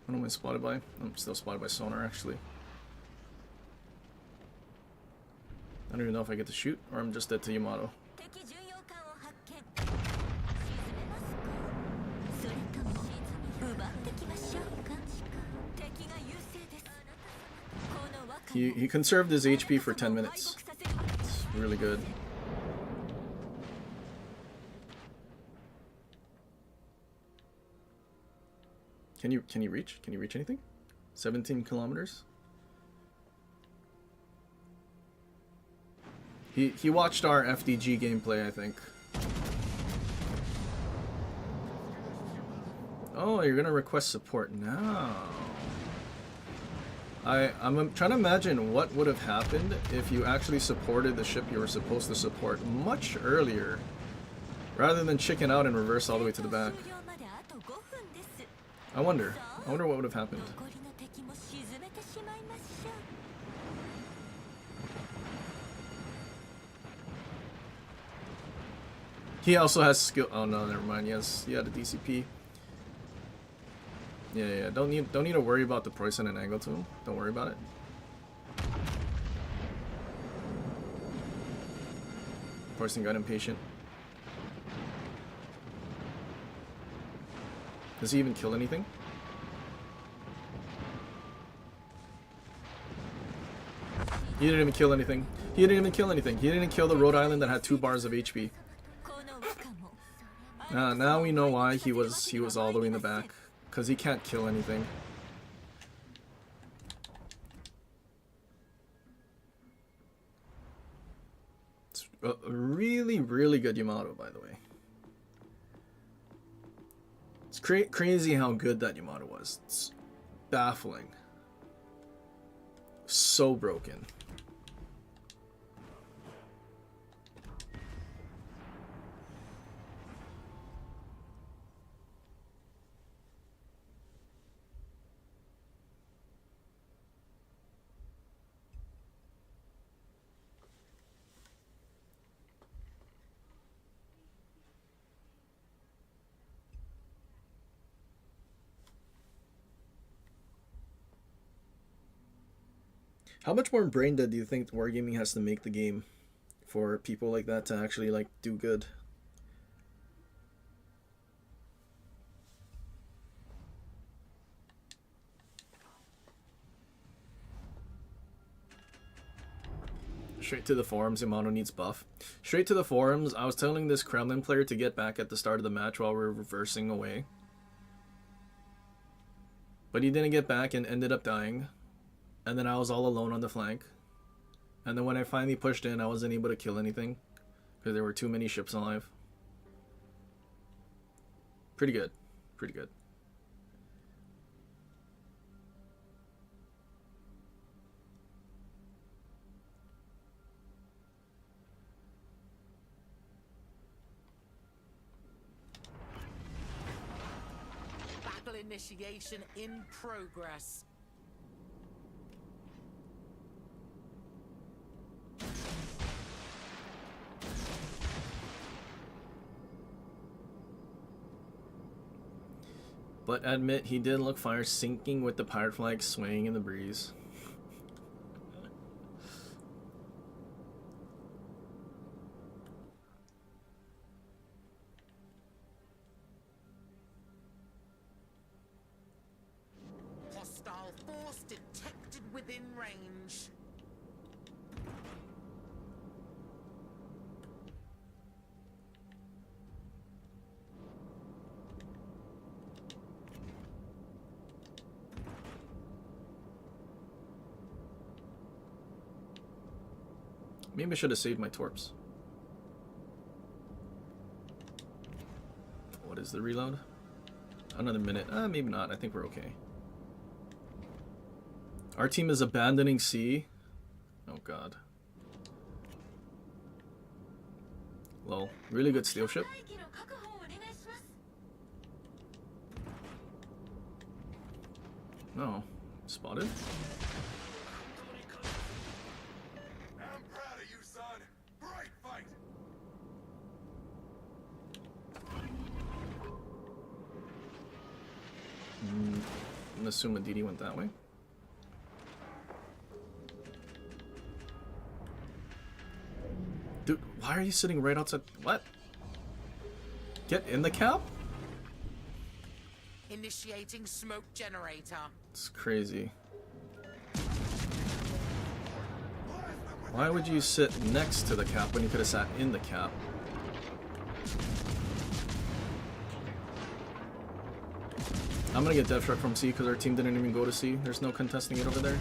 A: What am I spotted by? I'm still spotted by sonar, actually. I don't even know if I get to shoot, or I'm just dead to Yamato. He conserved his HP for 10 minutes. It's really good. Can you reach? Can you reach anything? 17 kilometers? He watched our FDG gameplay, I think. Oh, you're gonna request support now. I'm trying to imagine what would have happened if you actually supported the ship you were supposed to support much earlier, rather than chicken out and reverse all the way to the back. I wonder what would have happened. He also has skill. Oh no, never mind. He had a DCP. Yeah. Don't need to worry about the poison and angle to him. Don't worry about it. Poison got impatient. Does he even kill anything? He didn't even kill anything. He didn't even kill anything. He didn't kill the Rhode Island that had 2 bars of HP. Now we know why he was all the way in the back. Because he can't kill anything. It's a really, really good Yamato, by the way. It's crazy how good that Yamato was. It's baffling. So broken. How much more brain dead do you think Wargaming has to make the game for people like that to actually like do good? Straight to the forums, Yamato needs buff. Straight to the forums, I was telling this Kremlin player to get back at the start of the match while we were reversing away. But he didn't get back and ended up dying. And then I was all alone on the flank. And then when I finally pushed in, I wasn't able to kill anything. Because there were too many ships alive. Pretty good. Pretty good.
E: Battle initiation in progress.
A: But admit, he did look fire sinking with the pirate flag swaying in the breeze.
E: Hostile force detected within range.
A: Maybe I should have saved my torps. What is the reload? Another minute. Maybe not. I think we're okay. Our team is abandoning C. Oh god. Lol. Really good steel ship. No. Spotted.
H: I'm proud of you, son. Great fight.
A: I'm assuming DD went that way. Dude, why are you sitting right outside? What? Get in the cap?
E: Initiating smoke generator.
A: It's crazy. Why would you sit next to the cap when you could have sat in the cap? I'm gonna get death truck from C because our team didn't even go to C. There's no contesting it over there.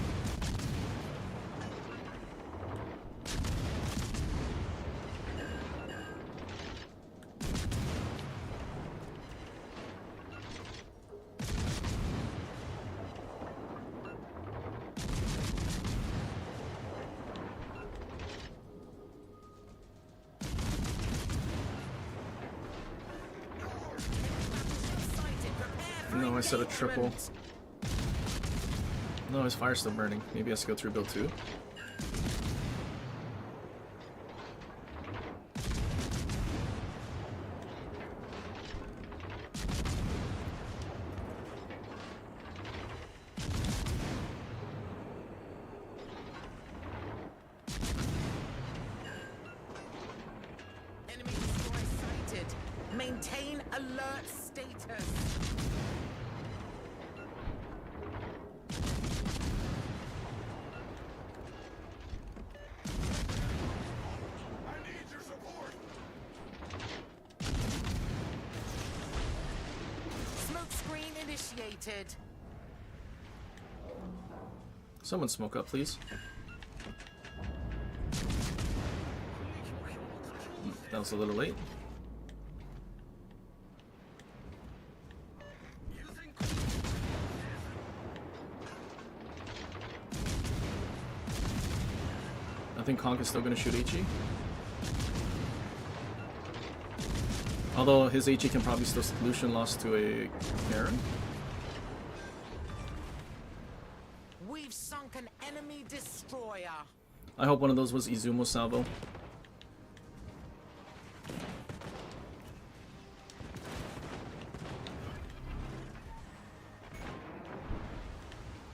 A: No, I said a triple. No, his fire's still burning. Maybe he has to go through build 2.
E: Alert status.
H: I need your support.
E: Smoke screen initiated.
A: Someone smoke up, please. That was a little late. I think Conk is still going to shoot HE. Although his HE can probably still solution loss to a Baron.
E: We've sunk an enemy destroyer.
A: I hope one of those was Izumo salvo.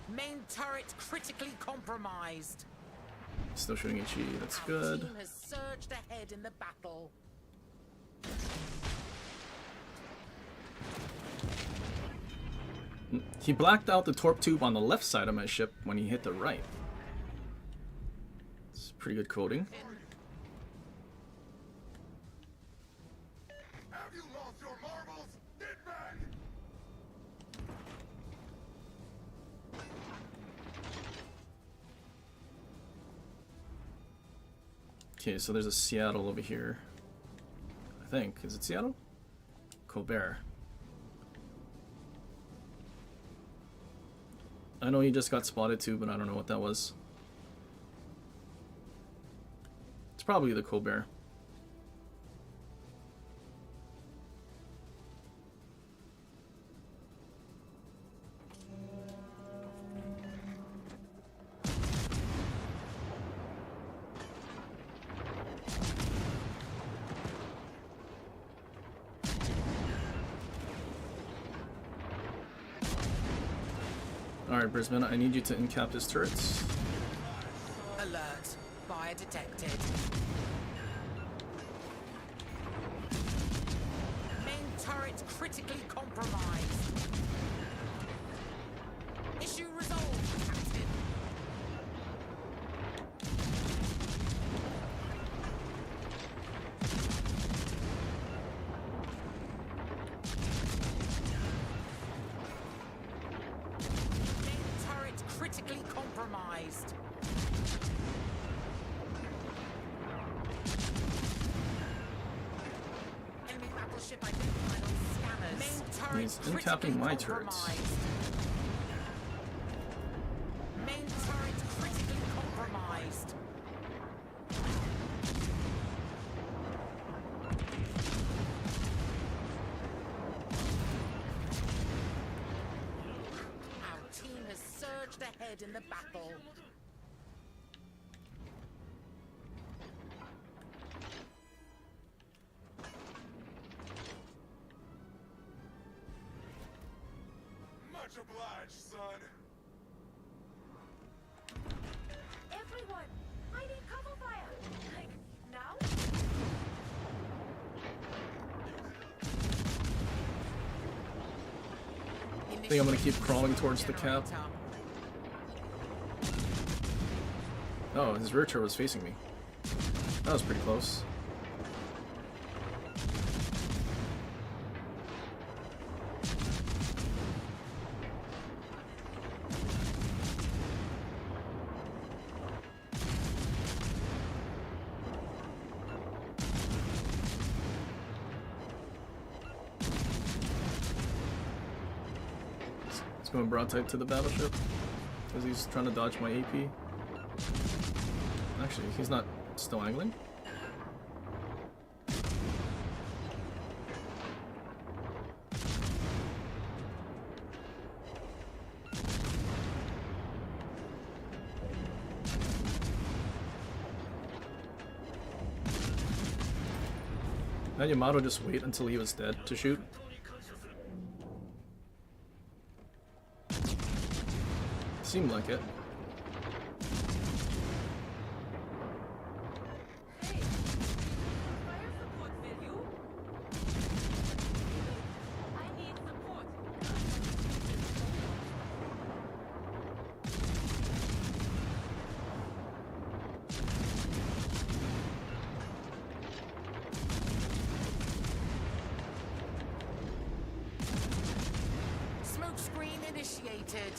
E: Main turret critically compromised.
A: Still shooting HE, that's
E: Our
A: good.
E: team has surged ahead in the battle.
A: He blacked out the torp tube on the left side of my ship when he hit the right. It's pretty good coding.
H: Have you lost your marbles? Get back!
A: Okay, so there's a Seattle over here. I think. Is it Seattle? Colbert. I know he just got spotted too, but I don't know what that was. It's probably the Colbert. Alright, Brisbane, I need you to incap his turrets.
E: Alert. Fire detected. Main turret critically compromised. Issue resolved, Captain. Critically compromised. Enemy battleship identified on scanners. Main turret
A: He's incapping my turrets.
E: Main turret critically compromised. Our team has surged ahead in the battle.
H: Much obliged, son.
G: Everyone, I need cover fire. Like, now?
A: I think I'm gonna keep crawling towards the cap. Oh, his rear turret was facing me. That was pretty close. He's going broadside to the battleship because he's trying to dodge my AP. Actually, he's not still angling. Had Yamato just wait until he was dead to shoot? Seemed like it.
G: Hey, fire support value?
E: initiated.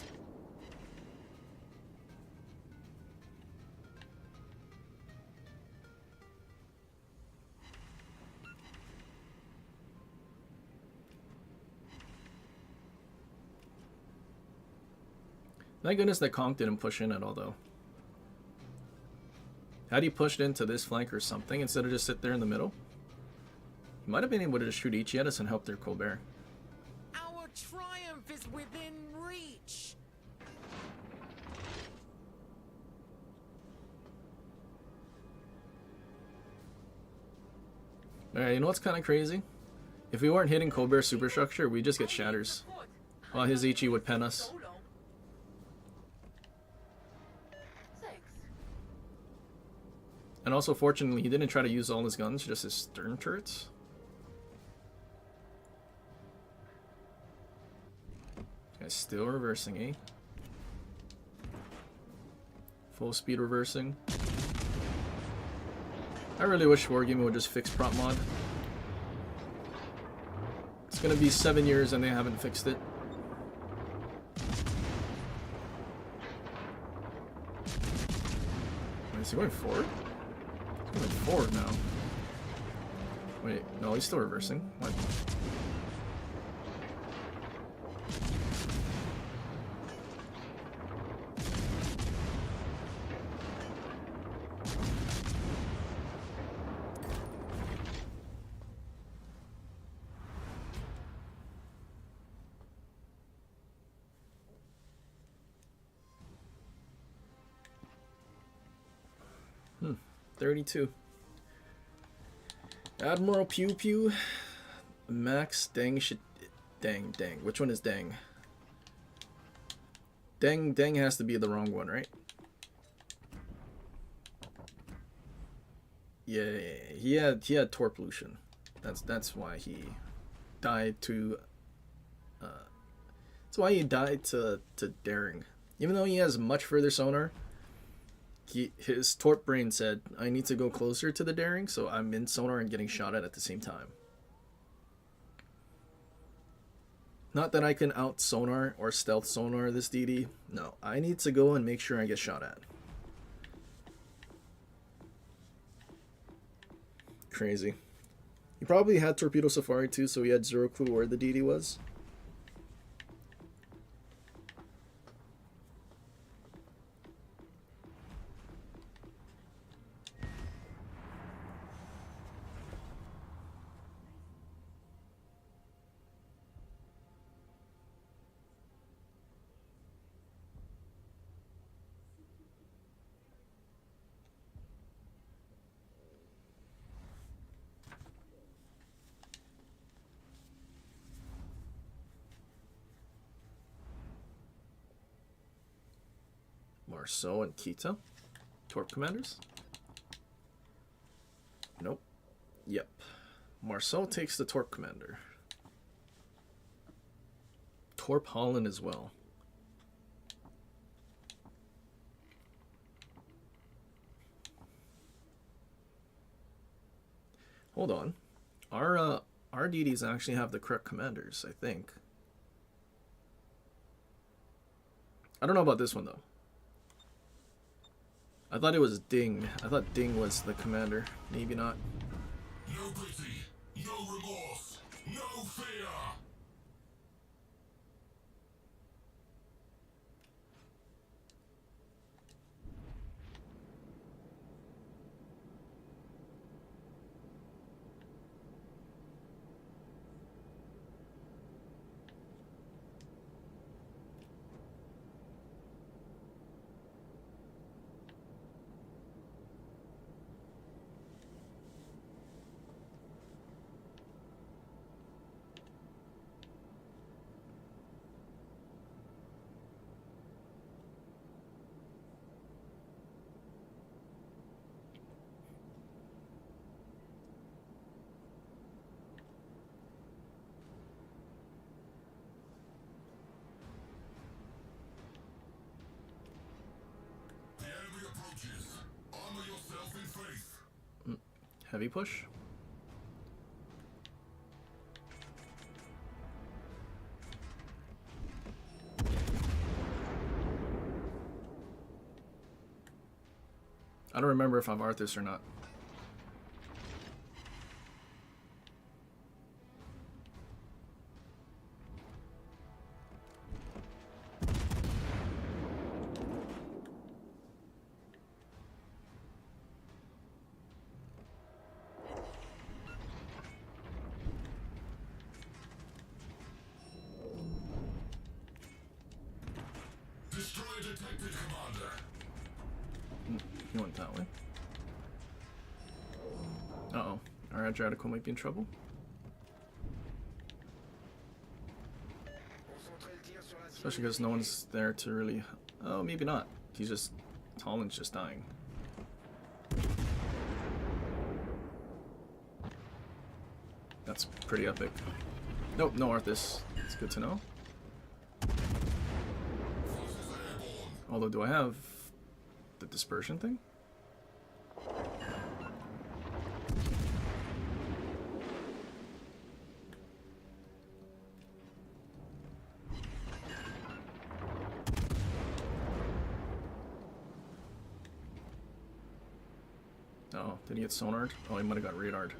A: Thank goodness that Conk didn't push in at all, though. Had he pushed into this flank or something instead of just sit there in the middle, he might have been able to just shoot each at us and help their Colbert.
E: Our triumph is within reach.
A: Alright, you know what's kind of crazy? If we weren't hitting Colbert's superstructure, we just get shatters. While his Ichi would pen us. And also, fortunately, he didn't try to use all his guns, just his stern turrets. Guy's still reversing, eh? Full speed reversing. I really wish Wargaming would just fix prop mod. It's gonna be 7 years and they haven't fixed it. Is he going forward? He's going forward now. Wait, no, he's still reversing. What? Hmm, 32. Admiral Pew Pew. Max Dang shit. Dang. Which one is Dang? Dang has to be the wrong one, right? Yeah, he had torp pollution. That's why he died to. That's why he died to daring. Even though he has much further sonar, his torp brain said, "I need to go closer to the daring, so I'm in sonar and getting shot at the same time." Not that I can out sonar or stealth sonar this DD. No, I need to go and make sure I get shot at. Crazy. He probably had Torpedo Safari too, so he had zero clue where the DD was. Marceau and Kita, Torp commanders? Nope. Yep. Marceau takes the Torp commander. Torp Holland as well. Hold on. Our DDs actually have the correct commanders, I think. I don't know about this one though. I thought it was Ding. I thought Ding was the commander. Maybe not.
H: No pity, no remorse, no fear.
A: Heavy push. I don't remember if I've Arthas or not.
H: Destroy detected, Commander.
A: He went that way. Uh-oh. Our Adriatical might be in trouble. Especially because no one's there to really... Oh, maybe not. He's just... Holland's just dying. That's pretty epic. Nope, no Arthas. It's good to know. Although, do I have the dispersion thing? Oh, did he get sonared? Oh, he might have got radared.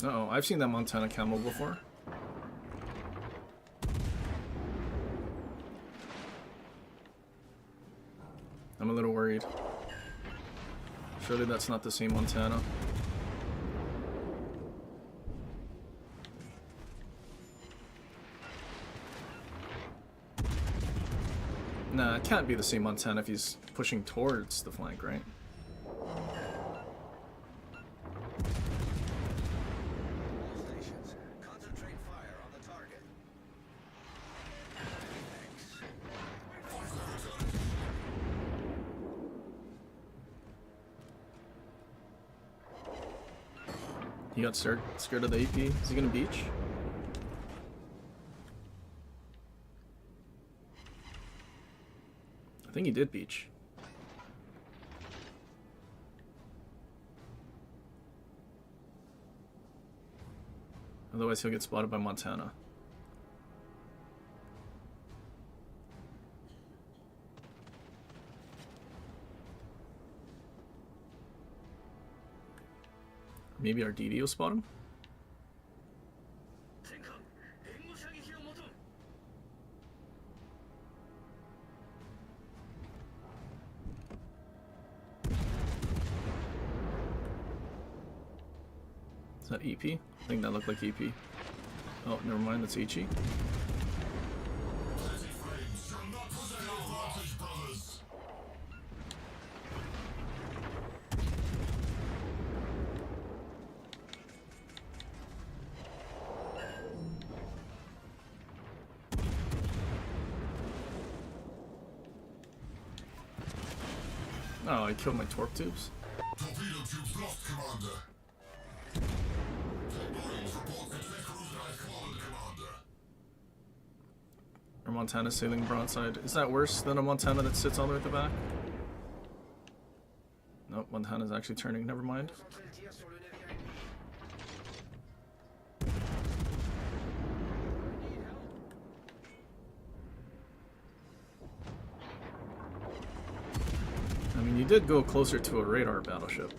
A: Uh-oh, I've seen that Montana camo before. I'm a little worried. Surely that's not the same Montana. Nah, it can't be the same Montana if he's pushing towards the flank, right? He got scared of the AP. Is he gonna beach? I think he did beach. Otherwise he'll get spotted by Montana. Maybe our DD will spot him? Is that EP? I think that looked like EP. Oh, never mind, that's HE. Oh, I killed my torp tubes.
H: Torpedo tubes lost, Commander. Marines report that they cruised command, Commander.
A: Our Montana sailing broadside. Is that worse than a Montana that sits all the way at the back? Nope, Montana's actually turning. Never mind. I mean, you did go closer to a radar battleship.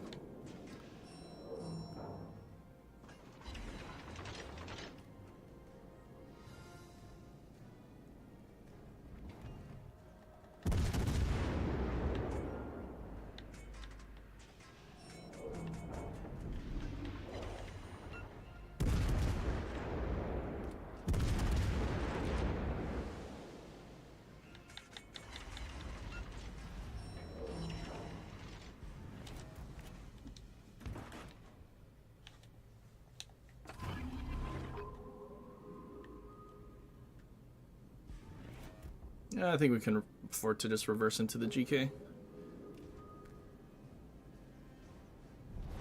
A: Yeah, I think we can afford to just reverse into the GK.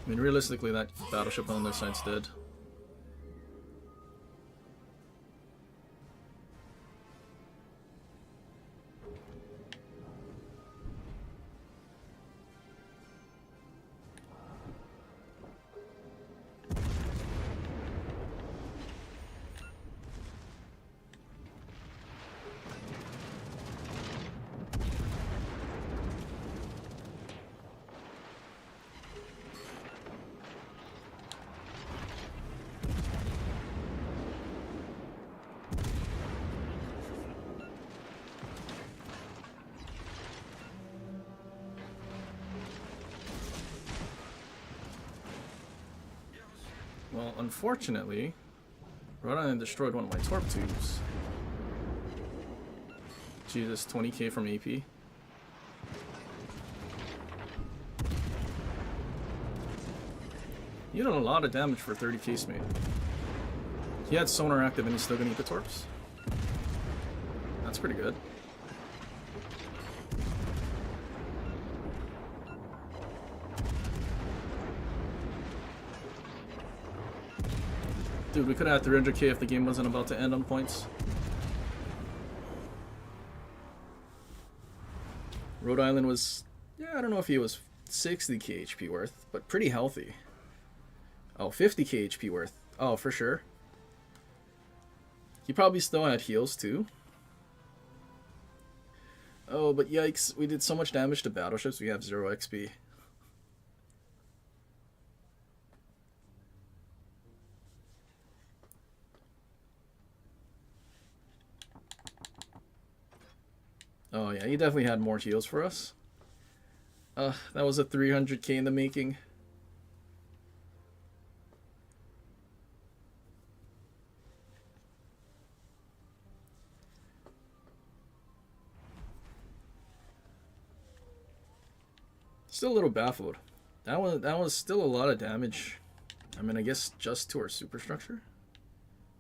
A: I mean, realistically, that battleship on their side's dead. Well, unfortunately, Rhode Island destroyed one of my torp tubes. Jesus, 20k from AP. You did a lot of damage for 30 casemate. He had sonar active and he's still gonna eat the torps. That's pretty good. Dude, we could have had 300k if the game wasn't about to end on points. Rhode Island was, yeah, I don't know if he was 60k HP worth, but pretty healthy. Oh, 50k HP worth. Oh, for sure. He probably still had heals too. Oh, but yikes, we did so much damage to battleships, we have 0 XP. Oh yeah, he definitely had more heals for us. That was a 300k in the making. Still a little baffled. That was still a lot of damage. I mean, I guess just to our superstructure.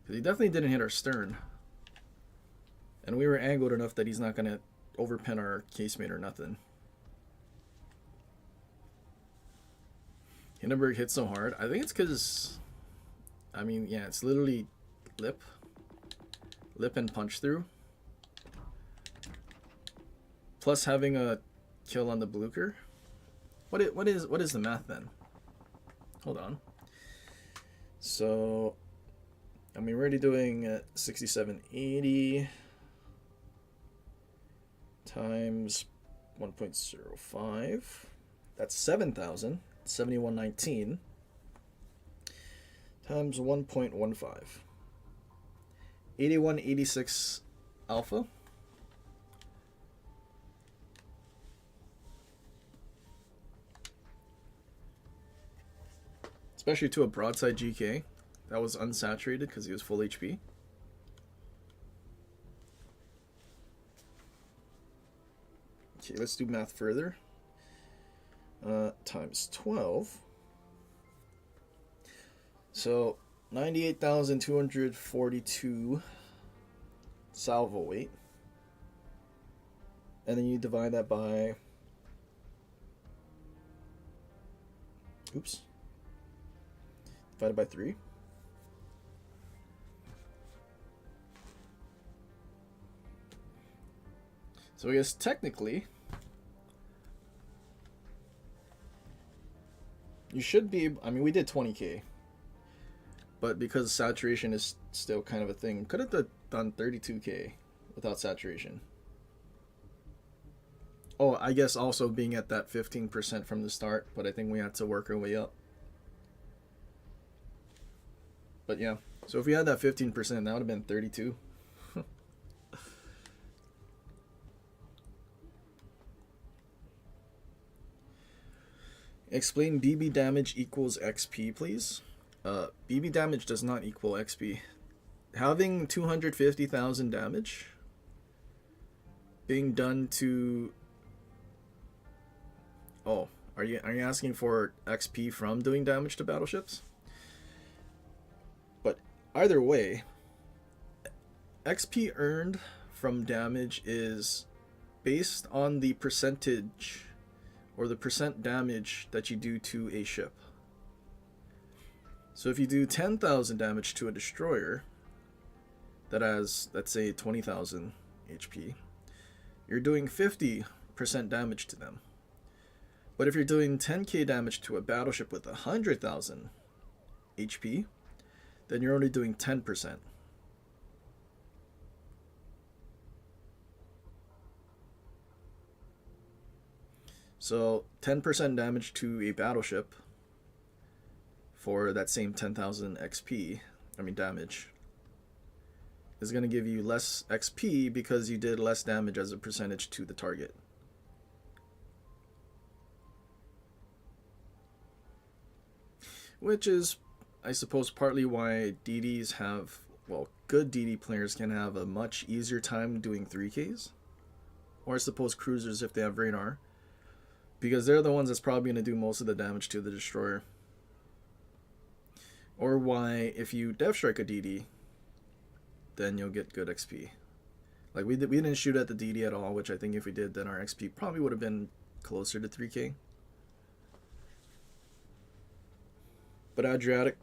A: Because he definitely didn't hit our stern. And we were angled enough that he's not going to overpin our casemate or nothing. Hindenburg hit so hard. I think it's because, I mean, yeah, it's literally lip and punch through. Plus having a kill on the Blucher. What is the math then? Hold on. So, I mean, we're already doing 6780 times 1.05. That's 7,000. 7119 times 1.15. 8186 alpha. Especially to a broadside GK that was unsaturated because he was full HP. Okay, let's do math further. Times 12. So 98,242 salvo weight. And then you divide that by, oops, divided by 3. So I guess technically you should be, I mean, we did 20k, but because saturation is still kind of a thing, could have done 32k without saturation. Oh, I guess also being at that 15% from the start, but I think we had to work our way up. But yeah, so if we had that 15%, that would have been 32. Explain BB damage equals XP, please. BB damage does not equal XP. Having 250,000 damage being done to... Oh, are you asking for XP from doing damage to battleships? But either way, XP earned from damage is based on the percentage or the percent damage that you do to a ship. So if you do 10,000 damage to a destroyer that has, let's say, 20,000 HP, you're doing 50% damage to them. But if you're doing 10k damage to a battleship with 100,000 HP, then you're only doing 10%. So 10% damage to a battleship for that same 10,000 XP, I mean damage, is going to give you less XP because you did less damage as a percentage to the target. Which is I suppose partly why DDs have, well, good DD players can have a much easier time doing 3Ks. Or I suppose cruisers if they have radar. Because they're the ones that's probably going to do most of the damage to the destroyer. Or why, if you dev strike a DD, then you'll get good XP. Like, we didn't shoot at the DD at all, which I think if we did, then our XP probably would have been closer to 3K. But Adriatic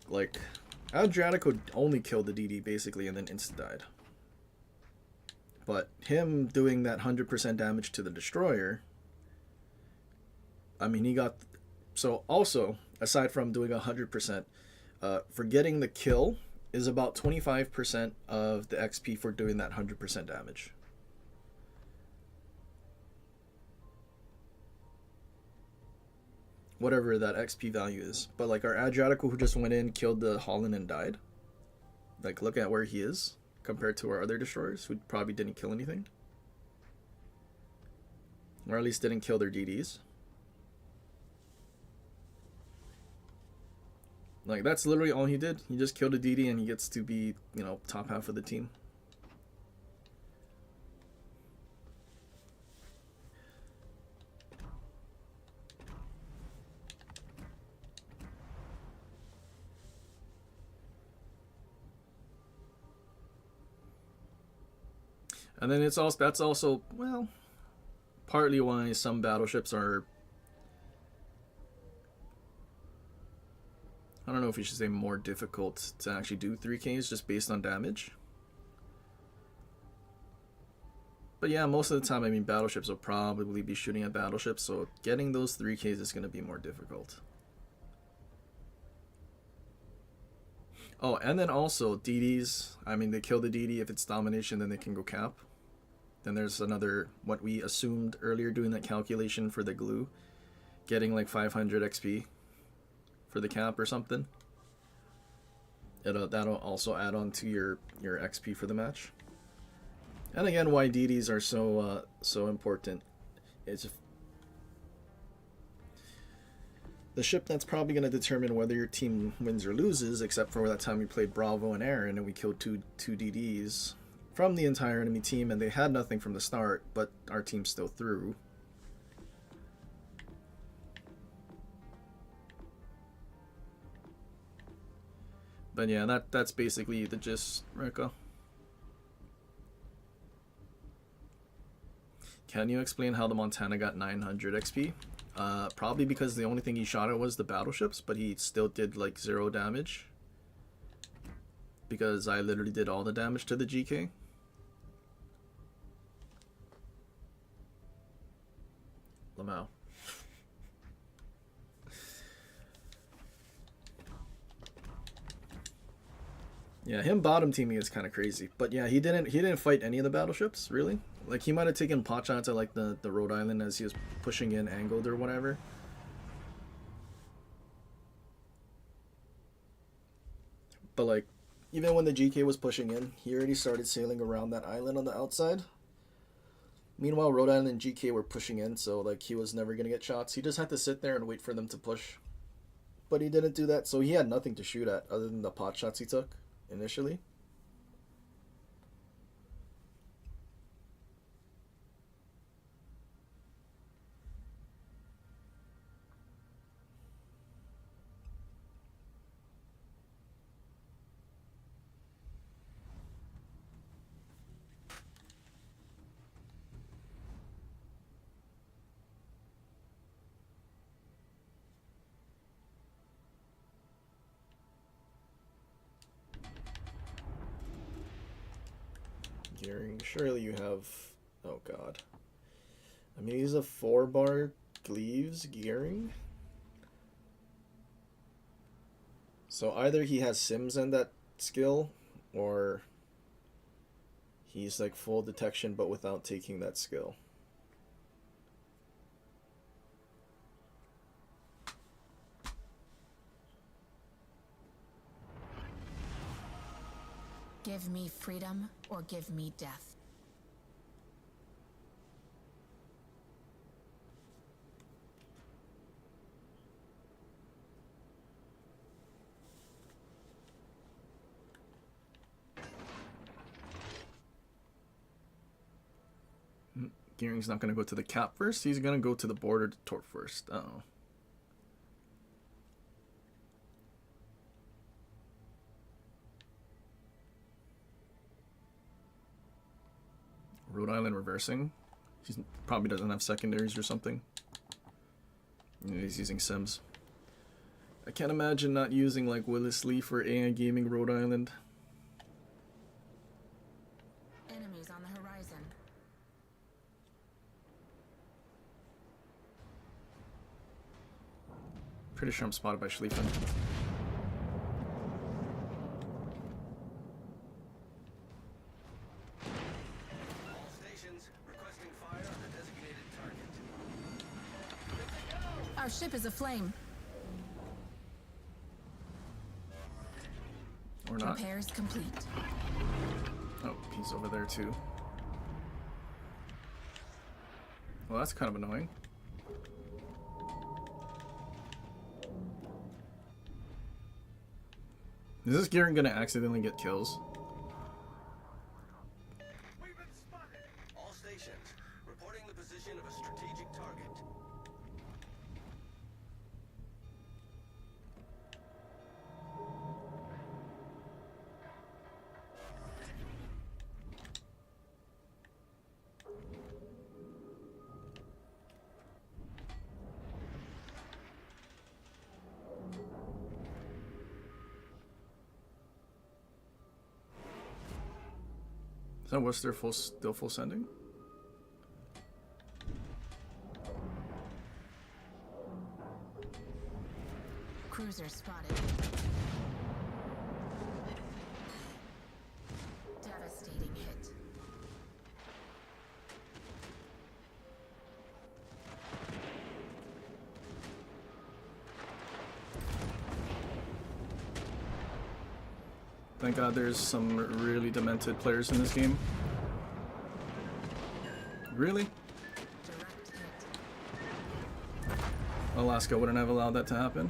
A: would only kill the DD basically and then insta died. But him doing that 100% damage to the destroyer, I mean, he got... So also, aside from doing 100%, for getting the kill is about 25% of the XP for doing that 100% damage. Whatever that XP value is. But like our Adriatical who just went in, killed the Holland and died. Like, look at where he is compared to our other destroyers who probably didn't kill anything. Or at least didn't kill their DDs. Like, that's literally all he did. He just killed a DD and he gets to be, you know, top half of the team. And then that's also, well, partly why some battleships are, I don't know if you should say more difficult to actually do 3Ks just based on damage. But yeah, most of the time, I mean, battleships will probably be shooting at battleships, so getting those 3Ks is going to be more difficult. Oh, and then also DDs, I mean, they kill the DD. If it's domination, then they can go cap. Then there's another, what we assumed earlier doing that calculation for the glue, getting like 500 XP for the cap or something. That'll also add on to your XP for the match. And again, why DDs are so important. It's the ship that's probably going to determine whether your team wins or loses, except for that time we played Bravo and Aaron and we killed two DDs from the entire enemy team, and they had nothing from the start, but our team still threw. But yeah, that's basically the gist, Rico. Can you explain how the Montana got 900 XP? Probably because the only thing he shot at was the battleships, but he still did like 0 damage. Because I literally did all the damage to the GK. Lamau. Yeah, him bottom teaming is kind of crazy. But yeah, he didn't fight any of the battleships, really. Like, he might have taken pot shots at like the Rhode Island as he was pushing in angled or whatever. But like, even when the GK was pushing in, he already started sailing around that island on the outside. Meanwhile, Rhode Island and GK were pushing in, so like he was never going to get shots. He just had to sit there and wait for them to push. But he didn't do that, so he had nothing to shoot at other than the pot shots he took initially. Gearing, surely you have, oh god. I mean, he's a 4-bar Gleaves gearing. So either he has Sims and that skill, or he's like full detection but without taking that skill.
I: Give me freedom or give me death.
A: Gearing's not going to go to the cap first. He's going to go to the border to torp first. Uh-oh. Rhode Island reversing. He probably doesn't have secondaries or something. He's using Sims. I can't imagine not using like Willis Lee for AI Gaming Rhode Island.
I: Enemies on the horizon.
A: Pretty sure I'm spotted by Schlieffen.
B: All stations requesting fire on the designated target.
I: Our ship is aflame.
A: Or not.
I: Repairs complete.
A: Oh, he's over there too. Well, that's kind of annoying. Is this Gearing gonna accidentally get kills?
B: We've been spotted. All stations reporting the position of a strategic target.
A: Is that Worcester still full sending?
I: Cruiser spotted. Devastating hit.
A: Thank God there's some really demented players in this game. Really?
I: Direct hit.
A: Alaska wouldn't have allowed that to happen.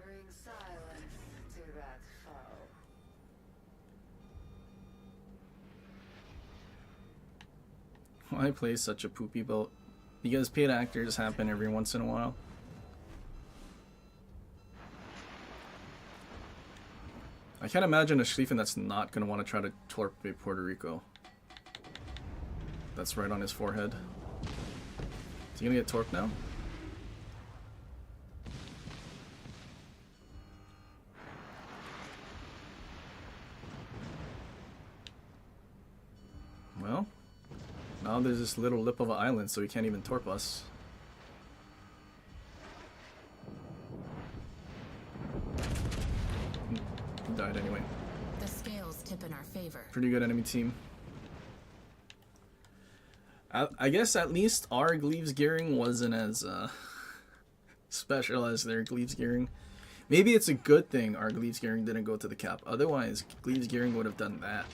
J: Bring silence to that foe.
A: Why play such a poopy boat? Because paid actors happen every once in a while. I can't imagine a Schlieffen that's not going to want to try to torpedo Puerto Rico. That's right on his forehead. Is he going to get torped now? Well, now there's this little lip of an island, so he can't even torp us. He died anyway.
I: The scales tip in our favor.
A: Pretty good enemy team. I guess at least our Gleaves Gearing wasn't as special as their Gleaves Gearing. Maybe it's a good thing our Gleaves Gearing didn't go to the cap. Otherwise, Gleaves Gearing would have done that.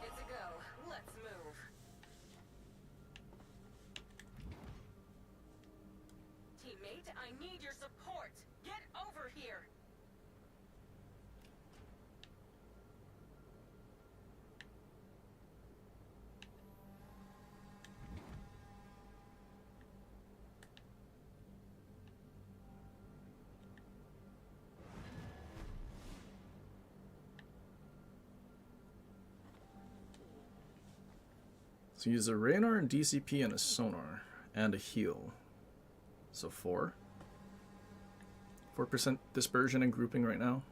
J: It's a go. Let's move. Teammate, I need your support. Get over here.
A: So use a radar, and DCP, and a sonar, and a heal. So 4. 4% dispersion and grouping right now.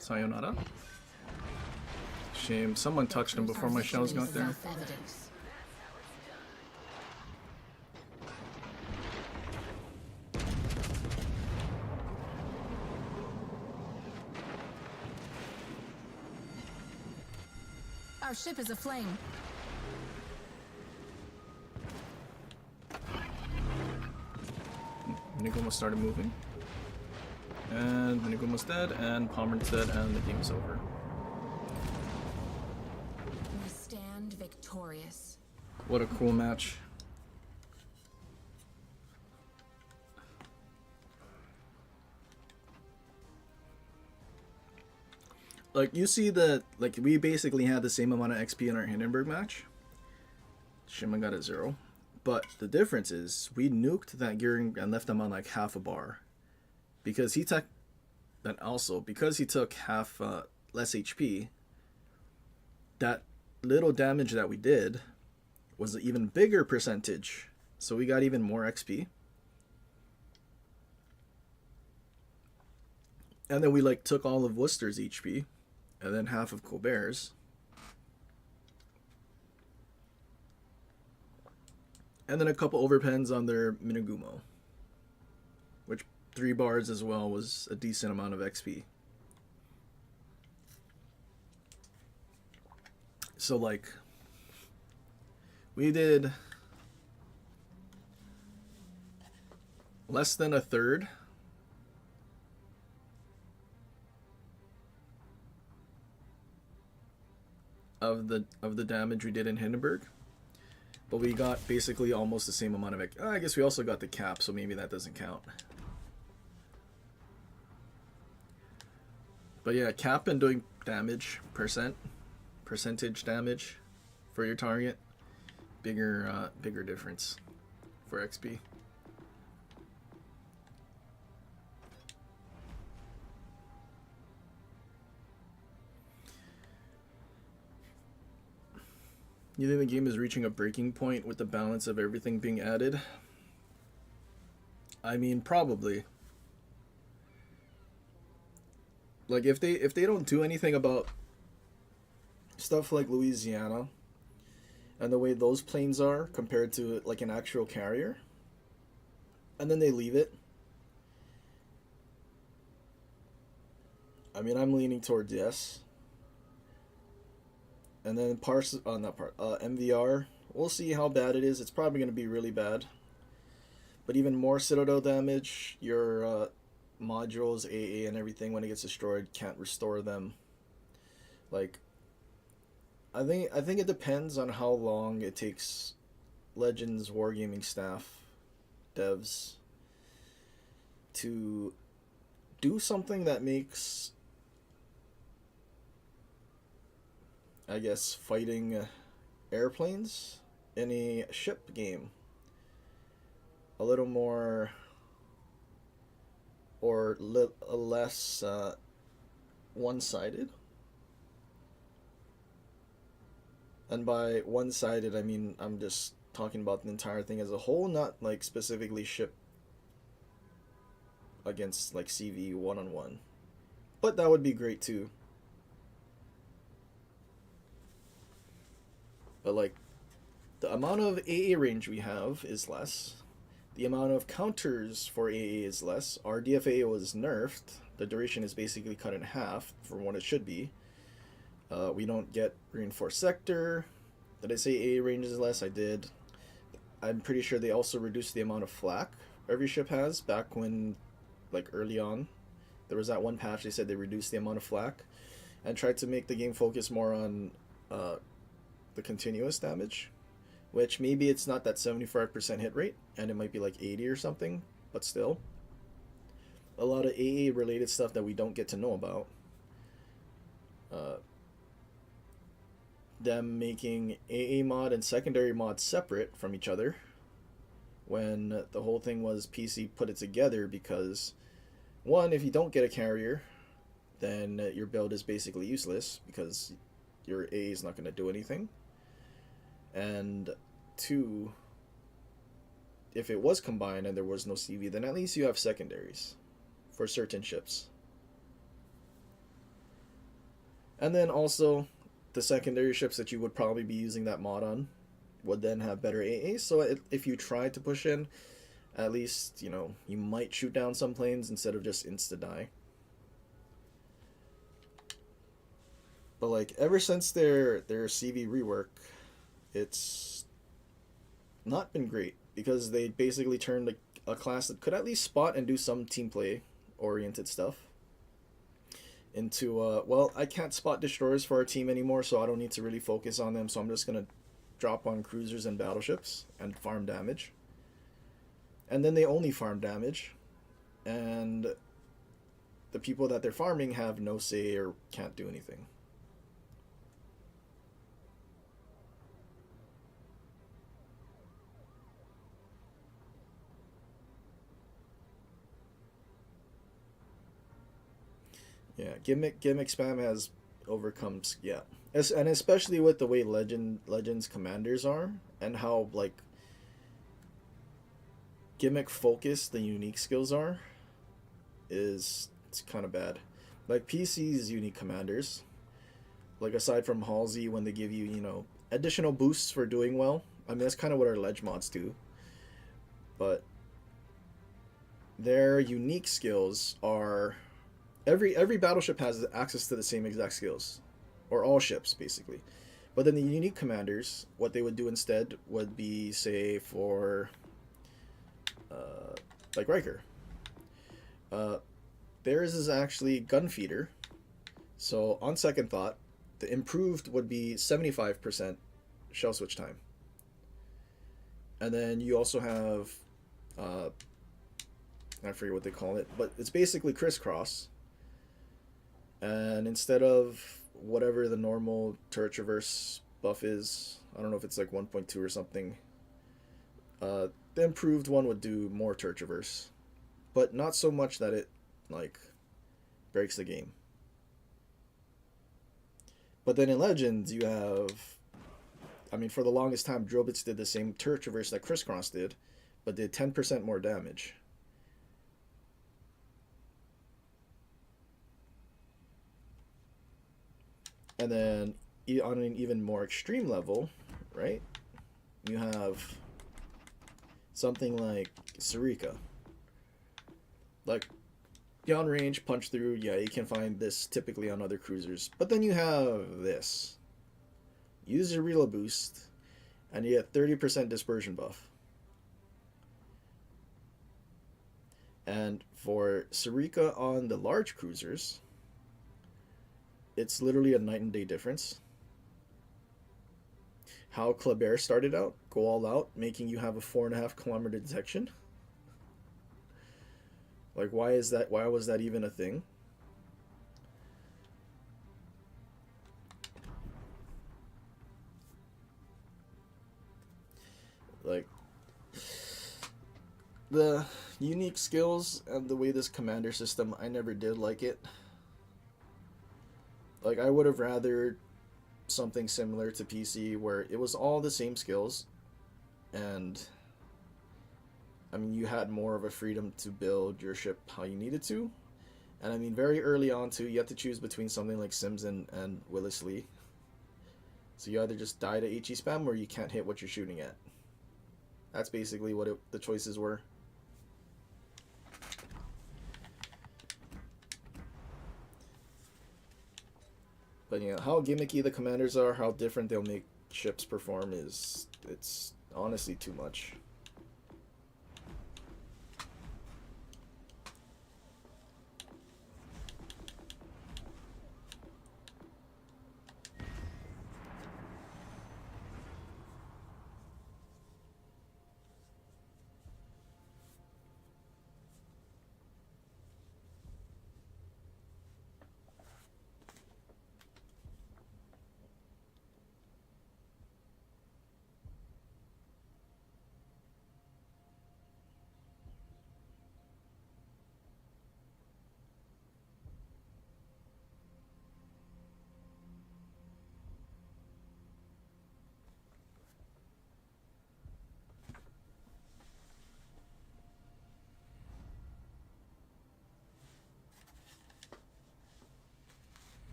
A: Sayonara. Shame. Someone touched him before my shells got there.
I: Evidence. Our ship is aflame.
A: Miniguma started moving. And Miniguma's dead, and Palmer's dead, and the game's over.
I: We stand victorious.
A: What a cool match. Like, you see that, like, we basically had the same amount of XP in our Hindenburg match. Shimon got a 0. But the difference is, we nuked that Gearing and left him on, like, half a bar. Because he took... And also, because he took half less HP, that little damage that we did was an even bigger percentage. So we got even more XP. And then we, like, took all of Worcester's HP. And then half of Colbert's. And then a couple overpens on their Minigumo. Which 3 bars as well was a decent amount of XP. So, like, we did less than a third of the damage we did in Hindenburg, but we got basically almost the same amount of it. I guess we also got the cap, so maybe that doesn't count. But yeah, cap and doing damage percentage damage for your target, bigger difference for XP. You think the game is reaching a breaking point with the balance of everything being added? I mean, probably. Like, if they don't do anything about stuff like Louisiana and the way those planes are compared to, like, an actual carrier, and then they leave it, I mean, I'm leaning towards yes. And then MVR, we'll see how bad it is. It's probably going to be really bad. But even more Citadel damage, your modules, AA, and everything, when it gets destroyed, can't restore them. Like, I think it depends on how long it takes Legends Wargaming staff, devs, to do something that makes, I guess, fighting airplanes in a ship game a little more or less one-sided. And by one-sided, I mean I'm just talking about the entire thing as a whole, not like specifically ship against like CV one-on-one. But that would be great too. But, like, the amount of AA range we have is less. The amount of counters for AA is less. Our DFA was nerfed. The duration is basically cut in half from what it should be. We don't get reinforced sector. Did I say AA range is less? I did. I'm pretty sure they also reduced the amount of flak every ship has. Back when, like, early on, there was that one patch they said they reduced the amount of flak and tried to make the game focus more on the continuous damage, which maybe it's not that 75% hit rate and it might be like 80 or something, but still a lot of AA related stuff that we don't get to know about. Them making AA mod and secondary mod separate from each other when the whole thing was PC put it together, because one, if you don't get a carrier, then your build is basically useless because your AA is not going to do anything. And two, if it was combined and there was no CV, then at least you have secondaries for certain ships. And then also, the secondary ships that you would probably be using that mod on would then have better AA. So if you try to push in, at least, you know, you might shoot down some planes instead of just insta-die. But like ever since their CV rework, it's not been great because they basically turned like a class that could at least spot and do some team play oriented stuff into well, I can't spot destroyers for our team anymore, so I don't need to really focus on them, so I'm just gonna drop on cruisers and battleships and farm damage. And then they only farm damage, and the people that they're farming have no say or can't do anything. Yeah, gimmick spam has overcome, yeah, and especially with the way legends commanders are and how like gimmick focused the unique skills are, is it's kind of bad. Like PC's unique commanders, like aside from Halsey when they give you, you know, additional boosts for doing well. I mean that's kind of what our ledge mods do, but their unique skills are every battleship has access to the same exact skills, or all ships basically. But then the unique commanders, what they would do instead would be, say, for like Riker. Theirs is actually gun feeder. So on second thought, the improved would be 75% shell switch time. And then you also have I forget what they call it, but it's basically crisscross. And instead of whatever the normal turret traverse buff is, I don't know if it's like 1.2 or something, the improved one would do more turret traverse, but not so much that it like breaks the game. But then in Legends you have, I mean, for the longest time Drobits did the same turret traverse that crisscross did, but did 10% more damage. And then on an even more extreme level, right, you have something like Sarika. Like, downrange, punch through, yeah, you can find this typically on other cruisers. But then you have this. Use your reload boost, and you get 30% dispersion buff. And for Sarika on the large cruisers, it's literally a night and day difference. How Kleber started out, go all out, making you have a 4.5 kilometer detection. Like, why is that? Why was that even a thing? Like, the unique skills and the way this commander system, I never did like it. Like, I would have rather something similar to PC where it was all the same skills, and I mean you had more of a freedom to build your ship how you needed to. And I mean very early on too, you have to choose between something like Sims and Willis Lee. So you either just die to HE spam or you can't hit what you're shooting at. That's basically what the choices were. But yeah, how gimmicky the commanders are, how different they'll make ships perform it's honestly too much.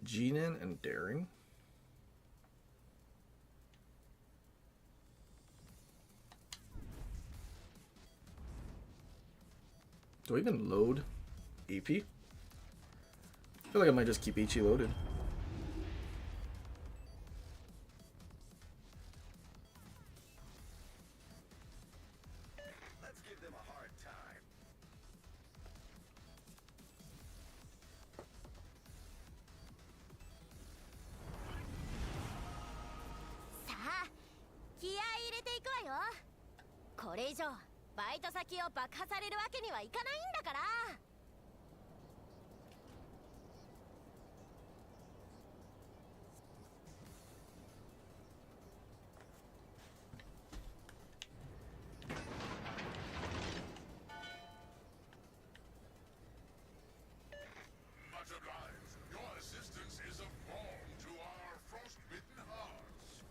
A: Genin and Daring. Do I even load AP? I feel like I might just keep HE loaded.
B: Let's give them a hard time.
G: さあ気合い入れていくわよ。これ以上バイト先を爆破されるわけにはいかないんだから。
H: Butterflies, your assistance is a balm to our frostbitten hearts.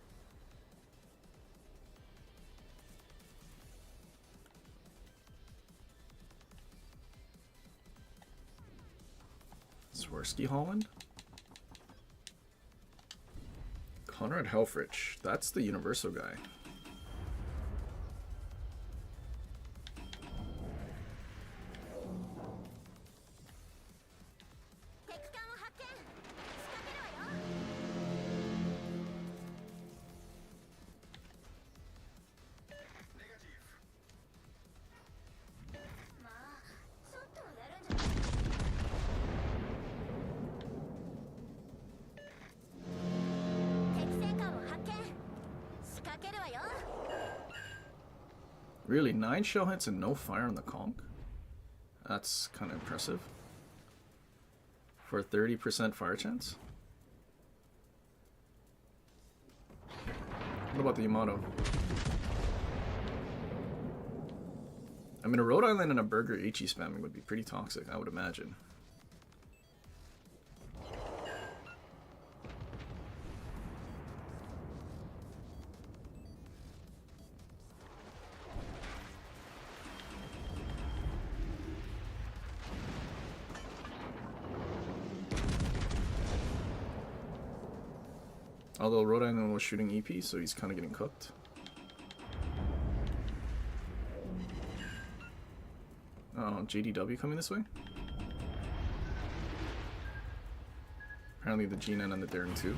A: Swirsky Holland? Conrad Helfrich. That's the Universal guy. Really? 9 shell hits and no fire on the conch? That's kind of impressive. For a 30% fire chance? What about the Yamato? I mean, a Rhode Island and a Burger HE spamming would be pretty toxic, I would imagine. Although Rhode Island was shooting EP, so he's kind of getting cooked. Oh, JDW coming this way? Apparently the G9 and the Daring 2.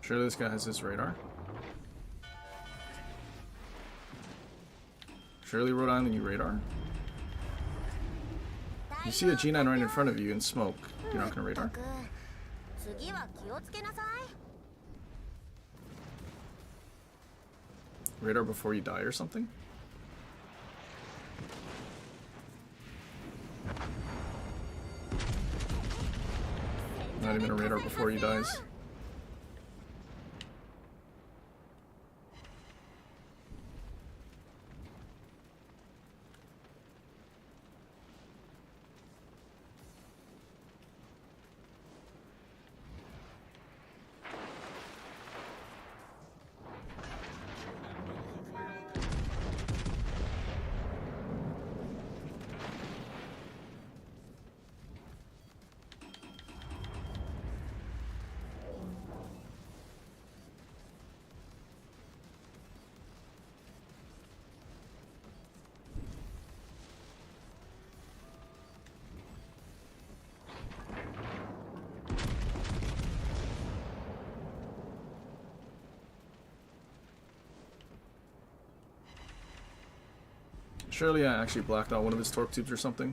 A: Surely this guy has his radar. Surely Rhode Island, you radar? You see a G9 right in front of you in smoke. You're not gonna radar? Radar before you die or something? Not even a radar before he dies. Surely I actually blacked out one of his torque tubes or something.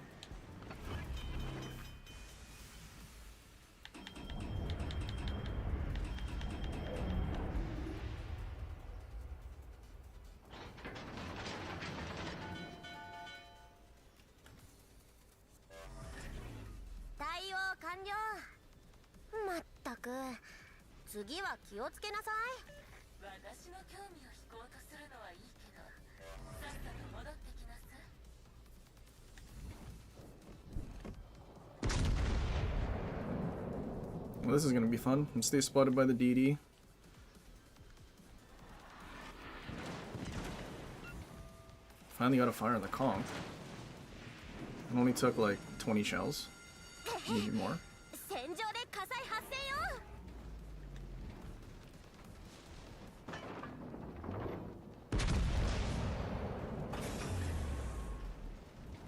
G: 次は気をつけなさい。
J: 私の興味を引こうとするのはいいけど、さっさと戻ってきなさい。
A: Well, this is gonna be fun. And stay spotted by the DD. Finally got a fire on the conch. It only took like 20 shells. Maybe more.
G: 戦場で火災発生よ。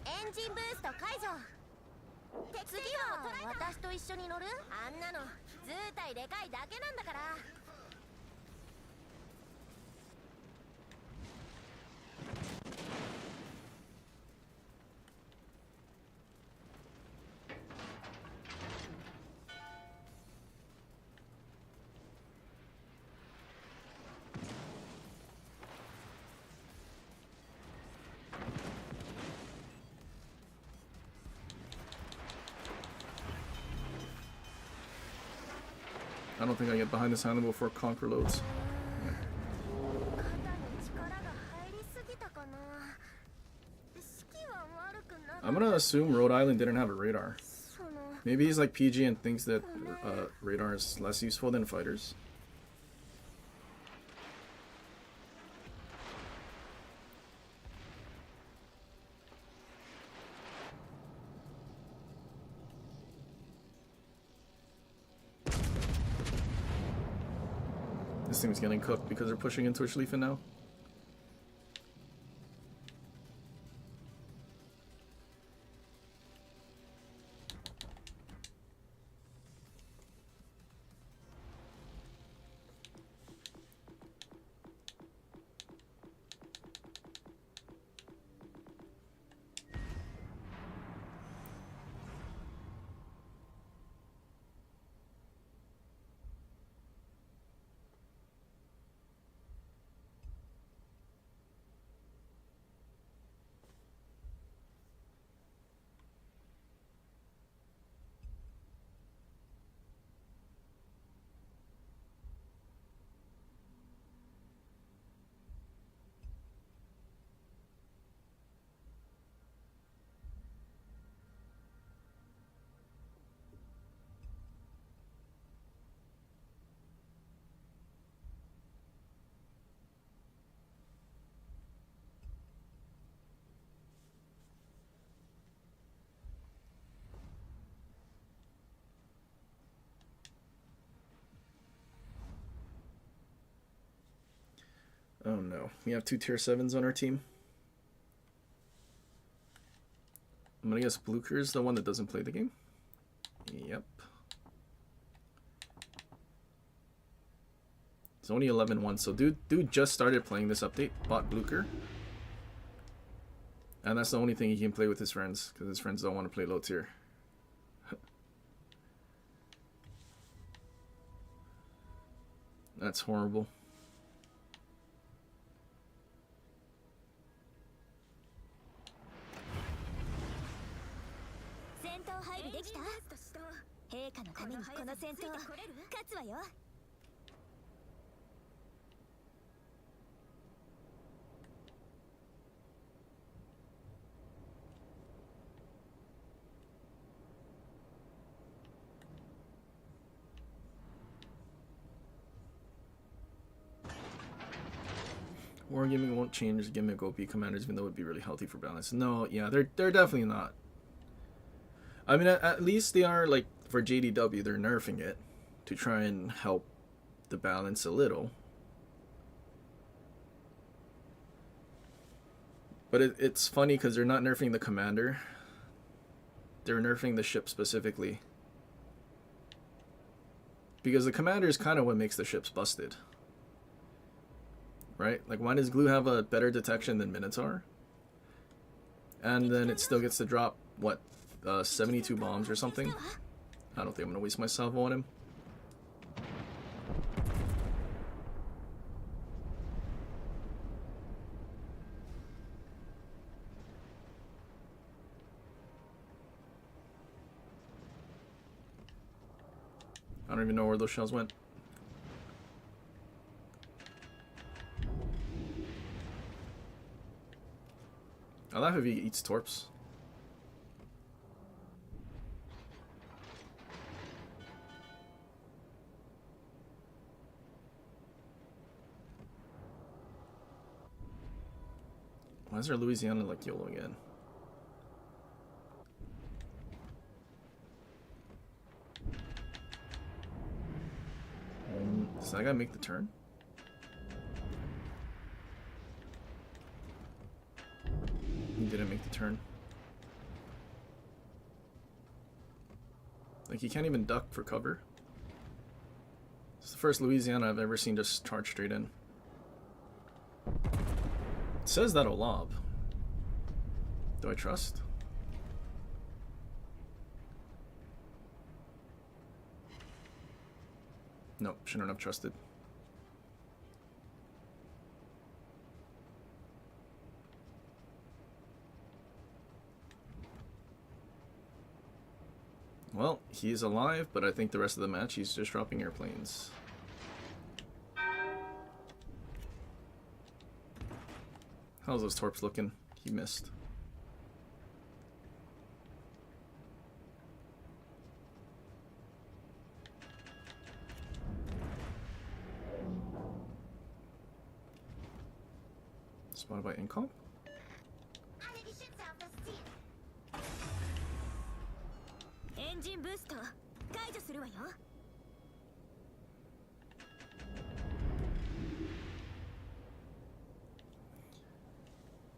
G: エンジンブースト解除。次は私と一緒に乗る？あんなの図体でかいだけなんだから。
A: I don't think I get behind this handle before Conquer loads. I'm gonna assume Rhode Island didn't have a radar. Maybe he's like PG and thinks that radar is less useful than fighters. This thing's getting cooked because they're pushing into Schlieffen now. Oh no, we have 2 tier 7s on our team. I'm gonna guess Blucher is the one that doesn't play the game. Yep. It's only 11-1, so dude just started playing this update, bought Blucher. And that's the only thing he can play with his friends, because his friends don't want to play low tier. That's horrible. Wargaming won't change gimmick OP commanders, even though it would be really healthy for balance. No, yeah, they're definitely not. I mean, at least they are, like, for JDW, they're nerfing it to try and help the balance a little. But it's funny because they're not nerfing the commander. They're nerfing the ship specifically. Because the commander is kind of what makes the ships busted. Right? Like, why does Glue have a better detection than Minotaur? And then it still gets to drop, what, 72 bombs or something? I don't think I'm going to waste my salvo on him. I don't even know where those shells went. laugh if he eats torps. Why is there Louisiana like YOLO again? Does that guy make the turn? He didn't make the turn. Like, he can't even duck for cover. It's the first Louisiana I've ever seen just charge straight in. It says that'll lob. Do I trust? Nope, shouldn't have trusted. Well, he's alive, but I think the rest of the match he's just dropping airplanes. How's those torps looking? He missed. Spotted by Incomp?
G: Engine boost 解除するわよ。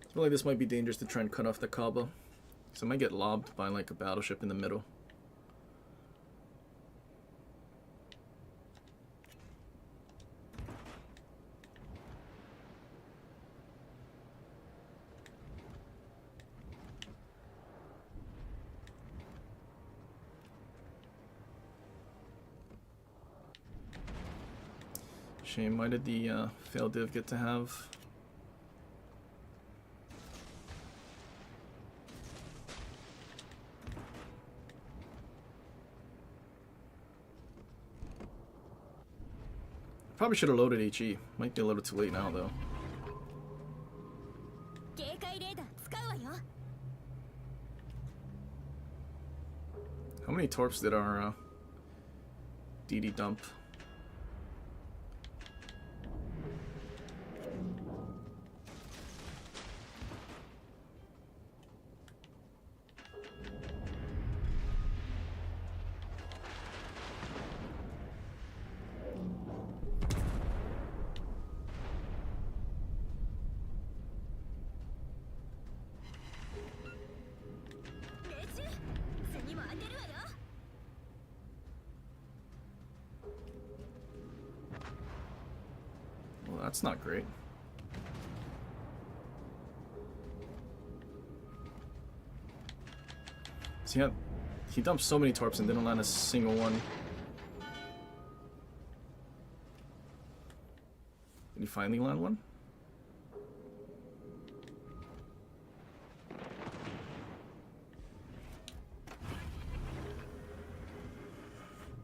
A: I feel like this might be dangerous to try and cut off the Kaba. So I might get lobbed by like a battleship in the middle. Shame, why did the failed div get to have? Probably should have loaded HE. Might be a little too late now though.
G: 警戒レーダー使うわよ。
A: How many torps did our DD dump? Well, that's not great. So he dumped so many torps and didn't land a single one. Did he finally land one?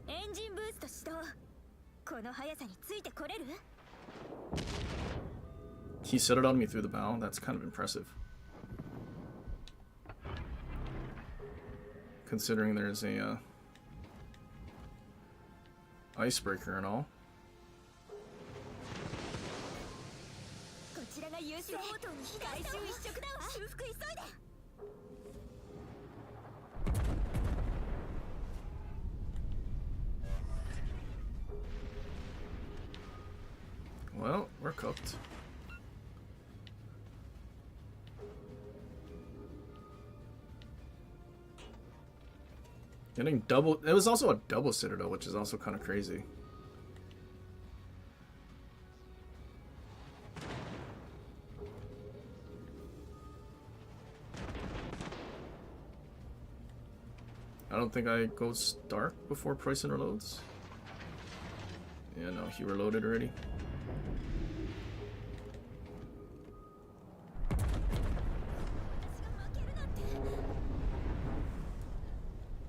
G: Engine boost 始動。この速さについてこれる？
A: He set it on me through the bow. That's kind of impressive. Considering there's a icebreaker and all.
G: こちらが優勢。回収一色だわ。修復急いで。
A: Well, we're cooked. Getting double. It was also a double citadel, which is also kind of crazy. I don't think I go dark before Preußen reloads. Yeah, no, he reloaded already.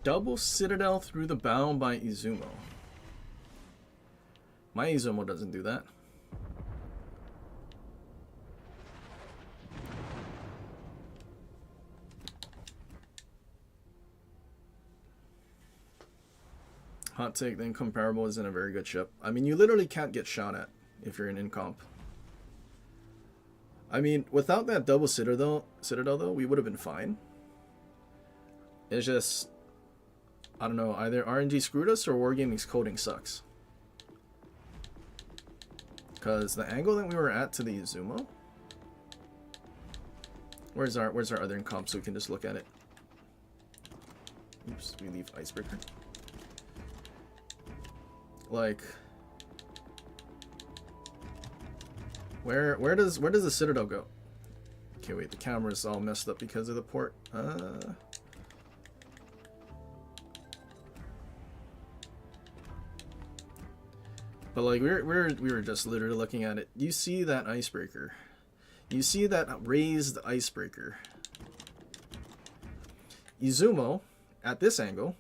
A: Double citadel through the bow by Izumo. My Izumo doesn't do that. Hot take, the incomparable isn't a very good ship. I mean, you literally can't get shot at if you're an incomp. I mean, without that double citadel though, we would have been fine. It's just, I don't know, either RNG screwed us or Wargaming's coding sucks. Because the angle that we were at to the Izumo... Where's our other incomp so we can just look at it? Oops, we leave icebreaker. Like, where does the citadel go? Okay, wait, the camera's all messed up because of the port. But like we were just literally looking at it. You see that icebreaker? You see that raised icebreaker? Izumo at this angle,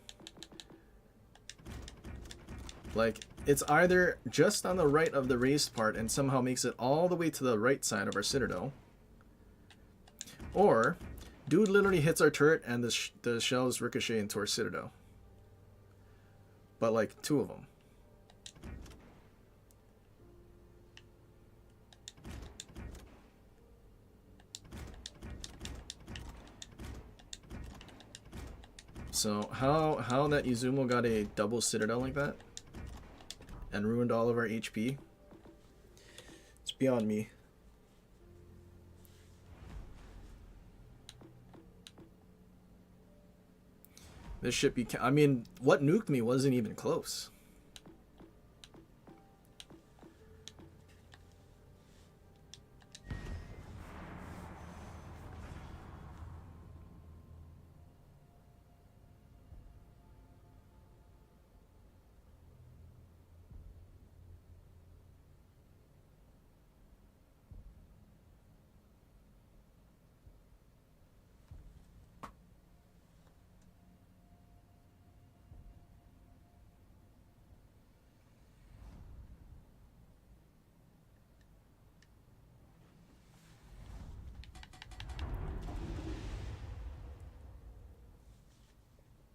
A: like it's either just on the right of the raised part and somehow makes it all the way to the right side of our citadel, or dude literally hits our turret and the shells ricochet into our citadel. But like two of them. So how that Izumo got a double citadel like that and ruined all of our HP, it's beyond me. This ship, I mean, what nuked me wasn't even close.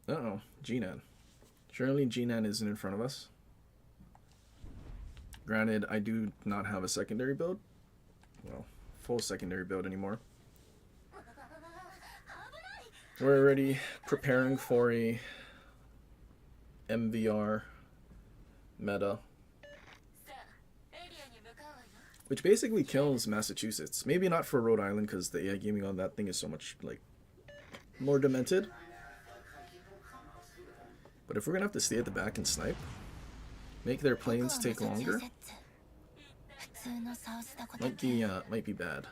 A: Uh-oh, G-Nan. Surely G-Nan isn't in front of us. Granted, I do not have a secondary build. Well, full secondary build anymore. We're already preparing for a MVR meta, which basically kills Massachusetts. Maybe not for Rhode Island because the AI gaming on that thing is so much like more demented. But if we're gonna have to stay at the back and snipe, make their planes take longer, might be bad.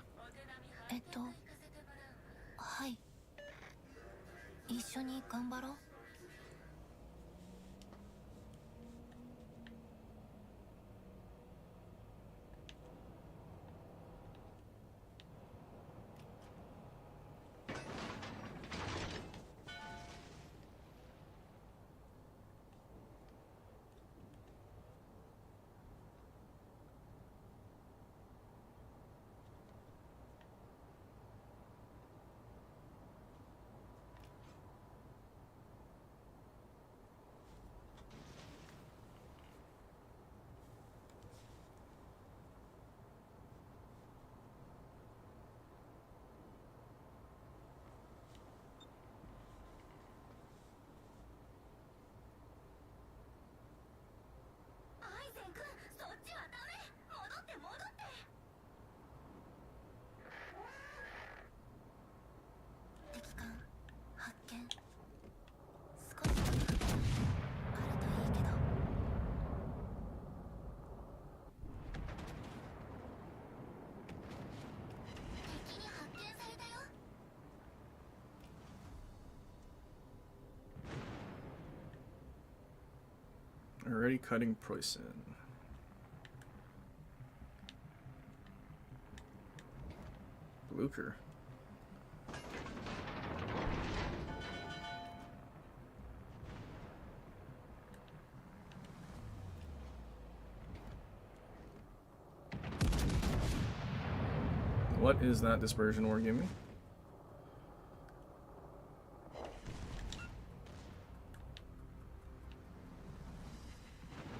G: 一緒に頑張ろう。
A: Already cutting Preußen. Blucher. What is that dispersion wargaming?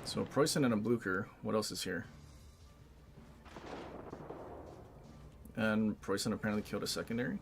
A: So a Preußen and a Blucher. What else is here? And Preußen apparently killed a secondary.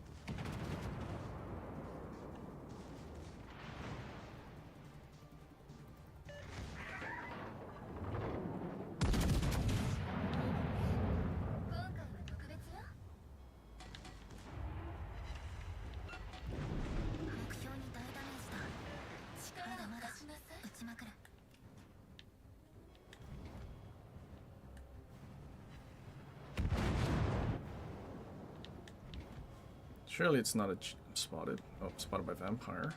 A: Surely it's not spotted. Oh, spotted by vampire.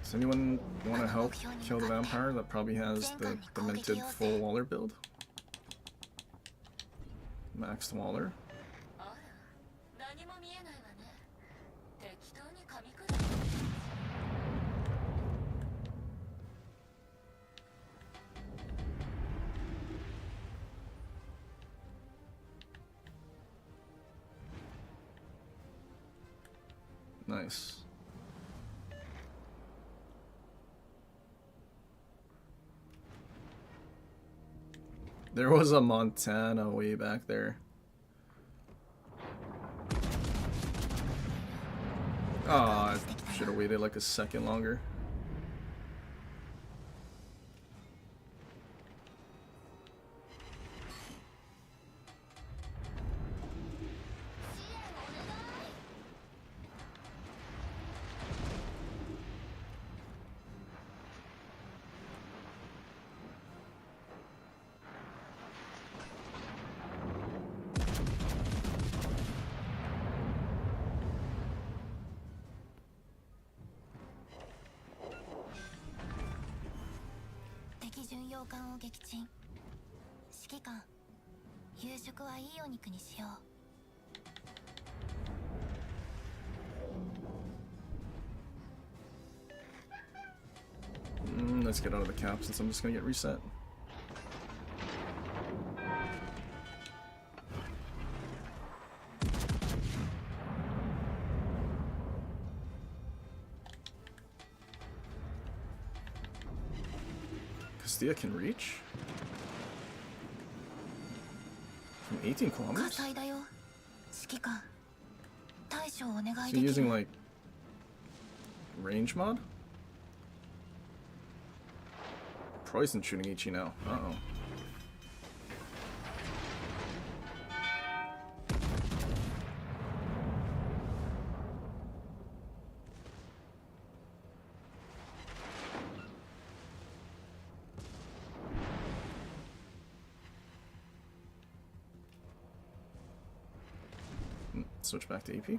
A: Does anyone want to help kill the vampire that probably has the demented full Waller build? Maxed Waller. Nice. There was a Montana way back there. Oh, I should have waited like a second longer. Let's get out of the cap since I'm just gonna get reset. Castilla can reach? From 18 kilometers? So you're using like range mod? Preußen shooting Ichi now. Uh-oh. Switch back to AP.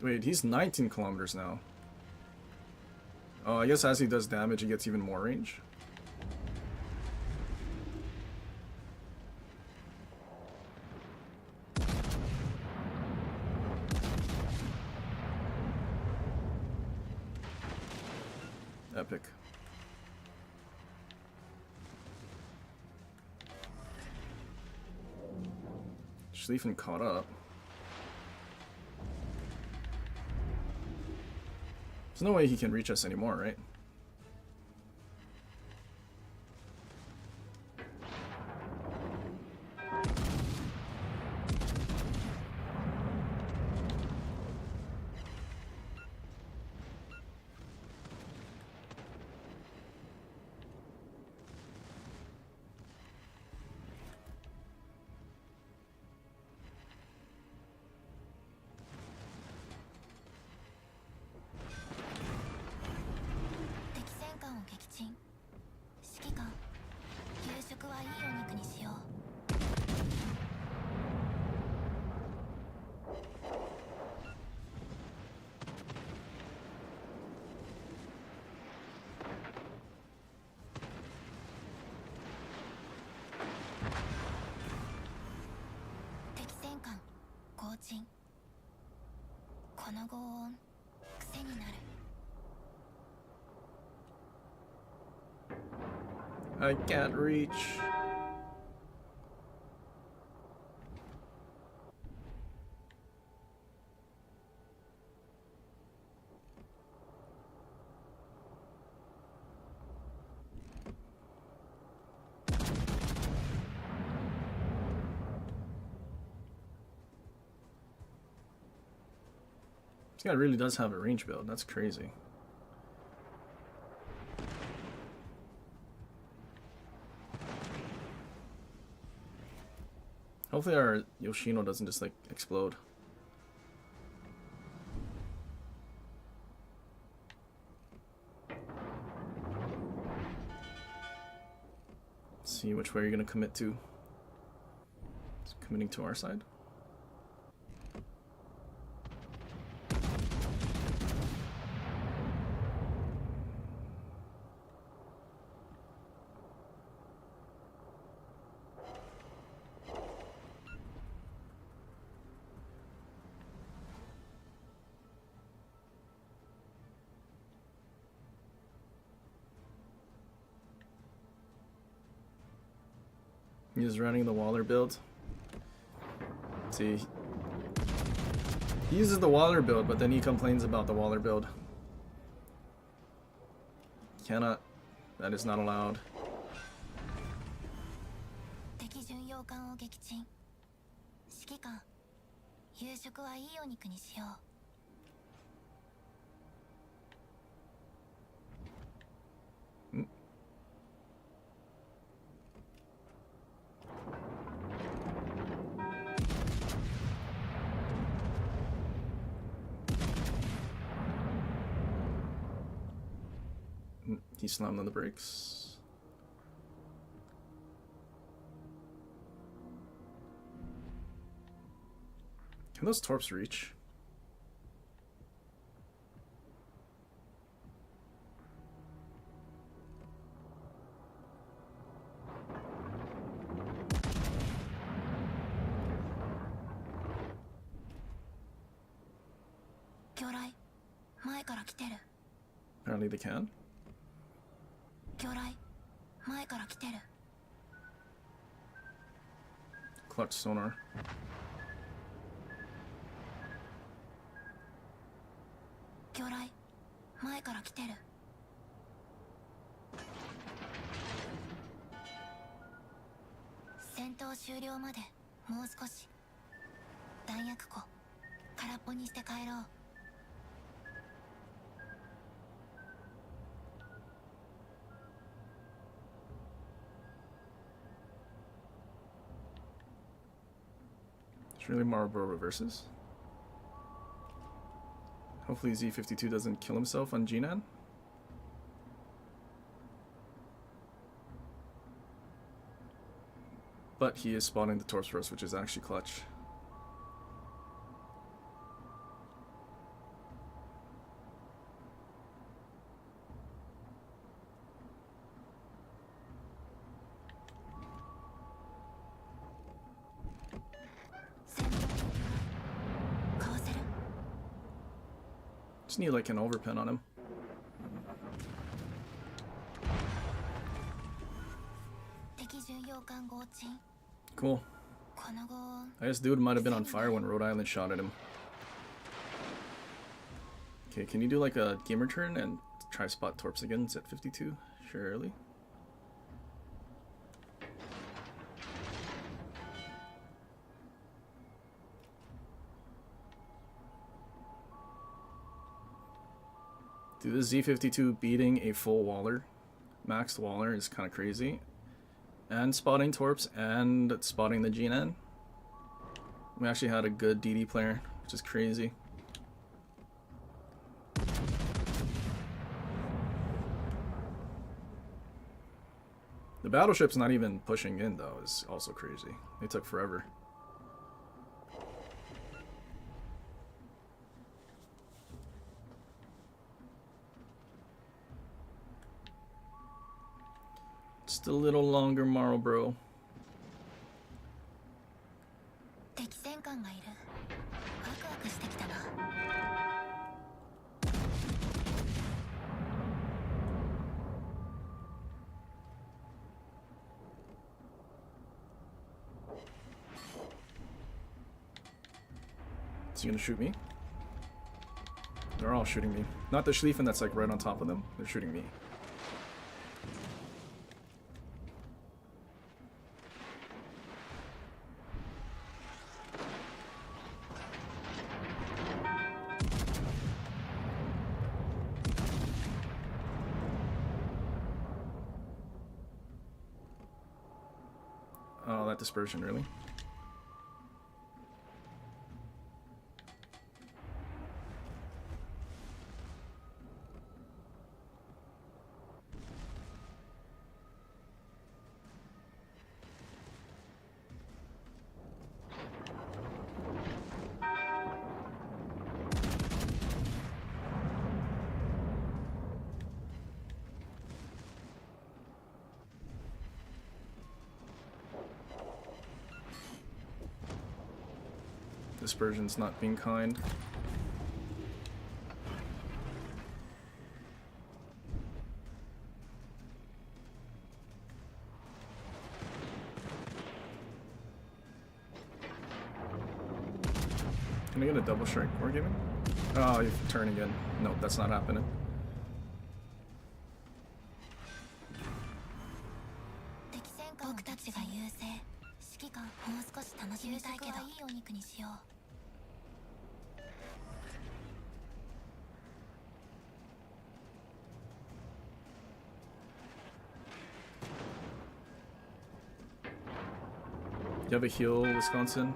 A: Wait, he's 19 kilometers now. Oh, I guess as he does damage, he gets even more range. Epic. Schlieffen caught up. There's no way he can reach us anymore, right?
G: のご恩癖になる。
A: I can't reach. This guy really does have a range build. That's crazy. Hopefully our Yoshino doesn't just like explode. Let's see which way you're gonna commit to. It's committing to our side. He's running the Waller build. See, he uses the Waller build, but then he complains about the Waller build. Cannot. That is not allowed.
G: 敵巡洋艦を撃沈。指揮官、夕食はいいお肉にしよう。
A: He slammed on the brakes. Can those torps reach? Apparently they can.
G: 魚雷前から来てる。
A: Clutch sonar.
G: 魚雷前から来てる。戦闘終了までもう少し。弾薬庫空っぽにして帰ろう。
A: It's really Marlboro reverses. Hopefully Z52 doesn't kill himself on Jinan. But he is spawning the torps for us, which is actually clutch. Just need like an overpin on him. Cool. I guess dude might have been on fire when Rhode Island shot at him. Okay, can you do like a gamer turn and try spot torps again? It's at 52. Surely. Dude, this Z52 beating a full Waller, maxed Waller, is kind of crazy. And spotting torps and spotting the Jinan. We actually had a good DD player, which is crazy. The battleship's not even pushing in though, is also crazy. They took forever. Just a little longer, Marlboro. he gonna shoot me? They're all shooting me. Not the Schlieffen that's like right on top of them. They're shooting me. Oh, that dispersion, really? Dispersion's not being kind. Can I get a double strike wargaming? Oh, you have to turn again. No, that's not happening. You have a heal, Wisconsin?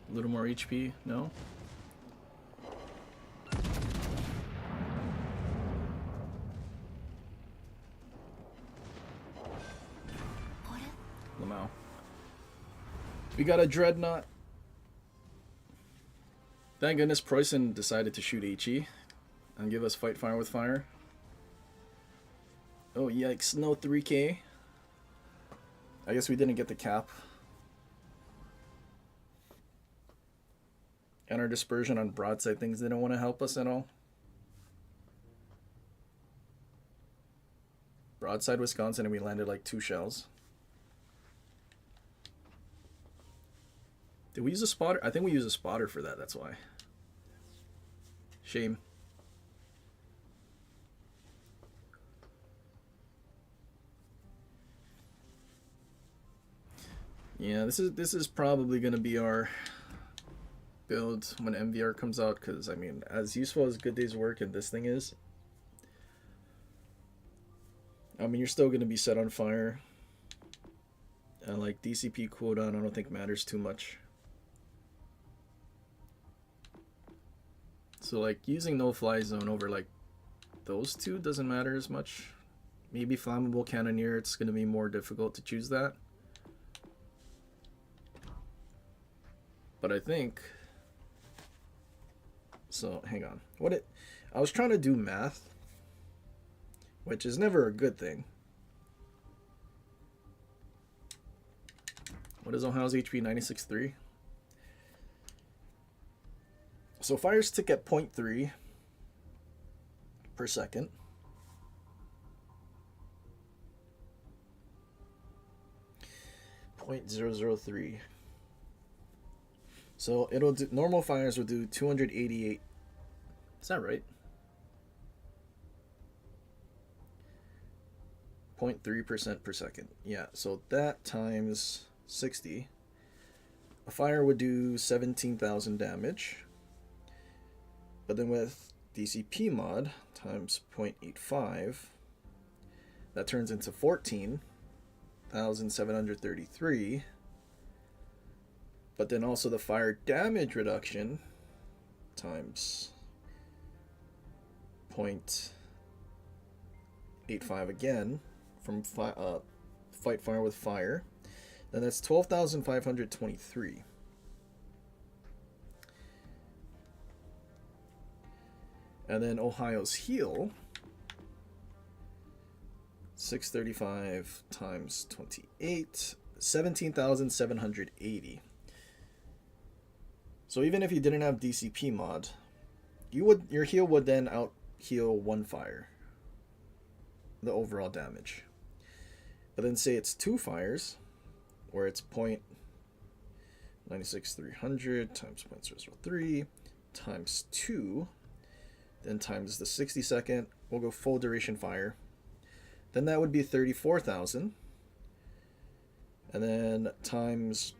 A: A little more HP? No? Lamau. We got a dreadnought. Thank goodness Preußen decided to shoot HE and give us fight fire with fire. Oh yikes, no 3K. I guess we didn't get the cap. And our dispersion on broadside things didn't want to help us at all. Broadside Wisconsin and we landed like 2 shells. Did we use a spotter? I think we used a spotter for that, that's why. Shame. Yeah, this is probably gonna be our build when MVR comes out, because I mean, as useful as Good Day's Work and this thing is, I mean, you're still gonna be set on fire, and like DCP cooldown I don't think matters too much. So like using no fly zone over like those two doesn't matter as much. Maybe flammable cannoneer, it's gonna be more difficult to choose that. But I think, so hang on, I was trying to do math, which is never a good thing. What is Ohio's HP? 96.3. So fires tick at 0.3 per second. .003. So it'll do, normal fires will do 288. Is that right? 0.3% per second. Yeah, so that times 60. A fire would do 17,000 damage. But then with DCP mod times 0.85, that turns into 14,733. But then also the fire damage reduction times 0.85 again from fight fire with fire. Then that's 12,523. And then Ohio's heal, 635 times 28, 17,780. So even if you didn't have DCP mod, your heal would then out heal 1 fire, the overall damage. But then say it's 2 fires, or it's 96,300 times 0.003 times 2, then times the 60 second. We'll go full duration fire. Then that would be 34,000. And then times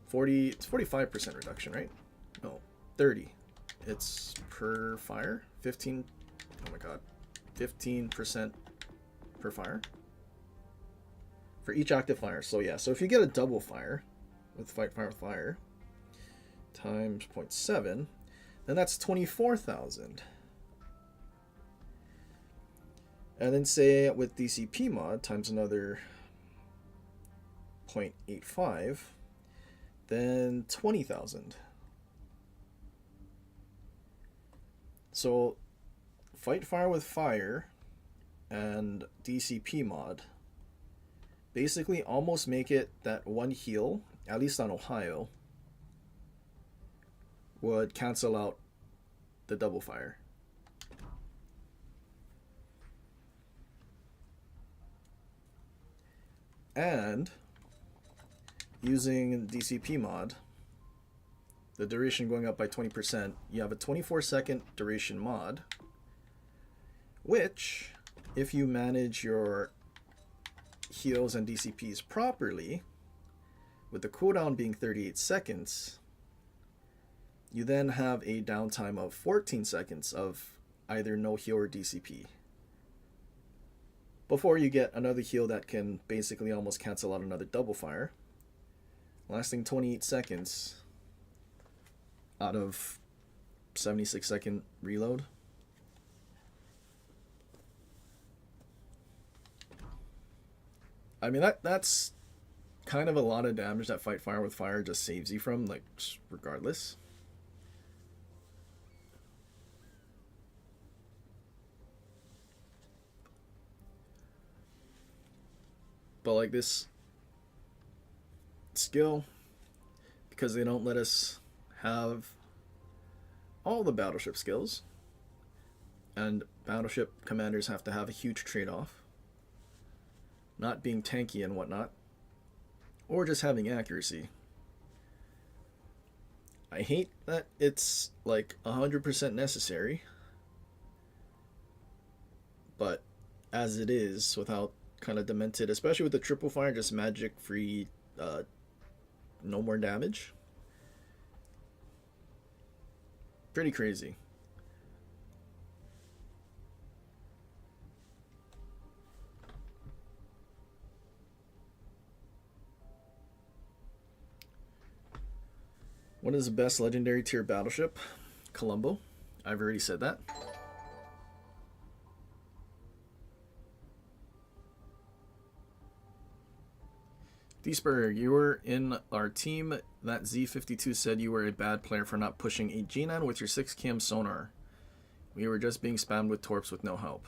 A: 40, it's 45% reduction, right? No, 30. It's per fire. 15, oh my god, 15% per fire. For each active fire. So yeah, so if you get a double fire with fight fire with fire times 0.7, then that's 24,000. And then say with DCP mod times another 0.85, then 20,000. So fight fire with fire and DCP mod basically almost make it that one heal, at least on Ohio, would cancel out the double fire. And using DCP mod, the duration going up by 20%, you have a 24-second duration mod, which, if you manage your heals and DCPs properly, with the cooldown being 38 seconds, you then have a downtime of 14 seconds of either no heal or DCP, before you get another heal that can basically almost cancel out another double fire, lasting 28 seconds out of 76-second reload. I mean, that's kind of a lot of damage that fight fire with fire just saves you from, like, regardless. But like this skill, because they don't let us have all the battleship skills, and battleship commanders have to have a huge trade-off, not being tanky and whatnot, or just having accuracy. I hate that it's like 100% necessary, but as it is, without kind of demented, especially with the triple fire, just magic free, no more damage. Pretty crazy. What is the best legendary tier battleship? Colombo. I've already said that. D-Spur, you were in our team. That Z52 said you were a bad player for not pushing a GNAN with your 6 cam sonar. We were just being spammed with torps with no help.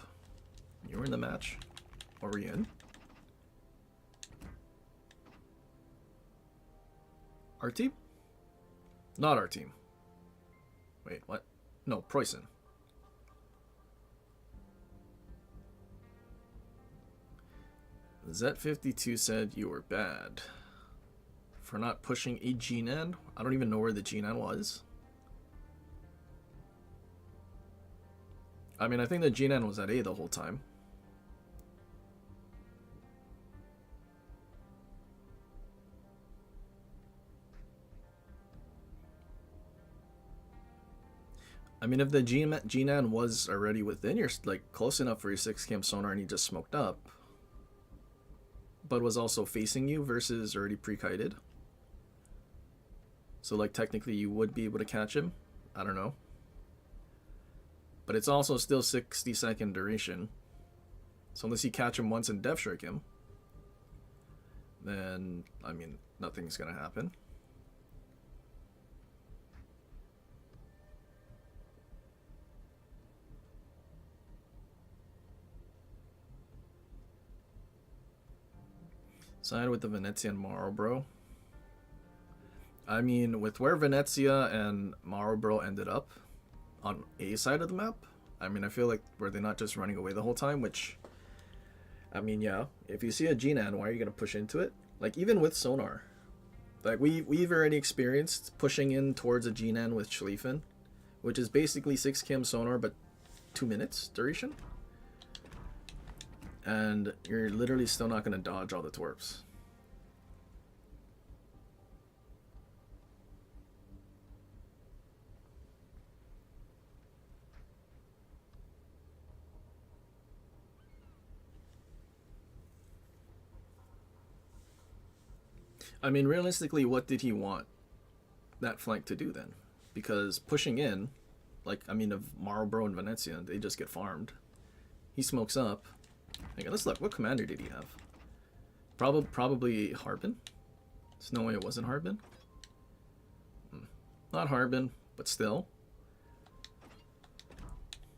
A: You were in the match? Or were you in? Our team? Not our team. Wait, what? No, Preussen. Z52 said you were bad for not pushing a GNAN. I don't even know where the GNAN was. I mean, I think the GNAN was at A the whole time. I mean, if the GNAN was already within your, like, close enough for your 6 cam sonar and he just smoked up, but was also facing you versus already pre-kited, so like technically you would be able to catch him. I don't know, but it's also still 60-second duration, so unless you catch him once and death strike him, then I mean nothing's gonna happen. Side with the Venezia and Marlborough. I mean, with where Venezia and Marlborough ended up on A side of the map, I mean, I feel like were they not just running away the whole time, which, I mean, yeah, if you see a GNAN, why are you going to push into it? Like, even with sonar, Like we've already experienced pushing in towards a Jinan with Schlieffen, which is basically 6 km sonar but 2 minutes duration. And you're literally still not going to dodge all the torps. I mean, realistically, what did he want that flank to do then? Because pushing in, like, I mean, of Marlborough and Venezia, they just get farmed. He smokes up. Okay, let's look. What commander did he have? Probably Harbin. There's no way it wasn't Harbin. Not Harbin, but still.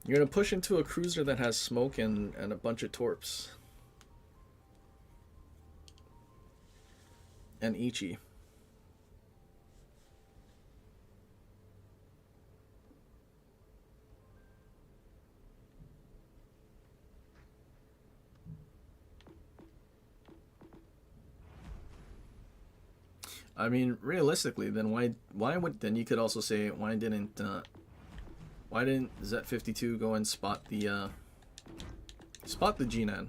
A: You're going to push into a cruiser that has smoke and a bunch of torps. And Ichi. I mean, realistically, then why would then you could also say why didn't Z52 go and spot the Jinan?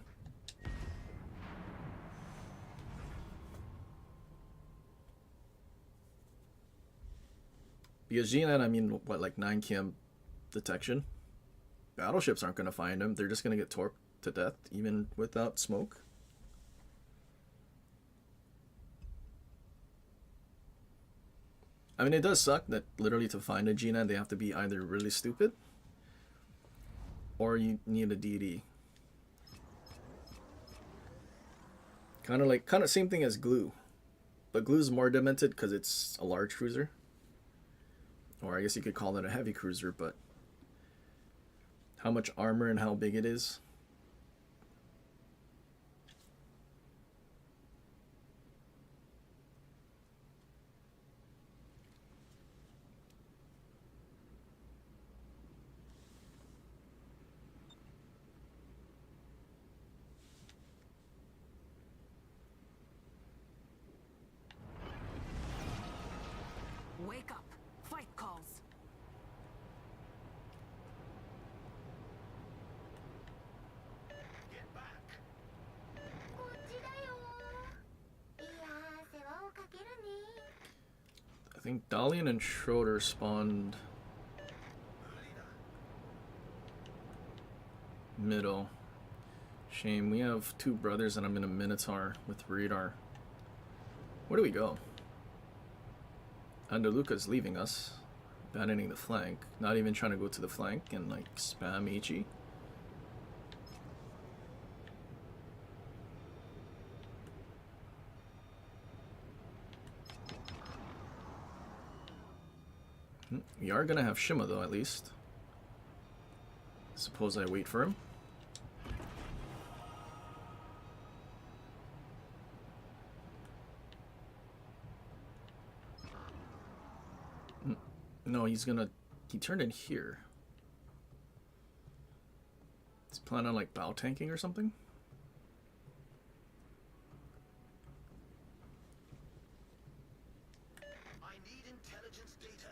A: Because Jinan, I mean, what, like 9 km detection? Battleships aren't going to find him. They're just going to get torped to death, even without smoke. I mean, it does suck that literally to find a Jinan, they have to be either really stupid or you need a DD. Kind of same thing as Glue. But Glue's more demented because it's a large cruiser. Or I guess you could call it a heavy cruiser, but how much armor and how big it is.
E: Wake up! Fight calls!
F: Get back!
A: I think Dalian and Schroeder spawned middle. Shame, we have 2 brothers and I'm in a Minotaur with radar. Where do we go? Andaluca's leaving us, abandoning the flank, not even trying to go to the flank and like spam Ichi. We are gonna have Shima though, at least. Suppose I wait for him. No, he turned in here. He's planning on like bow tanking or something.
B: I need intelligence data.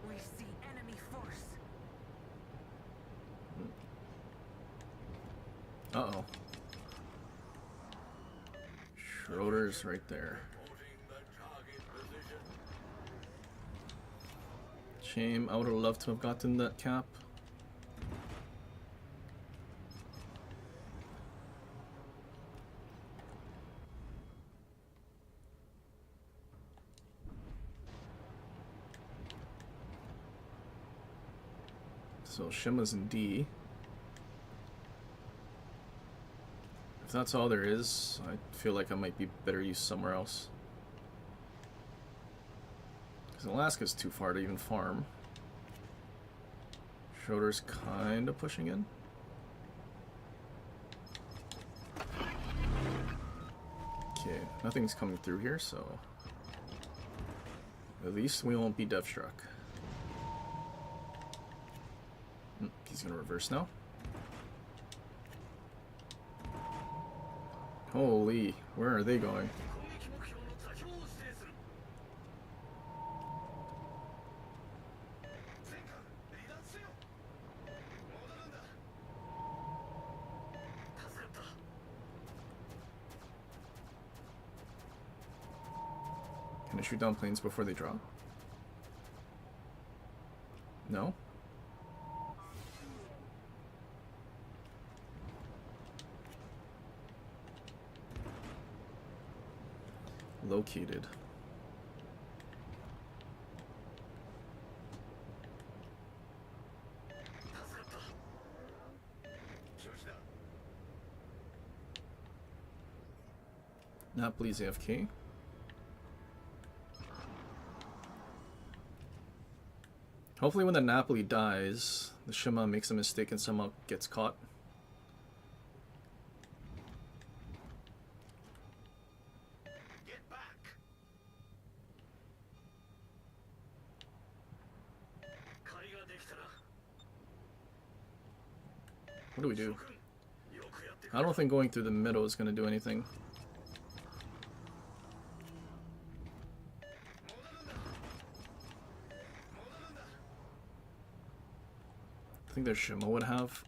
E: We see enemy force.
A: Uh-oh. Schroeder's right there.
H: Reporting the target position.
A: Shame, I would have loved to have gotten that cap. So Shima's in D. If that's all there is, I feel like I might be better used somewhere else. Because Alaska's too far to even farm. Schroeder's kind of pushing in. Okay, nothing's coming through here, so at least we won't be death struck. He's gonna reverse now. Holy, where are they going? Can I shoot down planes before they drop? No? Located. Not please AFK. Hopefully when the Napoli dies, the Shima makes a mistake and somehow gets caught.
B: Get back.
A: What do we do? I don't think going through the middle is going to do anything. I think their Shima would have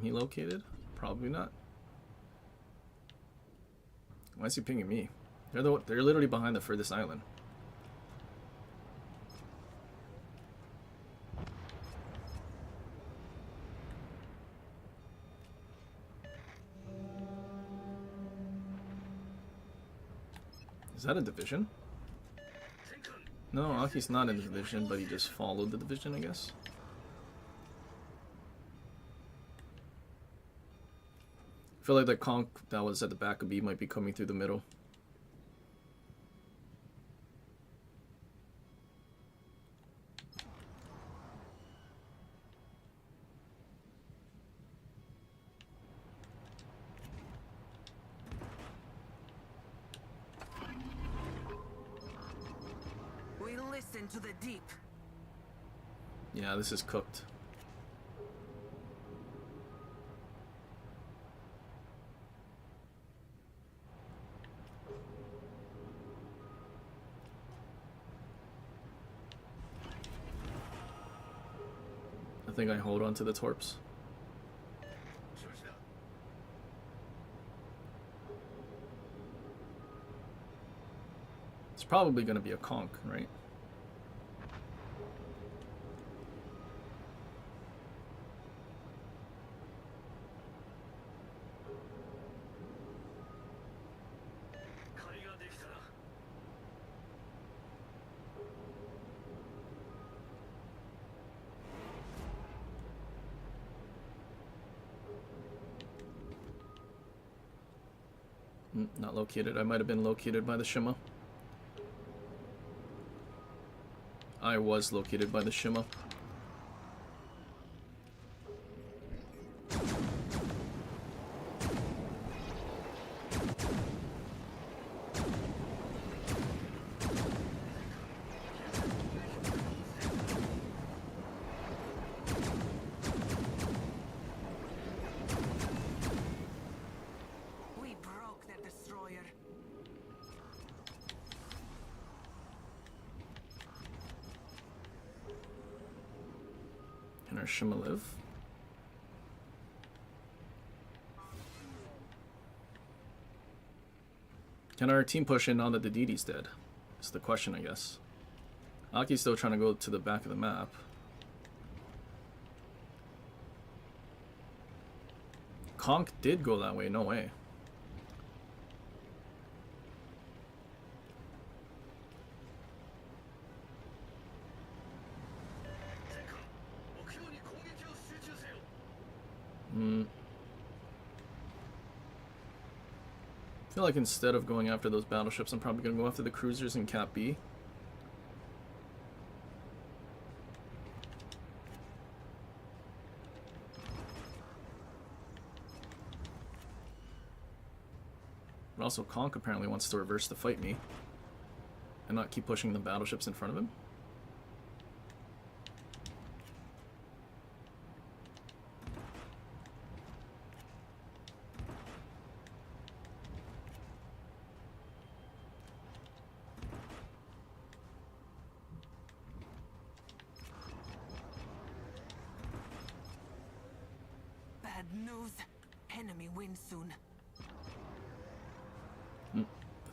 A: me located. Probably not. Why is he pinging me? They're literally behind the furthest island. Is that a division? No, Aki's not in the division, but he just followed the division, I guess. I feel like the conch that was at the back of B might be coming through the middle.
E: We listen to the deep.
A: Yeah, this is cooked. I think I hold on to the torps. It's probably going to be a conch, right? Not located. I might have been located by the Shima. I was located by the Shima. Can our Shima live? Can our team push in now that the DD's dead? Is the question, I guess. Aki's still trying to go to the back of the map. Conch did go that way, no way. I feel like instead of going after those battleships, I'm probably going to go after the cruisers in Cap B. But also Conk apparently wants to reverse the fight me and not keep pushing the battleships in front of him.
E: Bad news. Enemy wins soon.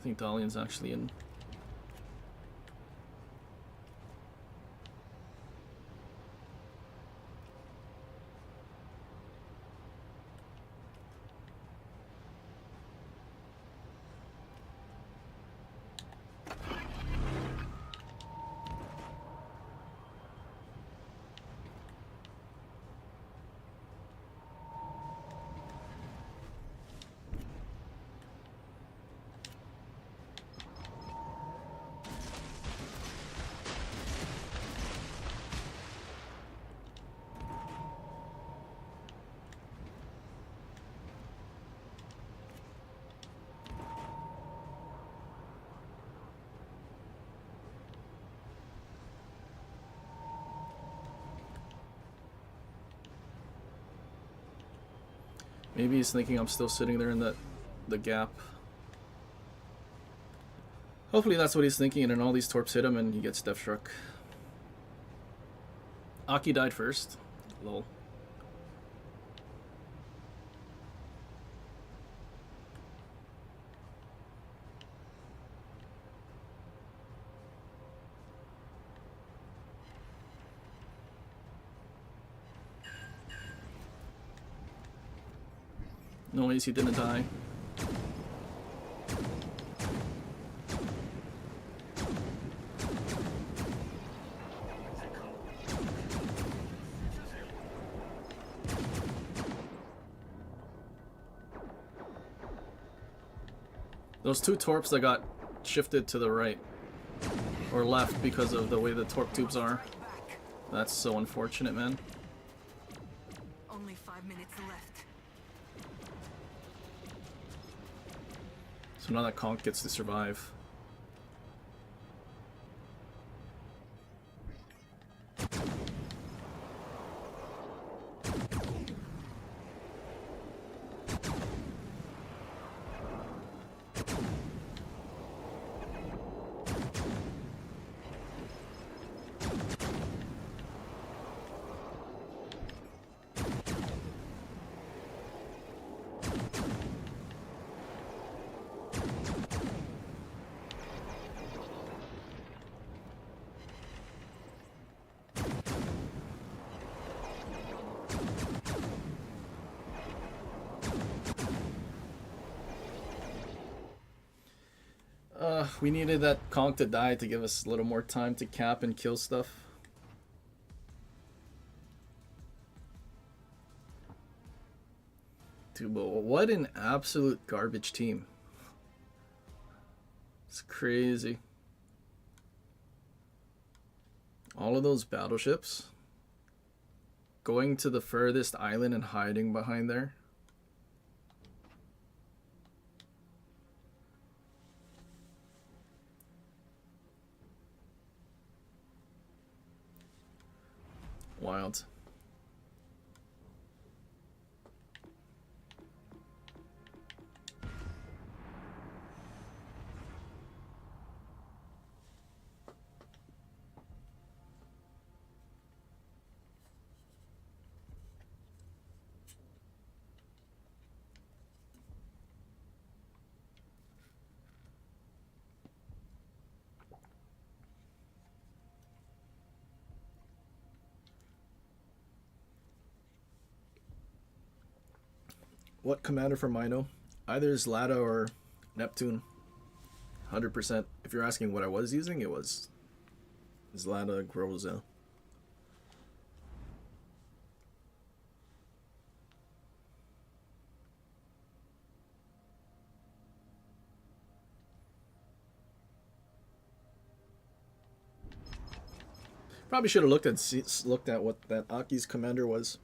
A: I think Dalian's actually in. Maybe he's thinking I'm still sitting there in the gap. Hopefully that's what he's thinking, and then all these torps hit him and he gets death struck. Aki died first. Lol. Noise, he didn't die. Those two torps that got shifted to the right or left because of the way the torp tubes are. That's so unfortunate, man.
E: Only 5 minutes left.
A: So now that Conk gets to survive. We needed that Conk to die to give us a little more time to cap and kill stuff. Dude, but what an absolute garbage team. It's crazy. All of those battleships going to the furthest island and hiding behind there. Wild. What commander for Mino? Either Zlata or Neptune. 100%. If you're asking what I was using, it was Zlata Groza. Probably should have looked at what that Aki's commander was.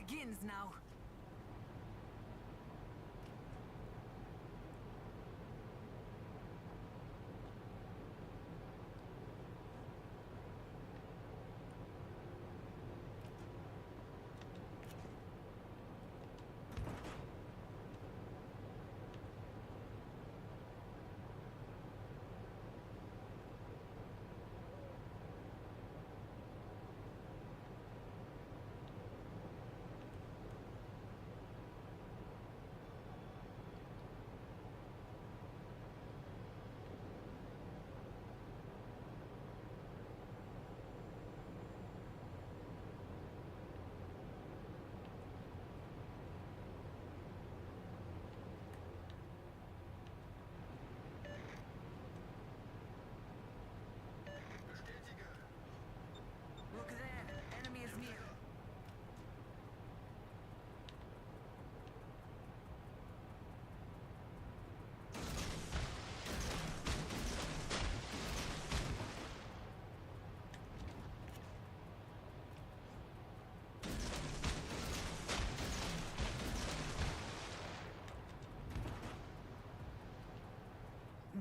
E: begins now. Look there, enemy is near.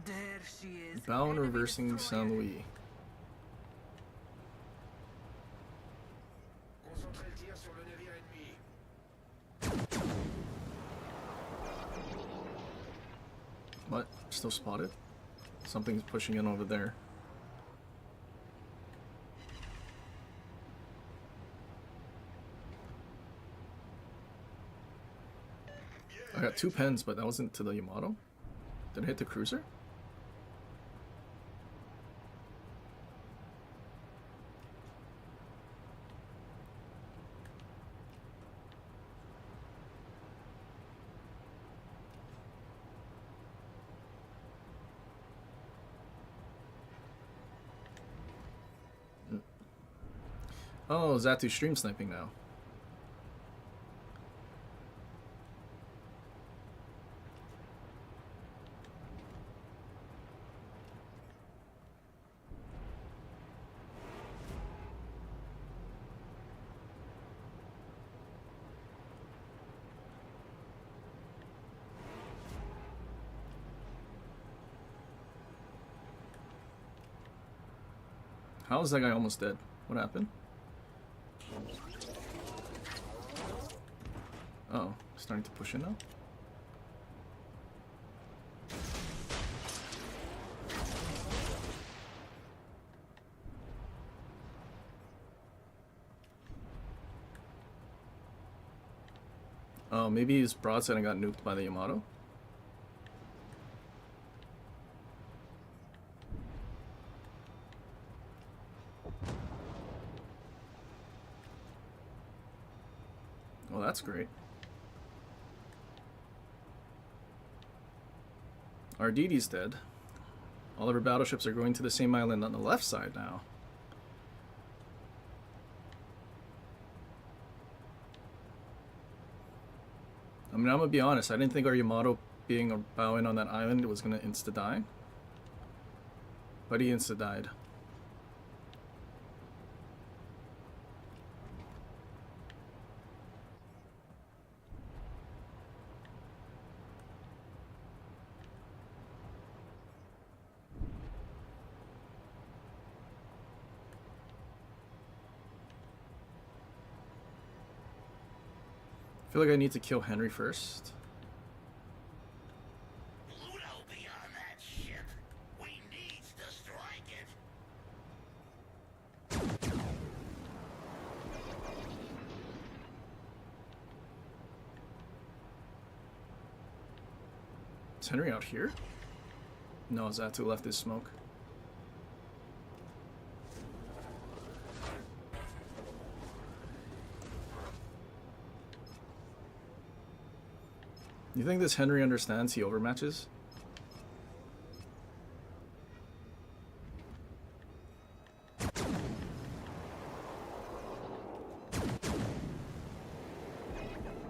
E: There she is.
A: Bound reversing Saint Louis.
H: Concentrez le tir sur le navire ennemi.
A: What? Still spotted? Something's pushing in over there. I got 2 pens, but that wasn't to the Yamato. Did I hit the cruiser? Oh, Zatu's stream sniping now. How is that guy almost dead? What happened? Oh, starting to push in now? Oh, maybe he's broadside and got nuked by the Yamato? Well, that's great. Arditi's dead. All of our battleships are going to the same island on the left side now. I mean, I'm gonna be honest, I didn't think our Yamato being a bow-in on that island was gonna insta-die. But he insta-died. I feel like I need to kill Henry first.
H: Pluto be on that ship. We need to strike it.
A: Is Henry out here? No, Zatu left his smoke. You think this Henry understands he overmatches?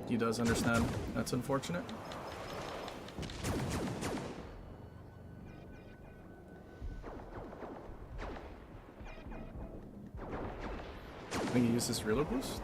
A: He does understand. That's unfortunate. I think he used his reload boost.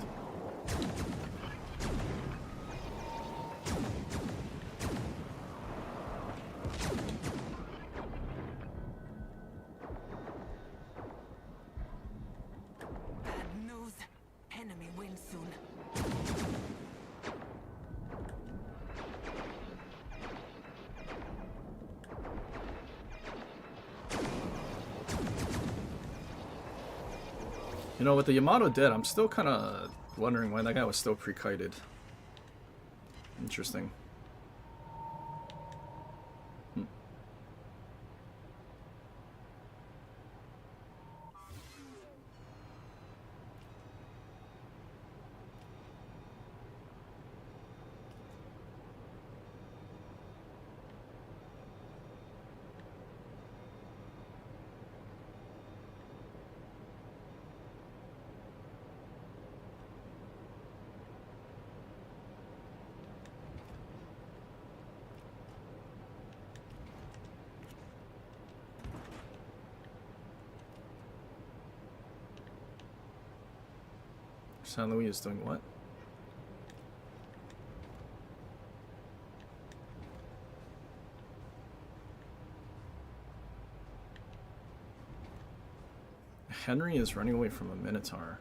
A: You know, with the Yamato dead, I'm still kind of wondering why that guy was still pre-kited. Interesting. San Luis is doing what? Henry is running away from a Minotaur.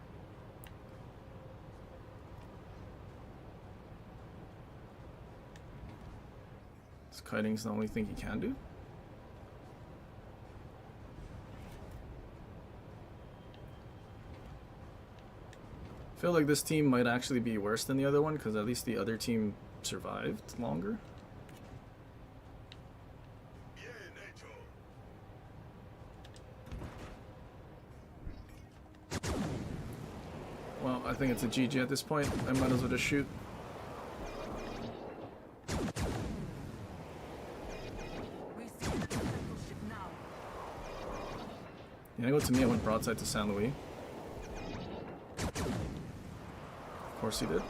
A: This kiting's the only thing he can do? I feel like this team might actually be worse than the other one because at least the other team survived longer. Well, I think it's a GG at this point. I might as well just shoot. Yeah, I go to me, I went broadside to San Luis. Of course he did.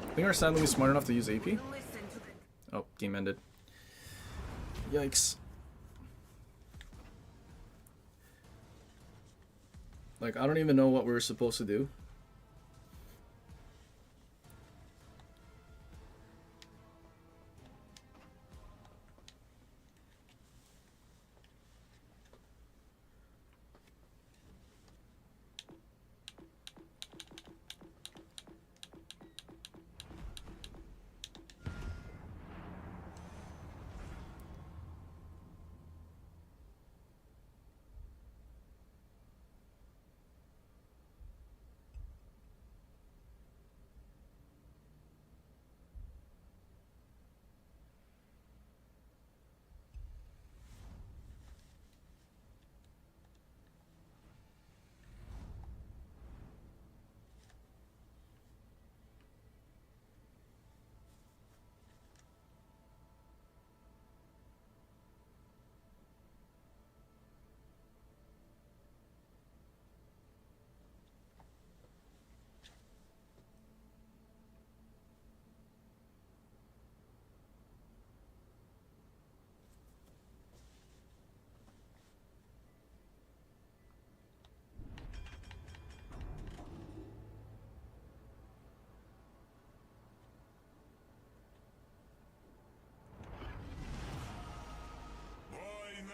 A: I think our San Luis smart enough to use AP. Oh, game ended. Yikes. Like, I don't even know what we were supposed to do.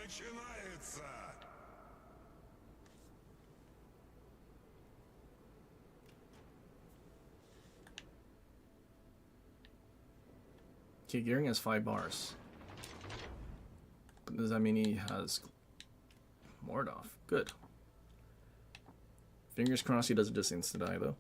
H: Начинается!
A: Okay, Gearing has 5 bars. But does that mean he has Mordorf? Good. Fingers crossed he doesn't just insta-die though.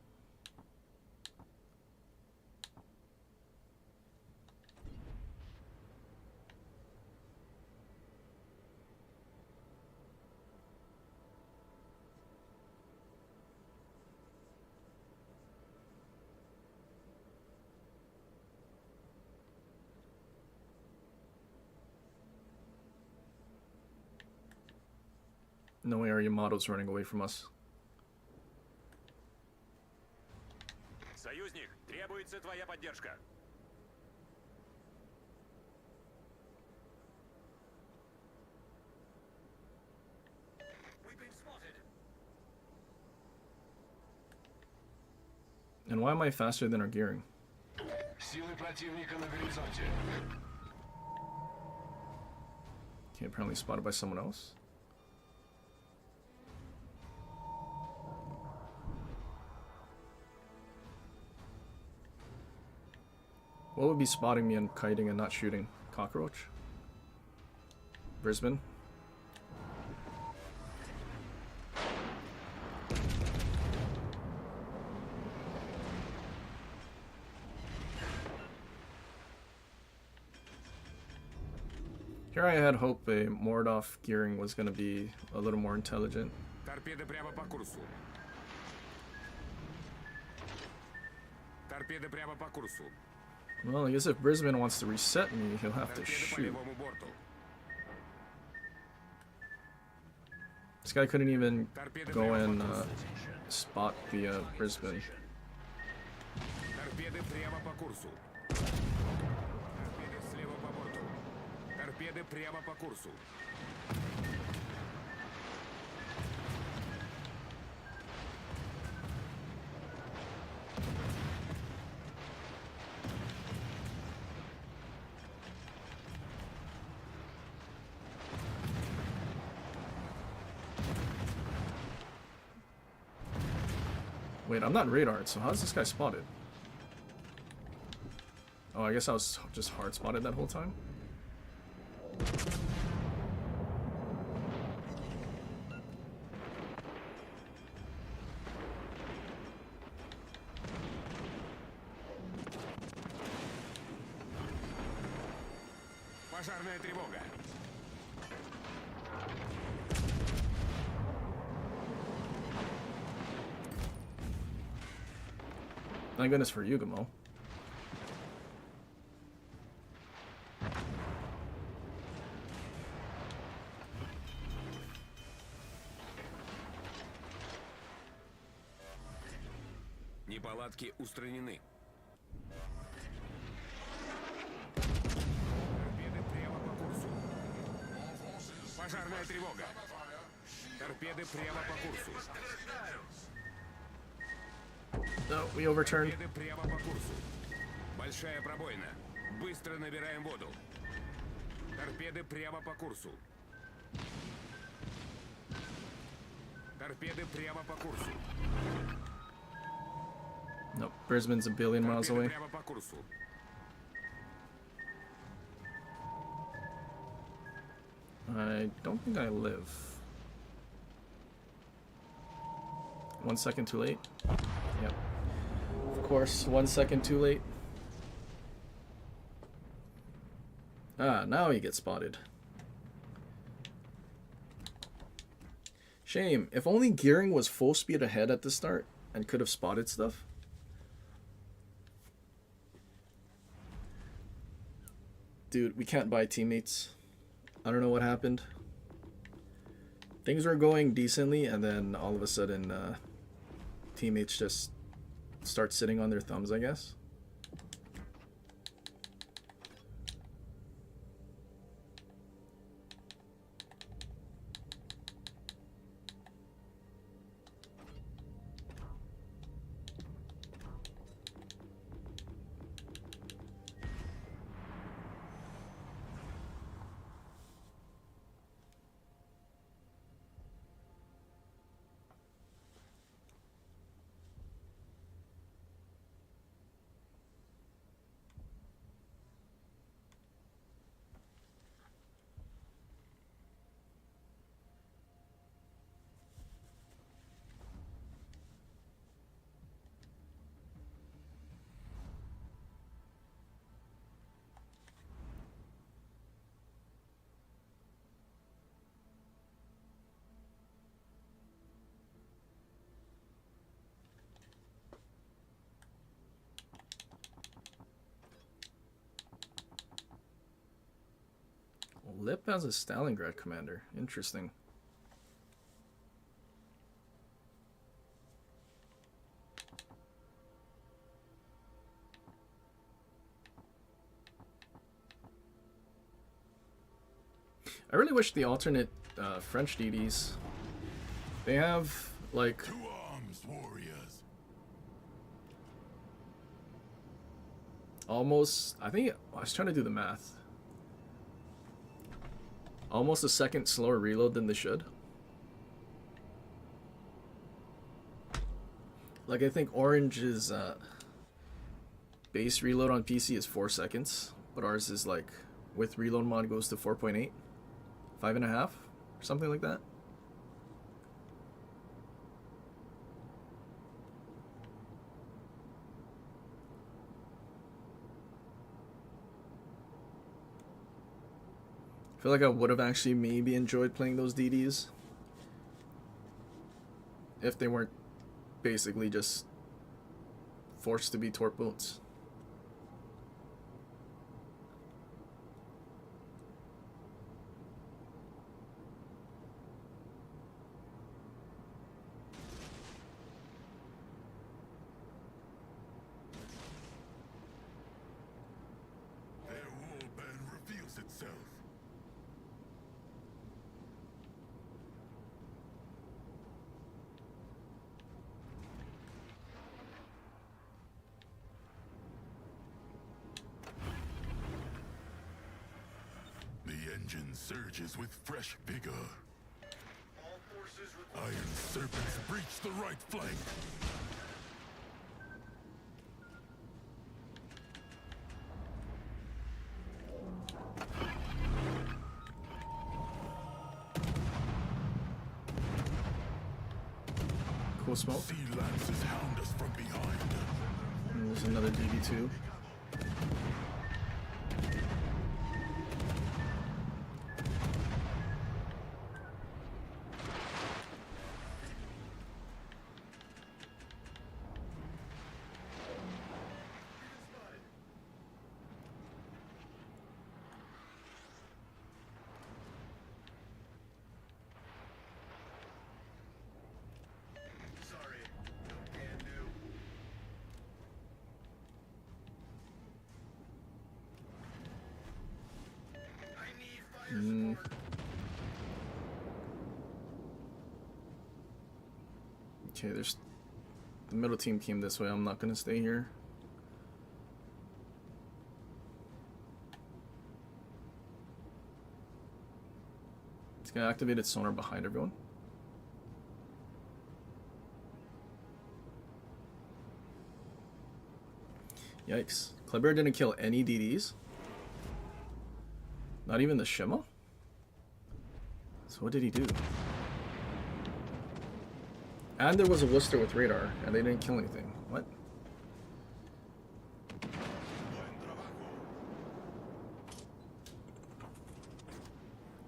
A: No way are Yamato's running away from us.
K: Союзник, требуется твоя поддержка.
F: We've been spotted.
A: And why am I faster than our Gearing?
C: Силы противника на горизонте.
A: Okay, apparently spotted by someone else. What would be spotting me and kiting and not shooting? Cockroach? Brisbane. Here I had hope a Mordov gearing was going to be a little more intelligent.
K: Торпеды прямо по курсу. Торпеды прямо по курсу.
A: Well, I guess if Brisbane wants to reset me, he'll have to
K: Торпеды по
A: shoot.
K: левому борту.
A: This guy couldn't even go and spot the Brisbane.
K: Торпеды прямо по курсу. Торпеды слева по борту. Торпеды прямо по курсу.
A: Wait, I'm not radared, so how's this guy spotted? Oh, I guess I was just hard spotted that whole time?
K: Пожарная тревога.
A: Thank goodness for Yugamo.
K: Неполадки устранены. Торпеды прямо по курсу. Пожарная тревога. Торпеды прямо по курсу.
A: No, we overturned.
K: Торпеды прямо по курсу. Большая пробоина. Быстро набираем воду. Торпеды прямо по курсу. Торпеды прямо по курсу.
A: No, Brisbane's a billion miles away.
K: Прямо по курсу.
A: I don't think I live. 1 second too late. Yep. Of course, 1 second too late. Ah, now he gets spotted. Shame. If only gearing was full speed ahead at the start and could have spotted stuff. Dude, we can't buy teammates. I don't know what happened. Things were going decently, and then all of a sudden, teammates just start sitting on their thumbs, I guess. Lip has a Stalingrad commander. Interesting. I really wish the alternate French DDs, they have like
H: To arms, warriors.
A: almost, I think, I was trying to do the math. Almost a second slower reload than they should. Like, I think Orange's base reload on PC is 4 seconds, but ours is like, with reload mod goes to 4.8. 5.5 or something like that. I feel like I would have actually maybe enjoyed playing those DDs if they weren't basically just forced to be torp boats.
H: Their warband reveals itself. The engine surges with fresh vigor.
C: All forces
H: Iron serpents breach the right flank.
A: Cool smoke.
H: Sea lances hound us from behind.
A: And there's another DD2.
C: sorry. No can do. I need fire support.
A: Okay, there's the middle team came this way. I'm not gonna stay here. It's gonna activate its sonar behind everyone. Yikes. Kleber didn't kill any DDs. Not even the Shima? So what did he do? And there was a Worcester with radar, and they didn't kill anything. What?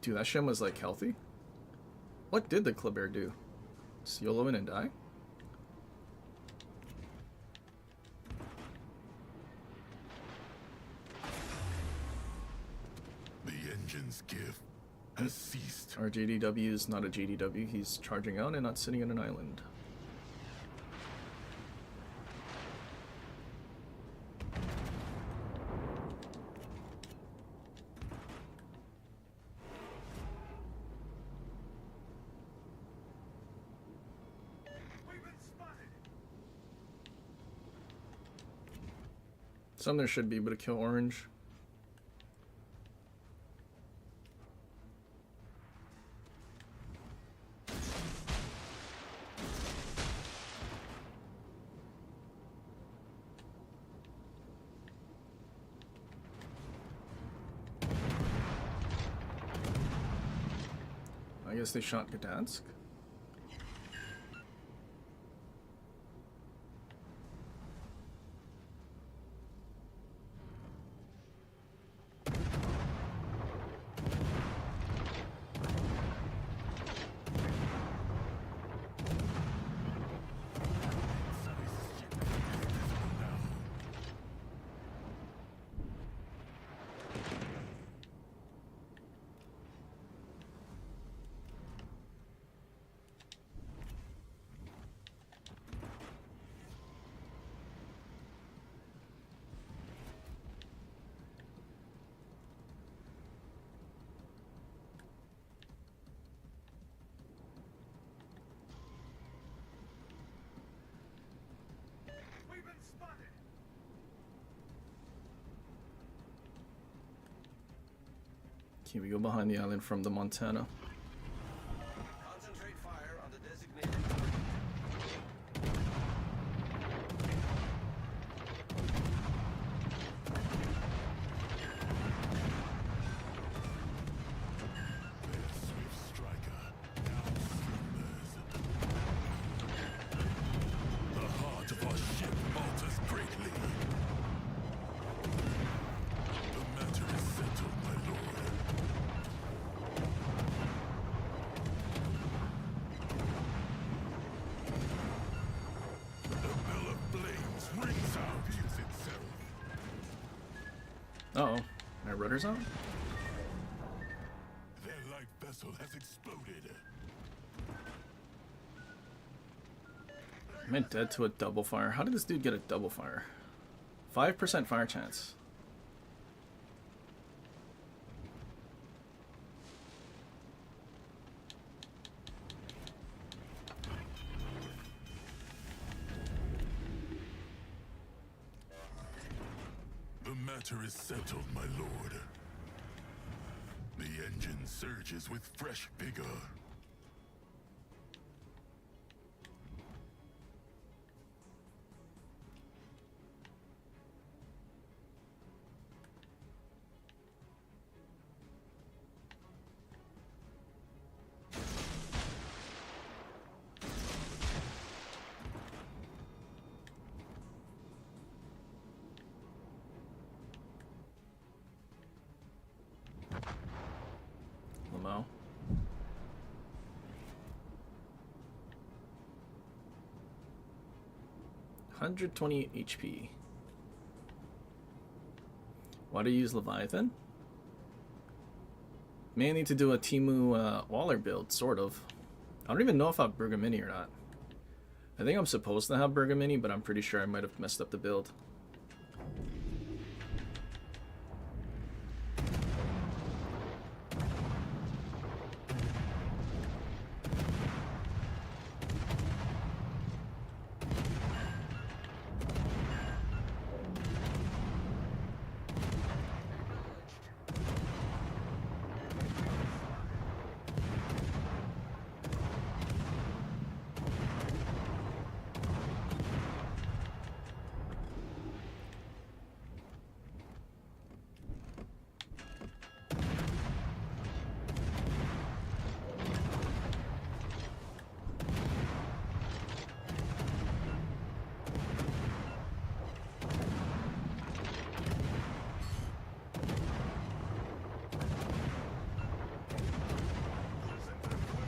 A: Dude, that Shem was like healthy. What did the Kleber do? Just YOLO in and die?
H: The engine's gift has ceased.
A: Our JDW is not a JDW. He's charging out and not sitting on an island.
C: We've been spotted.
A: Some there should be, but to kill orange. I guess they shot Gdansk.
C: We've been spotted.
A: Okay, we go behind the island from the Montana.
B: Concentrate fire on the designated target.
A: rudders on?
H: Their light vessel has exploded.
A: Am I dead to a double fire? How did this dude get a double fire? 5% fire chance.
H: The matter is settled, my lord. The engine surges with fresh vigor.
A: Lamo. $120 HP. Why do you use Leviathan? May need to do a Timu Waller build, sort of. I don't even know if I have Bergamini or not. I think I'm supposed to have Bergamini, but I'm pretty sure I might have messed up the build.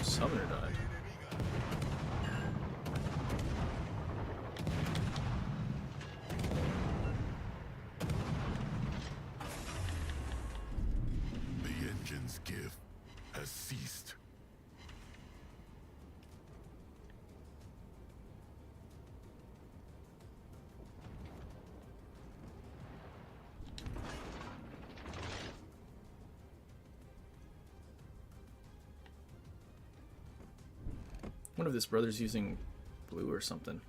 A: Summoner died.
H: The engine's gift has ceased.
A: One of this brother's using blue or something.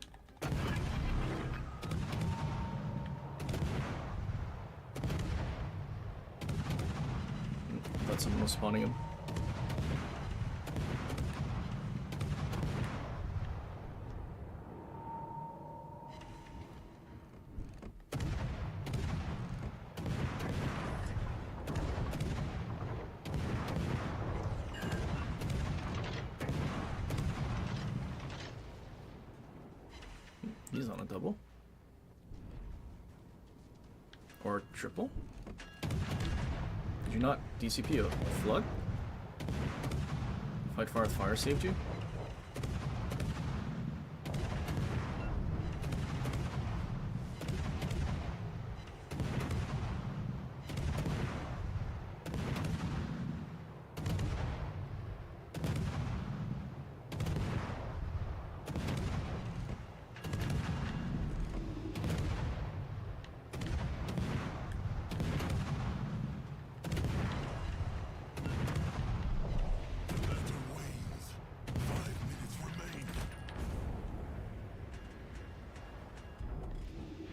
A: Thought someone was spawning him. He's on a double. Or triple? Did you not DCP a flood? Fight Fire with Fire saved you?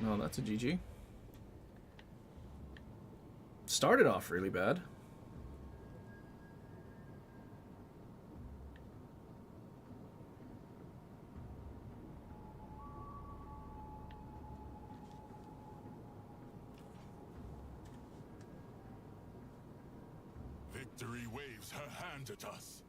A: No, that's a GG. Started off really bad.
H: Victory waves her hand at us.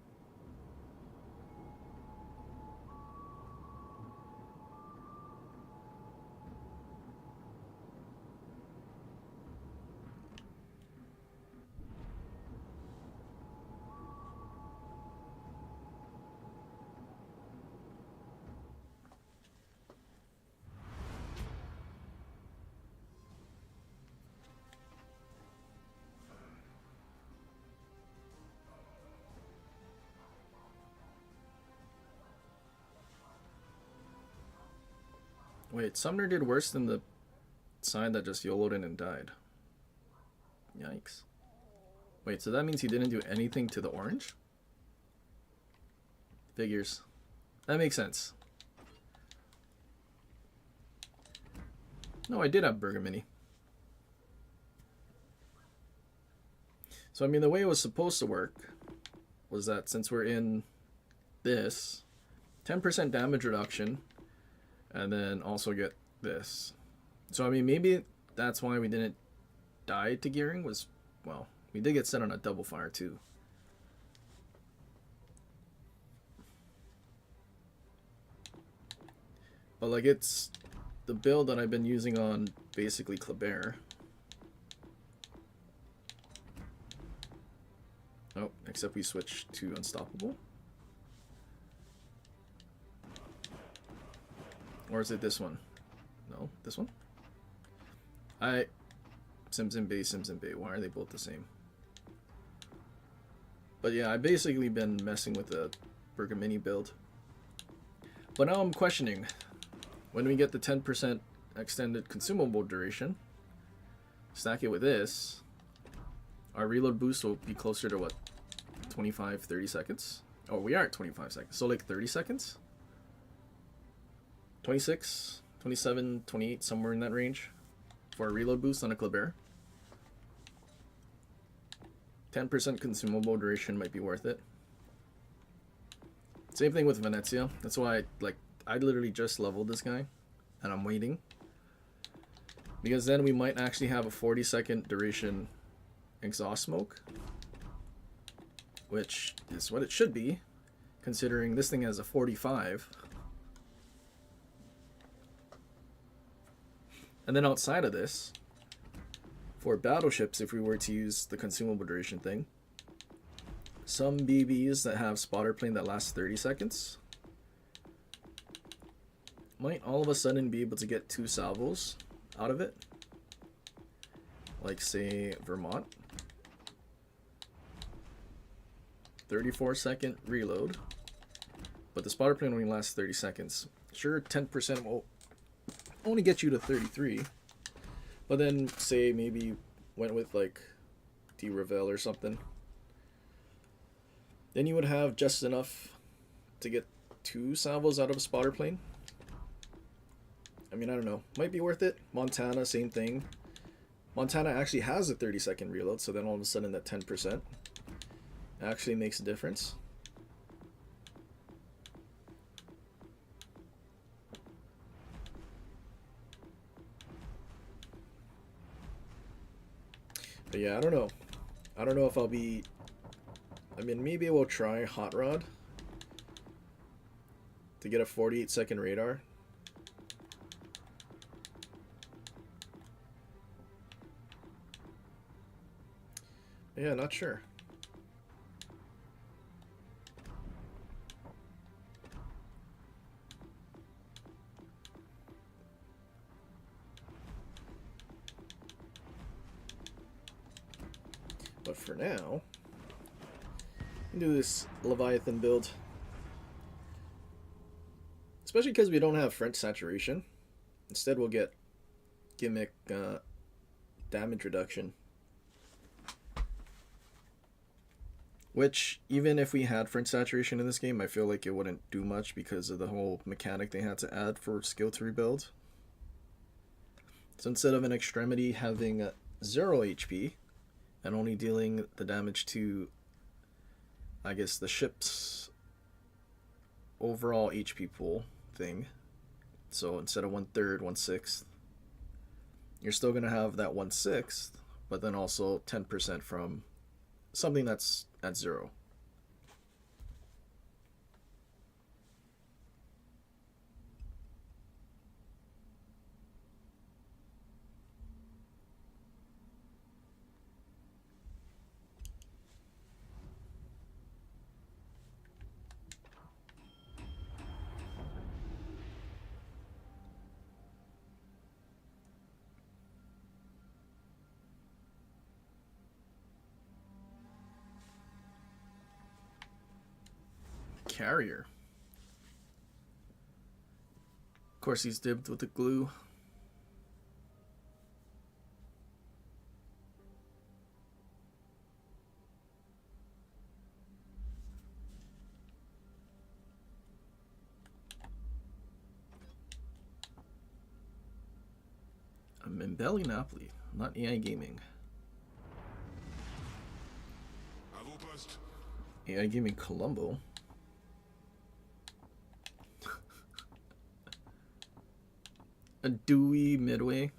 A: Wait, Sumner did worse than the side that just YOLO'd in and died. Yikes. Wait, so that means he didn't do anything to the orange? Figures. That makes sense. No, I did have Bergamini. So, I mean, the way it was supposed to work was that since we're in this, 10% damage reduction, and then also get this. So, I mean, maybe that's why we didn't die to gearing was, well, we did get set on a double fire too. But like it's the build that I've been using on basically Kleber. Oh, except we switched to Unstoppable. Or is it this one? No, this one? Sims and Bay. Why are they both the same? But yeah, I've basically been messing with the Bergamini build. But now I'm questioning, when we get the 10% extended consumable duration, stack it with this, our reload boost will be closer to what? 25, 30 seconds? Oh, we are at 25 seconds. So like 30 seconds? 26, 27, 28, somewhere in that range for a reload boost on a Kleber. 10% consumable duration might be worth it. Same thing with Venezia. That's why I literally just leveled this guy and I'm waiting. Because then we might actually have a 40-second duration exhaust smoke, which is what it should be, considering this thing has a 45. And then outside of this, for battleships, if we were to use the consumable duration thing, some BBs that have spotter plane that lasts 30 seconds might all of a sudden be able to get 2 salvos out of it. Like say Vermont. 34-second reload, but the spotter plane only lasts 30 seconds. Sure, 10% will only get you to 33, but then say maybe went with like D-Revel or something, then you would have just enough to get 2 salvos out of a spotter plane. I mean, I don't know, might be worth it. Montana, same thing. Montana actually has a 30-second reload, so then all of a sudden that 10% actually makes a difference. But yeah, I don't know. I don't know if I'll be... I mean, maybe we'll try Hot Rod to get a 48-second radar. Yeah, not sure. But for now, do this Leviathan build. Especially because we don't have French saturation. Instead, we'll get gimmick damage reduction. Which, even if we had French saturation in this game, I feel like it wouldn't do much because of the whole mechanic they had to add for skill to rebuild. So instead of an extremity having 0 HP and only dealing the damage to, I guess, the ship's overall HP pool thing, so instead of 1/3, 1/6, you're still going to have that 1/6, but then also 10% from something that's at 0. Carrier. Of course, he's dibbed with the glue. I'm in Belly Napoli, not AI Gaming. AI Gaming Colombo. A Dewey Midway.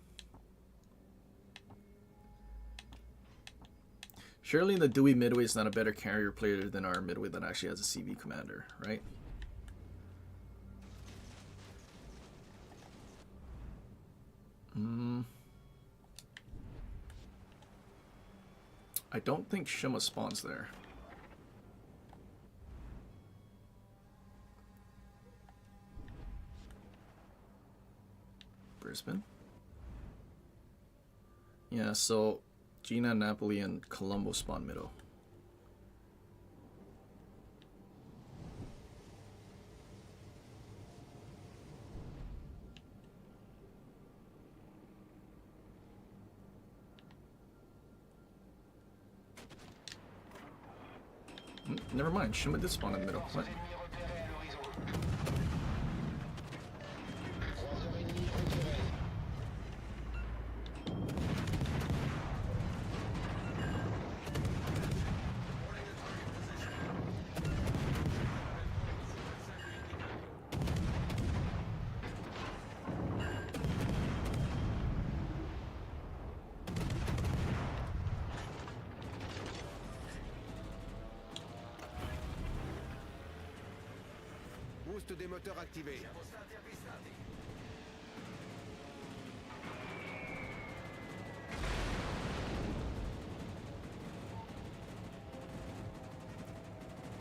A: Surely the Dewey Midway is not a better carrier player than our Midway that actually has a CV commander, right? I don't think Shima spawns there. Brisbane? Yeah, so Gina, Napoli, and Colombo spawn middle. Never mind, Shima did spawn in the middle. What?
D: Boost des moteurs activé.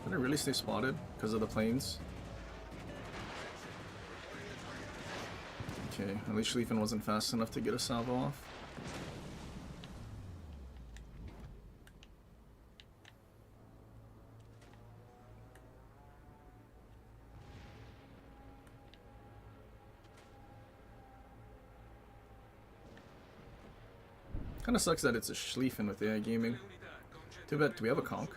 A: Did I really stay spotted because of the planes? Okay, at least Schlieffen wasn't fast enough to get a salvo off. Kinda sucks that it's a Schlieffen with AI Gaming. Too bad, do we have a conch?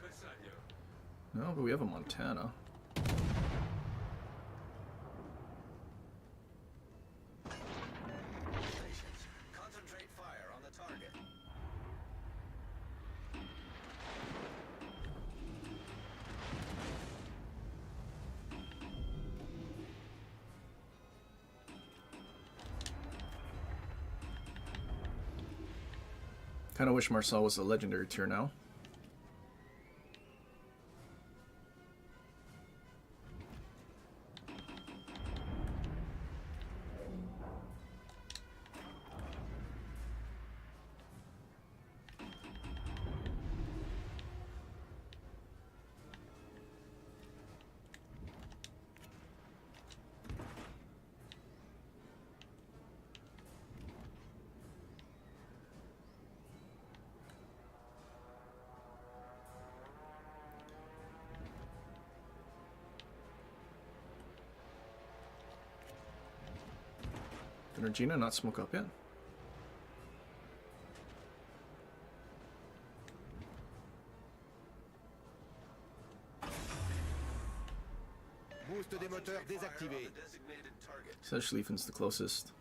A: No, but we have a Montana.
B: Concentrate fire on the target.
A: Kinda wish Marcel was a legendary tier now. Did Regina not smoke up yet?
D: Boost des moteurs désactivé.
A: Says Schlieffen's the closest.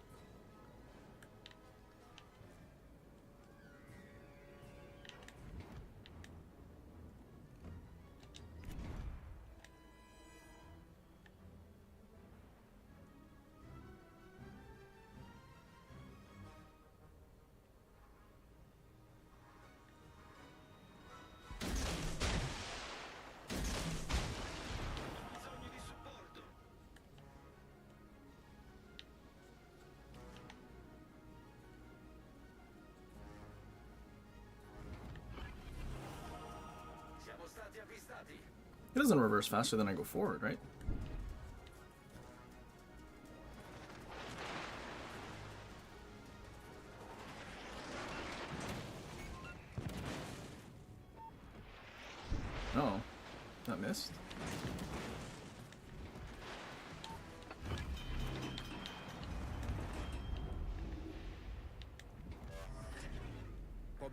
A: It doesn't reverse faster than I go forward, right? Oh, that missed.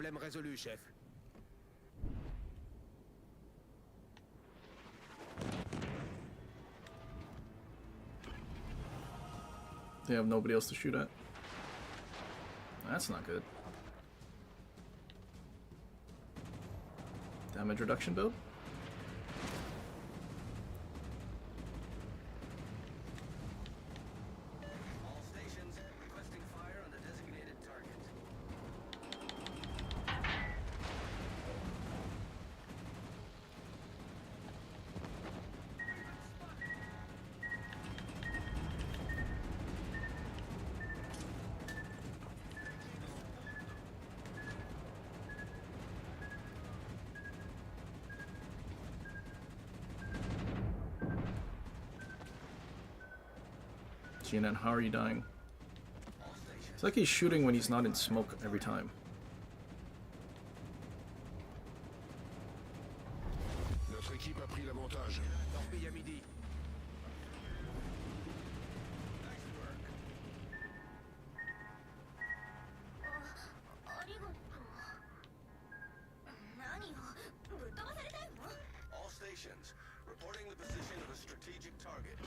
K: Problème résolu, chef.
A: They have nobody else to shoot at. That's not good. Damage reduction build?
B: All stations requesting fire on the designated target.
A: GNN, how are you dying? It's like he's shooting when he's not in smoke every time.
D: Notre équipe a pris l'avantage.
K: Torpille à midi.
B: All stations reporting the position of a strategic target.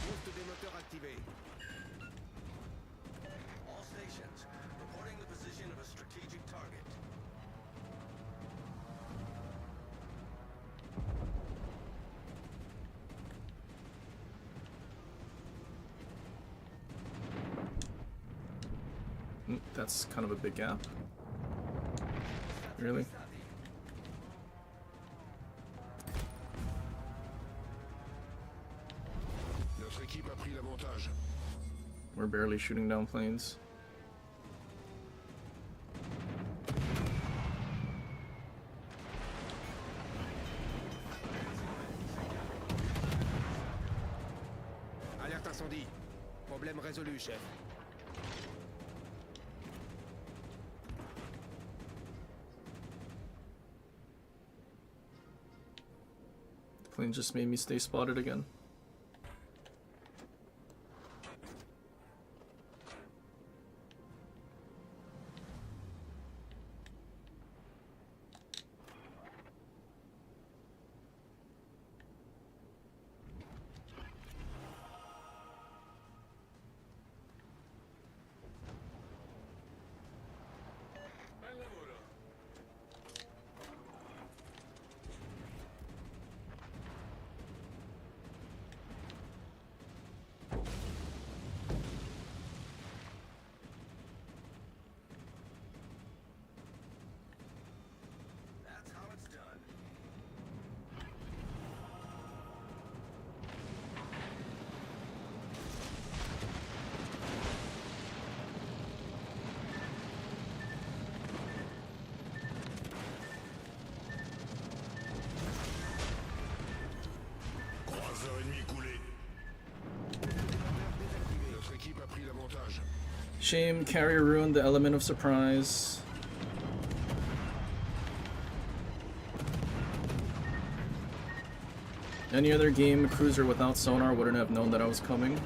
K: Boost des moteurs activé.
B: All stations reporting the position of a strategic target.
A: That's kind of a big gap. Really?
D: Notre équipe a pris l'avantage.
A: We're barely shooting down planes.
K: Alerte incendie. Problème résolu, chef.
A: The plane just made me stay spotted again.
F: Bel lavoro.
B: That's how it's done.
D: Croiseur ennemi coulé. Notre équipe a pris l'avantage.
A: Shame, carrier ruined the element of surprise. Any other game, cruiser without sonar wouldn't have known that I was coming.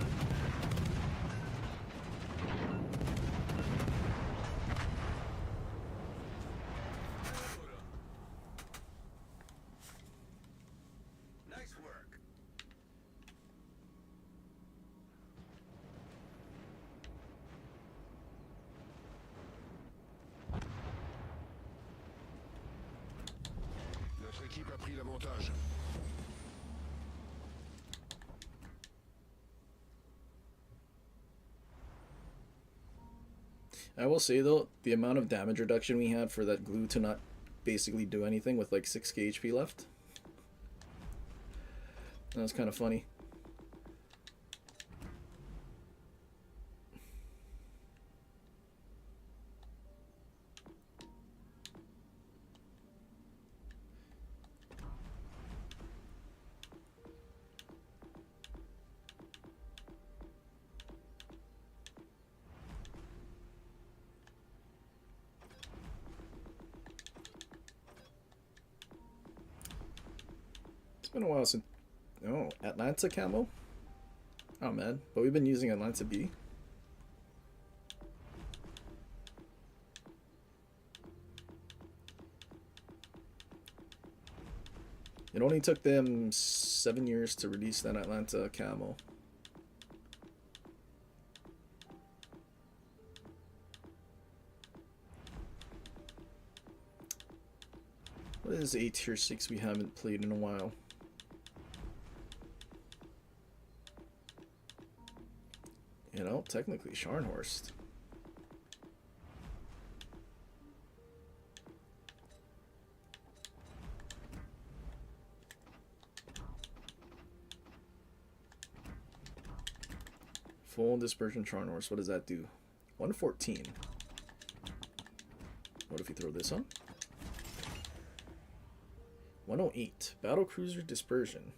B: Nice work.
D: Notre équipe a pris l'avantage.
A: I will say though, the amount of damage reduction we had for that glue to not basically do anything with like 6k HP left. That was kind of funny. been a while since... Oh, Atlanta camo? Oh man, but we've been using Atlanta B. It only took them 7 years to release that Atlanta camo. What is a tier 6 we haven't played in a while? You know, technically Scharnhorst. Full dispersion Scharnhorst, what does that do? 114. What if we throw this on? 108. Battle Cruiser Dispersion.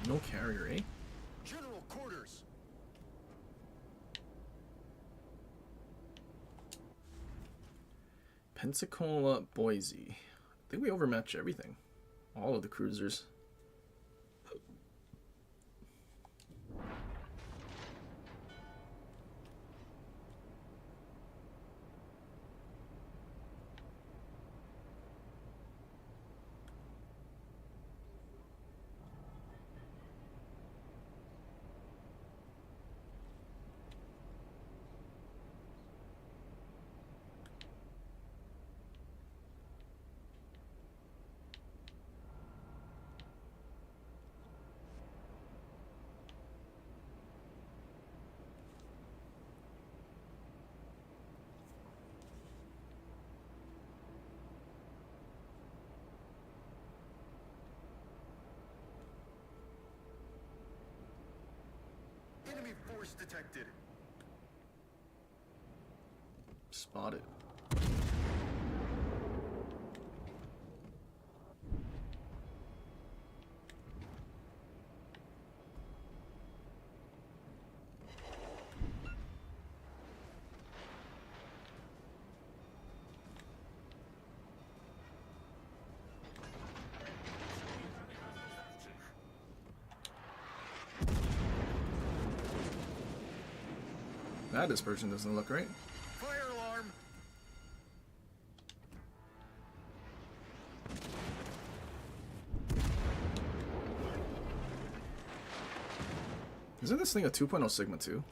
A: No carrier, eh?
D: General quarters.
A: Pensacola, Boise. I think we overmatch everything. All of the cruisers.
D: Enemy force detected.
A: Spotted. That dispersion doesn't look right.
D: Fire alarm.
A: Isn't this thing a 2.0 Sigma too?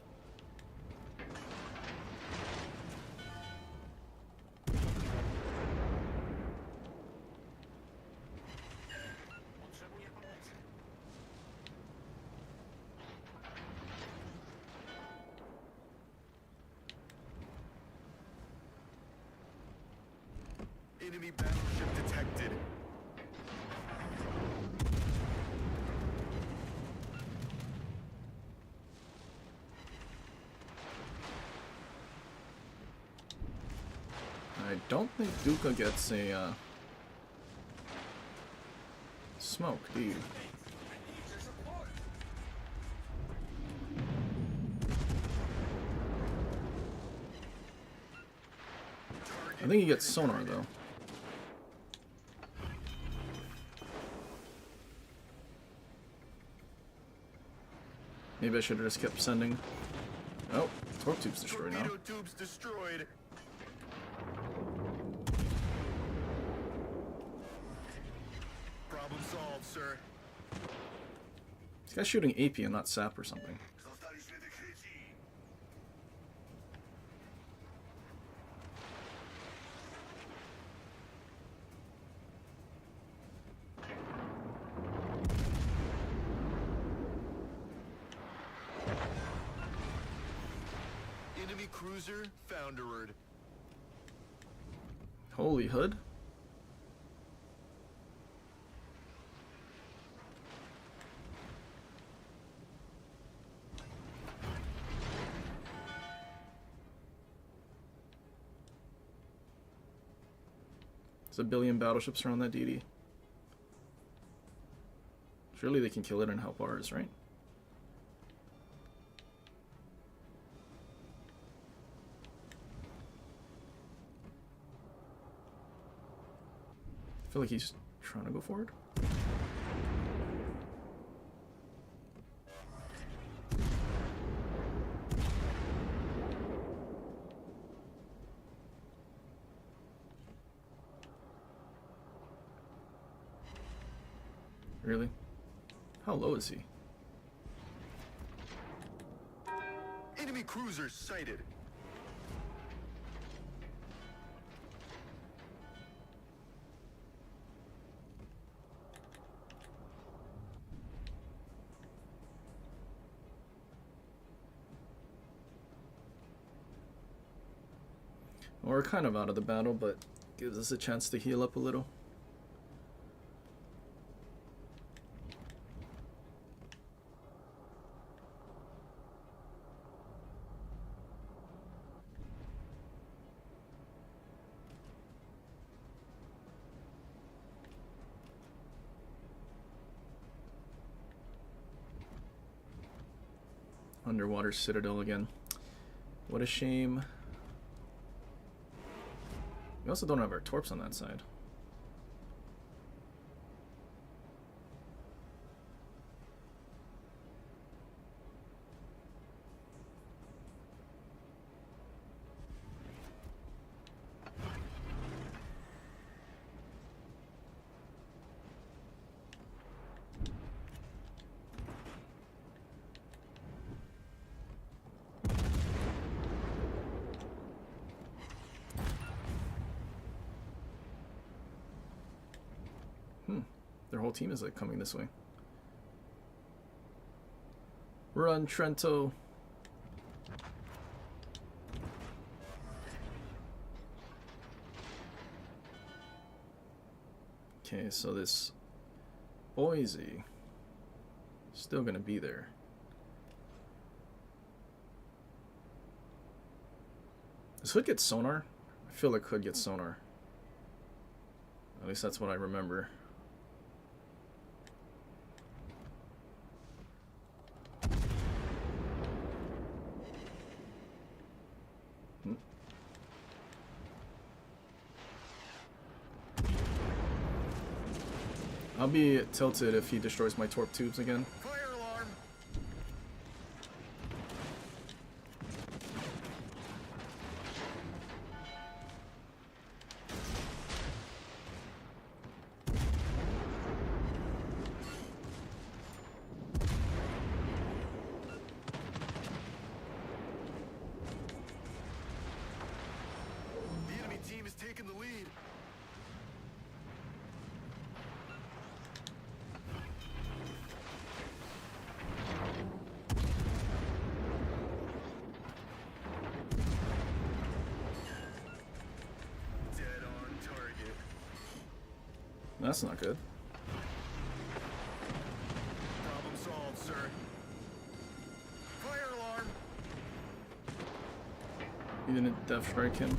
D: Enemy battleship detected.
A: I don't think Duca gets a smoke, do you? I think he gets sonar though. Maybe I should have just kept sending. Oh, torque tube's destroyed now.
D: Torpedo tubes destroyed. Problem solved, sir.
A: This guy's shooting AP and not SAP or something.
D: Enemy cruiser foundered.
A: Holy hood. There's a billion battleships around that DD. Surely they can kill it and help ours, right? I feel like he's trying to go forward. Really? How low is he?
D: Enemy cruiser sighted.
A: Well, we're kind of out of the battle, but gives us a chance to heal up a little. Underwater citadel again. What a shame. We also don't have our torps on that side. Their whole team is like coming this way. Run, Trento. Okay, so this Boise still gonna be there. Does Hood get sonar? I feel like Hood gets sonar. At least that's what I remember. I'll be tilted if he destroys my torp tubes again.
D: Fire alarm. The enemy team is taking the lead.
A: That's not good.
D: Problem solved, sir. Fire alarm.
A: You didn't death strike him.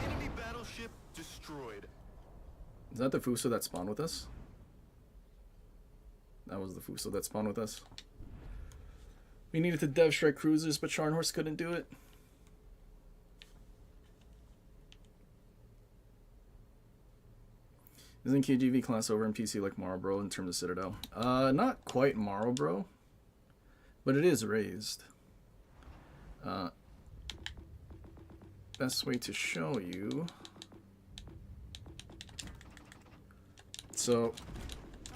D: Enemy battleship destroyed.
A: Is that the Fuso that spawned with us? That was the Fuso that spawned with us. We needed to dev strike cruisers, but Scharnhorst couldn't do it. Isn't KGV class over in PC like Marlboro in terms of Citadel? Not quite Marlboro, but it is raised. Best way to show you. So,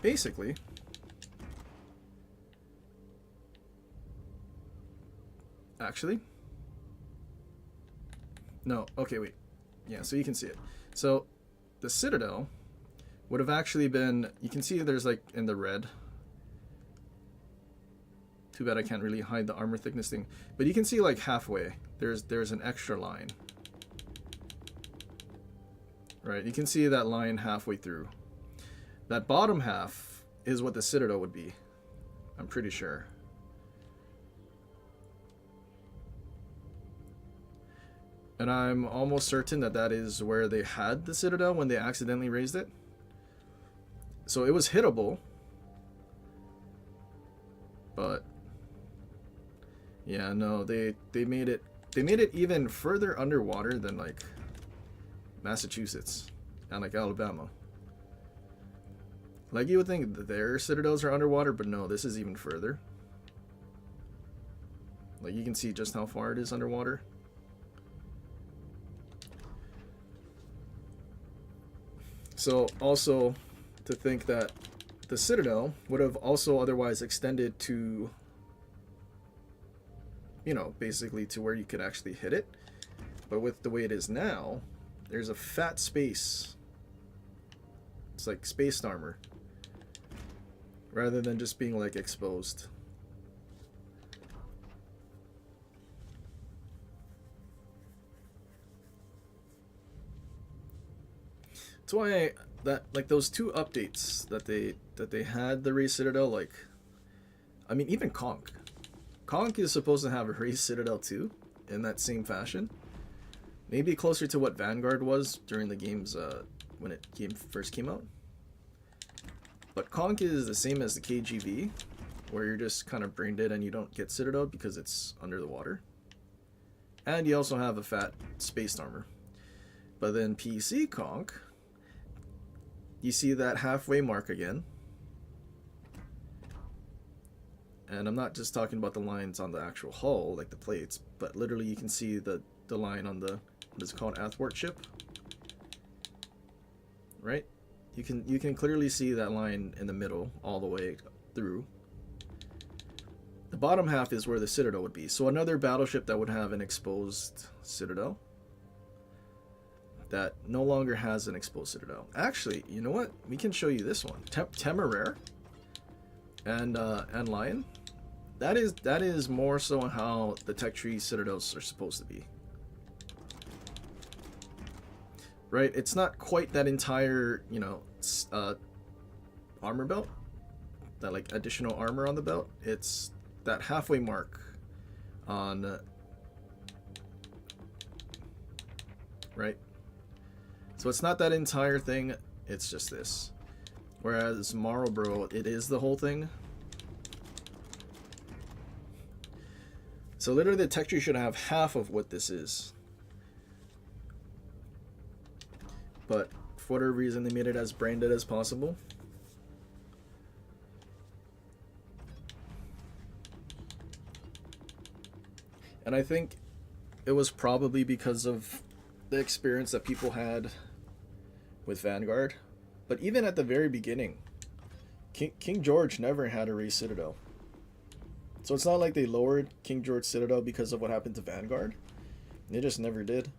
A: basically, actually, no, okay, wait. Yeah, so you can see it. So, the Citadel would have actually been, you can see there's like in the red. Too bad I can't really hide the armor thickness thing. But you can see like halfway, there's an extra line. Right, you can see that line halfway through. That bottom half is what the Citadel would be. I'm pretty sure. And I'm almost certain that that is where they had the Citadel when they accidentally raised it. So it was hittable. But yeah, no, they made it even further underwater than like Massachusetts and like Alabama. Like you would think that their citadels are underwater, but no, this is even further. Like you can see just how far it is underwater. So also to think that the Citadel would have also otherwise extended to, you know, basically to where you could actually hit it. But with the way it is now, there's a fat space. It's like spaced armor. Rather than just being like exposed. That's why that like those two updates that they had the raised Citadel, like I mean even Conk is supposed to have a raised Citadel too in that same fashion. Maybe closer to what Vanguard was during the games when it first came out. But Conk is the same as the KGV, where you're just kind of brain dead and you don't get Citadel because it's under the water. And you also have a fat spaced armor. But then PC Conk, you see that halfway mark again. And I'm not just talking about the lines on the actual hull, like the plates, but literally you can see the line on the, what is it called, athwart ship? Right? You can clearly see that line in the middle all the way through. The bottom half is where the Citadel would be. So another battleship that would have an exposed Citadel that no longer has an exposed Citadel. Actually, you know what? We can show you this one. Temeraire and Lion. That is more so how the Tech Tree Citadels are supposed to be. Right? It's not quite that entire, you know, armor belt, that like additional armor on the belt. It's that halfway mark on, right? So it's not that entire thing, it's just this. Whereas Marlboro, it is the whole thing. So literally the Tech Tree should have half of what this is. But for whatever reason, they made it as brain dead as possible. And I think it was probably because of the experience that people had with Vanguard. But even at the very beginning, King George never had a raised Citadel. So it's not like they lowered King George Citadel because of what happened to Vanguard. They just never did.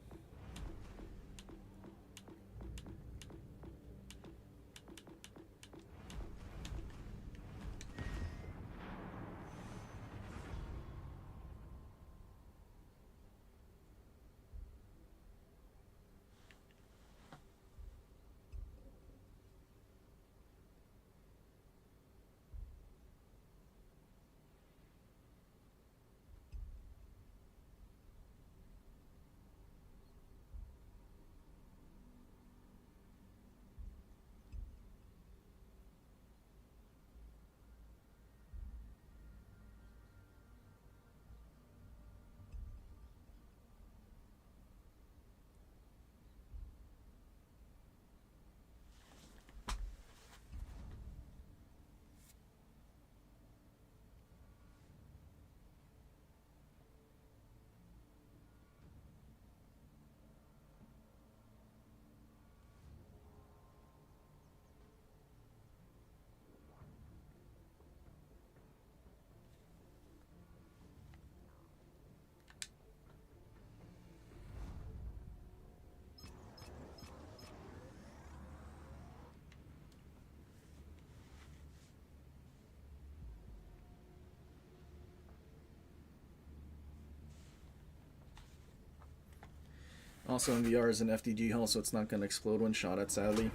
A: Also, MVR is an FDG hull, so it's not going to explode when shot at, sadly.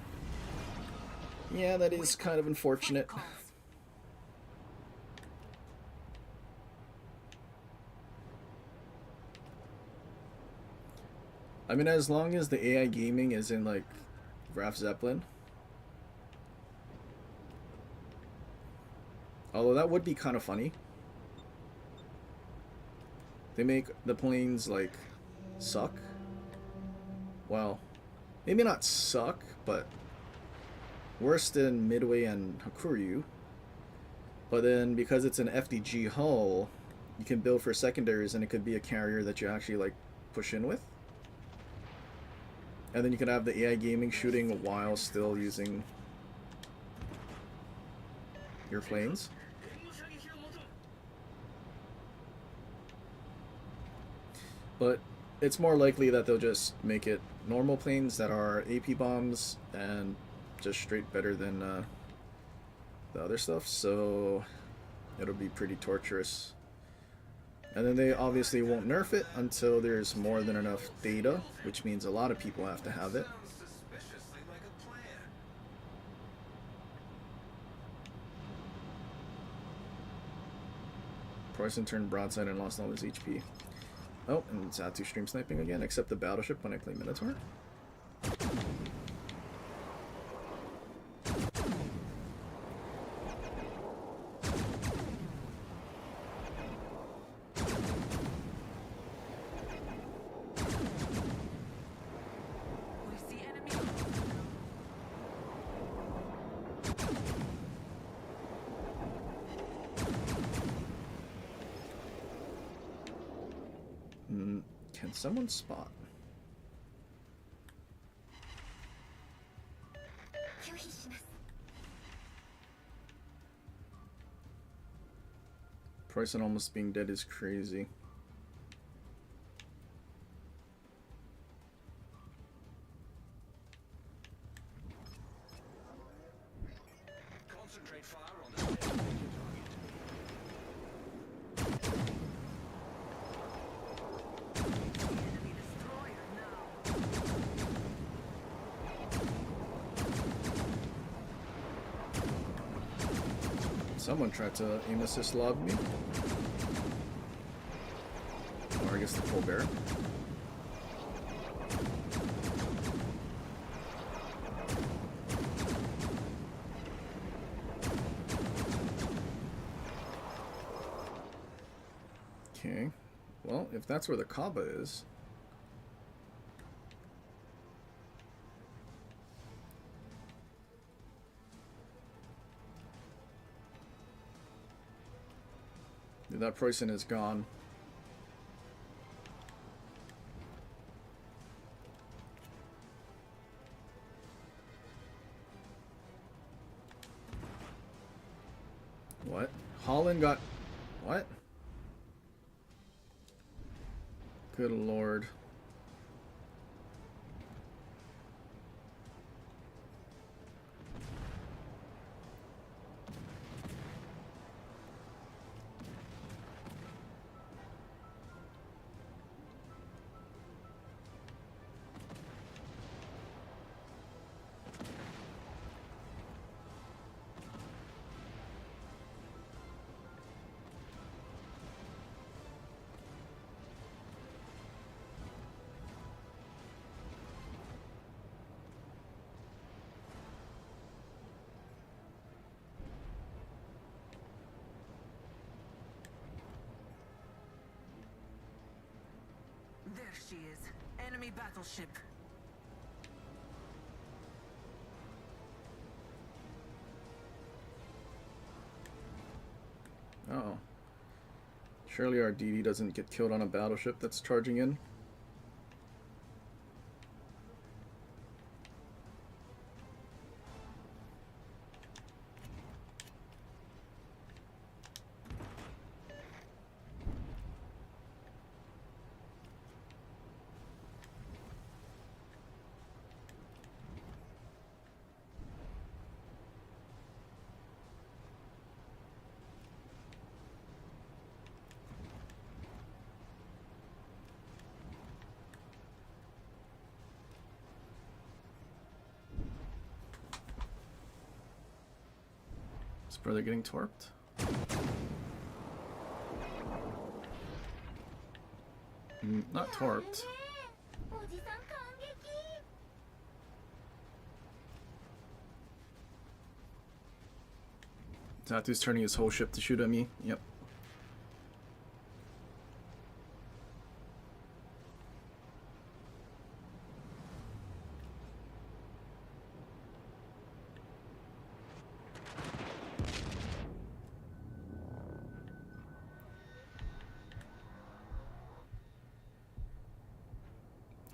A: Yeah, that is kind of unfortunate. I mean, as long as the AI gaming is in, like, Graf Zeppelin. Although that would be kind of funny. They make the planes, like, suck. Well, maybe not suck, but worse than Midway and Hakuryu. But then, because it's an FDG hull, you can build for secondaries, and it could be a carrier that you actually, like, push in with. And then you can have the AI gaming shooting while still using your planes. But it's more likely that they'll just make it normal planes that are AP bombs and just straight better than the other stuff. So it'll be pretty torturous. And then they obviously won't nerf it until there's more than enough data, which means a lot of people have to have it. Poison turned broadside and lost all his HP. Oh, and it's out to stream sniping again, except the battleship when I play Minotaur. Can someone spot? Poison almost being dead is crazy.
B: Concentrate fire on the target.
A: Someone tried to aim assist lob me. Or I guess the full bear. Okay. Well, if that's where the Kaaba is. That person is gone. What? Holland got... What? Good lord.
E: There she is. Enemy battleship.
A: Uh-oh. Surely our DD doesn't get killed on a battleship that's charging in. brother getting torped? Not torped. Zatu's turning his whole ship to shoot at me. Yep.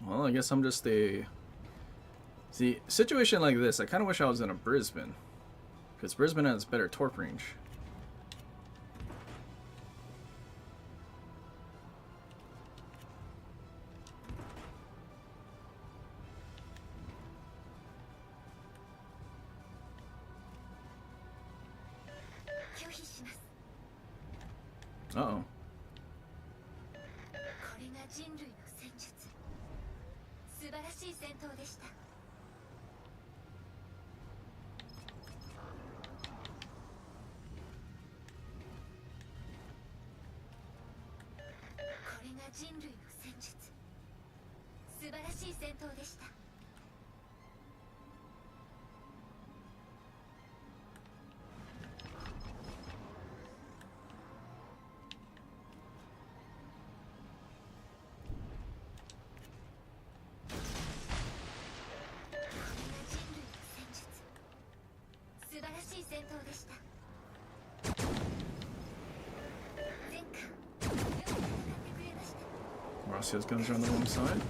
A: Well, I guess I'm just a... See, situation like this, I kind of wish I was in a Brisbane. Because Brisbane has better torp range. Uh-oh.
J: これが人類の戦術。素晴らしい戦闘でした。これが人類の戦術。素晴らしい戦闘でした。戦闘でした。前回よく戦ってくれました。
A: Rossia's guns are on the wrong side.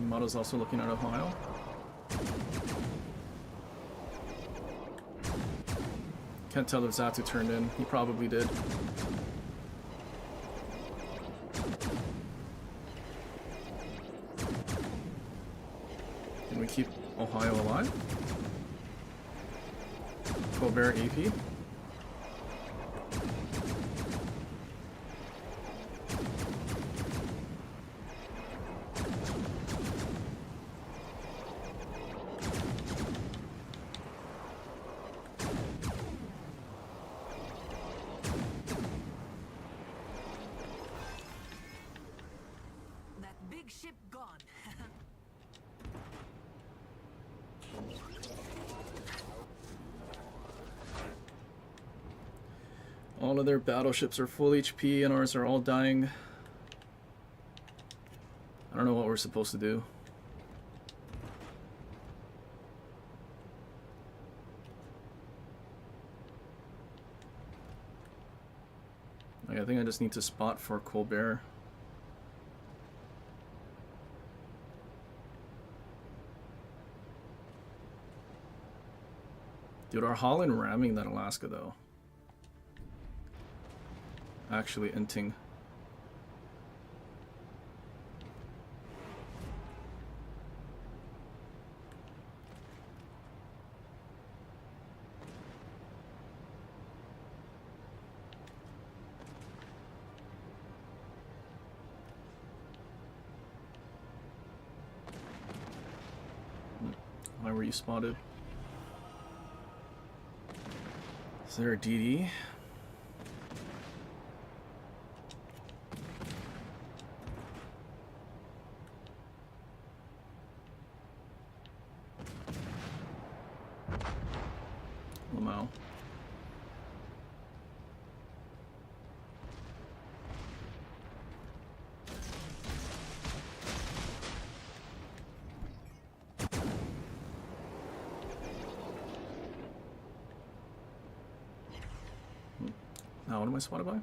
A: Moto's also looking at Ohio. Can't tell if Zatu turned in. He probably did. Can we keep Ohio alive? Colbert AP.
E: Ship gone.
A: All of their battleships are full HP and ours are all dying. I don't know what we're supposed to do. Like, I think I just need to spot for Colbert. Dude, are Holland ramming that Alaska, though? Actually inting. Why were you spotted? Is there a DD? Lamau. Now, what am I spotted by?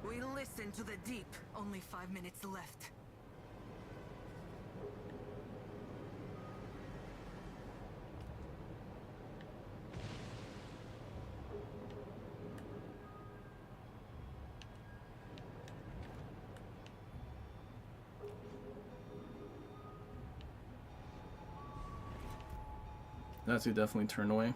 E: We listen to the deep. Only 5 minutes left.
A: That's who definitely turned away.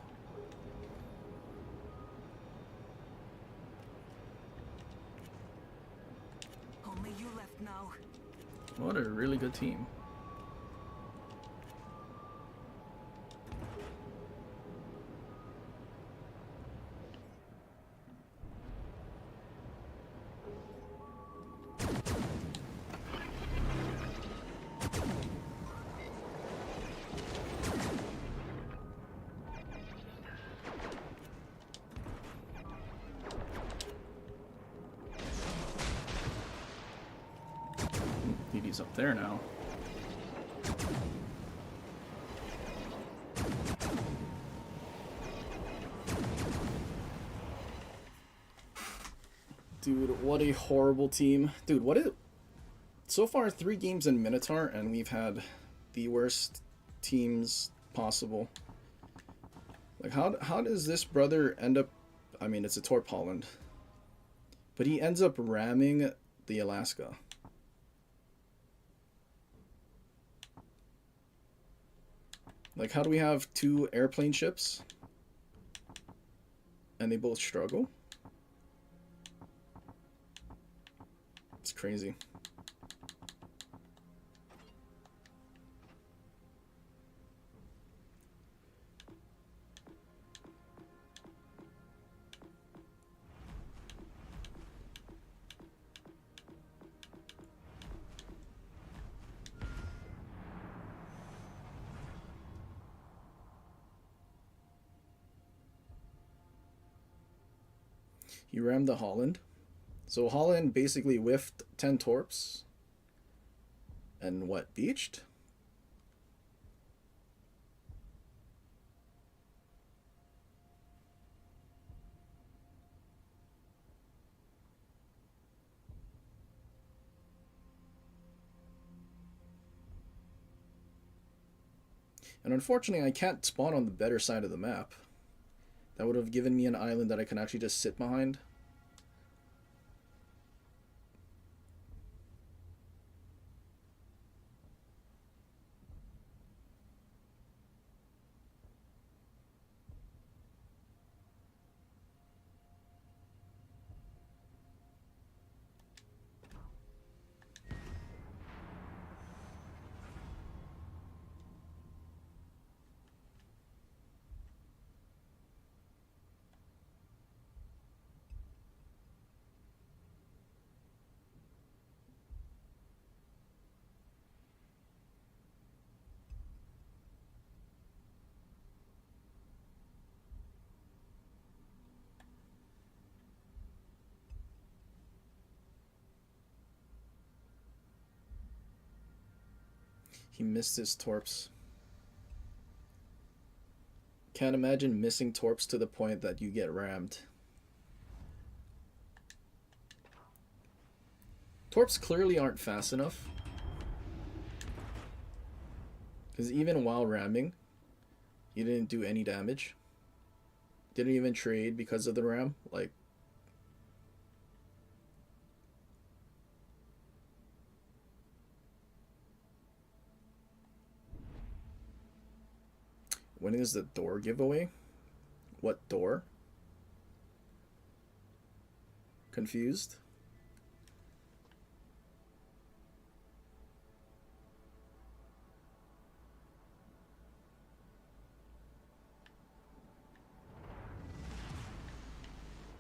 E: Only you left now.
A: What a really good team. He's up there now. Dude, what a horrible team. Dude, what is... So far, 3 games in Minotaur, and we've had the worst teams possible. Like, how does this brother end up... I mean, it's a Torp Holland. But he ends up ramming the Alaska. Like, how do we have 2 airplane ships? And they both struggle? It's crazy. He rammed the Holland. So Holland basically whiffed 10 torps. And what, beached? And unfortunately, I can't spawn on the better side of the map. That would have given me an island that I can actually just sit behind. He missed his torps. Can't imagine missing torps to the point that you get rammed. Torps clearly aren't fast enough. Because even while ramming, you didn't do any damage. Didn't even trade because of the ram. Like, when is the door giveaway? What door? Confused?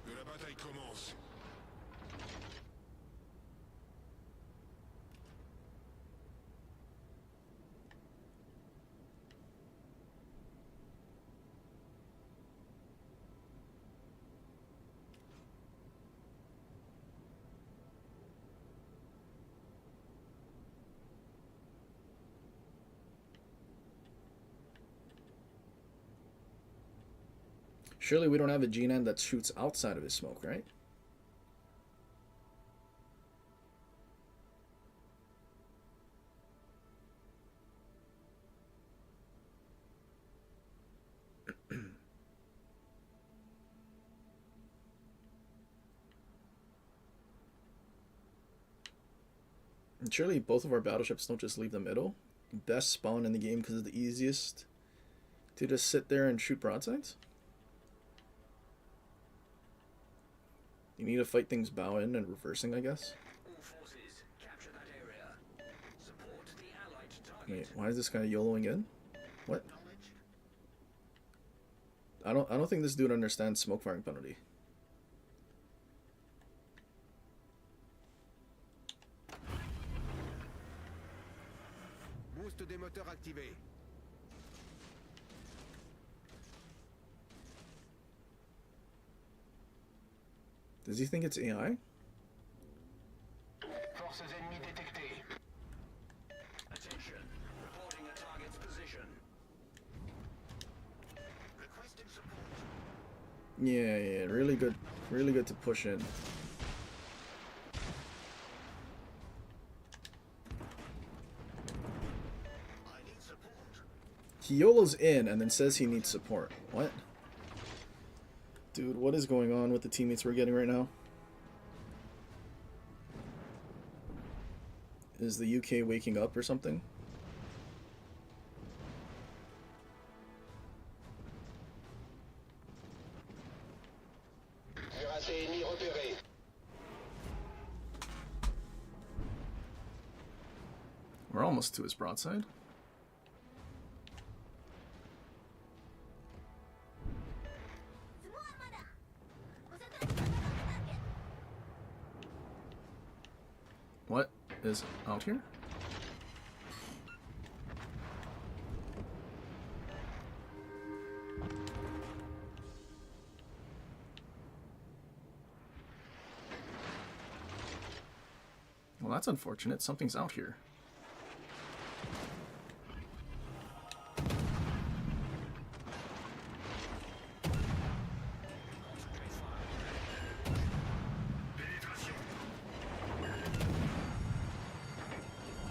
H: Que la bataille commence.
A: Surely we don't have a G9 that shoots outside of his smoke, right? And surely both of our battleships don't just leave the middle. Best spawn in the game because it's the easiest To just sit there and shoot broadsides? You need to fight things bow in and reversing, I guess.
B: All forces, capture that area. Support the allied target.
A: Wait, why is this guy YOLOing in? What? I don't think this dude understands smoke firing penalty.
D: Boost des moteurs activé.
A: Does he think it's AI?
B: Forces ennemies détectées. Attention. Reporting a target's position. Requesting support.
A: Yeah, really good to push in.
B: I need support.
A: He YOLO's in and then says he needs support. What? Dude, what is going on with the teammates we're getting right now? Is the UK waking up or something? We're almost to his broadside. What is out here? Well, that's unfortunate. Something's out here.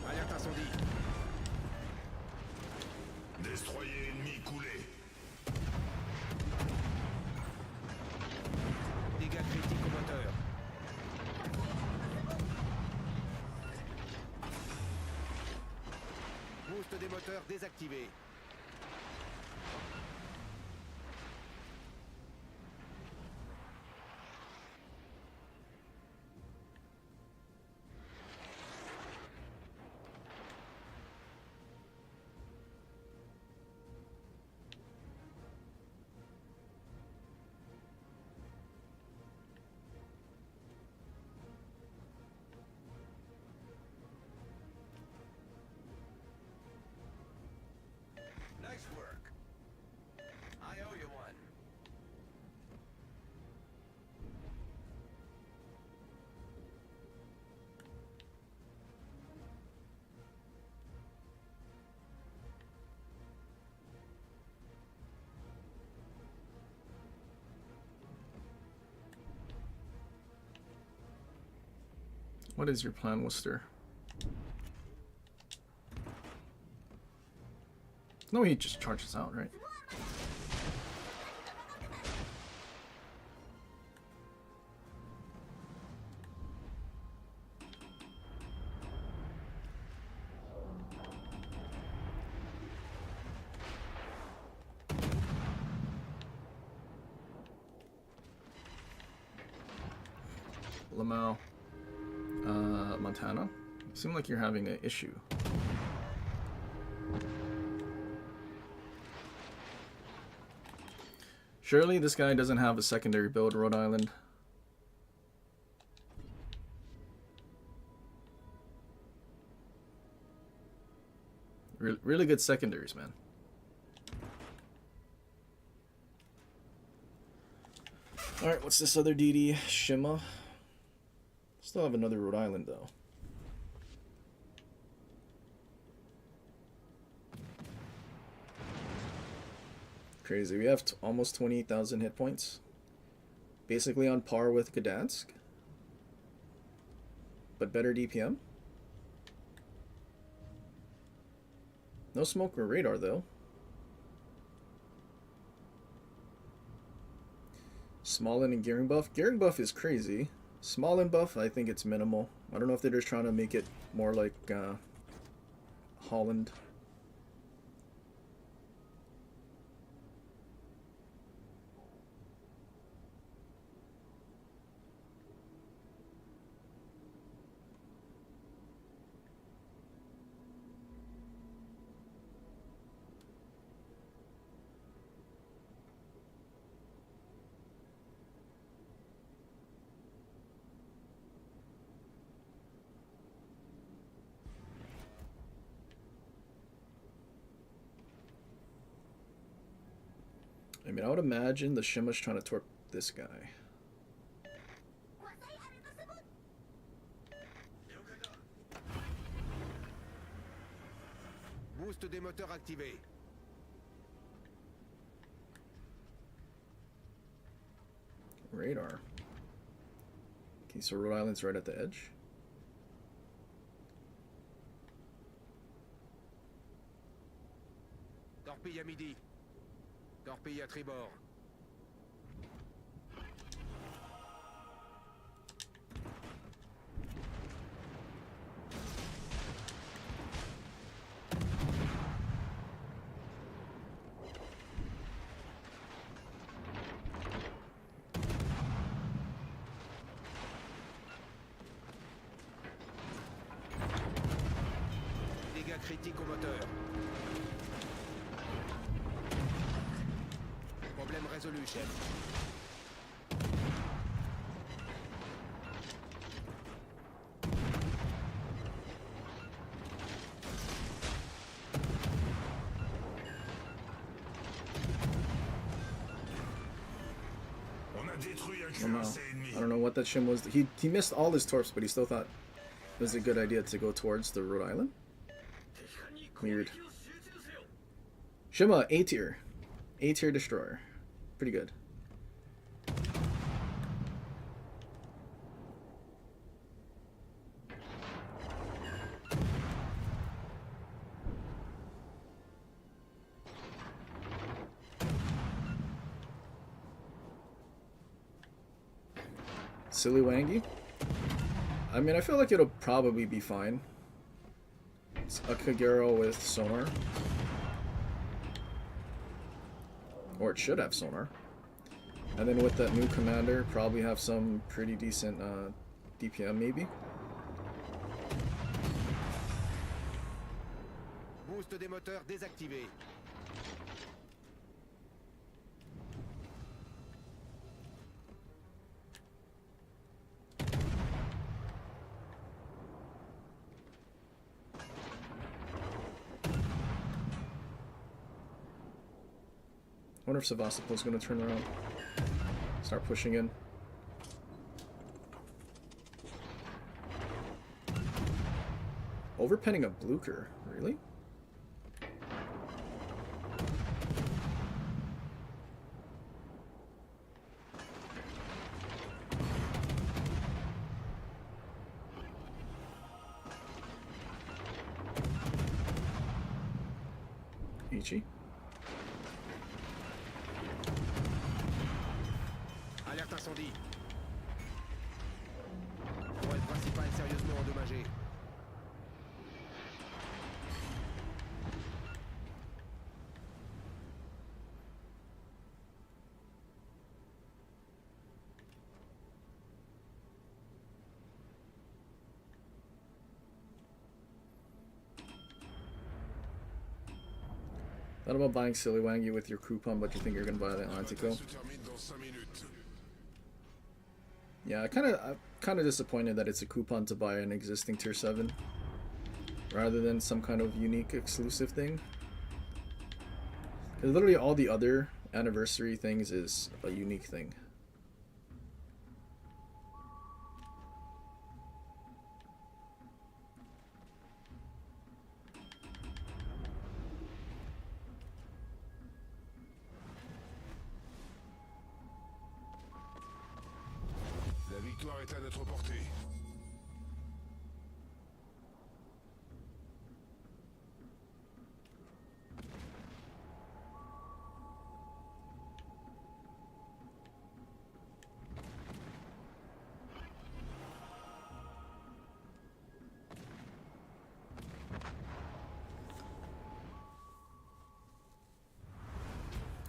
D: Alerte incendie.
H: Destroyer ennemi coulé.
D: Dégâts critiques au moteur. Boost des moteurs désactivé.
B: Nice work. I owe you one.
A: What is your plan, Worcester? No, he just charges out, right? Lamau, Montana. You seem like you're having an issue. Surely this guy doesn't have a secondary build, Rhode Island. Really good secondaries, man. Alright, what's this other DD? Shima. Still have another Rhode Island, though. Crazy. We have almost 20,000 hit points. Basically on par with Gdansk. But better DPM. No smoke or radar, though. Smallin and gearing buff. Gearing buff is crazy. Smallin buff, I think it's minimal. I don't know if they're just trying to make it more like Holland. mean, I would imagine the Shima's trying to torp this guy.
K: Boost des moteurs activé.
A: Radar. Okay, so Rhode Island's right at the edge.
K: Torpille à midi. Torpille à tribord. Dégâts critiques au moteur. Problème résolu, chef.
H: On a détruit un
A: I don't know.
H: cuirassé ennemi.
A: I don't know what that shim was. He missed all his torps, but he still thought it was a good idea to go towards the Rhode Island. Weird. Shima, A tier. A tier destroyer. Pretty good. Silly Wangi? I mean, I feel like it'll probably be fine. It's a Kagero with sonar. Or it should have sonar. And then with that new commander, probably have some pretty decent DPM maybe.
K: Boost des moteurs désactivé.
A: I wonder if Sevastopol's going to turn around. Start pushing in. Overpenning a Blucher, really? Ichi.
K: Alerte incendie. Tourelle principale sérieusement endommagée.
A: Thought about buying Silly Wangi with your coupon, but you think you're gonna buy the Atlantico?
H: Se termine dans 5 minutes.
A: Yeah, I'm kind of disappointed that it's a coupon to buy an existing tier 7 rather than some kind of unique exclusive thing. Because literally all the other anniversary things is a unique thing.
H: La victoire est à notre portée.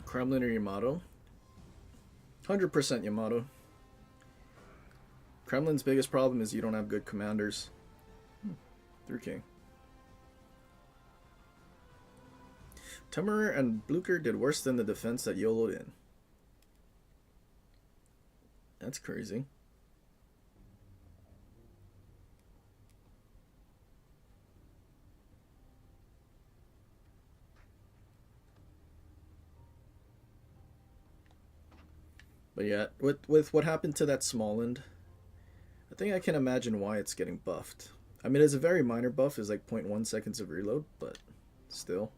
A: Kremlin or Yamato? 100% Yamato. Kremlin's biggest problem is you don't have good commanders. 3K. Tummerer and Blucher did worse than the defense that YOLO'd in. That's crazy. But yeah, with what happened to that Smallland, I think I can imagine why it's getting buffed. I mean, it's a very minor buff, is like 0.1 seconds of reload, but still.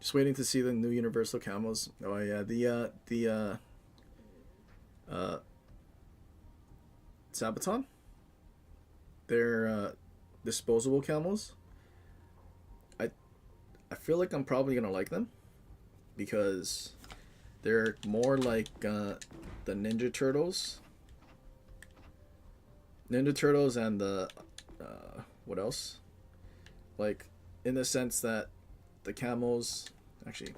A: Just waiting to see the new universal camos. Oh yeah, the Sabaton. They're disposable camos. I feel like I'm probably gonna like them because they're more like the Ninja Turtles. Ninja Turtles and the what else? Like in the sense that the camos actually.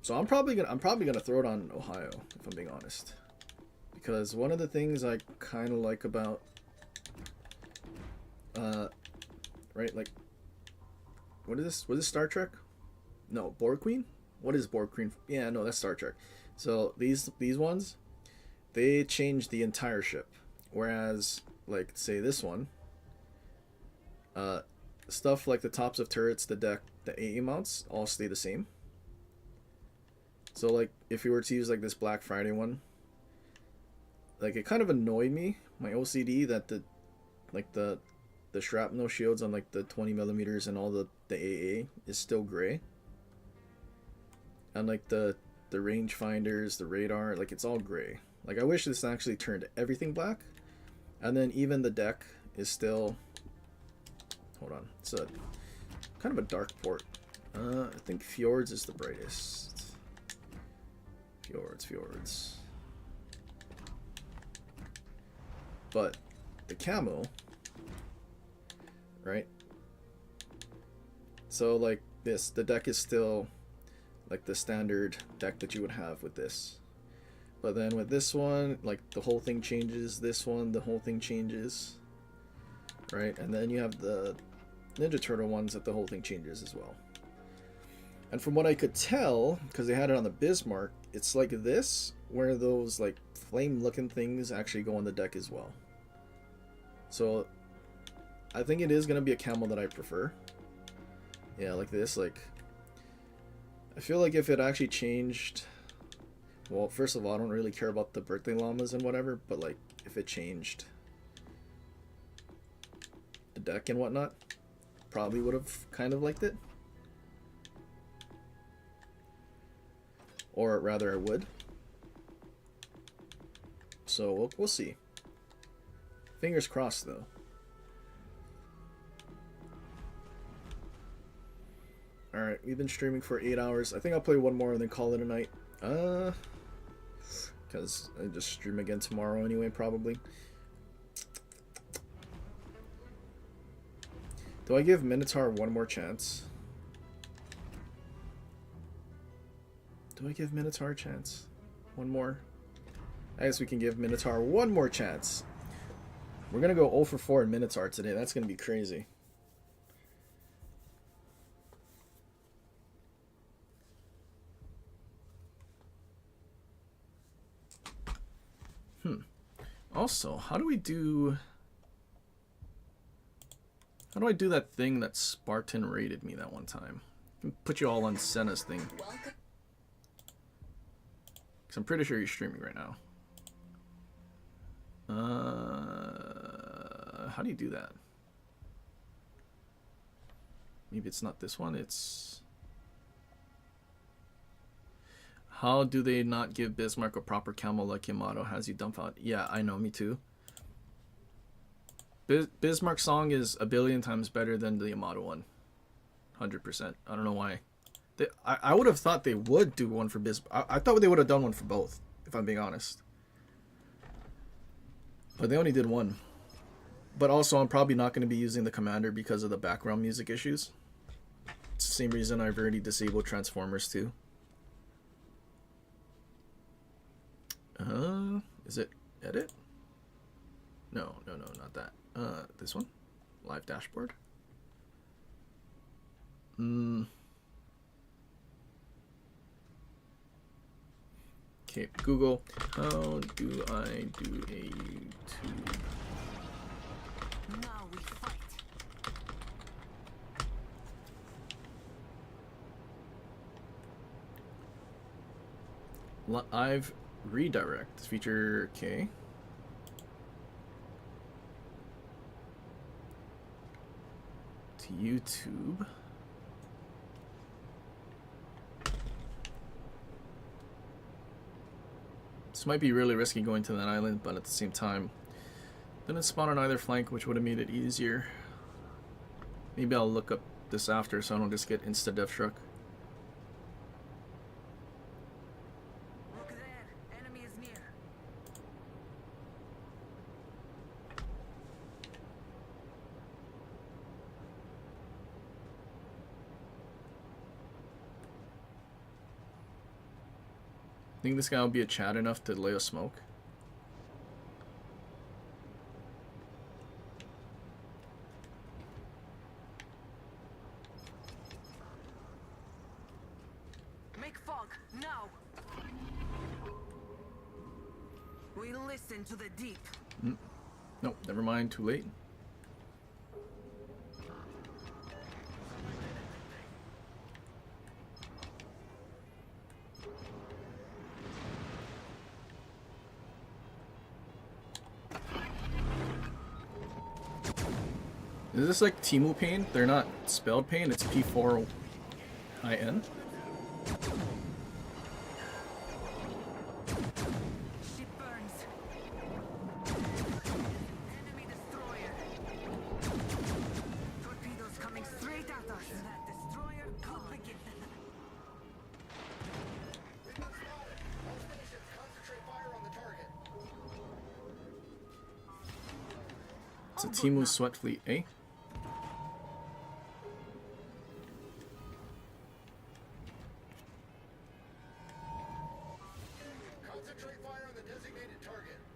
A: So I'm probably gonna throw it on Ohio if I'm being honest, because one of the things I kind of like about right, like, what is this? Was this Star Trek? No, Borg Queen. What is Borg Queen? Yeah, no, that's Star Trek. So these ones, they change the entire ship, whereas like say this one, stuff like the tops of turrets, the deck, the AE mounts all stay the same. So like if you were to use like this Black Friday one, like it kind of annoyed me, my OCD, that the shrapnel shields on like the 20 millimeters and all the AA is still gray. And like the rangefinders, the radar, like it's all gray. Like I wish this actually turned everything black. And then even the deck is still, hold on, it's a kind of a dark port. I think Fjords is the brightest. Fjords. But the camo, right? So like this, the deck is still like the standard deck that you would have with this. But then with this one, like the whole thing changes. This one, the whole thing changes. Right? And then you have the Ninja Turtle ones that the whole thing changes as well. And from what I could tell, because they had it on the Bismarck, it's like this, where those like flame looking things actually go on the deck as well. So I think it is going to be a camo that I prefer. Yeah, like this. Like, I feel like if it actually changed, well, first of all, I don't really care about the birthday llamas and whatever, but like if it changed the deck and whatnot, probably would have kind of liked it. Or rather, I would. So we'll see. Fingers crossed, though. Alright, we've been streaming for 8 hours. I think I'll play one more and then call it a night. Because I just stream again tomorrow anyway, probably. Do I give Minotaur one more chance? Do I give Minotaur a chance? One more? I guess we can give Minotaur one more chance. We're going to go 0 for 4 in Minotaur today. That's going to be crazy. Also, how do I do that thing that Spartan rated me that one time? I can put you all on Senna's thing. Because I'm pretty sure you're streaming right now. How do you do that? Maybe it's not this one, it's... How do they not give Bismarck a proper camo like Yamato has you dumbfounded? Yeah, I know, me too. Bismarck's song is a billion times better than the Yamato one. 100%. I don't know why. I would have thought they would do one for Bismarck. I thought they would have done one for both, if I'm being honest. But they only did one. But also, I'm probably not going to be using the Commander because of the background music issues. It's the same reason I've already disabled Transformers too. Is it edit? No, not that. This one? Live dashboard? Okay, Okay, Google, how do I do a YouTube?
E: Now we fight.
A: Live redirect feature. Okay. To YouTube. This might be really risky going to that island, but at the same time, didn't spawn on either flank, which would have made it easier. Maybe I'll look up this after so I don't just get insta death struck.
E: Look there. Enemy is near.
A: Think this guy will be a Chad enough to lay a smoke?
E: Make fog now. We listen to the deep.
A: Nope, never mind, too late. Is this like Timu pain? They're not spelled pain, it's P4IN.
E: Ship burns. Enemy destroyer. Torpedoes coming straight at us. That destroyer could begin.
A: It's a Timu sweat fleet, eh?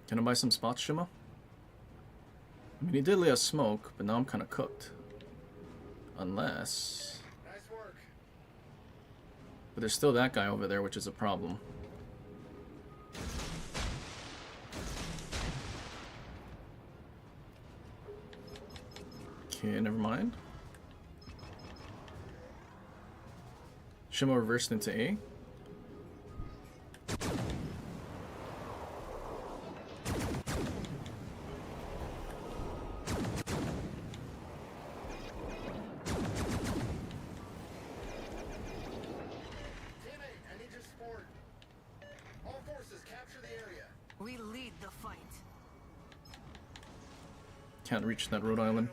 A: Can I buy some spots, Shima? I mean, he did lay a smoke, but now I'm kind of cooked. Unless...
D: Nice work.
A: But there's still that guy over there, which is a problem. Okay, never mind. Shima reversed into A.
E: We lead the fight.
A: Can't reach that Rhode Island.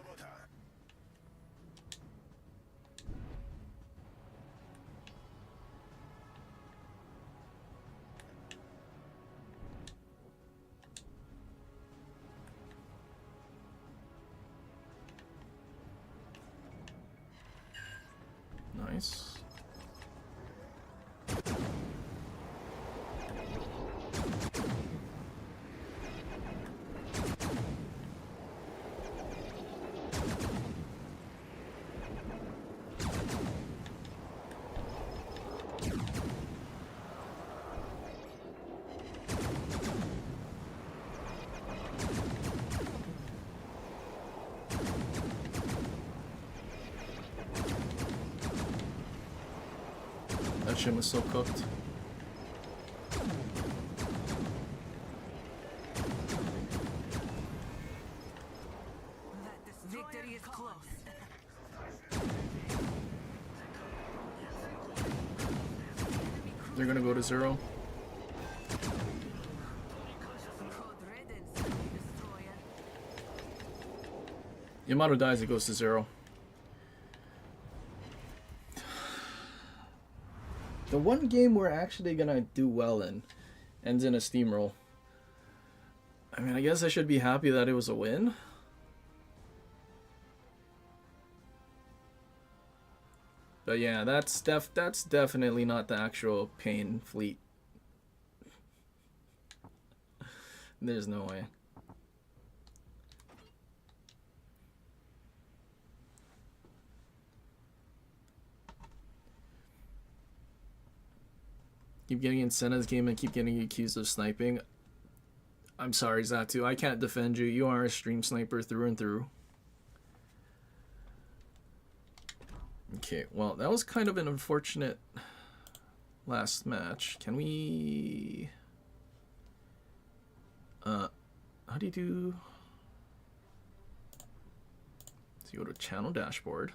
A: Nice. That shit was so cooked.
E: Victory is close.
A: They're gonna go to 0.
E: Code riddance, destroyer.
A: Yamato dies, it goes to 0. The one game we're actually gonna do well in ends in a steamroll. I mean, I guess I should be happy that it was a win. But yeah, that's definitely not the actual pain fleet. There's no way. Keep getting in Senna's game and keep getting accused of sniping. I'm sorry, Zatu. I can't defend you. You are a stream sniper through and through. Okay, well, that was kind of an unfortunate last match. Can we... how do you do... So you go to channel dashboard.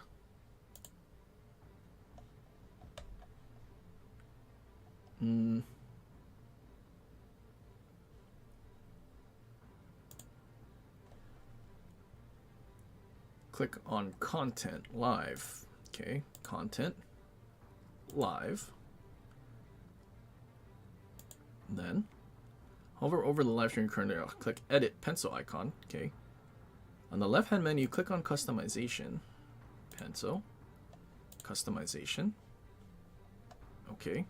A: Click on content live. Okay, content live. And then hover over the live stream currently. Click edit pencil icon. Okay. On the left hand menu, click on customization. Pencil. Customization. Okay.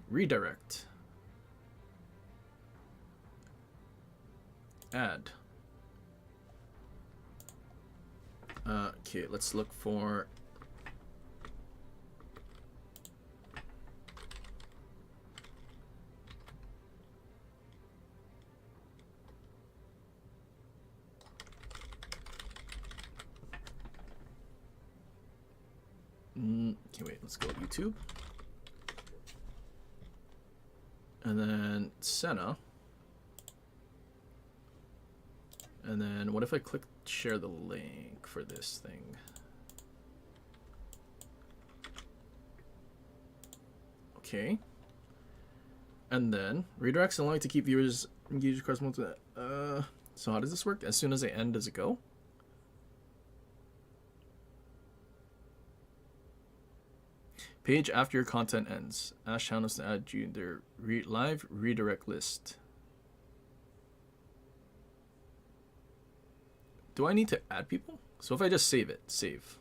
A: Redirect. Add. Okay, let's look for... Okay, wait, let's go YouTube. And then Senna. And then what if I click share the link for this thing? Okay. And then redirects allowing to keep viewers engaged across multiple. So how does this work? As soon as they end, does it go? Page after your content ends. Ask channels to add you their live redirect list. Do I need to add people? So if I just save it, save.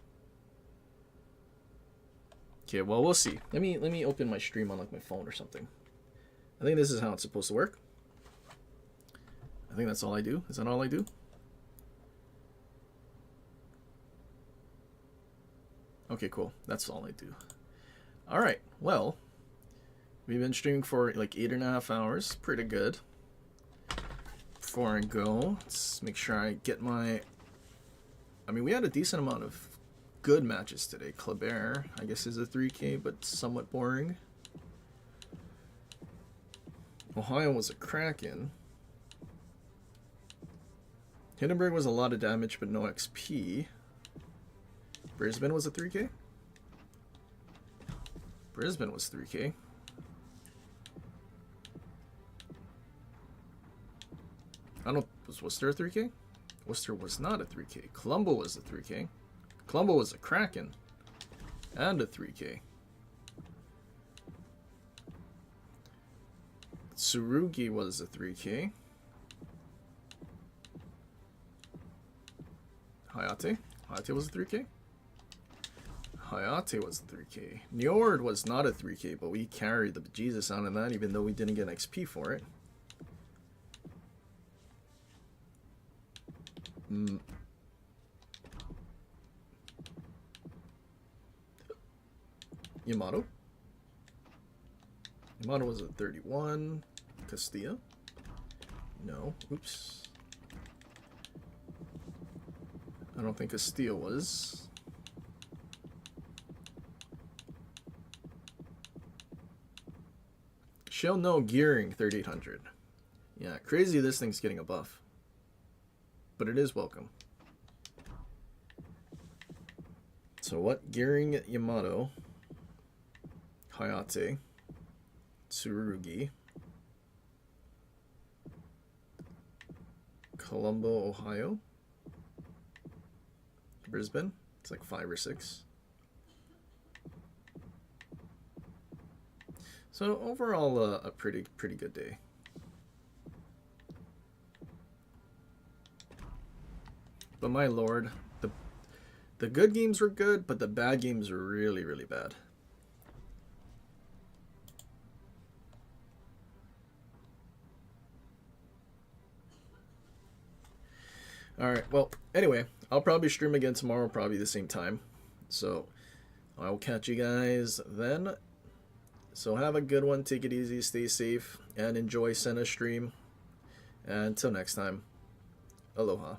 A: Okay, well we'll see. Let me open my stream on like my phone or something. I think this is how it's supposed to work. I think that's all I do. Is that all I do? Okay, cool. That's all I do. Alright, well, we've been streaming for like 8.5 hours. Pretty good. Before I go, let's make sure I get my... I mean, we had a decent amount of good matches today. Kleber, I guess, is a 3K, but somewhat boring. Ohio was a Kraken. Hindenburg was a lot of damage, but no XP. Brisbane was a 3K? Brisbane was 3K. I don't... Was Worcester a 3K? Worcester was not a 3K. Colombo was a 3K. Colombo was a Kraken. And a 3K. Tsurugi was a 3K. Hayate? Hayate was a 3K? Hayate was a 3K. Njord was not a 3K, but we carried the bejesus out of that, even though we didn't get XP for it. Yamato? Yamato was a 31. Castilla? No. Oops. I don't think Castilla was. Shell no gearing 3800. Yeah, crazy this thing's getting a buff. But it is welcome. So what? Gearing Yamato. Hayate. Tsurugi. Colombo, Ohio. Brisbane. It's like 5 or 6. So overall, a pretty good day. But my lord, the good games were good, but the bad games were really, really bad. Alright, well, anyway, I'll probably stream again tomorrow, probably the same time. So, I'll catch you guys then. So have a good one, take it easy, stay safe, and enjoy Senna stream. And until next time, aloha.